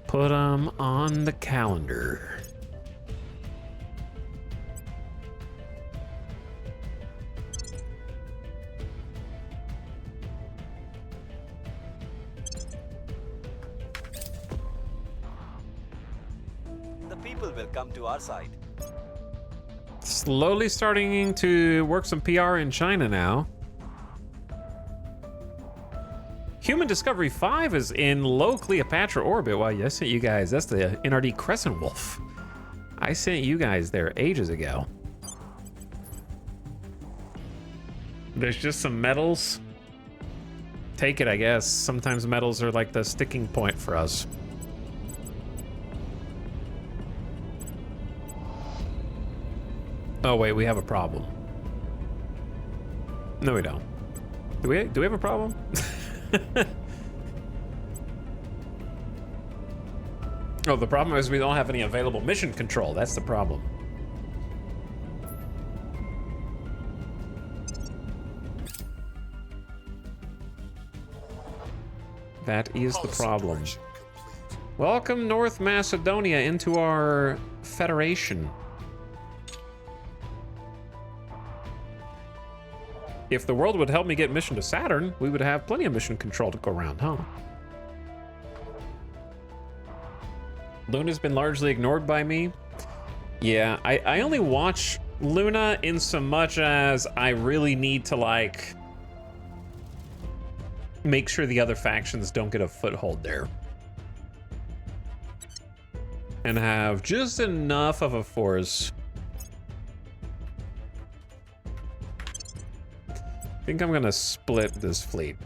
Put them on the calendar. Will come to our side. Slowly starting to work some PR in China now. Human Discovery 5 is in low Cleopatra orbit. Wow, I sent you guys. That's the NRD Crescent Wolf. I sent you guys there ages ago. There's just some medals take it, I guess. Sometimes metals are like the sticking point for us. Oh wait, we have a problem. No, we don't. Do we have a problem? Oh, the problem is we don't have any available mission control. That's the problem. That is the problem. Welcome North Macedonia into our federation. If the world would help me get mission to Saturn, we would have plenty of mission control to go around, huh? Luna's been largely ignored by me. Yeah, I only watch Luna in so much as I really need to, like, make sure the other factions don't get a foothold there. And have just enough of a force. I think I'm gonna split this fleet.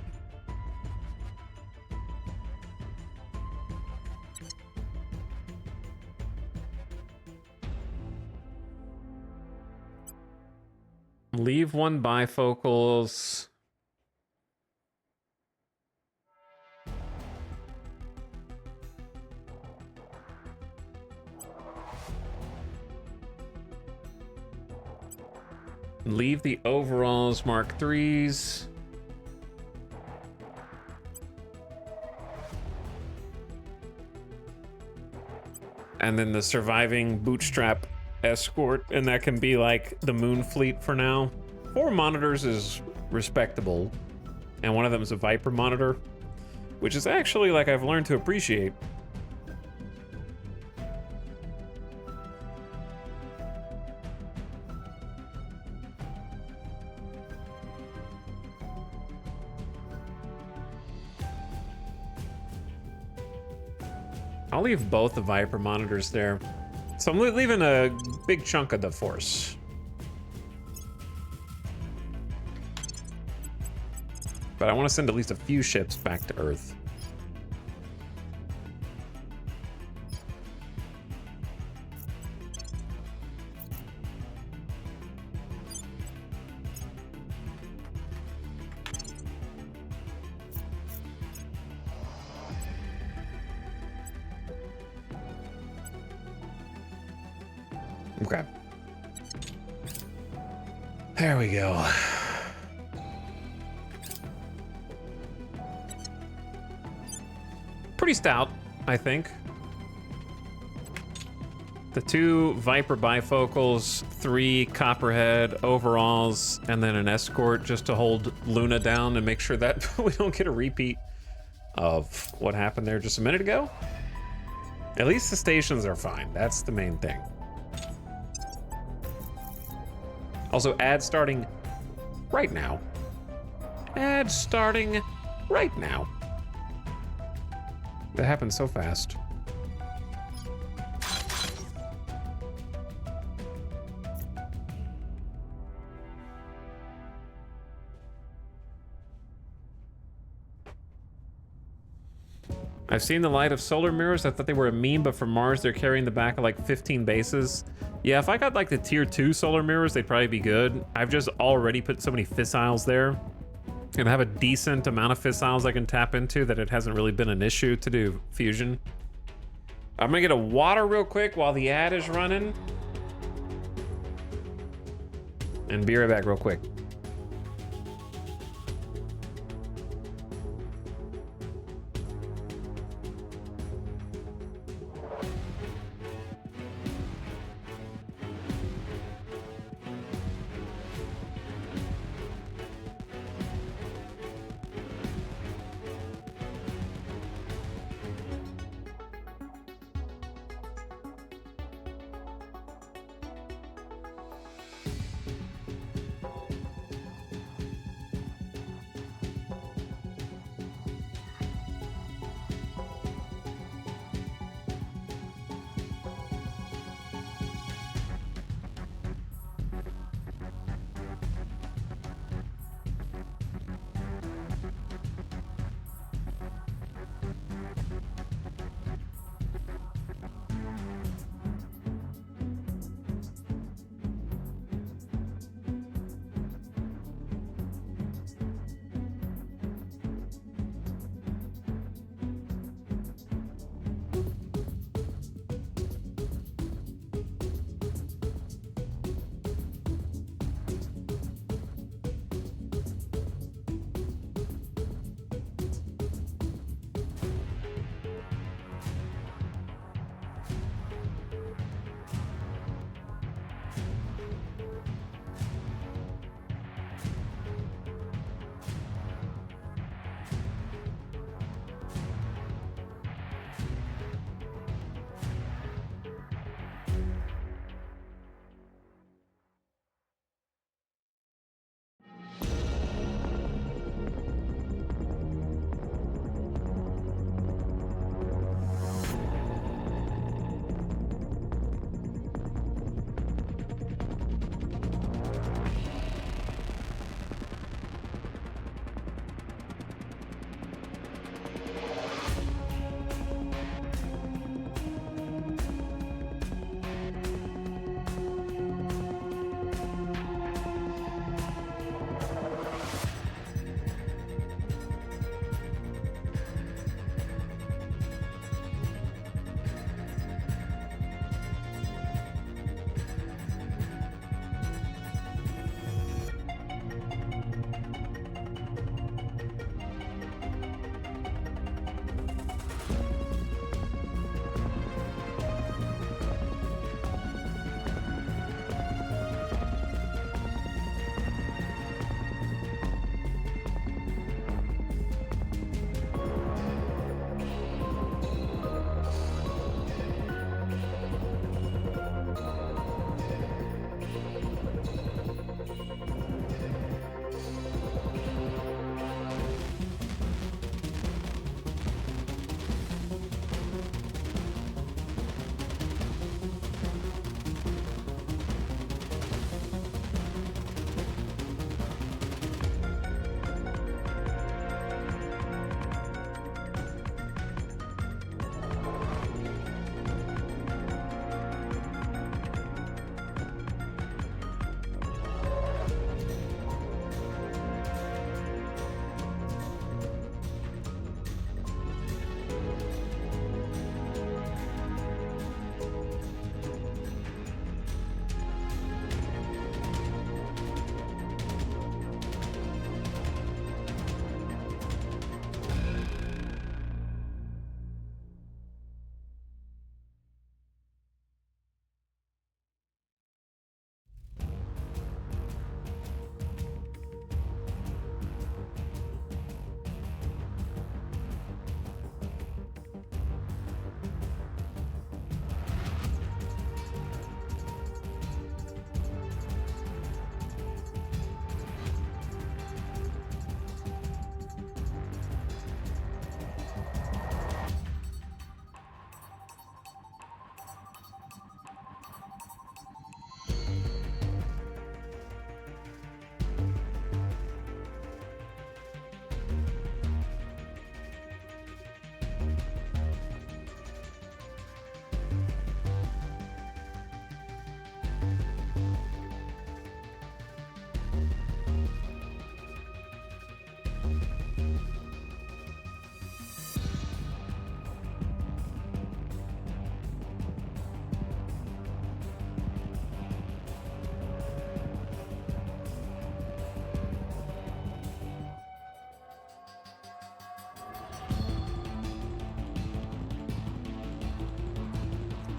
Leave one bifocals. Leave the overalls Mark IIIs. And then the surviving bootstrap escort, and that can be like the moon fleet for now. 4 monitors is respectable, and one of them is a Viper monitor, which is actually, like, I've learned to appreciate. I'll leave both the Viper monitors there. So I'm leaving a big chunk of the force. But I want to send at least a few ships back to Earth. Okay. There we go. Pretty stout, I think. The 2 Viper bifocals, 3 Copperhead overalls, and then an escort just to hold Luna down and make sure that we don't get a repeat of what happened there just a minute ago. At least the stations are fine. That's the main thing. Also, ad starting right now. Ad starting right now. That happened so fast. I've seen the light of solar mirrors. I thought they were a meme, but for Mars, they're carrying the back of like 15 bases. Yeah, if I got like the tier 2 solar mirrors, they'd probably be good. I've just already put so many fissiles there. And I have a decent amount of fissiles I can tap into that it hasn't really been an issue to do fusion. I'm gonna get a water real quick while the ad is running. And be right back real quick.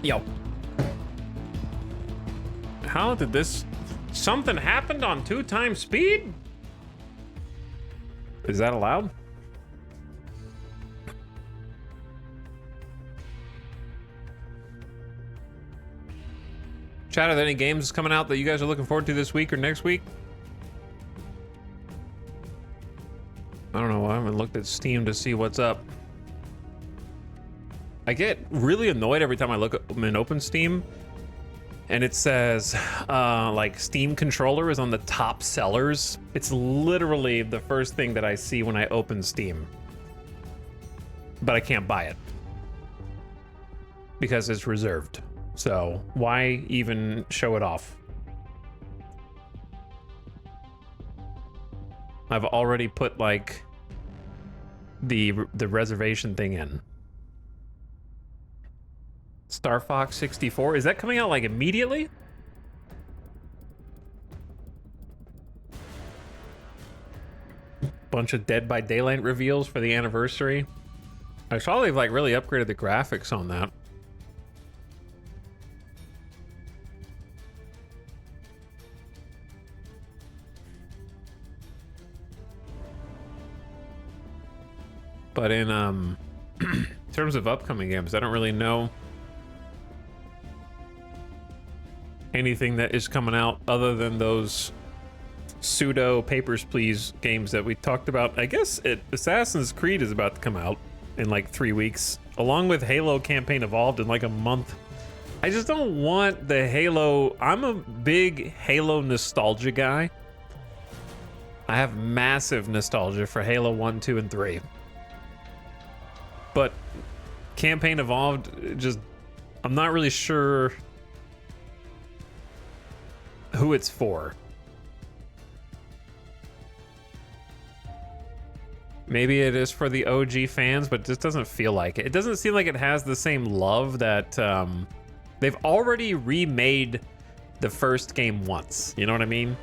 Yo. How did this... Something happened on 2x speed? Is that allowed? Chat, are there any games coming out that you guys are looking forward to this week or next week? I don't know. I haven't looked at Steam to see what's up. I get really annoyed every time I look and open Steam, and it says like Steam controller is on the top sellers. It's literally the first thing that I see when I open Steam, but I can't buy it because it's reserved. So why even show it off? I've already put like the reservation thing in. Star Fox 64, is that coming out like immediately? Bunch of Dead by Daylight reveals for the anniversary. I saw they've like really upgraded the graphics on that. But in terms of upcoming games, I don't really know anything that is coming out other than those pseudo Papers, Please games that we talked about. I guess Assassin's Creed is about to come out in like 3 weeks, along with Halo Campaign Evolved in like a month. I just don't want the Halo... I'm a big Halo nostalgia guy. I have massive nostalgia for Halo 1, 2, and 3. But Campaign Evolved, just, I'm not really sure who it's for. Maybe it is for the OG fans, but it just doesn't feel like it. It doesn't seem like it has the same love that they've already remade the first game once. You know what I mean?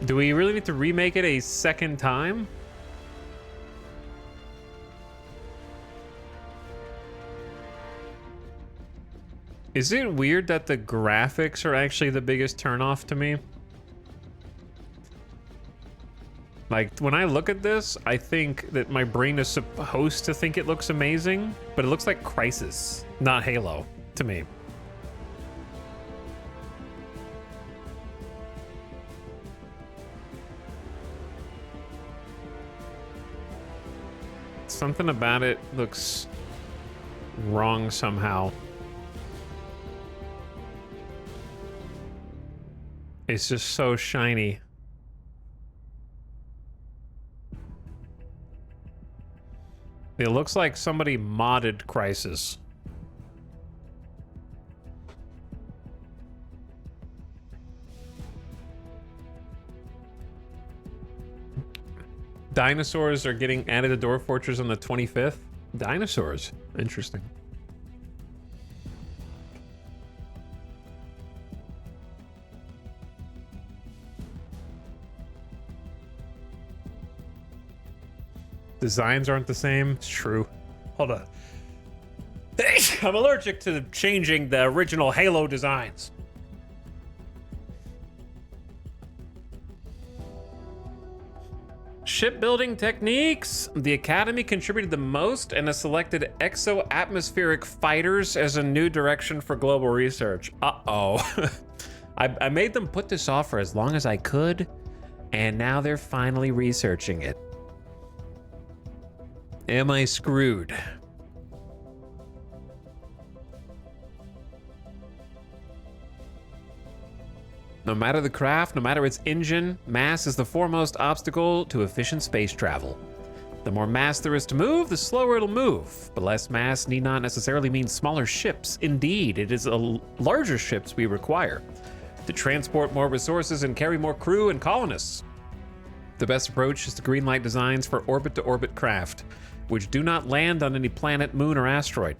Do we really need to remake it a second time? Is it weird that the graphics are actually the biggest turnoff to me? Like, when I look at this, I think that my brain is supposed to think it looks amazing, but it looks like Crysis, not Halo, to me. Something about it looks wrong somehow. It's just so shiny. It looks like somebody modded Crysis. Dinosaurs are getting added to Dwarf Fortress on the 25th. Dinosaurs. Interesting. Designs aren't the same. It's true. Hold on. I'm allergic to changing the original Halo designs. Shipbuilding techniques. The Academy contributed the most and has selected exo-atmospheric fighters as a new direction for global research. Uh-oh. I made them put this off for as long as I could, and now they're finally researching it. Am I screwed? No matter the craft, no matter its engine, mass is the foremost obstacle to efficient space travel. The more mass there is to move, the slower it'll move. But less mass need not necessarily mean smaller ships. Indeed, it is larger ships we require to transport more resources and carry more crew and colonists. The best approach is to greenlight designs for orbit-to-orbit craft, which do not land on any planet, moon, or asteroid.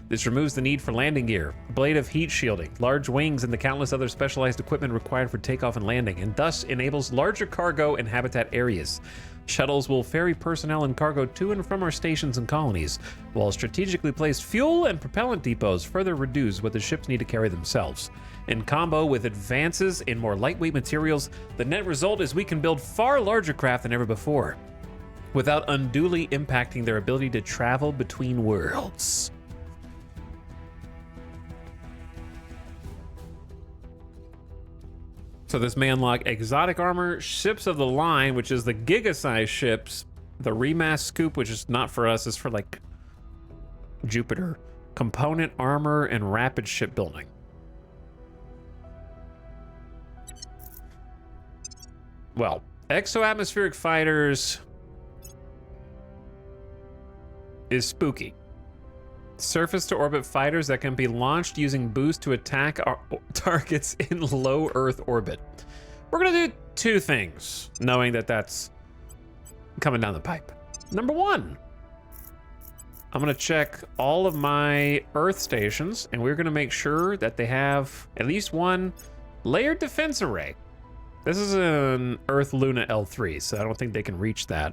This removes the need for landing gear, ablative heat shielding, large wings, and the countless other specialized equipment required for takeoff and landing, and thus enables larger cargo and habitat areas. Shuttles will ferry personnel and cargo to and from our stations and colonies, while strategically placed fuel and propellant depots further reduce what the ships need to carry themselves. In combo with advances in more lightweight materials, the net result is we can build far larger craft than ever before, without unduly impacting their ability to travel between worlds. So this may unlock exotic armor, ships of the line, which is the giga-size ships, the remass scoop, which is not for us, is for like Jupiter, component armor, and rapid shipbuilding. Well, exo-atmospheric fighters is spooky. Surface-to-orbit fighters that can be launched using boost to attack our targets in low Earth orbit. We're gonna do two things, knowing that that's coming down the pipe. Number one, I'm gonna check all of my Earth stations, and we're gonna make sure that they have at least one layered defense array. This is an Earth Luna L3, so I don't think they can reach that.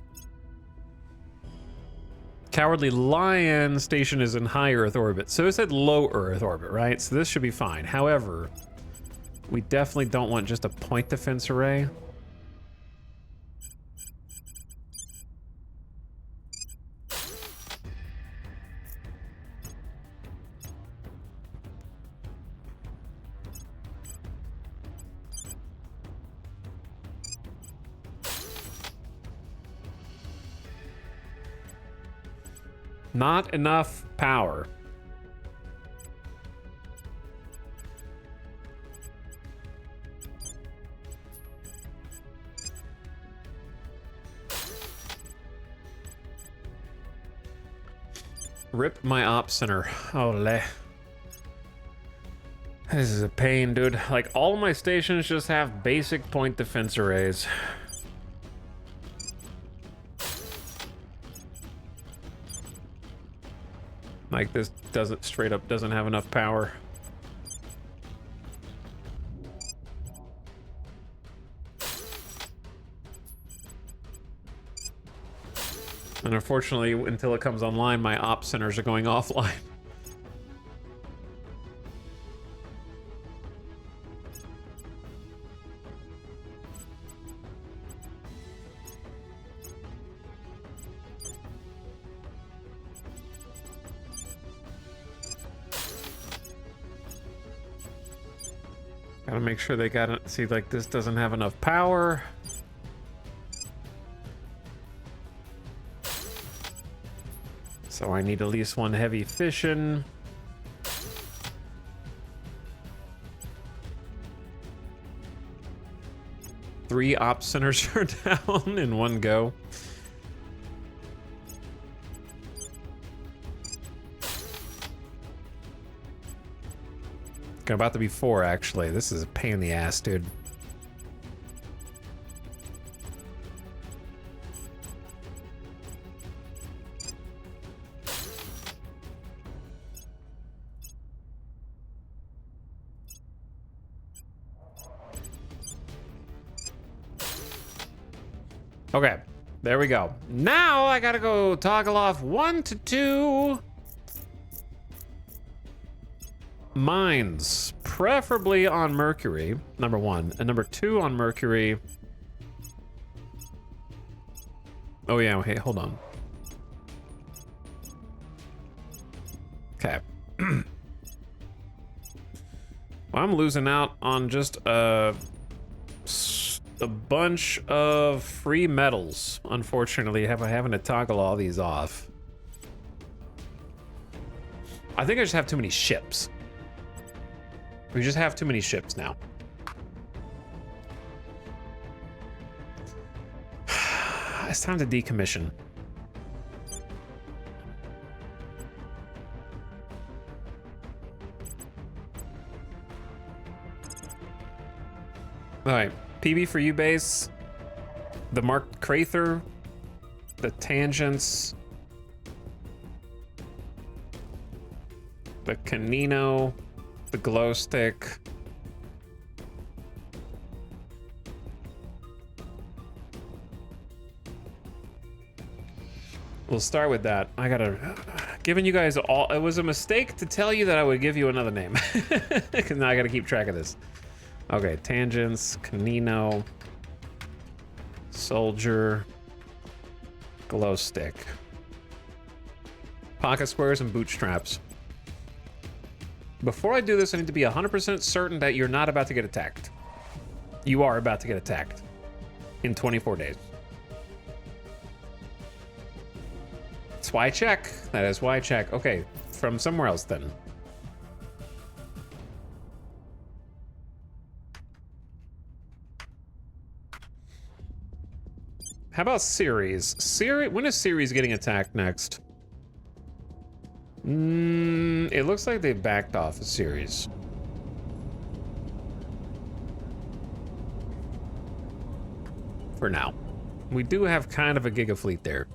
Cowardly Lion station is in high Earth orbit, so it said low Earth orbit, right? So this should be fine. However, we definitely don't want just a point defense array. Not enough power. Rip my op center. Ole. This is a pain, dude. Like, all of my stations just have basic point defense arrays. Like, this doesn't, straight up doesn't have enough power. And unfortunately, until it comes online, my op centers are going offline. Gotta make sure they got it. See, like, this doesn't have enough power. So I need at least one heavy fission. Three op centers are down in one go. About to be 4, actually. This is a pain in the ass, dude. Okay, there we go. Now I gotta go toggle off 1 to 2 mines, preferably on Mercury, number 1, and number 2 on Mercury. Oh yeah, okay, hold on. Okay. Well, I'm losing out on just a bunch of free metals, unfortunately, having to toggle all these off. I think I just have too many ships. We just have too many ships now. It's time to decommission. All right, PB for you base. The marked Crather, the tangents, the Canino, the glow stick. We'll start with that. I gotta... Giving you guys all... It was a mistake to tell you that I would give you another name. Because now I gotta keep track of this. Okay, tangents, Canino, soldier, glow stick, pocket squares, and bootstraps. Before I do this, I need to be 100% certain that you're not about to get attacked. You are about to get attacked in 24 days. That's why I check. That is why I check. Okay, from somewhere else then. How about Ceres? When is Ceres getting attacked next? It looks like they backed off a Ceres. For now. We do have kind of a giga fleet there.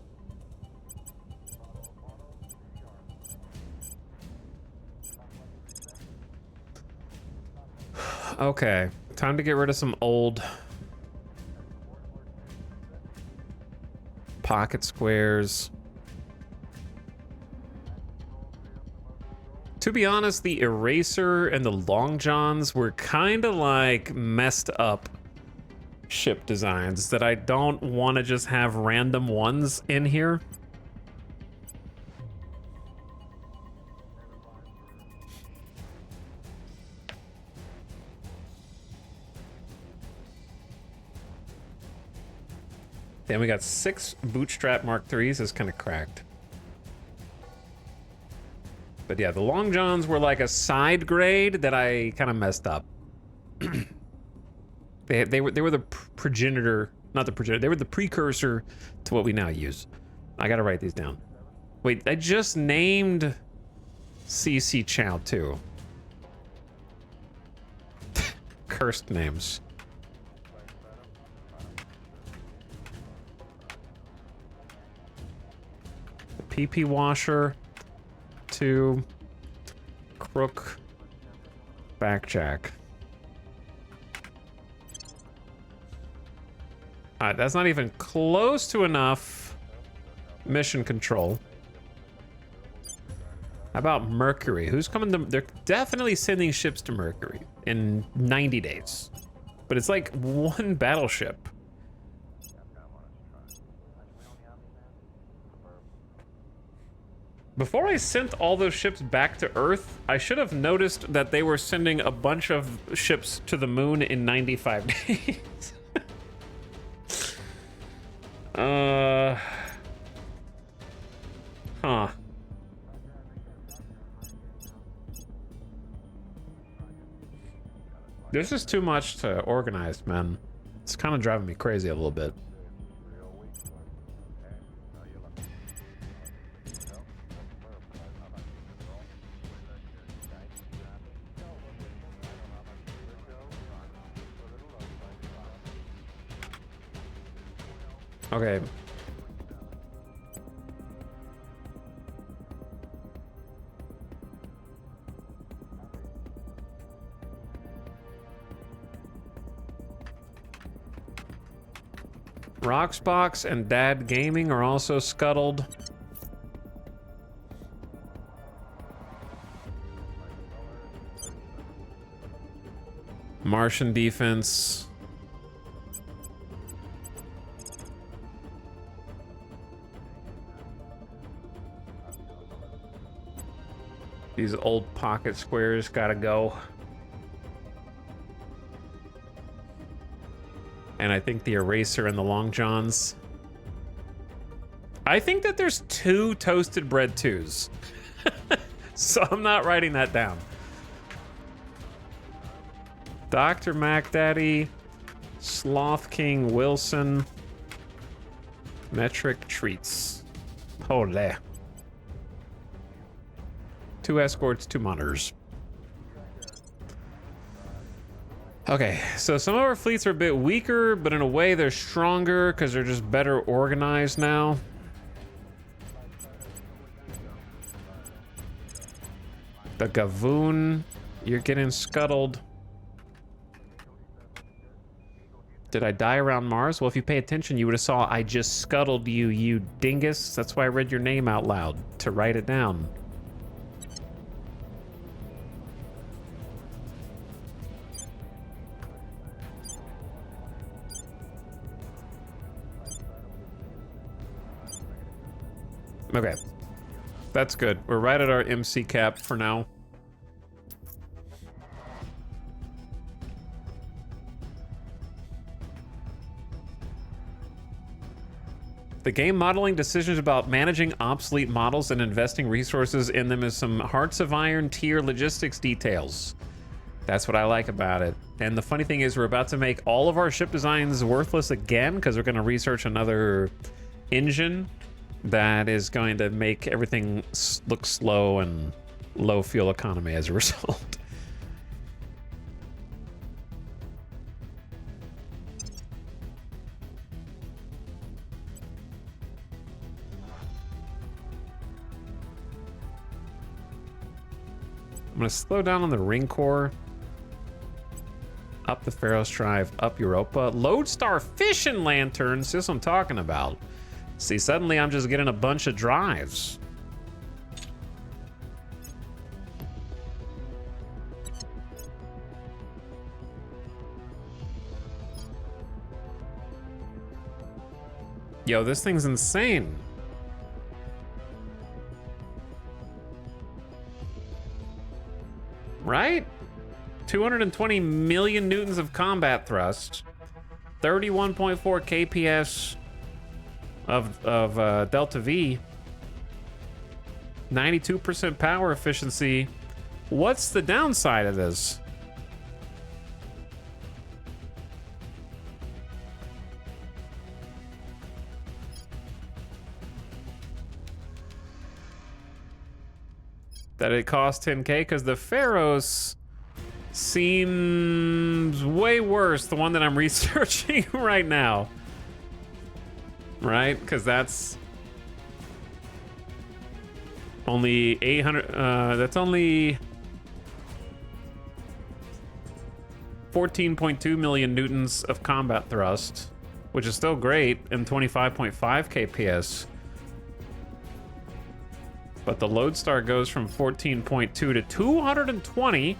Okay, time to get rid of some old pocket squares. To be honest, the Eraser and the Long Johns were kind of like messed up ship designs that I don't want to just have random ones in here. Then we got 6 Bootstrap Mark IIIs. Is kind of cracked. But yeah, the Long Johns were like a side grade that I kind of messed up. they were the progenitor, not the progenitor. They were the precursor to what we now use. I gotta write these down. Wait, I just named CC Chow too. Cursed names. PP washer, 2, crook, backjack. Alright, that's not even close to enough mission control. How about Mercury? Who's coming to... They're definitely sending ships to Mercury in 90 days. But it's like 1 battleship. Before I sent all those ships back to Earth, I should have noticed that they were sending a bunch of ships to the moon in 95 days. Huh. This is too much to organize, man. It's kind of driving me crazy a little bit. Okay. Roxbox and Dad Gaming are also scuttled. Martian defense. These old pocket squares gotta go. And I think the Eraser and the Long Johns. I think that there's 2 toasted bread 2s. So I'm not writing that down. Dr. MacDaddy, Sloth King Wilson, Metric Treats. Holy. 2 escorts, 2 monitors. Okay, so some of our fleets are a bit weaker, but in a way they're stronger because they're just better organized now. The Gavoon, you're getting scuttled. Did I die around Mars? Well, if you pay attention, you would have saw I just scuttled you, you dingus. That's why I read your name out loud, to write it down. Okay. That's good. We're right at our MC cap for now. The game modeling decisions about managing obsolete models and investing resources in them is some Hearts of Iron tier logistics details. That's what I like about it. And the funny thing is we're about to make all of our ship designs worthless again because we're going to research another engine that is going to make everything look slow and low fuel economy as a result. I'm going to slow down on the ring core. Up the Pharaoh's Drive, up Europa. Lodestar fishing lanterns, this is what I'm talking about. See, suddenly I'm just getting a bunch of drives. Yo, this thing's insane. Right? 220 million newtons of combat thrust, 31.4 kps of delta V, 92% power efficiency. What's the downside of this? That it costs 10K? Because the Pharaohs seems way worse, the one that I'm researching right now. Right? Because that's only 800, that's only 14.2 million newtons of combat thrust, which is still great, and 25.5 kps. But the Lodestar goes from 14.2 to 220.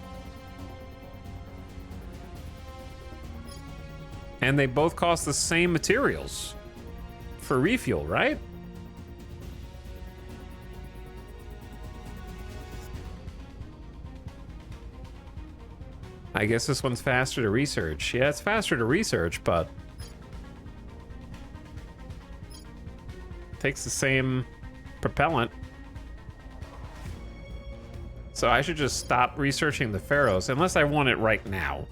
And they both cost the same materials for refuel, right? I guess this one's faster to research. Yeah, it's faster to research, but takes the same propellant. So I should just stop researching the Pharaohs, unless I want it right now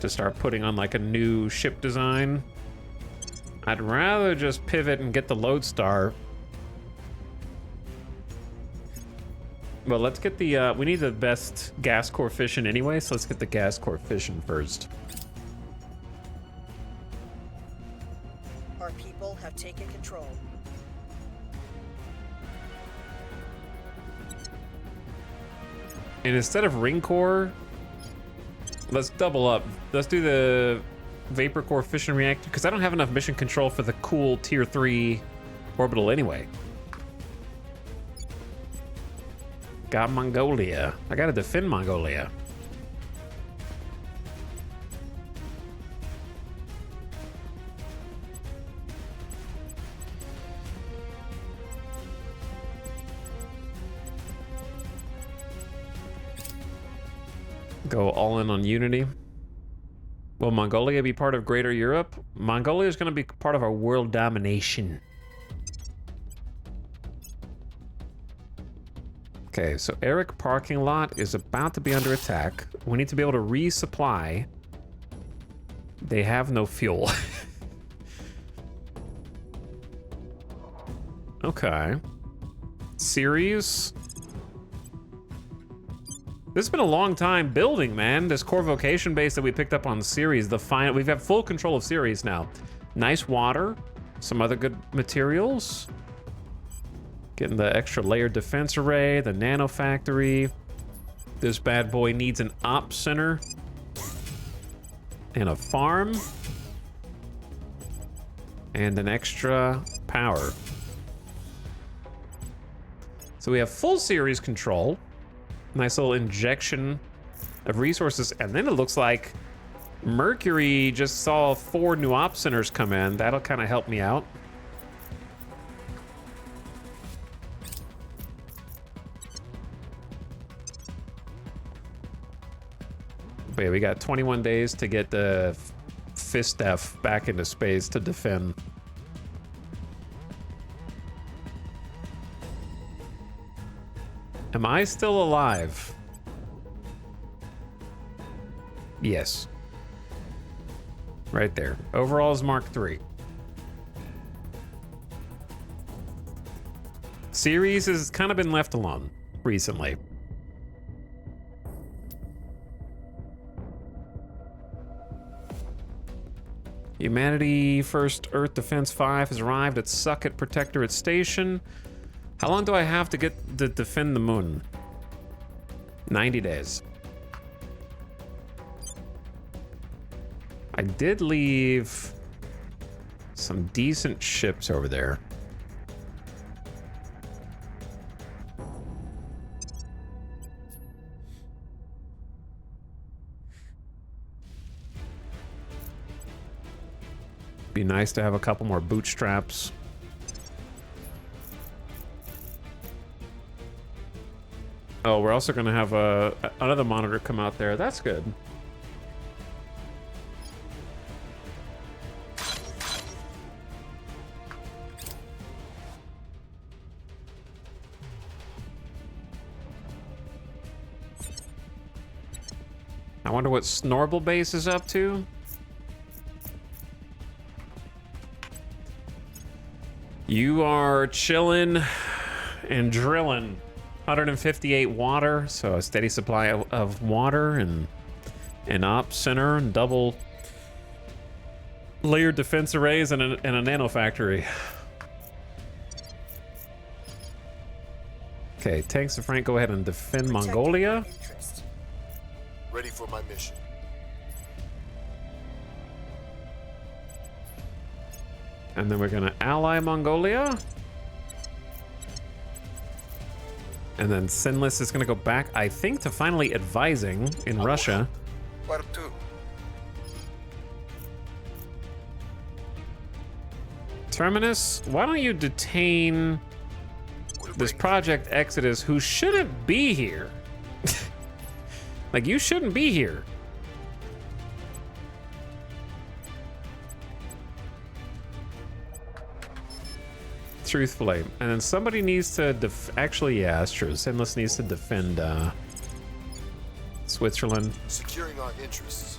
to start putting on like a new ship design. I'd rather just pivot and get the Lodestar. Well, let's get the, we need the best gas core fission anyway, so let's get the gas core fission first. Our people have taken control. And instead of ring core, let's double up. Let's do the vapor core fission reactor, because I don't have enough mission control for the cool tier 3 orbital anyway. Got Mongolia. I gotta defend Mongolia. Go all in on unity. Will Mongolia be part of Greater Europe? Mongolia is going to be part of our world domination. Okay, so Eric parking lot is about to be under attack. We need to be able to resupply. They have no fuel. Okay. Series. This has been a long time building, man. This core vocation base that we picked up on Ceres, we've had full control of Ceres now. Nice water, some other good materials. Getting the extra layered defense array, the nano factory. This bad boy needs an ops center and a farm. And an extra power. So we have full series control. Nice little injection of resources. And then it looks like Mercury just saw 4 new op centers come in. That'll kind of help me out. But yeah, we got 21 days to get the Fistef back into space to defend. Am I still alive? Yes. Right there. Overall is Mark III. Series has kind of been left alone recently. Humanity First Earth Defense 5 has arrived at Sucket Protectorate Station. How long do I have to get to defend the moon? 90 days. I did leave some decent ships over there. Be nice to have a couple more bootstraps. Oh, we're also gonna have another monitor come out there. That's good. I wonder what Snorble Base is up to. You are chilling and drilling. 158 water, so a steady supply of water and an op center and double layered defense arrays and a nano factory. Okay, tanks of Frank, go ahead and defend Mongolia. Ready for my mission. And then we're gonna ally Mongolia. And then Sinless is gonna go back, I think, to finally advising in Russia. Where to? Terminus, why don't you detain this Project Exodus who shouldn't be here? Like, you shouldn't be here. Truthfully. And then somebody needs to actually, yeah, that's true. Sinless needs to defend Switzerland. Securing our interests.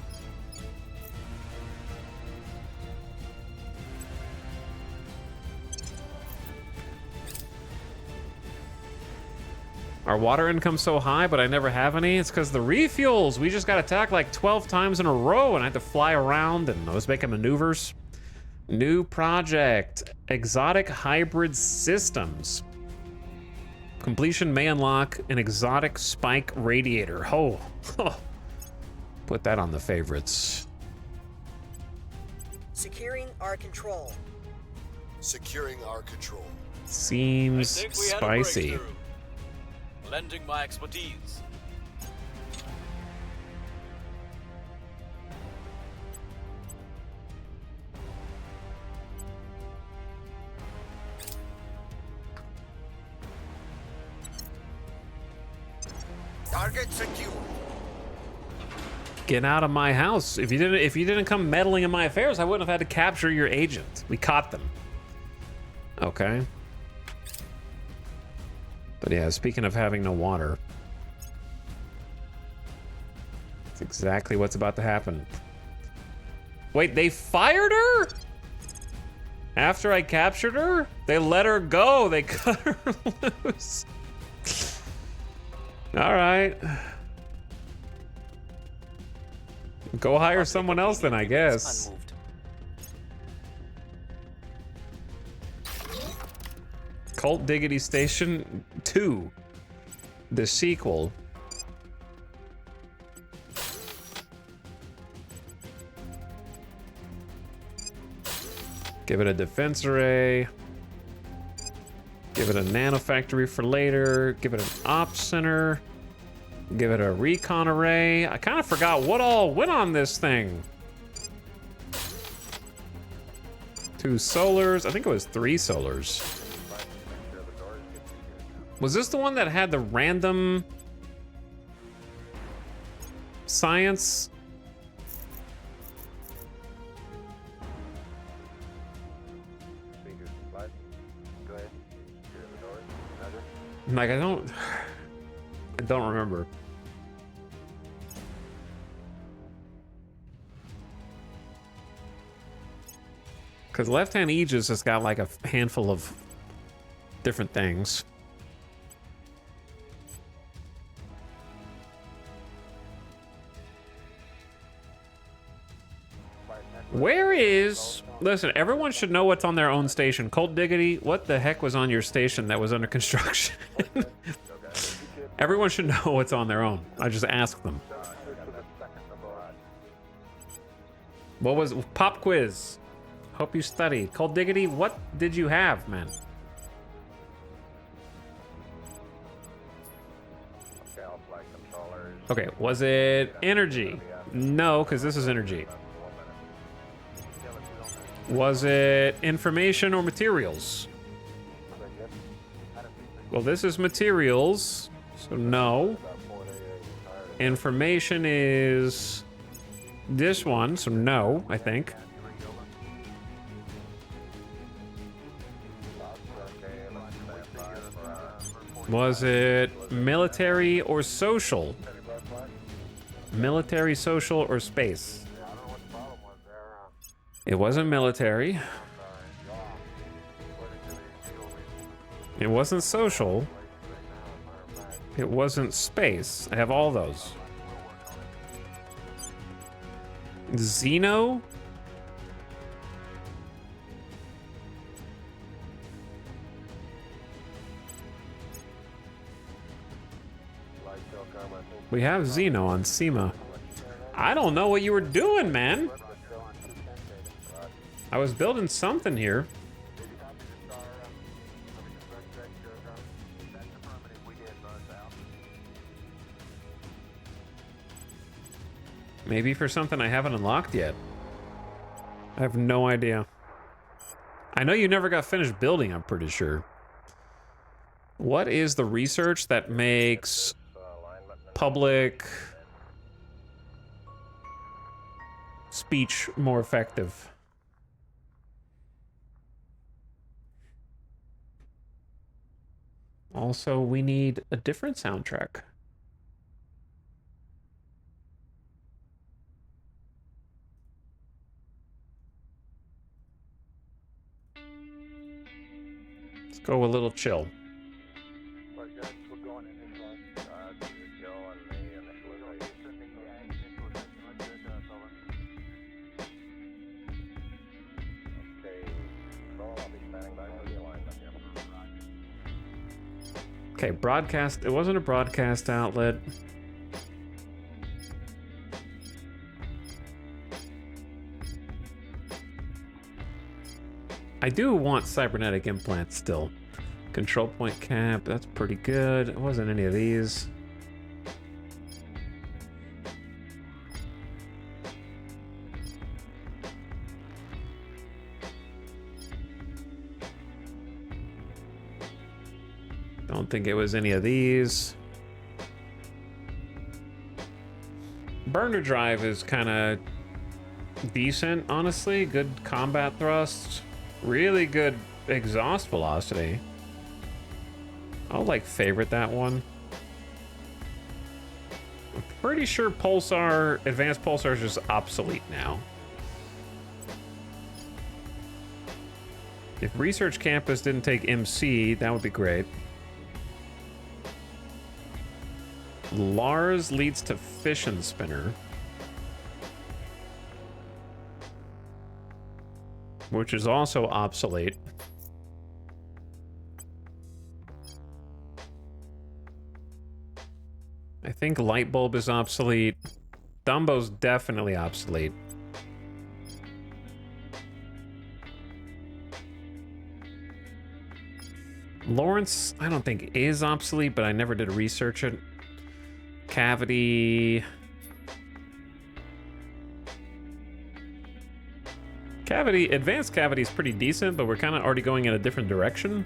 Our water income's so high, but I never have any. It's because the refuels. We just got attacked like 12 times in a row, and I had to fly around, and I was making maneuvers. New project. Exotic hybrid systems. Completion may unlock an exotic spike radiator. Oh. Put that on the favorites. Securing our control. Securing our control. Seems I think we had a spicy. breakthrough. Lending my expertise. Target secure. Get out of my house. If you didn't come meddling in my affairs, I wouldn't have had to capture your agent. We caught them. Okay. But yeah, speaking of having no water, that's exactly what's about to happen. Wait, they fired her? After I captured her? They let her go. They cut her loose. All right. Go hire someone else then, I guess. Unmoved. Cult Diggity Station 2, the sequel. Give it a defense array. Give it a nanofactory for later. Give it an ops center. Give it a recon array. I kind of forgot what all went on this thing. 2 solars. I think it was 3 solars. Was this the one that had the random science? Like, I don't remember. Because left-hand Aegis has got like a handful of different things. Where is... Listen, everyone should know what's on their own station. Cold Diggity, what the heck was on your station that was under construction? Everyone should know what's on their own. I just asked them. What was... Pop quiz. Hope you studied. Cold Diggity, what did you have, man? Okay, was it energy? No, because this is energy. Was it information or materials? Well, this is materials, so no. Information is this one, so no, I think. Was it military or social? Military, social, or space? It wasn't military. It wasn't social. It wasn't space. I have all those. Xeno? We have Xeno on SEMA. I don't know what you were doing, man. I was building something here. Maybe for something I haven't unlocked yet. I have no idea. I know you never got finished building, I'm pretty sure. What is the research that makes public speech more effective? Also, we need a different soundtrack. Let's go a little chill. Okay, broadcast. It wasn't a broadcast outlet. I do want cybernetic implants still. Control point cap, that's pretty good. It wasn't any of these. Don't think it was any of these. Burner drive is kind of decent, honestly. Good combat thrust. Really good exhaust velocity. I'll like favorite that one. I'm pretty sure Pulsar, Advanced Pulsar is just obsolete now. If Research Campus didn't take MC, that would be great. Lars leads to Fission Spinner, which is also obsolete. I think Light Bulb is obsolete. Dumbo's definitely obsolete. Lawrence, I don't think is obsolete, but I never did research it. Cavity. Advanced cavity is pretty decent, but we're kind of already going in a different direction.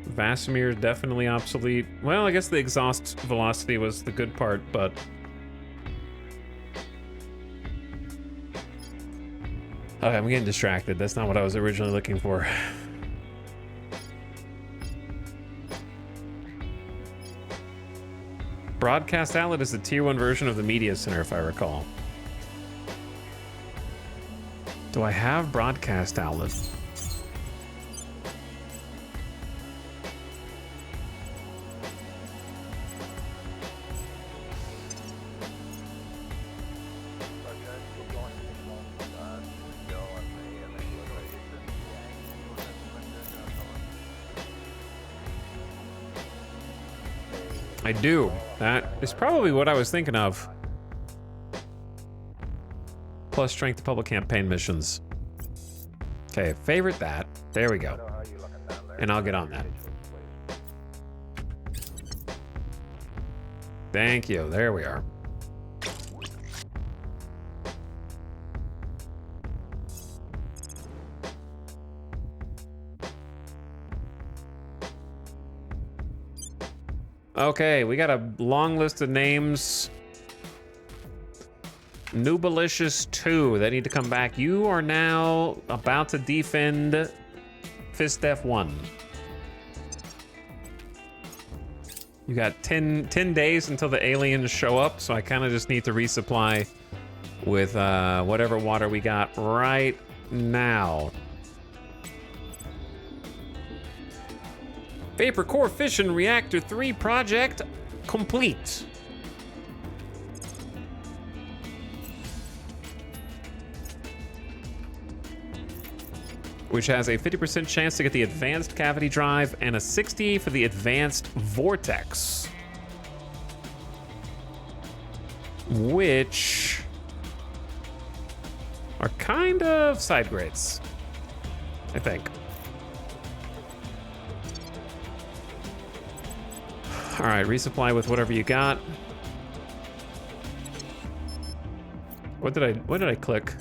Vasimir is definitely obsolete. Well, I guess the exhaust velocity was the good part, but... Okay, I'm getting distracted. That's not what I was originally looking for. Broadcast Outlet is the tier 1 version of the media center, if I recall. Do I have Broadcast Outlet? I do. That is probably what I was thinking of. Plus strength to public campaign missions. Okay, favorite that. There we go. And I'll get on that. Thank you. There we are. Okay, we got a long list of names. Nubalicious 2, they need to come back. You are now about to defend Fistef 1. You got 10 days until the aliens show up, so I kind of just need to resupply with whatever water we got right now. Vapor Core Fission Reactor 3 project complete. Which has a 50% chance to get the advanced cavity drive and a 60 for the advanced vortex. Which are kind of side grades, I think. All right, resupply with whatever you got. What did I click?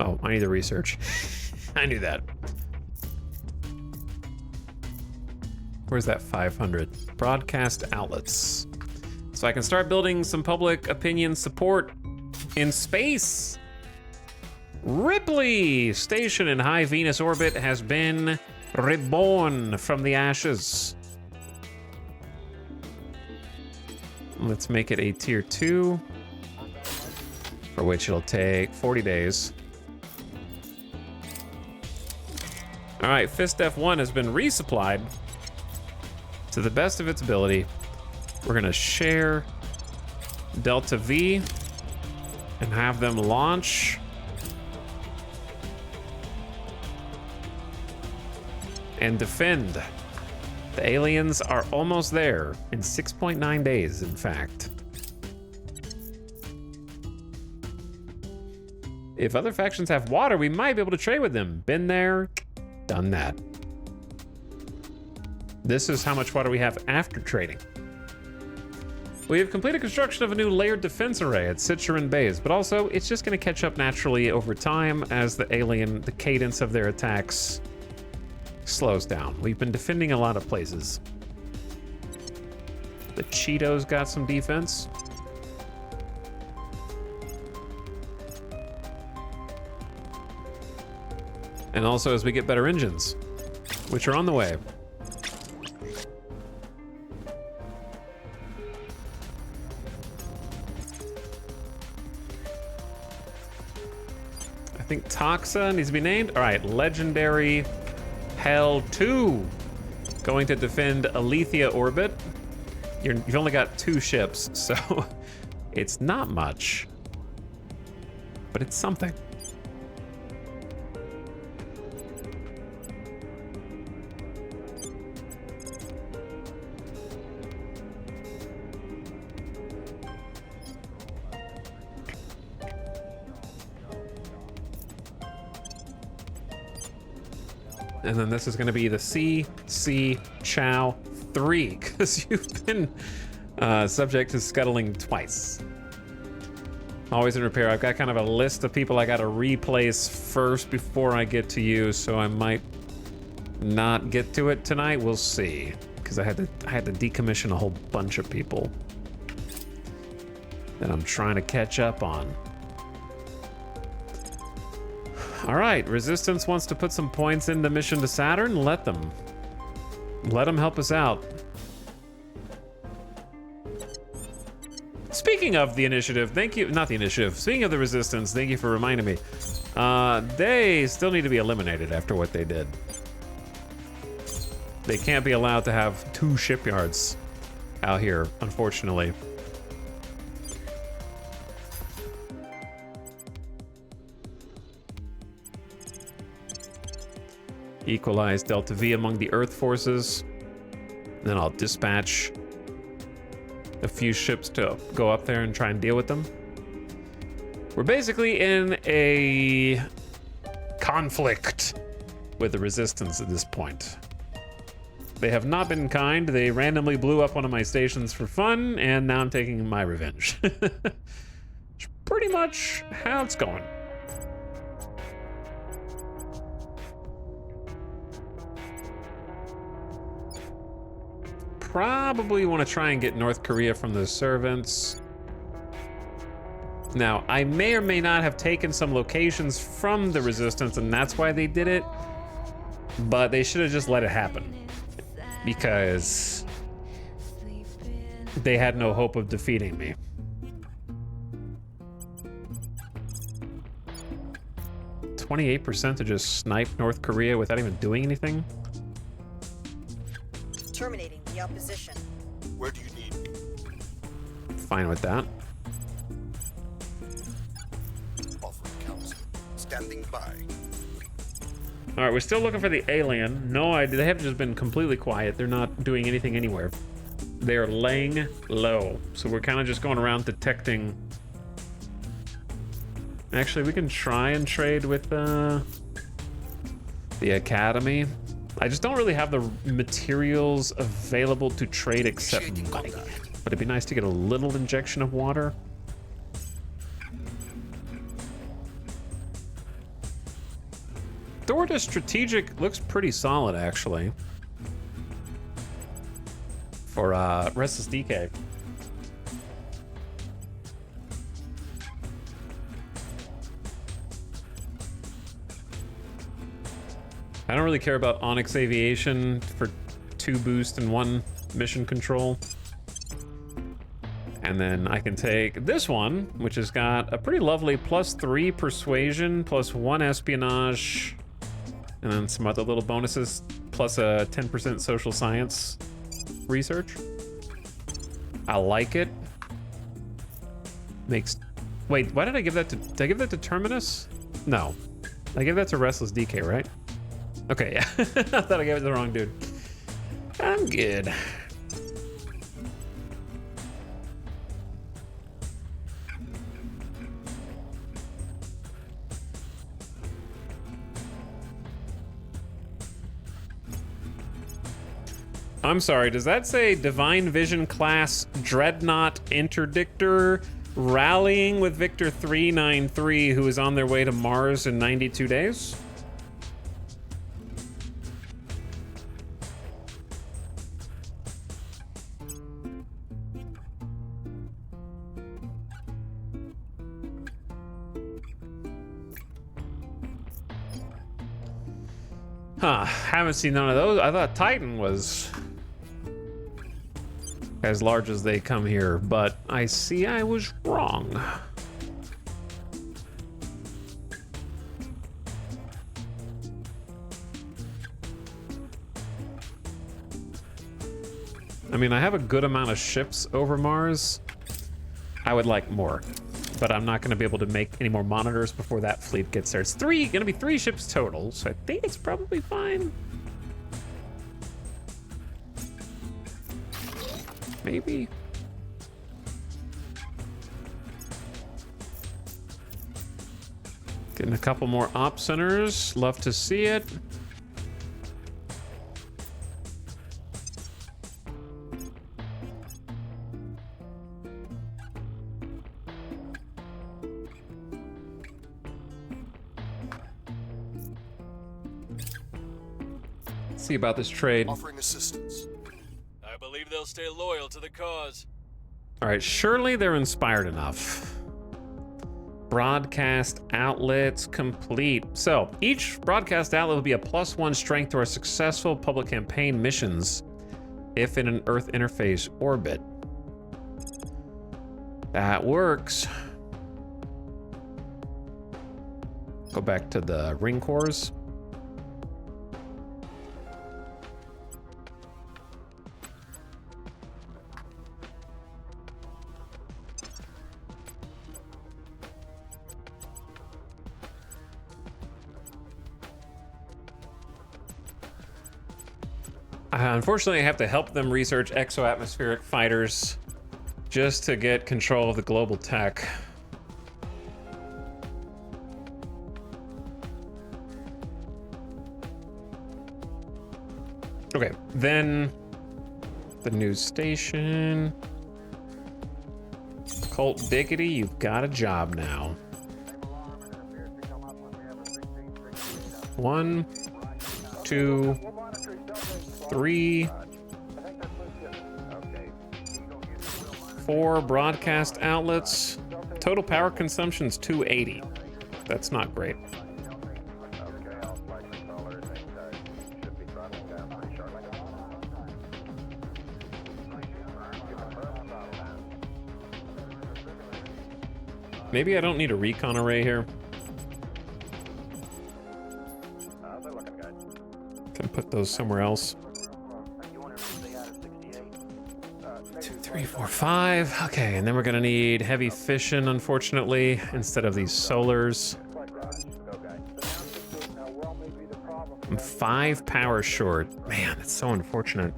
Oh, I need the research. I knew that. Where's that 500? Broadcast outlets. So I can start building some public opinion support in space. Ripley station in high Venus orbit has been reborn from the ashes. Let's make it a tier 2, for which it'll take 40 days. All right, Fistef 1 has been resupplied to the best of its ability. We're gonna share Delta V and have them launch. And defend. The aliens are almost there in 6.9 days, in fact. If other factions have water, we might be able to trade with them. Been there, done that. This is how much water we have after trading. We have completed construction of a new layered defense array at Citroen Base, but also it's just going to catch up naturally over time as the cadence of their attacks slows down. We've been defending a lot of places. The Cheetos got some defense. And also as we get better engines, which are on the way. I think Toxa needs to be named. All right, Legendary Hell 2 going to defend Alethea orbit. You've only got 2 ships, so it's not much, but it's something. And then this is going to be the CC Chow 3, because you've been subject to scuttling twice. Always in repair. I've got kind of a list of people I got to replace first before I get to you, so I might not get to it tonight. We'll see, because I had to decommission a whole bunch of people that I'm trying to catch up on. All right, Resistance wants to put some points in the mission to Saturn. Let them help us out. Speaking of the initiative, thank you, not the initiative, speaking of the Resistance, thank you for reminding me. They still need to be eliminated after what they did. They can't be allowed to have 2 shipyards out here, unfortunately. Equalize Delta V among the Earth forces. Then I'll dispatch a few ships to go up there and try and deal with them. We're basically in a conflict with the Resistance at this point. They have not been kind. They randomly blew up one of my stations for fun, and now I'm taking my revenge. It's pretty much how it's going. Probably want to try and get North Korea from the servants. Now, I may or may not have taken some locations from the Resistance, and that's why they did it, but they should have just let it happen, because they had no hope of defeating me. %28 to just snipe North Korea without even doing anything? Terminating the opposition. Where do you need me? Fine with that. Offering counsel. Standing by. All right, we're still looking for the alien. No idea. They have just been completely quiet. They're not doing anything anywhere. They're laying low. So we're kind of just going around detecting. Actually, we can try and trade with the Academy. I just don't really have the materials available to trade except money. But it'd be nice to get a little injection of water. Dorda Strategic looks pretty solid, actually. For Restless DK. I don't really care about Onyx Aviation for 2 boost and 1 mission control. And then I can take this one, which has got a pretty lovely +3 persuasion, +1 espionage, and then some other little bonuses, plus a 10% social science research. I like it. Makes... Wait, why did I give that to... Did I give that to Terminus? No. I gave that to Restless DK, right? Okay, yeah. I thought I gave it to the wrong dude. I'm good. I'm sorry, does that say Divine Vision class Dreadnought Interdictor rallying with Victor 393, who is on their way to Mars in 92 days? Huh, haven't seen none of those. I thought Titan was as large as they come here, but I see I was wrong. I mean, I have a good amount of ships over Mars. I would like more, but I'm not going to be able to make any more monitors before that fleet gets there. It's going to be 3 ships total, so I think it's probably fine. Maybe. Getting a couple more op centers. Love to see it. See about this trade. Offering assistance. I believe they'll stay loyal to the cause. All right, surely they're inspired enough. Broadcast outlets complete. So each broadcast outlet will be a +1 strength to our successful public campaign missions if in an Earth interface orbit. That works. Go back to the ring cores. Unfortunately, I have to help them research exo-atmospheric fighters just to get control of the global tech. Okay, then the news station. Colt Diggity, you've got a job now. 1, 2, 3, 4 broadcast outlets. Total power consumption's 280. That's not great. Maybe I don't need a recon array here. Can put those somewhere else. 2, 3, 4, 5. Okay, and then we're gonna need heavy fission, unfortunately, instead of these solars. I'm 5 power short. Man, that's so unfortunate.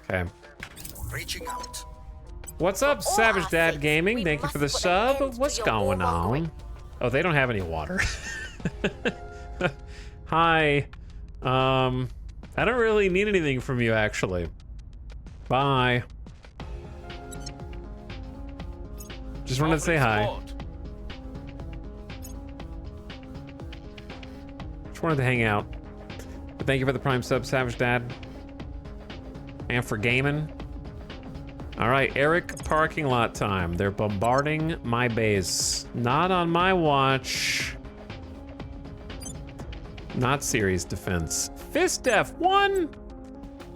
Okay. Reaching out. What's up, Savage Dad Gaming? Thank you for the sub. What's going on? Oh, they don't have any water. Hi. I don't really need anything from you, actually. Bye. Just wanted to say hi. Just wanted to hang out. But thank you for the Prime sub, Savage Dad. And for gaming. All right, Eric, parking lot time. They're bombarding my base. Not on my watch. Not serious defense. Fist F1.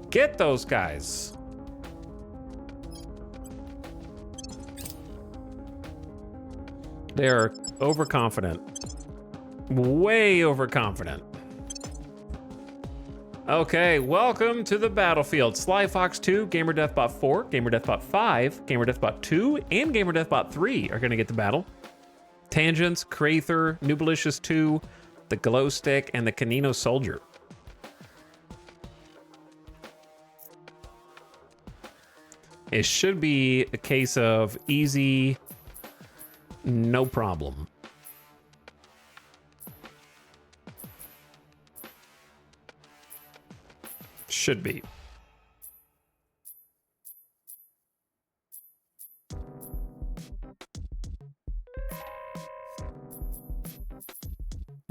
Get those guys. They're overconfident. Way overconfident. Okay, welcome to the battlefield. Slyfox 2, GamerDeathBot 4, GamerDeathBot 5, GamerDeathBot 2, and GamerDeathBot 3 are gonna get the battle. Tangents, Crather, Nubalicious 2, the Glow Stick, and the Canino Soldier. It should be a case of easy, no problem. Should be.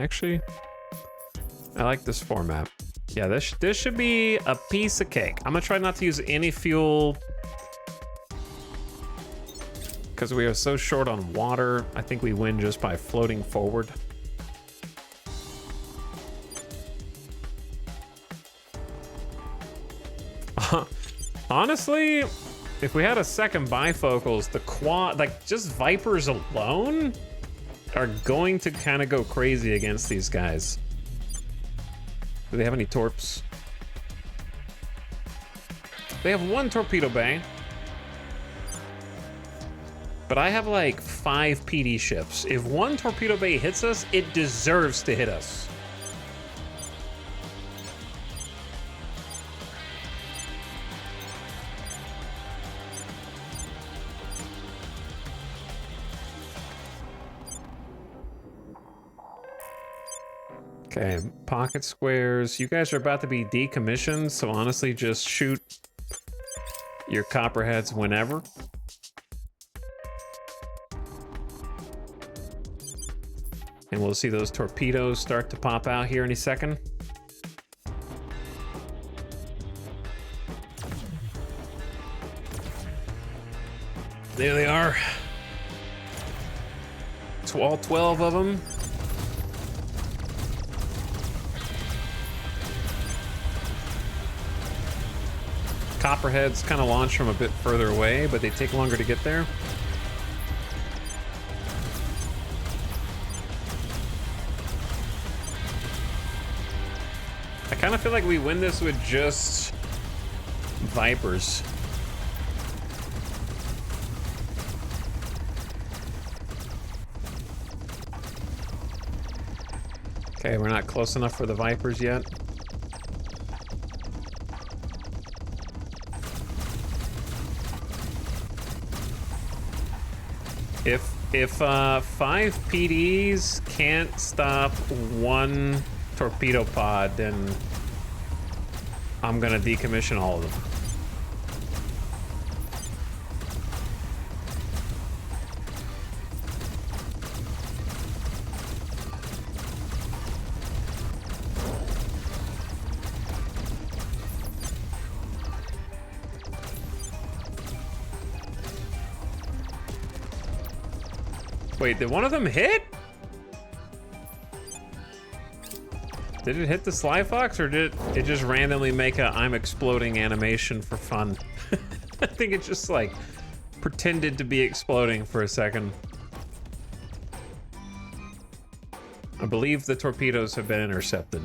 Actually, I like this format. Yeah, this should be a piece of cake. I'm gonna try not to use any fuel because we are so short on water. I think we win just by floating forward. Honestly, if we had a second bifocals, the quad, like just Vipers alone are going to kind of go crazy against these guys. Do they have any torps? They have 1 torpedo bay. But I have like 5 PD ships. If 1 torpedo bay hits us, it deserves to hit us. Okay, pocket squares. You guys are about to be decommissioned, so honestly, just shoot your copperheads whenever. And we'll see those torpedoes start to pop out here any second. There they are. All 12 of them. Copperheads kind of launch from a bit further away, but they take longer to get there. I kind of feel like we win this with just Vipers. Okay, we're not close enough for the Vipers yet. If 5 PDs can't stop one torpedo pod, then I'm gonna decommission all of them. Wait, did one of them hit? Did it hit the Sly Fox, or did it just randomly make a I'm exploding animation for fun? I think it just like pretended to be exploding for a second. I believe the torpedoes have been intercepted.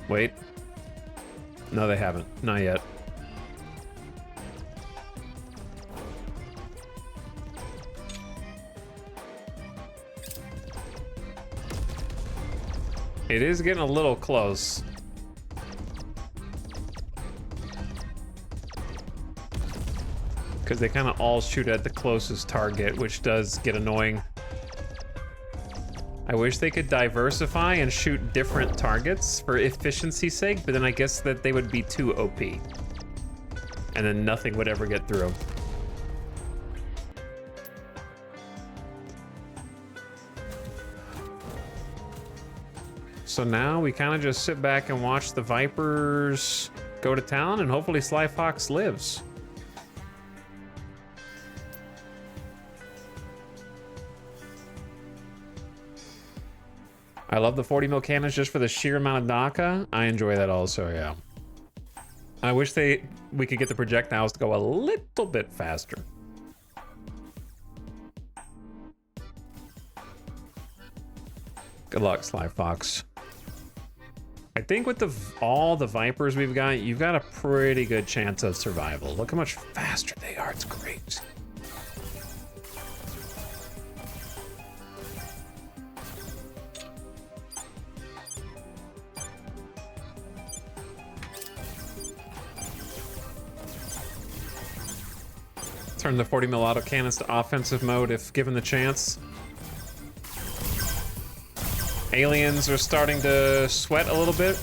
Wait. No, they haven't. Not yet. It is getting a little close. Because they kind of all shoot at the closest target, which does get annoying. I wish they could diversify and shoot different targets for efficiency's sake, but then I guess that they would be too OP. And then nothing would ever get through. So now we kind of just sit back and watch the Vipers go to town, and hopefully Sly Fox lives. I love the 40 mil cannons just for the sheer amount of NACA. I enjoy that also, yeah. I wish we could get the projectiles to go a little bit faster. Good luck, Sly Fox. I think with all the Vipers we've got, you've got a pretty good chance of survival. Look how much faster they are. It's great. Turn the 40 mil autocannons to offensive mode if given the chance. Aliens are starting to sweat a little bit.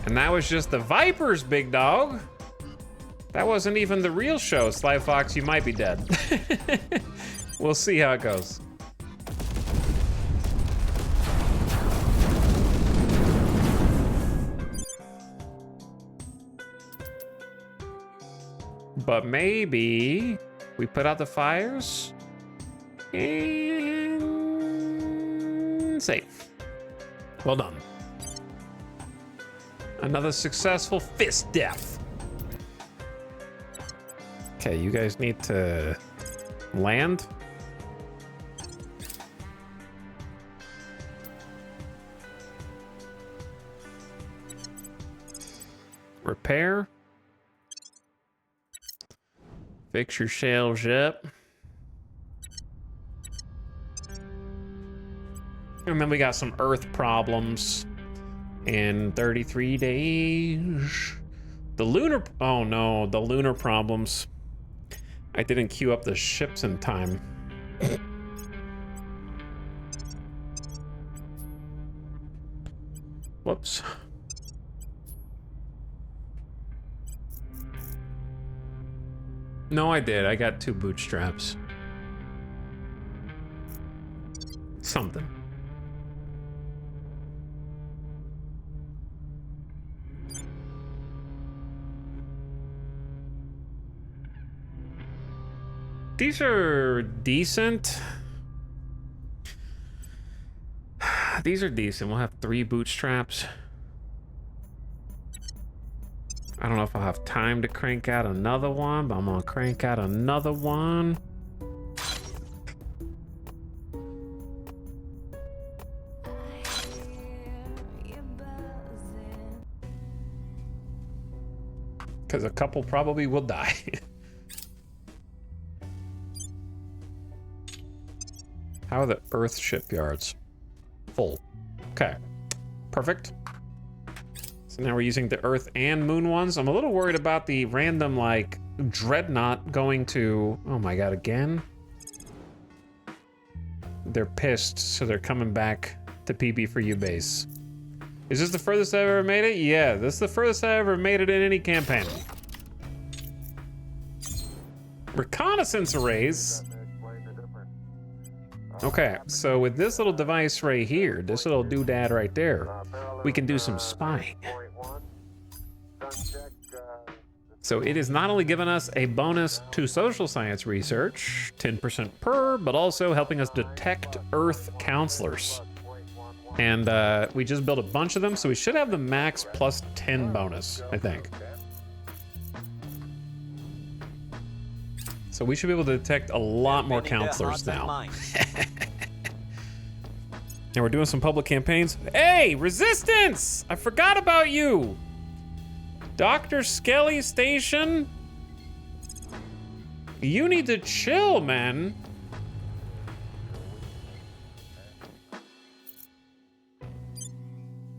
And that was just the Vipers, big dog. That wasn't even the real show. Sly Fox, you might be dead. We'll see how it goes. But maybe we put out the fires and safe. Well done. Another successful fist death. Okay, you guys need to land. Repair. Fix your shelves up. And then we got some earth problems in 33 days. The lunar, oh no, the lunar problems. I didn't queue up the ships in time. Whoops. No, I did. I got 2 bootstraps. Something. These are decent. These are decent. We'll have 3 bootstraps. I don't know if I'll have time to crank out another one, but I'm gonna crank out another one. Because a couple probably will die. How are the Earth shipyards? Full. Okay. Perfect. So now we're using the Earth and Moon ones. I'm a little worried about the random, like, Dreadnought going to... Oh my god, again? They're pissed, so they're coming back to PB4U base. Is this the furthest I've ever made it? Yeah, this is the furthest I've ever made it in any campaign. Reconnaissance arrays. Okay, so with this little device right here, this little doodad right there, we can do some spying. So it is not only giving us a bonus to social science research, 10% per, but also helping us detect Earth counselors. And we just built a bunch of them, so we should have the max plus 10 bonus, I think. So we should be able to detect a lot more counselors now. And we're doing some public campaigns. Hey, Resistance! I forgot about you! Dr. Skelly Station? You need to chill, man.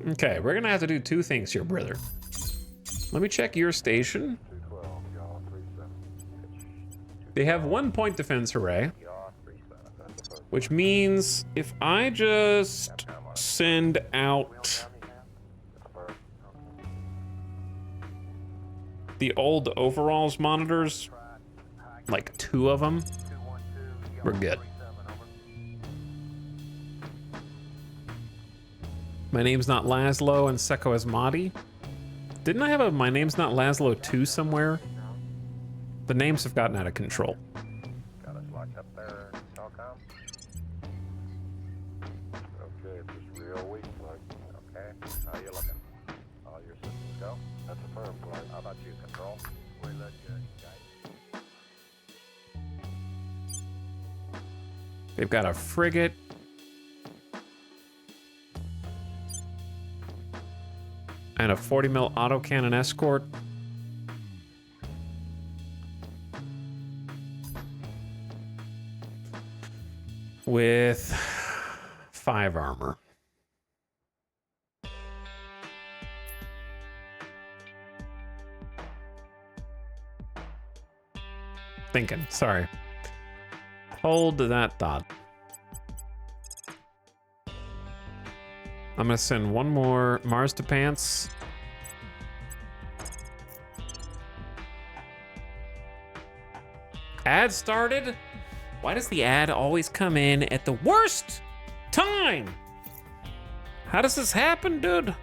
Okay, we're gonna have to do 2 things here, brother. Let me check your station. They have 1 point defense, hooray. Which means if I just send out the old overalls monitors, like 2 of them, we're good. My name's not Laszlo and Seko Asmati. Didn't I have a My Name's Not Laszlo 2 somewhere? The names have gotten out of control. Got us locked up there in Telcom. Okay, it's just real weak, look. Okay, how you looking? All your systems go? That's a firm flight. How about you, Control? We let you guys. They've got a frigate. And a 40 mil autocannon escort. With 5 armor. Thinking, sorry. Hold that thought. I'm gonna send 1 more Mars to Pants. Ad started? Why does the ad always come in at the worst time? How does this happen, dude?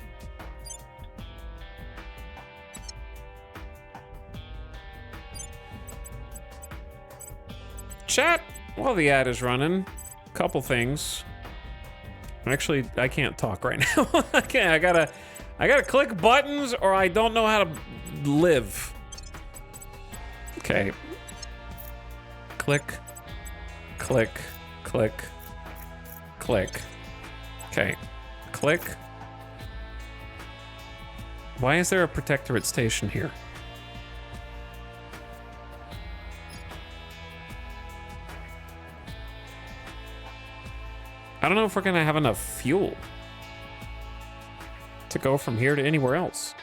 Chat, while the ad is running, couple things. Actually, I can't talk right now. I gotta click buttons or I don't know how to live. Okay. Click. Click, click, click. Okay, click. Why is there a protectorate station here? I don't know if we're gonna have enough fuel to go from here to anywhere else.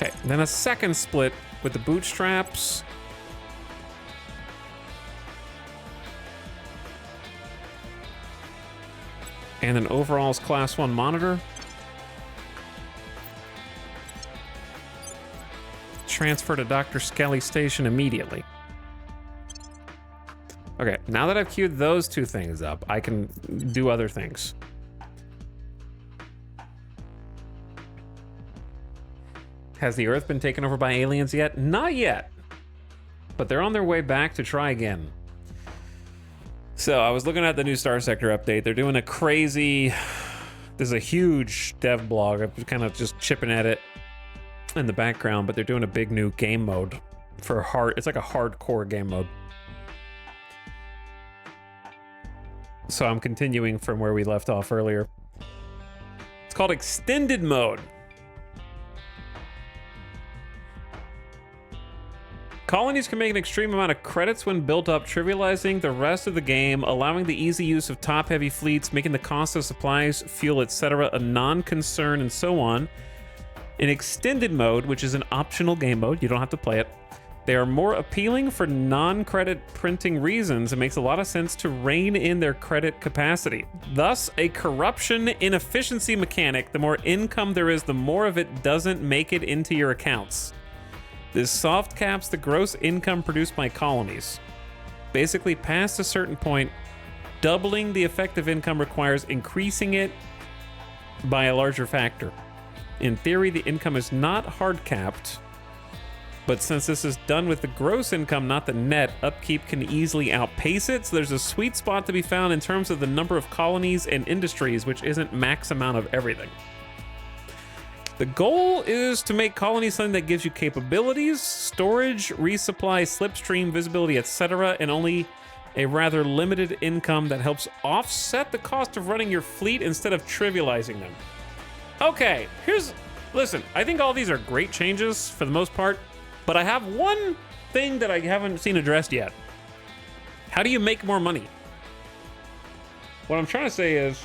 Okay, then a second split with the bootstraps. And an overalls class 1 monitor. Transfer to Dr. Skelly Station immediately. Okay, now that I've queued those two things up, I can do other things. Has the Earth been taken over by aliens yet? Not yet. But they're on their way back to try again. So I was looking at the new Star Sector update. They're doing a crazy... There's a huge dev blog. I'm kind of just chipping at it in the background, but they're doing a big new game mode for hard. It's like a hardcore game mode. So I'm continuing from where we left off earlier. It's called Extended Mode. Colonies can make an extreme amount of credits when built up, trivializing the rest of the game, allowing the easy use of top-heavy fleets, making the cost of supplies, fuel, etc. a non-concern, and so on. In Extended Mode, which is an optional game mode, you don't have to play it, they are more appealing for non-credit printing reasons. It makes a lot of sense to rein in their credit capacity. Thus, a corruption inefficiency mechanic. The more income there is, the more of it doesn't make it into your accounts. This soft caps the gross income produced by colonies. Basically, past a certain point, doubling the effective income requires increasing it by a larger factor. In theory, the income is not hard capped, but since this is done with the gross income, not the net, upkeep can easily outpace it, so there's a sweet spot to be found in terms of the number of colonies and industries, which isn't max amount of everything. The goal is to make colonies something that gives you capabilities, storage, resupply, slipstream, visibility, etc., and only a rather limited income that helps offset the cost of running your fleet instead of trivializing them. Okay, listen, I think all these are great changes for the most part, but I have one thing that I haven't seen addressed yet. How do you make more money? What I'm trying to say is,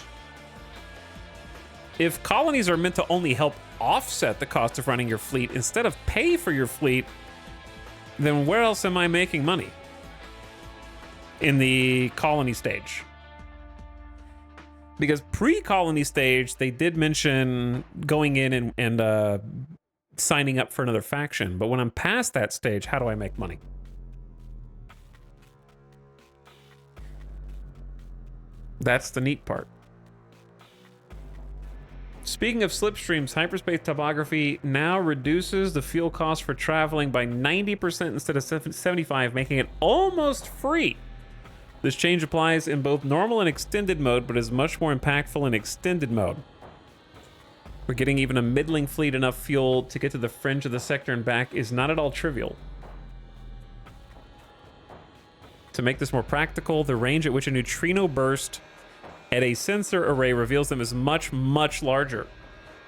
if colonies are meant to only help offset the cost of running your fleet instead of pay for your fleet, then where else am I making money? In the colony stage. Because pre-colony stage, they did mention going in and signing up for another faction. But when I'm past that stage, how do I make money? That's the neat part. Speaking of slipstreams, hyperspace topography now reduces the fuel cost for traveling by 90% instead of 75%, making it almost free. This change applies in both normal and extended mode, but is much more impactful in extended mode. We're getting even a middling fleet enough fuel to get to the fringe of the sector and back is not at all trivial. To make this more practical, the range at which a neutrino burst at a sensor array reveals them as much, much larger.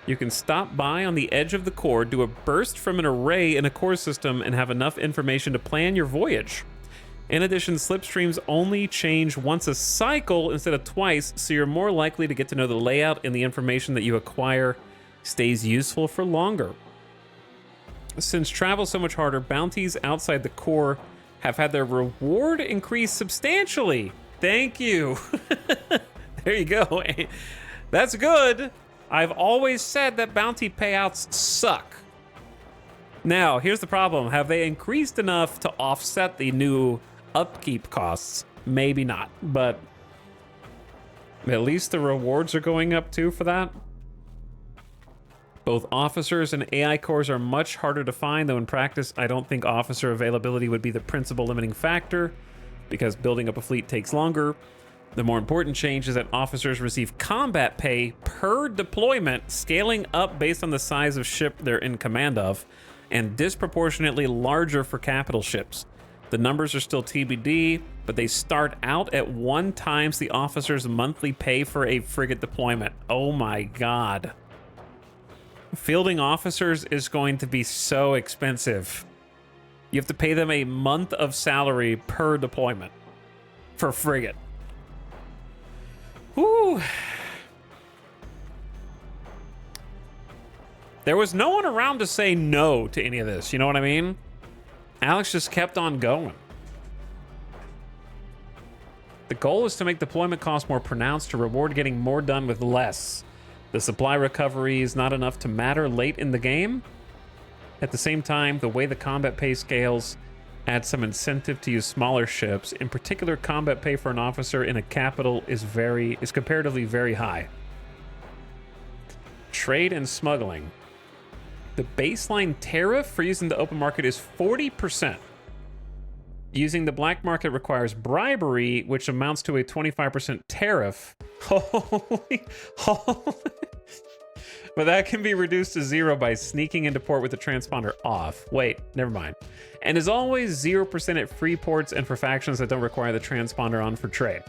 You can stop by on the edge of the core, do a burst from an array in a core system, and have enough information to plan your voyage. In addition, slipstreams only change once a cycle instead of twice, so you're more likely to get to know the layout, and the information that you acquire stays useful for longer. Since travel's so much harder, bounties outside the core have had their reward increase substantially. Thank you. There you go. That's good. I've always said that bounty payouts suck. Now, here's the problem. Have they increased enough to offset the new upkeep costs? Maybe not, but at least the rewards are going up too for that. Both officers and AI cores are much harder to find, though in practice, I don't think officer availability would be the principal limiting factor, because building up a fleet takes longer. The more important change is that officers receive combat pay per deployment, scaling up based on the size of ship they're in command of, and disproportionately larger for capital ships. The numbers are still TBD, but they start out at 1 times the officer's monthly pay for a frigate deployment. Oh my god. Fielding officers is going to be so expensive. You have to pay them a month of salary per deployment for frigate. Whew. There was no one around to say no to any of this, you know what I mean? Alex just kept on going. The goal is to make deployment costs more pronounced to reward getting more done with less. The supply recovery is not enough to matter late in the game. At the same time, the way the combat pay scales adds some incentive to use smaller ships. In particular, combat pay for an officer in a capital is comparatively very high. Trade and smuggling. The baseline tariff for using the open market is 40%. Using the black market requires bribery, which amounts to a 25% tariff. Holy. But that can be reduced to 0 by sneaking into port with the transponder off. Wait, never mind. And is always 0% at free ports and for factions that don't require the transponder on for trade.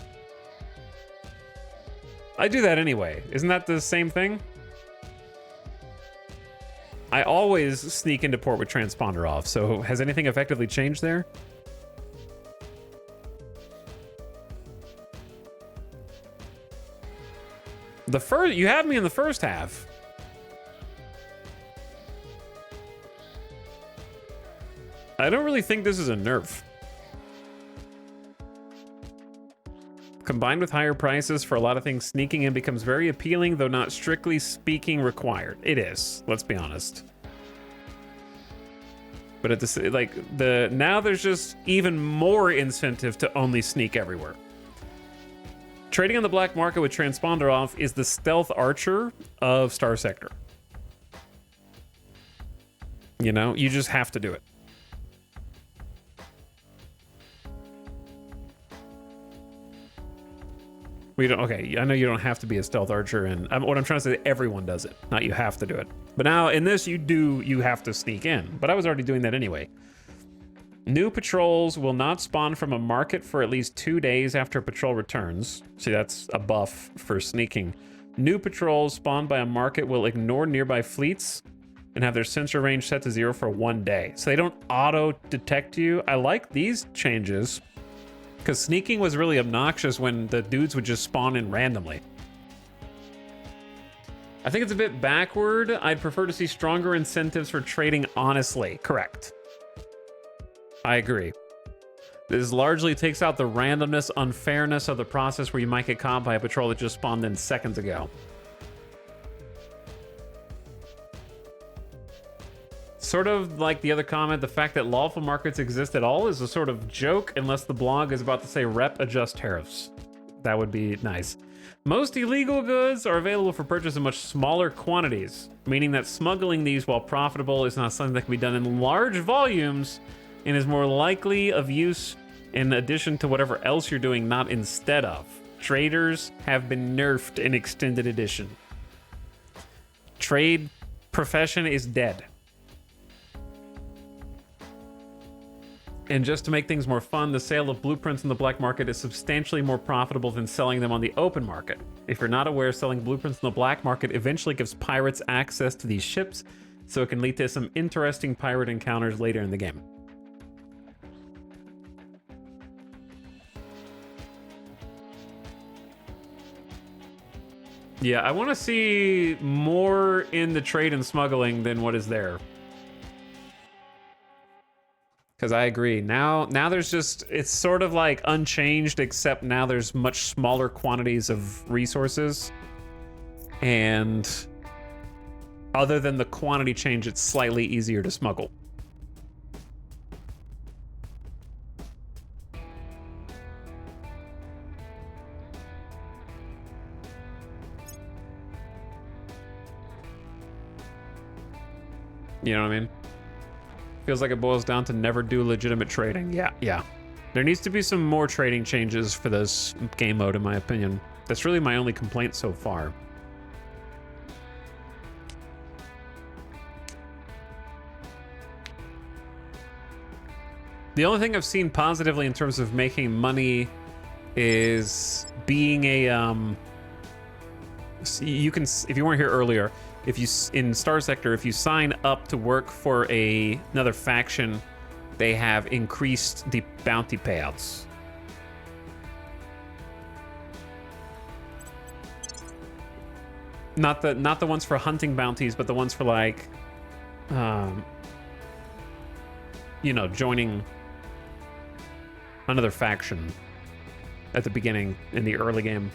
I do that anyway. Isn't that the same thing? I always sneak into port with transponder off, so has anything effectively changed there? You had me in the first half. I don't really think this is a nerf. Combined with higher prices for a lot of things, sneaking in becomes very appealing, though not strictly speaking required. It is, let's be honest. But at the now there's just even more incentive to only sneak everywhere. Trading on the black market with transponder off is the stealth archer of Star Sector. You know, you just have to do it. Okay, I know you don't have to be a stealth archer, and what I'm trying to say, everyone does it. Not you have to do it. But now in this, you have to sneak in. But I was already doing that anyway. New patrols will not spawn from a market for at least 2 days after a patrol returns. See, that's a buff for sneaking. New patrols spawned by a market will ignore nearby fleets and have their sensor range set to 0 for 1 day. So they don't auto-detect you. I like these changes, because sneaking was really obnoxious when the dudes would just spawn in randomly. I think it's a bit backward. I'd prefer to see stronger incentives for trading honestly. Correct. I agree. This largely takes out the randomness, unfairness of the process where you might get caught by a patrol that just spawned in seconds ago. Sort of like the other comment, the fact that lawful markets exist at all is a sort of joke unless the blog is about to say rep adjust tariffs. That would be nice. Most illegal goods are available for purchase in much smaller quantities, meaning that smuggling these, while profitable, is not something that can be done in large volumes and is more likely of use in addition to whatever else you're doing, not instead of. Traders have been nerfed in extended edition. Trade profession is dead. And just to make things more fun, the sale of blueprints in the black market is substantially more profitable than selling them on the open market. If you're not aware, selling blueprints in the black market eventually gives pirates access to these ships, so it can lead to some interesting pirate encounters later in the game. Yeah, I want to see more in the trade and smuggling than what is there. Because I agree. Now there's just, it's sort of like unchanged, except now there's much smaller quantities of resources. And other than the quantity change, it's slightly easier to smuggle. You know what I mean? Feels like it boils down to never do legitimate trading. Yeah. There needs to be some more trading changes for this game mode, in my opinion. That's really my only complaint so far. The only thing I've seen positively in terms of making money is being a you can, if you weren't here earlier, if you in Star Sector, if you sign up to work for another faction, they have increased the bounty payouts. Not the ones for hunting bounties, but the ones for like, you know, joining another faction at the beginning in the early game.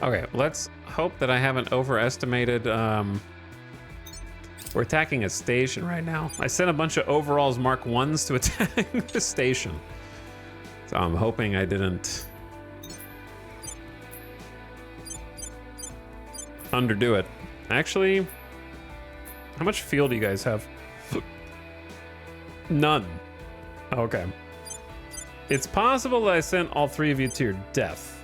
Okay, let's hope that I haven't overestimated. We're attacking a station right now. I sent a bunch of overalls Mark 1s to attack the station. So I'm hoping I didn't underdo it. Actually, how much fuel do you guys have? None. Okay. It's possible that I sent all 3 of you to your death.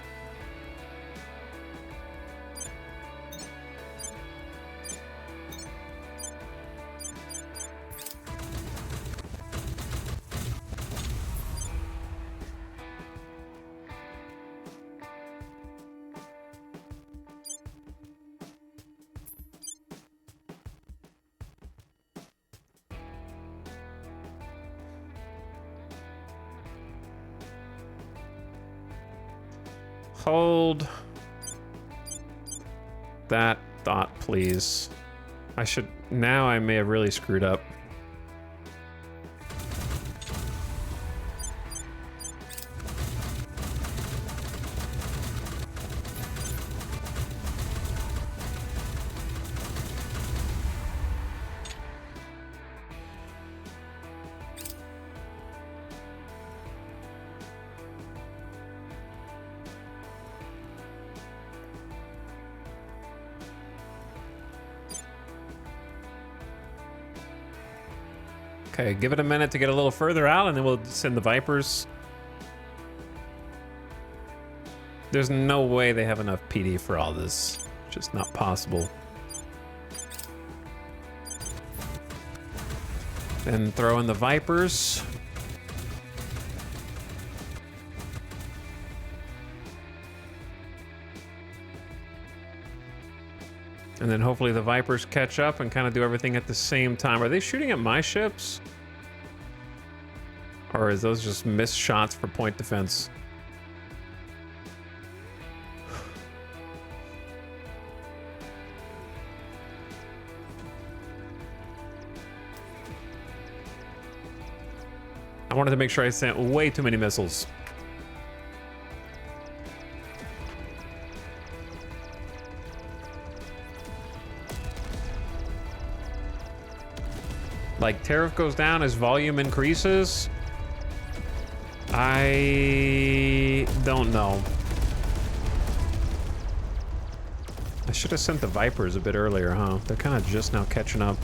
Hold that thought, please. Now I may have really screwed up. Okay, give it a minute to get a little further out, and then we'll send the Vipers. There's no way they have enough PD for all this. Just not possible. Then throw in the Vipers. And then hopefully the Vipers catch up and kind of do everything at the same time. Are they shooting at my ships? Or is those just missed shots for point defense? I wanted to make sure I sent way too many missiles. Like, tariff goes down as volume increases? I don't know. I should have sent the Vipers a bit earlier, huh? They're kind of just now catching up.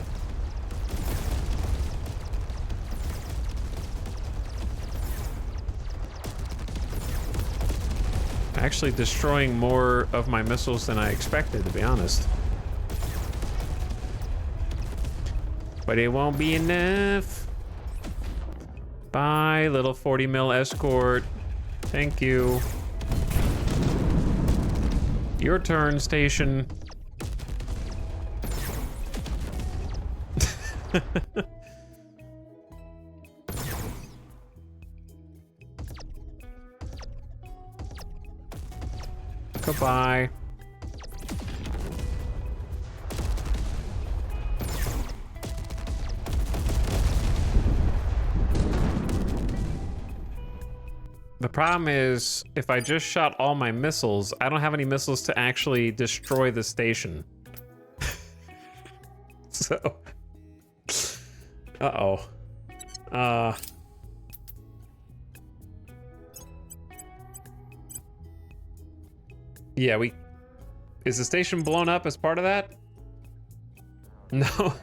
Actually destroying more of my missiles than I expected, to be honest. But it won't be enough. Bye, little 40 mil escort. Thank you. Your turn, station. Goodbye. The problem is, if I just shot all my missiles, I don't have any missiles to actually destroy the station. So... Uh-oh. Yeah, is the station blown up as part of that? No.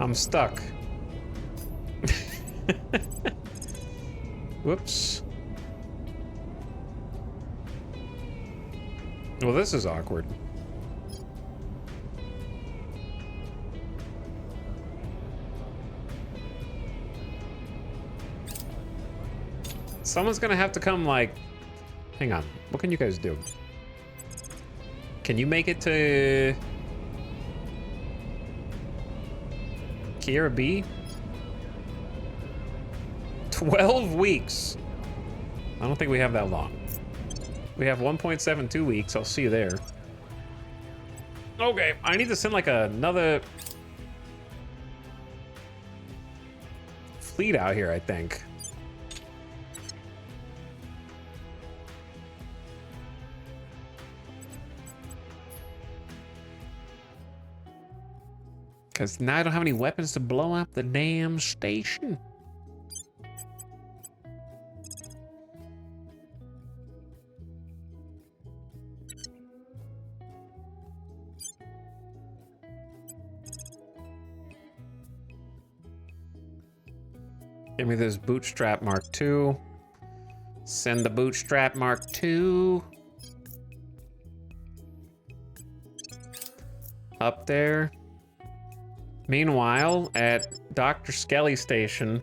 I'm stuck. Whoops. Well, this is awkward. Someone's gonna have to come, like... Hang on. What can you guys do? Can you make it to... Kiera B? 12 weeks. I don't think we have that long. We have 1.72 weeks. I'll see you there. Okay, I need to send like another fleet out here, I think. Because now I don't have any weapons to blow up the damn station. Give me this Bootstrap Mark II. Send the Bootstrap Mark II. Up there. Meanwhile, at Dr. Skelly Station,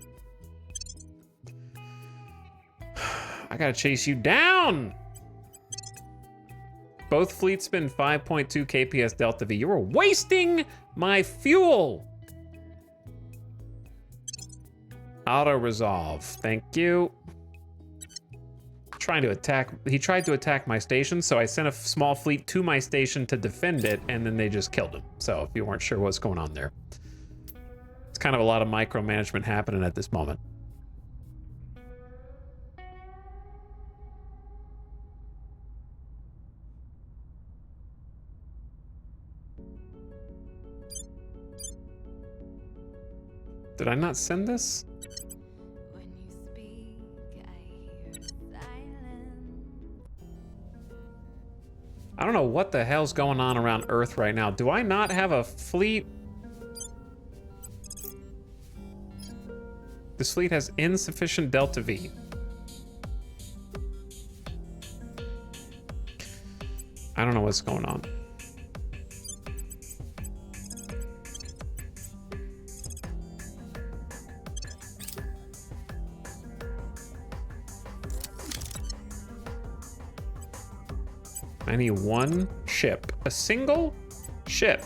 I gotta chase you down! Both fleets spend 5.2 KPS Delta V. You were wasting my fuel! Auto-resolve, thank you. He tried to attack my station, so I sent a small fleet to my station to defend it, and then they just killed him. So if you weren't sure what's going on there. It's kind of a lot of micromanagement happening at this moment. Did I not send this? When you speak, I hear silence. I don't know what the hell's going on around Earth right now. Do I not have a fleet? This fleet has insufficient Delta V. I don't know what's going on. I need one ship. A single ship.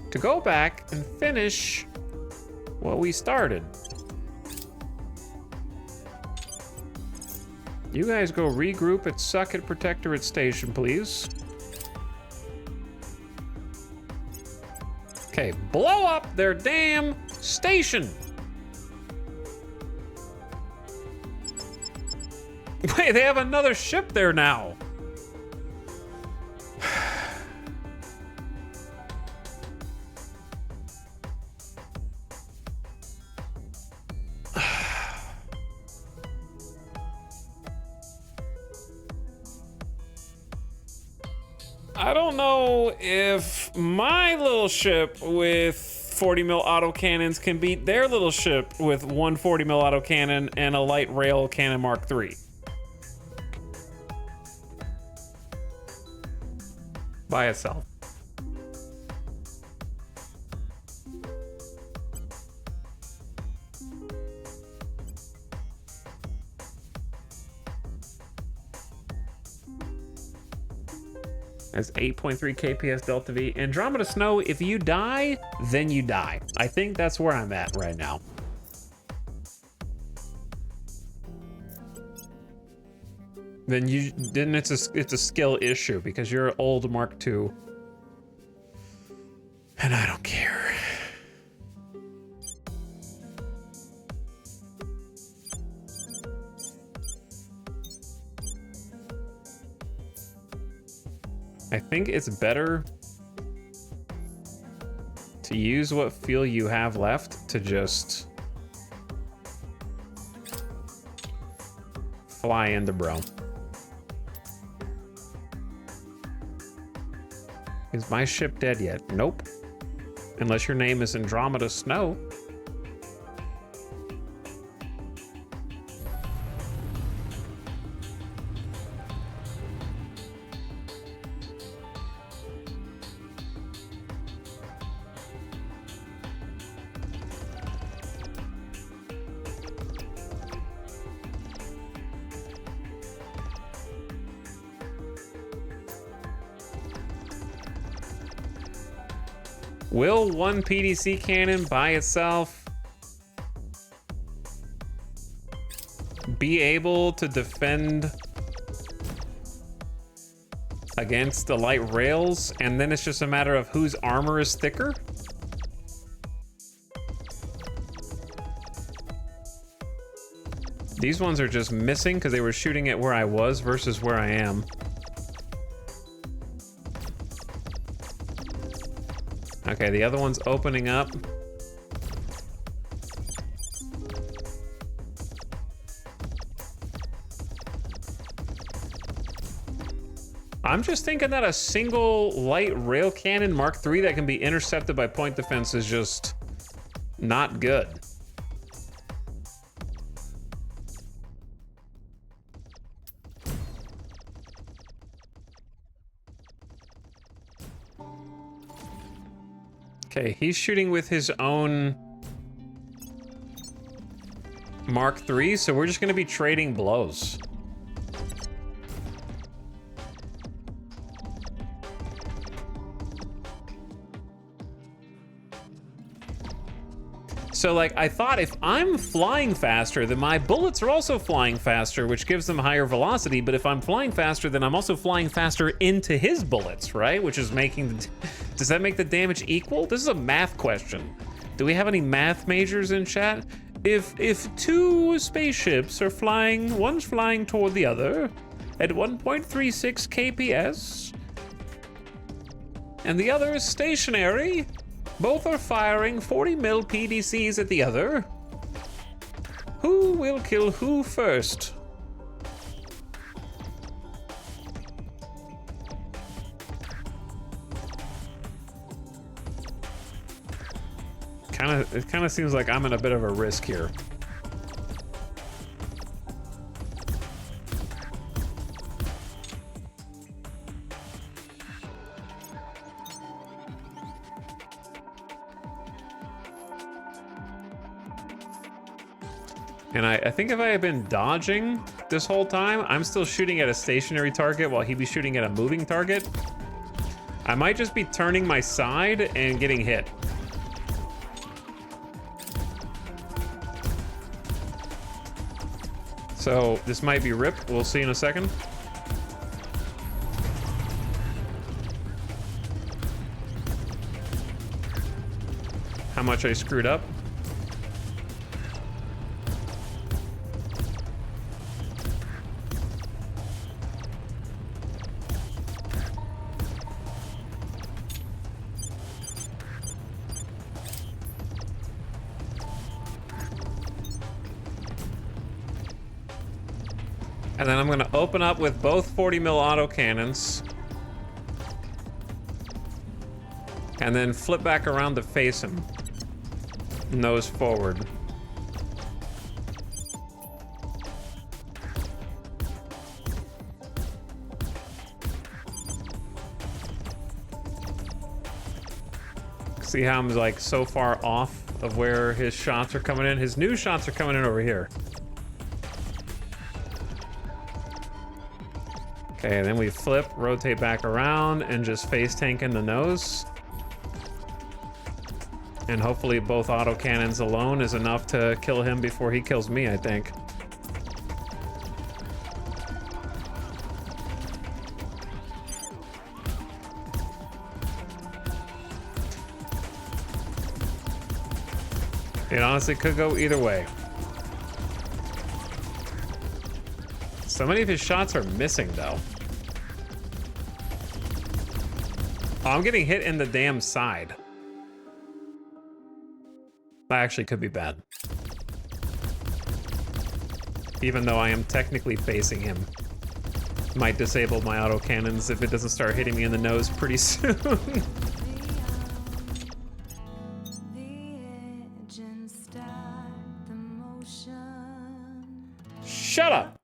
To go back and finish what we started. You guys go regroup at Sucket Protectorate Station, please. Okay, blow up their damn station. Wait, they have another ship there now. I don't know if my little ship with 40 mil autocannons can beat their little ship with 140 mil autocannon and a light rail cannon Mark III. By itself. That's 8.3 KPS Delta V. Andromeda Snow, if you die, then you die. I think that's where I'm at right now. Then it's a skill issue because you're an old Mark II. And I don't care. I think it's better to use what fuel you have left to just fly into bro. Is my ship dead yet? Nope. Unless your name is Andromeda Snow. Will one PDC cannon by itself be able to defend against the light rails, and then it's just a matter of whose armor is thicker? These ones are just missing because they were shooting at where I was versus where I am. Okay, the other one's opening up. I'm just thinking that a single light rail cannon Mark III that can be intercepted by point defense is just not good. Okay, he's shooting with his own Mark III, so we're just gonna be trading blows. So, like, I thought if I'm flying faster, then my bullets are also flying faster, which gives them higher velocity, but if I'm flying faster, then I'm also flying faster into his bullets, right? Which is making the... Does that make the damage equal? This is a math question. Do we have any math majors in chat? If two spaceships are flying, one's flying toward the other at 1.36 kps, and the other is stationary, both are firing 40 mil PDCs at the other, who will kill who first? It kind of seems like I'm in a bit of a risk here. And I think if I had been dodging this whole time, I'm still shooting at a stationary target while he'd be shooting at a moving target. I might just be turning my side and getting hit. So this might be RIP. We'll see in a second. How much I screwed up. And then I'm gonna open up with both 40 mil autocannons. And then flip back around to face him. Nose forward. See how I'm like so far off of where his shots are coming in? His new shots are coming in over here. Okay, and then we flip, rotate back around, and just face tank in the nose. And hopefully both autocannons alone is enough to kill him before he kills me, I think. It honestly could go either way. So many of his shots are missing, though. Oh, I'm getting hit in the damn side. That actually could be bad. Even though I am technically facing him. Might disable my autocannons if it doesn't start hitting me in the nose pretty soon. Shut up!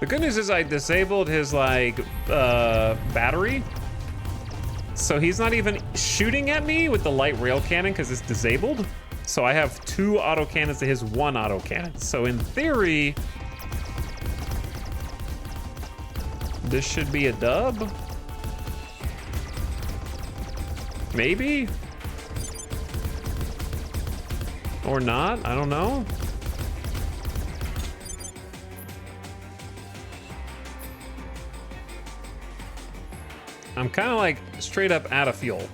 The good news is I disabled his, like, battery. So he's not even shooting at me with the light rail cannon because it's disabled. So I have 2 autocannons to his 1 autocannon. So in theory, this should be a dub. Maybe? Or not, I don't know. I'm kind of like straight up out of fuel.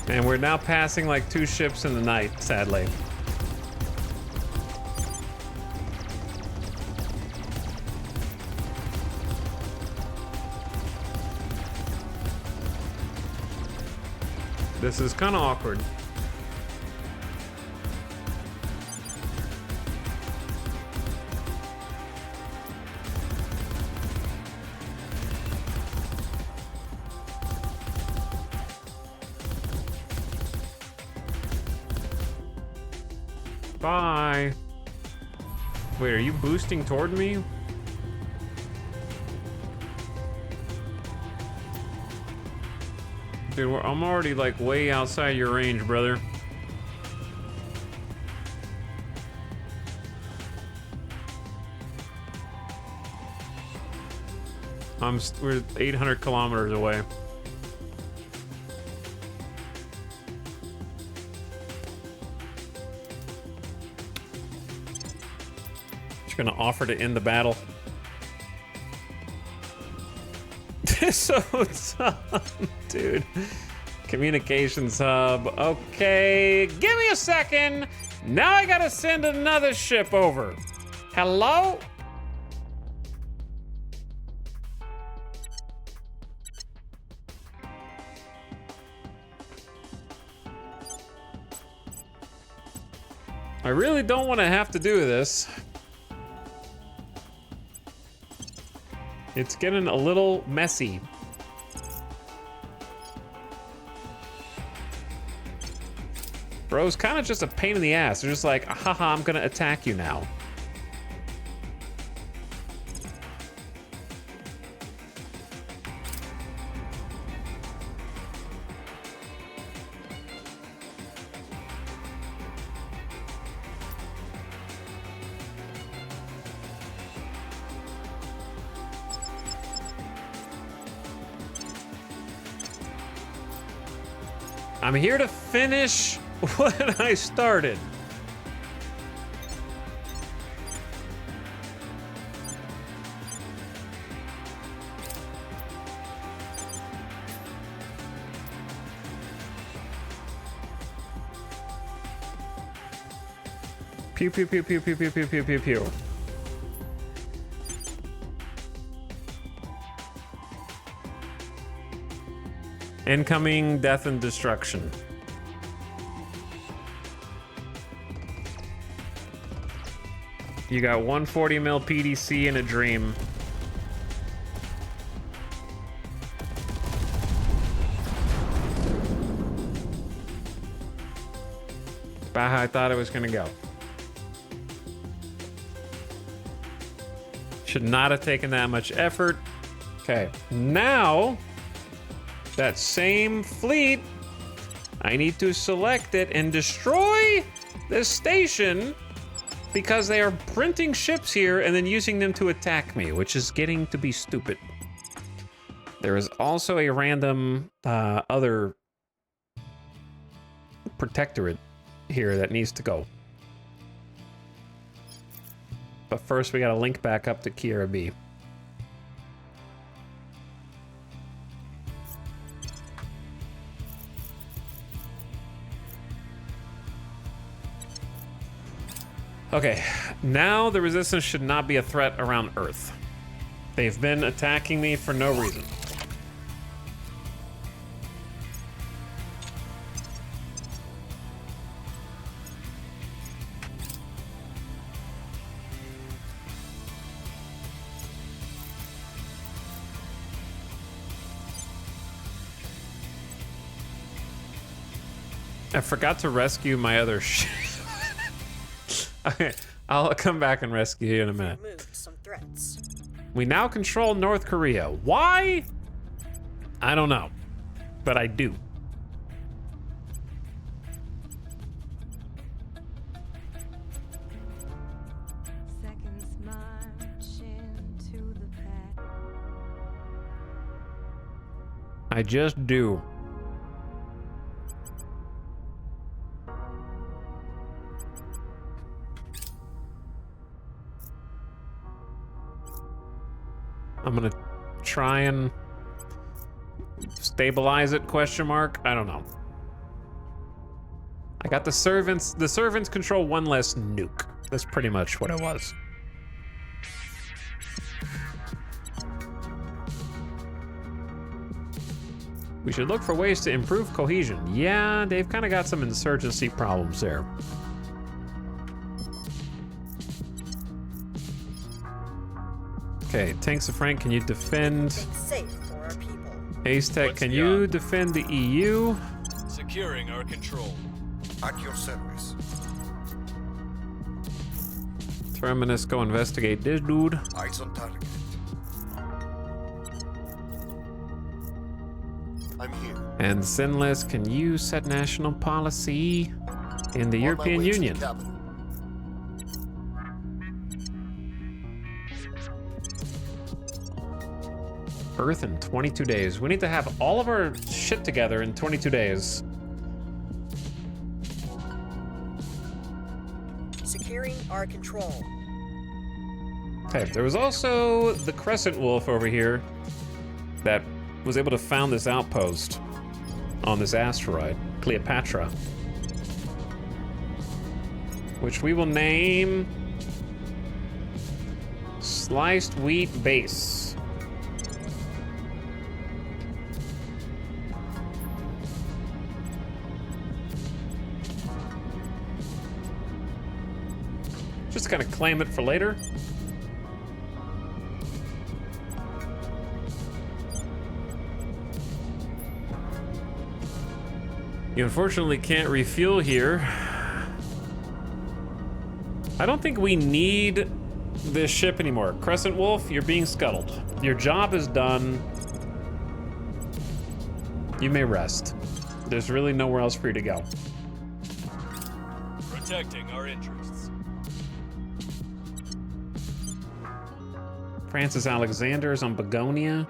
And we're now passing like 2 ships in the night, sadly. This is kind of awkward. Bye. Wait, are you boosting toward me? Dude, I'm already like way outside your range, brother. We're 800 kilometers away. Just gonna offer to end the battle. So dude, communications hub. Okay, give me a second. Now I gotta send another ship over. Hello? I really don't want to have to do this. It's getting a little messy. Bro's kind of just a pain in the ass. They're just like, haha, I'm gonna attack you now. I'm here to finish what I started. Pew pew pew pew pew pew pew pew pew pew. Incoming death and destruction. You got 140 mil PDC in a dream. About how I thought it was gonna go. Should not have taken that much effort. Okay, now that same fleet, I need to select it and destroy this station because they are printing ships here and then using them to attack me, which is getting to be stupid. There is also a random other protectorate here that needs to go. But first we gotta link back up to Kiera B. Okay, now the resistance should not be a threat around Earth. They've been attacking me for no reason. I forgot to rescue my other ship. Okay, I'll come back and rescue you in a minute. Removed some threats. We now control North Korea. Why? I don't know, but I do. Seconds march into the past. I just do. I'm gonna try and stabilize it, question mark? I don't know. I got the servants. The servants control one less nuke. That's pretty much what it was. We should look for ways to improve cohesion. Yeah, they've kind of got some insurgency problems there. Okay, Tanks of Frank, can you defend? It's safe for our people. Ace Tech, What's can the you op? defend the EU? Securing our control. At your service. Terminus, go investigate this dude. Eyes on target. I'm here. And Sinless, can you set national policy in the European Union? Earth in 22 days. We need to have all of our shit together in 22 days. Securing our control. Okay, there was also the Crescent Wolf over here that was able to found this outpost on this asteroid, Cleopatra, which we will name Sliced Wheat Base. Just kind of claim it for later. You unfortunately can't refuel here. I don't think we need this ship anymore. Crescent Wolf, you're being scuttled. Your job is done. You may rest. There's really nowhere else for you to go. Protecting our interests. Francis Alexander is on Begonia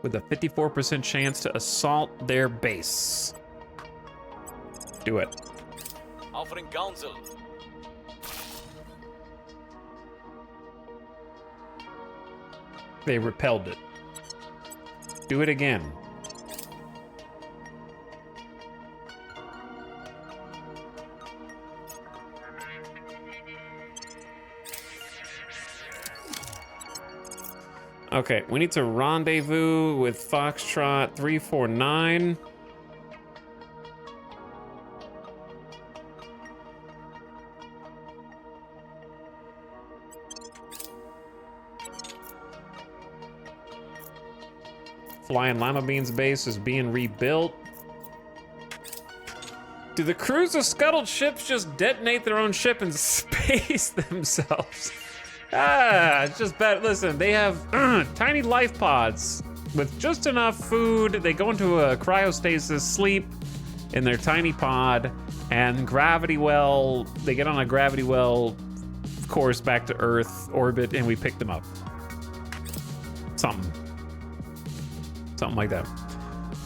with a 54% chance to assault their base. Do it. Offering counsel. They repelled it. Do it again. Okay, we need to rendezvous with Foxtrot 349. Flying Lima Bean's base is being rebuilt. Do the crews of scuttled ships just detonate their own ship and space themselves? It's just bad. Listen, they have tiny life pods with just enough food. They go into a cryostasis sleep in their tiny pod, and gravity well, they get on a gravity well course back to Earth orbit, and we pick them up. Something like that.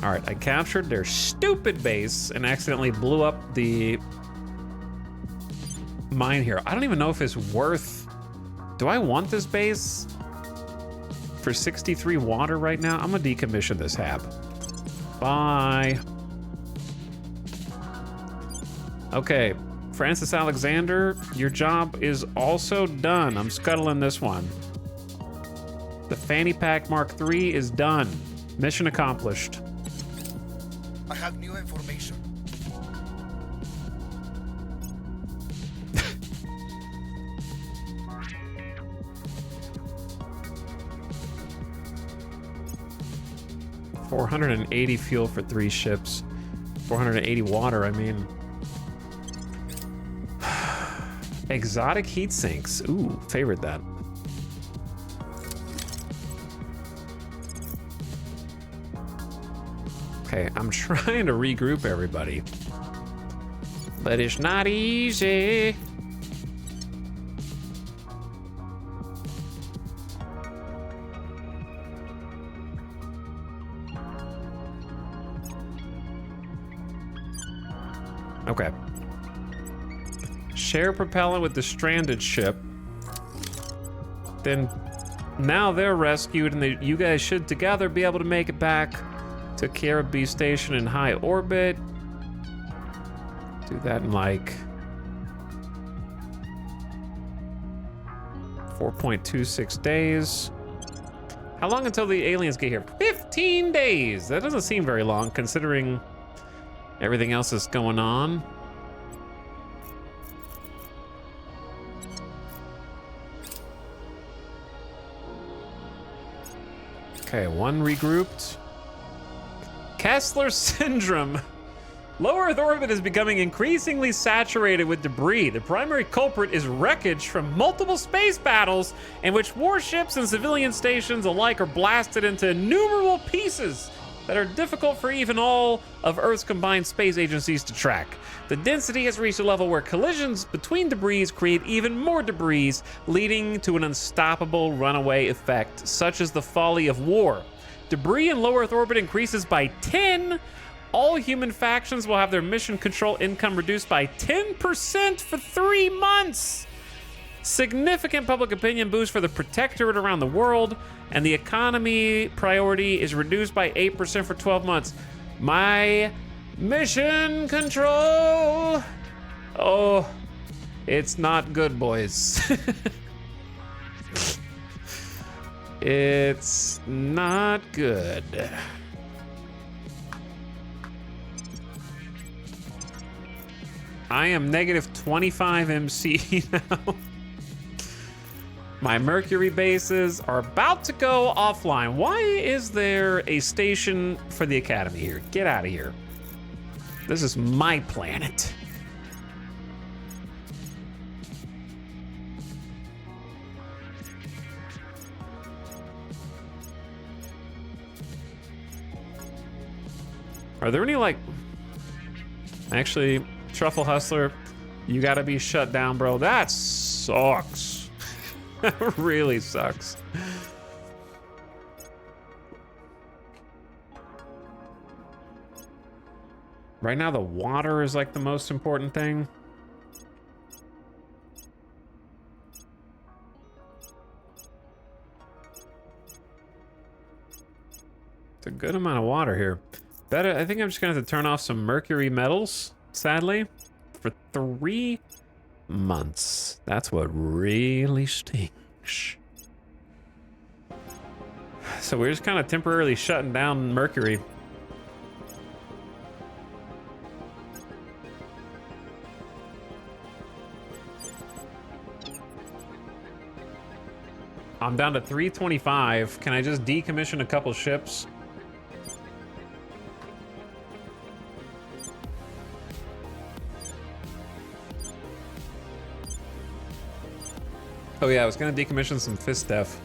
All right, I captured their stupid base and accidentally blew up the mine here. I don't even know if it's worth... Do I want this base for 63 water right now? I'm gonna decommission this hab. Bye. Okay, Francis Alexander, your job is also done. I'm scuttling this one. The Fanny Pack Mark III is done. Mission accomplished. I have new information. $480 fuel for 3 ships. 480 water, I mean. Exotic heat sinks. Ooh, favored that. Okay, I'm trying to regroup everybody. But it's not easy. Okay. Share propellant with the stranded ship. Then now they're rescued and you guys should together be able to make it back to Caribbean Station in high orbit. Do that in like 4.26 days. How long until the aliens get here? 15 days. That doesn't seem very long considering everything else that's going on. Okay, one regrouped. Kessler syndrome. Low Earth orbit is becoming increasingly saturated with debris. The primary culprit is wreckage from multiple space battles in which warships and civilian stations alike are blasted into innumerable pieces that are difficult for even all of Earth's combined space agencies to track. The density has reached a level where collisions between debris create even more debris, leading to an unstoppable runaway effect, such as the folly of war. Debris in low Earth orbit increases by 10. All human factions will have their mission control income reduced by 10% for 3 months. Significant public opinion boost for the protectorate around the world, and the economy priority is reduced by 8% for 12 months. My mission control. Oh, it's not good, boys. It's not good. I am negative 25 MC now. My Mercury bases are about to go offline. Why is there a station for the Academy here? Get out of here. This is my planet. Are there any, like... Actually, Truffle Hustler, you gotta be shut down, bro. That sucks. That really sucks. Right now, the water is like the most important thing. It's a good amount of water here. Better, I think I'm just gonna have to turn off some mercury metals, sadly, for 3 months. That's what really stinks. So we're just kind of temporarily shutting down mercury. I'm down to 325. Can I just decommission a couple ships? Oh yeah, I was gonna decommission some fist stuff.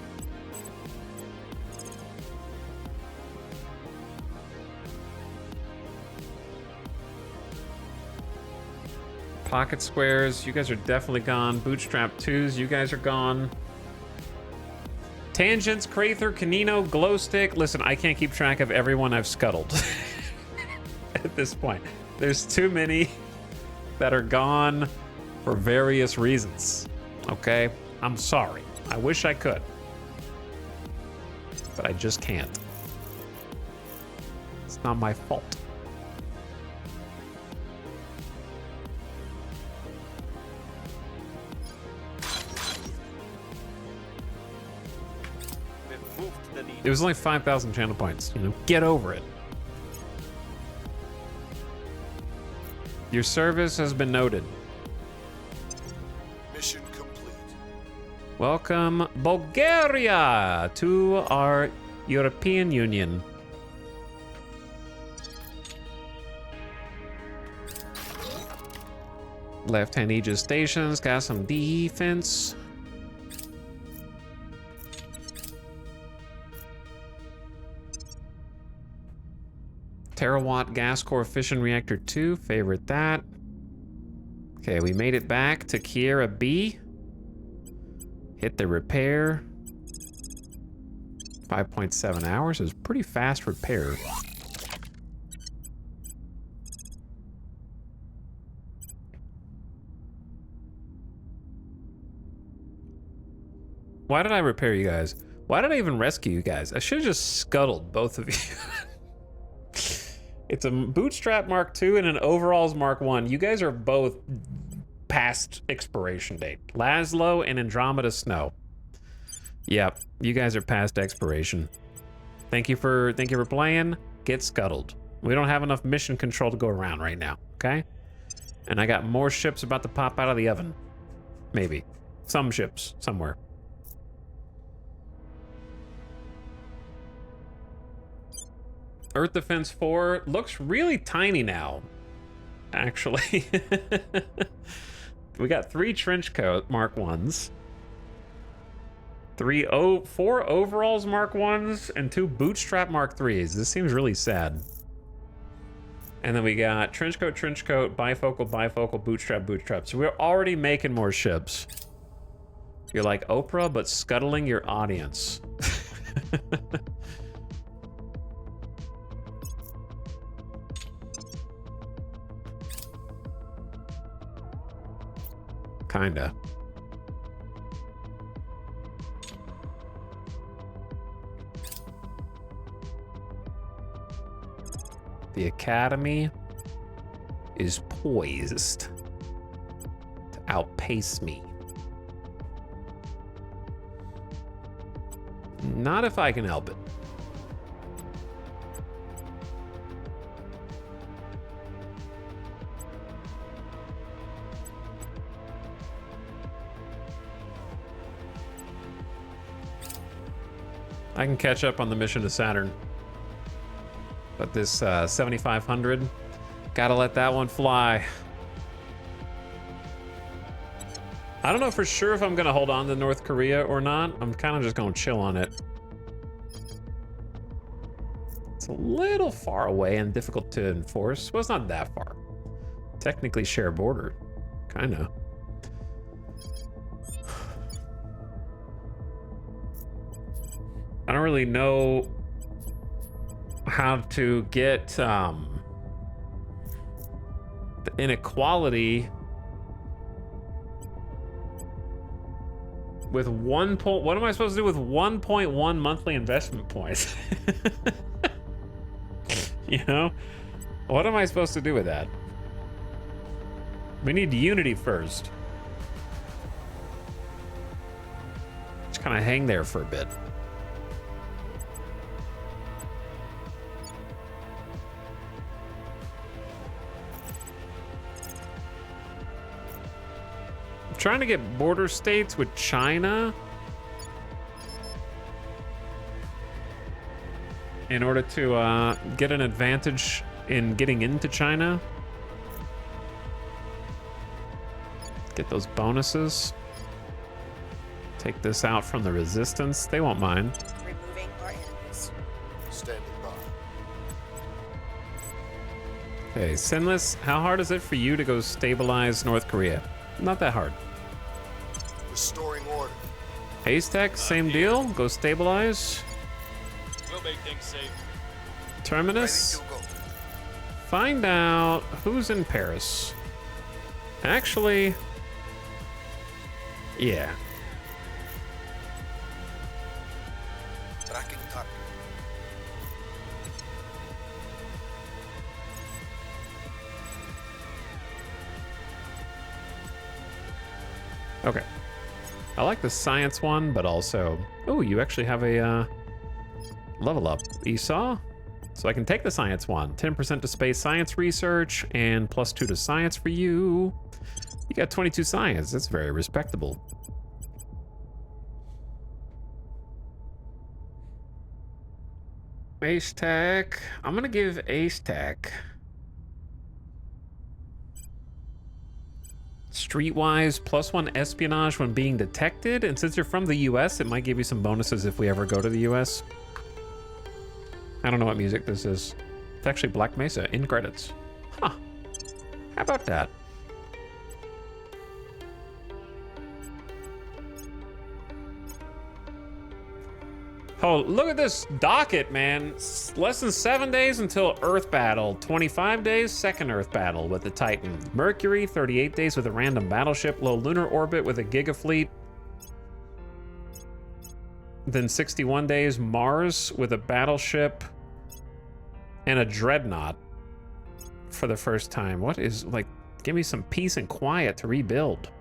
Pocket squares, you guys are definitely gone. Bootstrap 2s, you guys are gone. Tangents, Crather, Canino, Glowstick. Listen, I can't keep track of everyone I've scuttled at this point. There's too many that are gone for various reasons, okay? I'm sorry. I wish I could. But I just can't. It's not my fault. It was only 5,000 channel points, you know? Get over it. Your service has been noted. Mission complete. Welcome, Bulgaria, to our European Union. Left-hand Aegis stations, got some defense. Terawatt gas core fission reactor 2, favorite that. Okay, we made it back to Kiera B. Hit the repair. 5.7 hours is pretty fast repair. Why did I repair you guys? Why did I even rescue you guys? I should have just scuttled both of you. It's a Bootstrap Mark II and an Overalls Mark I. You guys are both past expiration date. Laszlo and Andromeda Snow. Yep, you guys are past expiration. Thank you for playing. Get scuttled. We don't have enough mission control to go around right now, okay? And I got more ships about to pop out of the oven. Maybe. Some ships, somewhere. Earth Defense 4 looks really tiny now, actually. We got 3 trench coat Mark 1s, 4 overalls Mark 1s, and 2 bootstrap Mark 3s. This seems really sad. And then we got trench coat, bifocal, bootstrap. So we're already making more ships. You're like Oprah, but scuttling your audience. Kinda. The Academy is poised to outpace me. Not if I can help it. I can catch up on the mission to Saturn. But this 7500, gotta let that one fly. I don't know for sure if I'm gonna hold on to North Korea or not. I'm kind of just gonna chill on it. It's a little far away and difficult to enforce. Well, it's not that far. Technically share border, kinda. I don't really know how to get the inequality with what am I supposed to do with 1.1 monthly investment points? You know? What am I supposed to do with that? We need unity first. Just kind of hang there for a bit. Trying to get border states with China in order to get an advantage in getting into China. Get those bonuses. Take this out from the resistance. They won't mind. Removing our enemies. Standing by. Okay, Sinless, how hard is it for you to go stabilize North Korea? Not that hard. Restoring order. Ace Tech, same deal. Go stabilize. We'll make things safe. Terminus. Ready to go. Find out who's in Paris. Actually, yeah. Tracking target. Okay. I like the science one, but also... Oh, you actually have a level up. Esau? So I can take the science one. 10% to space science research and +2 to science for you. You got 22 science. That's very respectable. Ace Tech. I'm going to give Ace Tech Streetwise, +1 espionage when being detected. And since you're from the US, it might give you some bonuses if we ever go to the US. I don't know what music this is. It's actually Black Mesa in credits. Huh. How about that? Oh, look at this docket, man. Less than 7 days until Earth battle. 25 days, second Earth battle with the Titan. Mercury, 38 days with a random battleship. Low lunar orbit with a gigafleet. Then 61 days, Mars with a battleship and a dreadnought for the first time. What is, like, give me some peace and quiet to rebuild.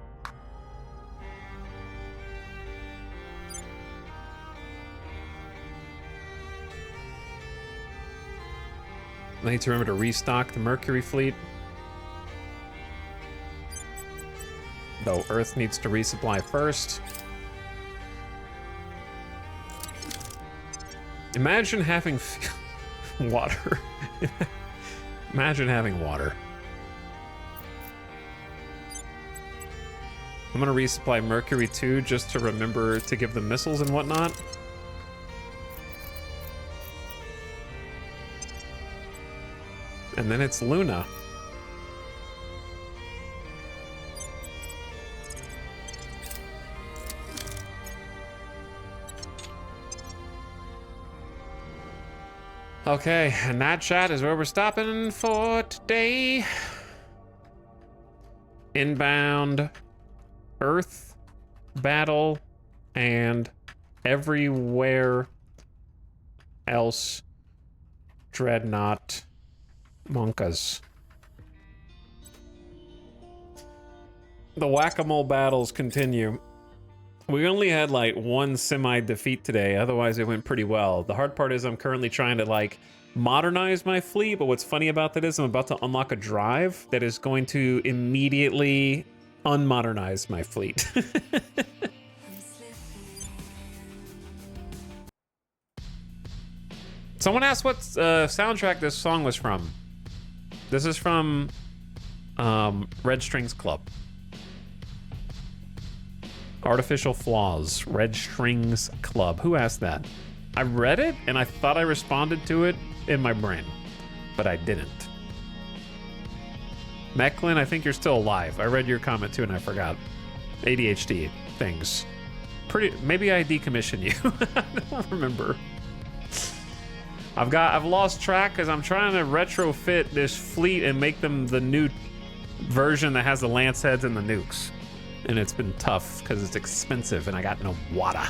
I need to remember to restock the Mercury fleet. Though Earth needs to resupply first. Imagine having water. Imagine having water. I'm gonna resupply Mercury too, just to remember to give them missiles and whatnot. And then it's Luna. Okay, and that chat is where we're stopping for today. Inbound, Earth, battle, and everywhere else, Dreadnought. Monkas. The whack-a-mole battles continue. We only had like one semi-defeat today, otherwise it went pretty well. The hard part is I'm currently trying to like modernize my fleet, but what's funny about that is I'm about to unlock a drive that is going to immediately unmodernize my fleet. Someone asked what soundtrack this song was from. This is from Red Strings Club. Artificial Flaws, Red Strings Club. Who asked that? I read it and I thought I responded to it in my brain, but I didn't. Mecklin, I think you're still alive. I read your comment too and I forgot. ADHD things. Maybe I decommissioned you. I don't remember. I've lost track because I'm trying to retrofit this fleet and make them the new version that has the lance heads and the nukes. And it's been tough because it's expensive and I got no water.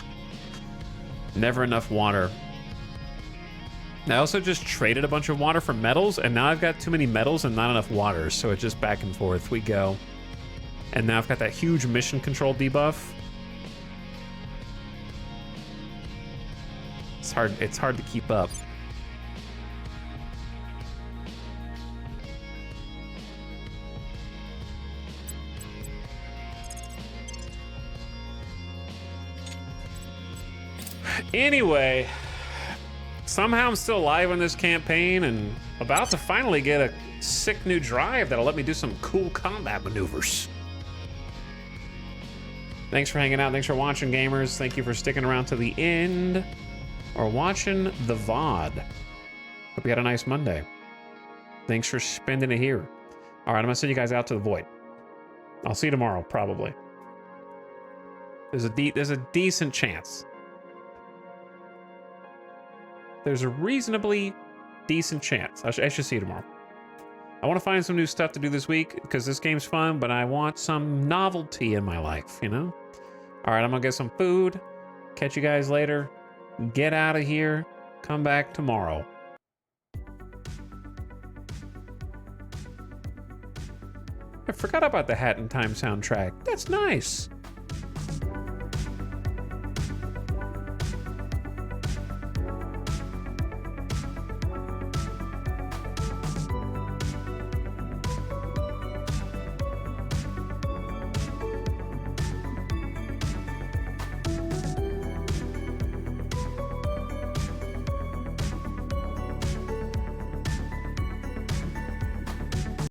Never enough water. I also just traded a bunch of water for metals and now I've got too many metals and not enough water. So it's just back and forth we go. And now I've got that huge mission control debuff. It's hard to keep up. Anyway, somehow I'm still alive in this campaign and about to finally get a sick new drive that'll let me do some cool combat maneuvers. Thanks for hanging out. Thanks for watching, gamers. Thank you for sticking around to the end or watching the VOD. Hope you had a nice Monday. Thanks for spending it here. All right, I'm gonna send you guys out to the void. I'll see you tomorrow, probably. There's a decent chance. There's a reasonably decent chance. I should see you tomorrow. I want to find some new stuff to do this week because this game's fun, but I want some novelty in my life, you know? All right, I'm gonna get some food. Catch you guys later. Get out of here. Come back tomorrow. I forgot about the Hat in Time soundtrack. That's nice.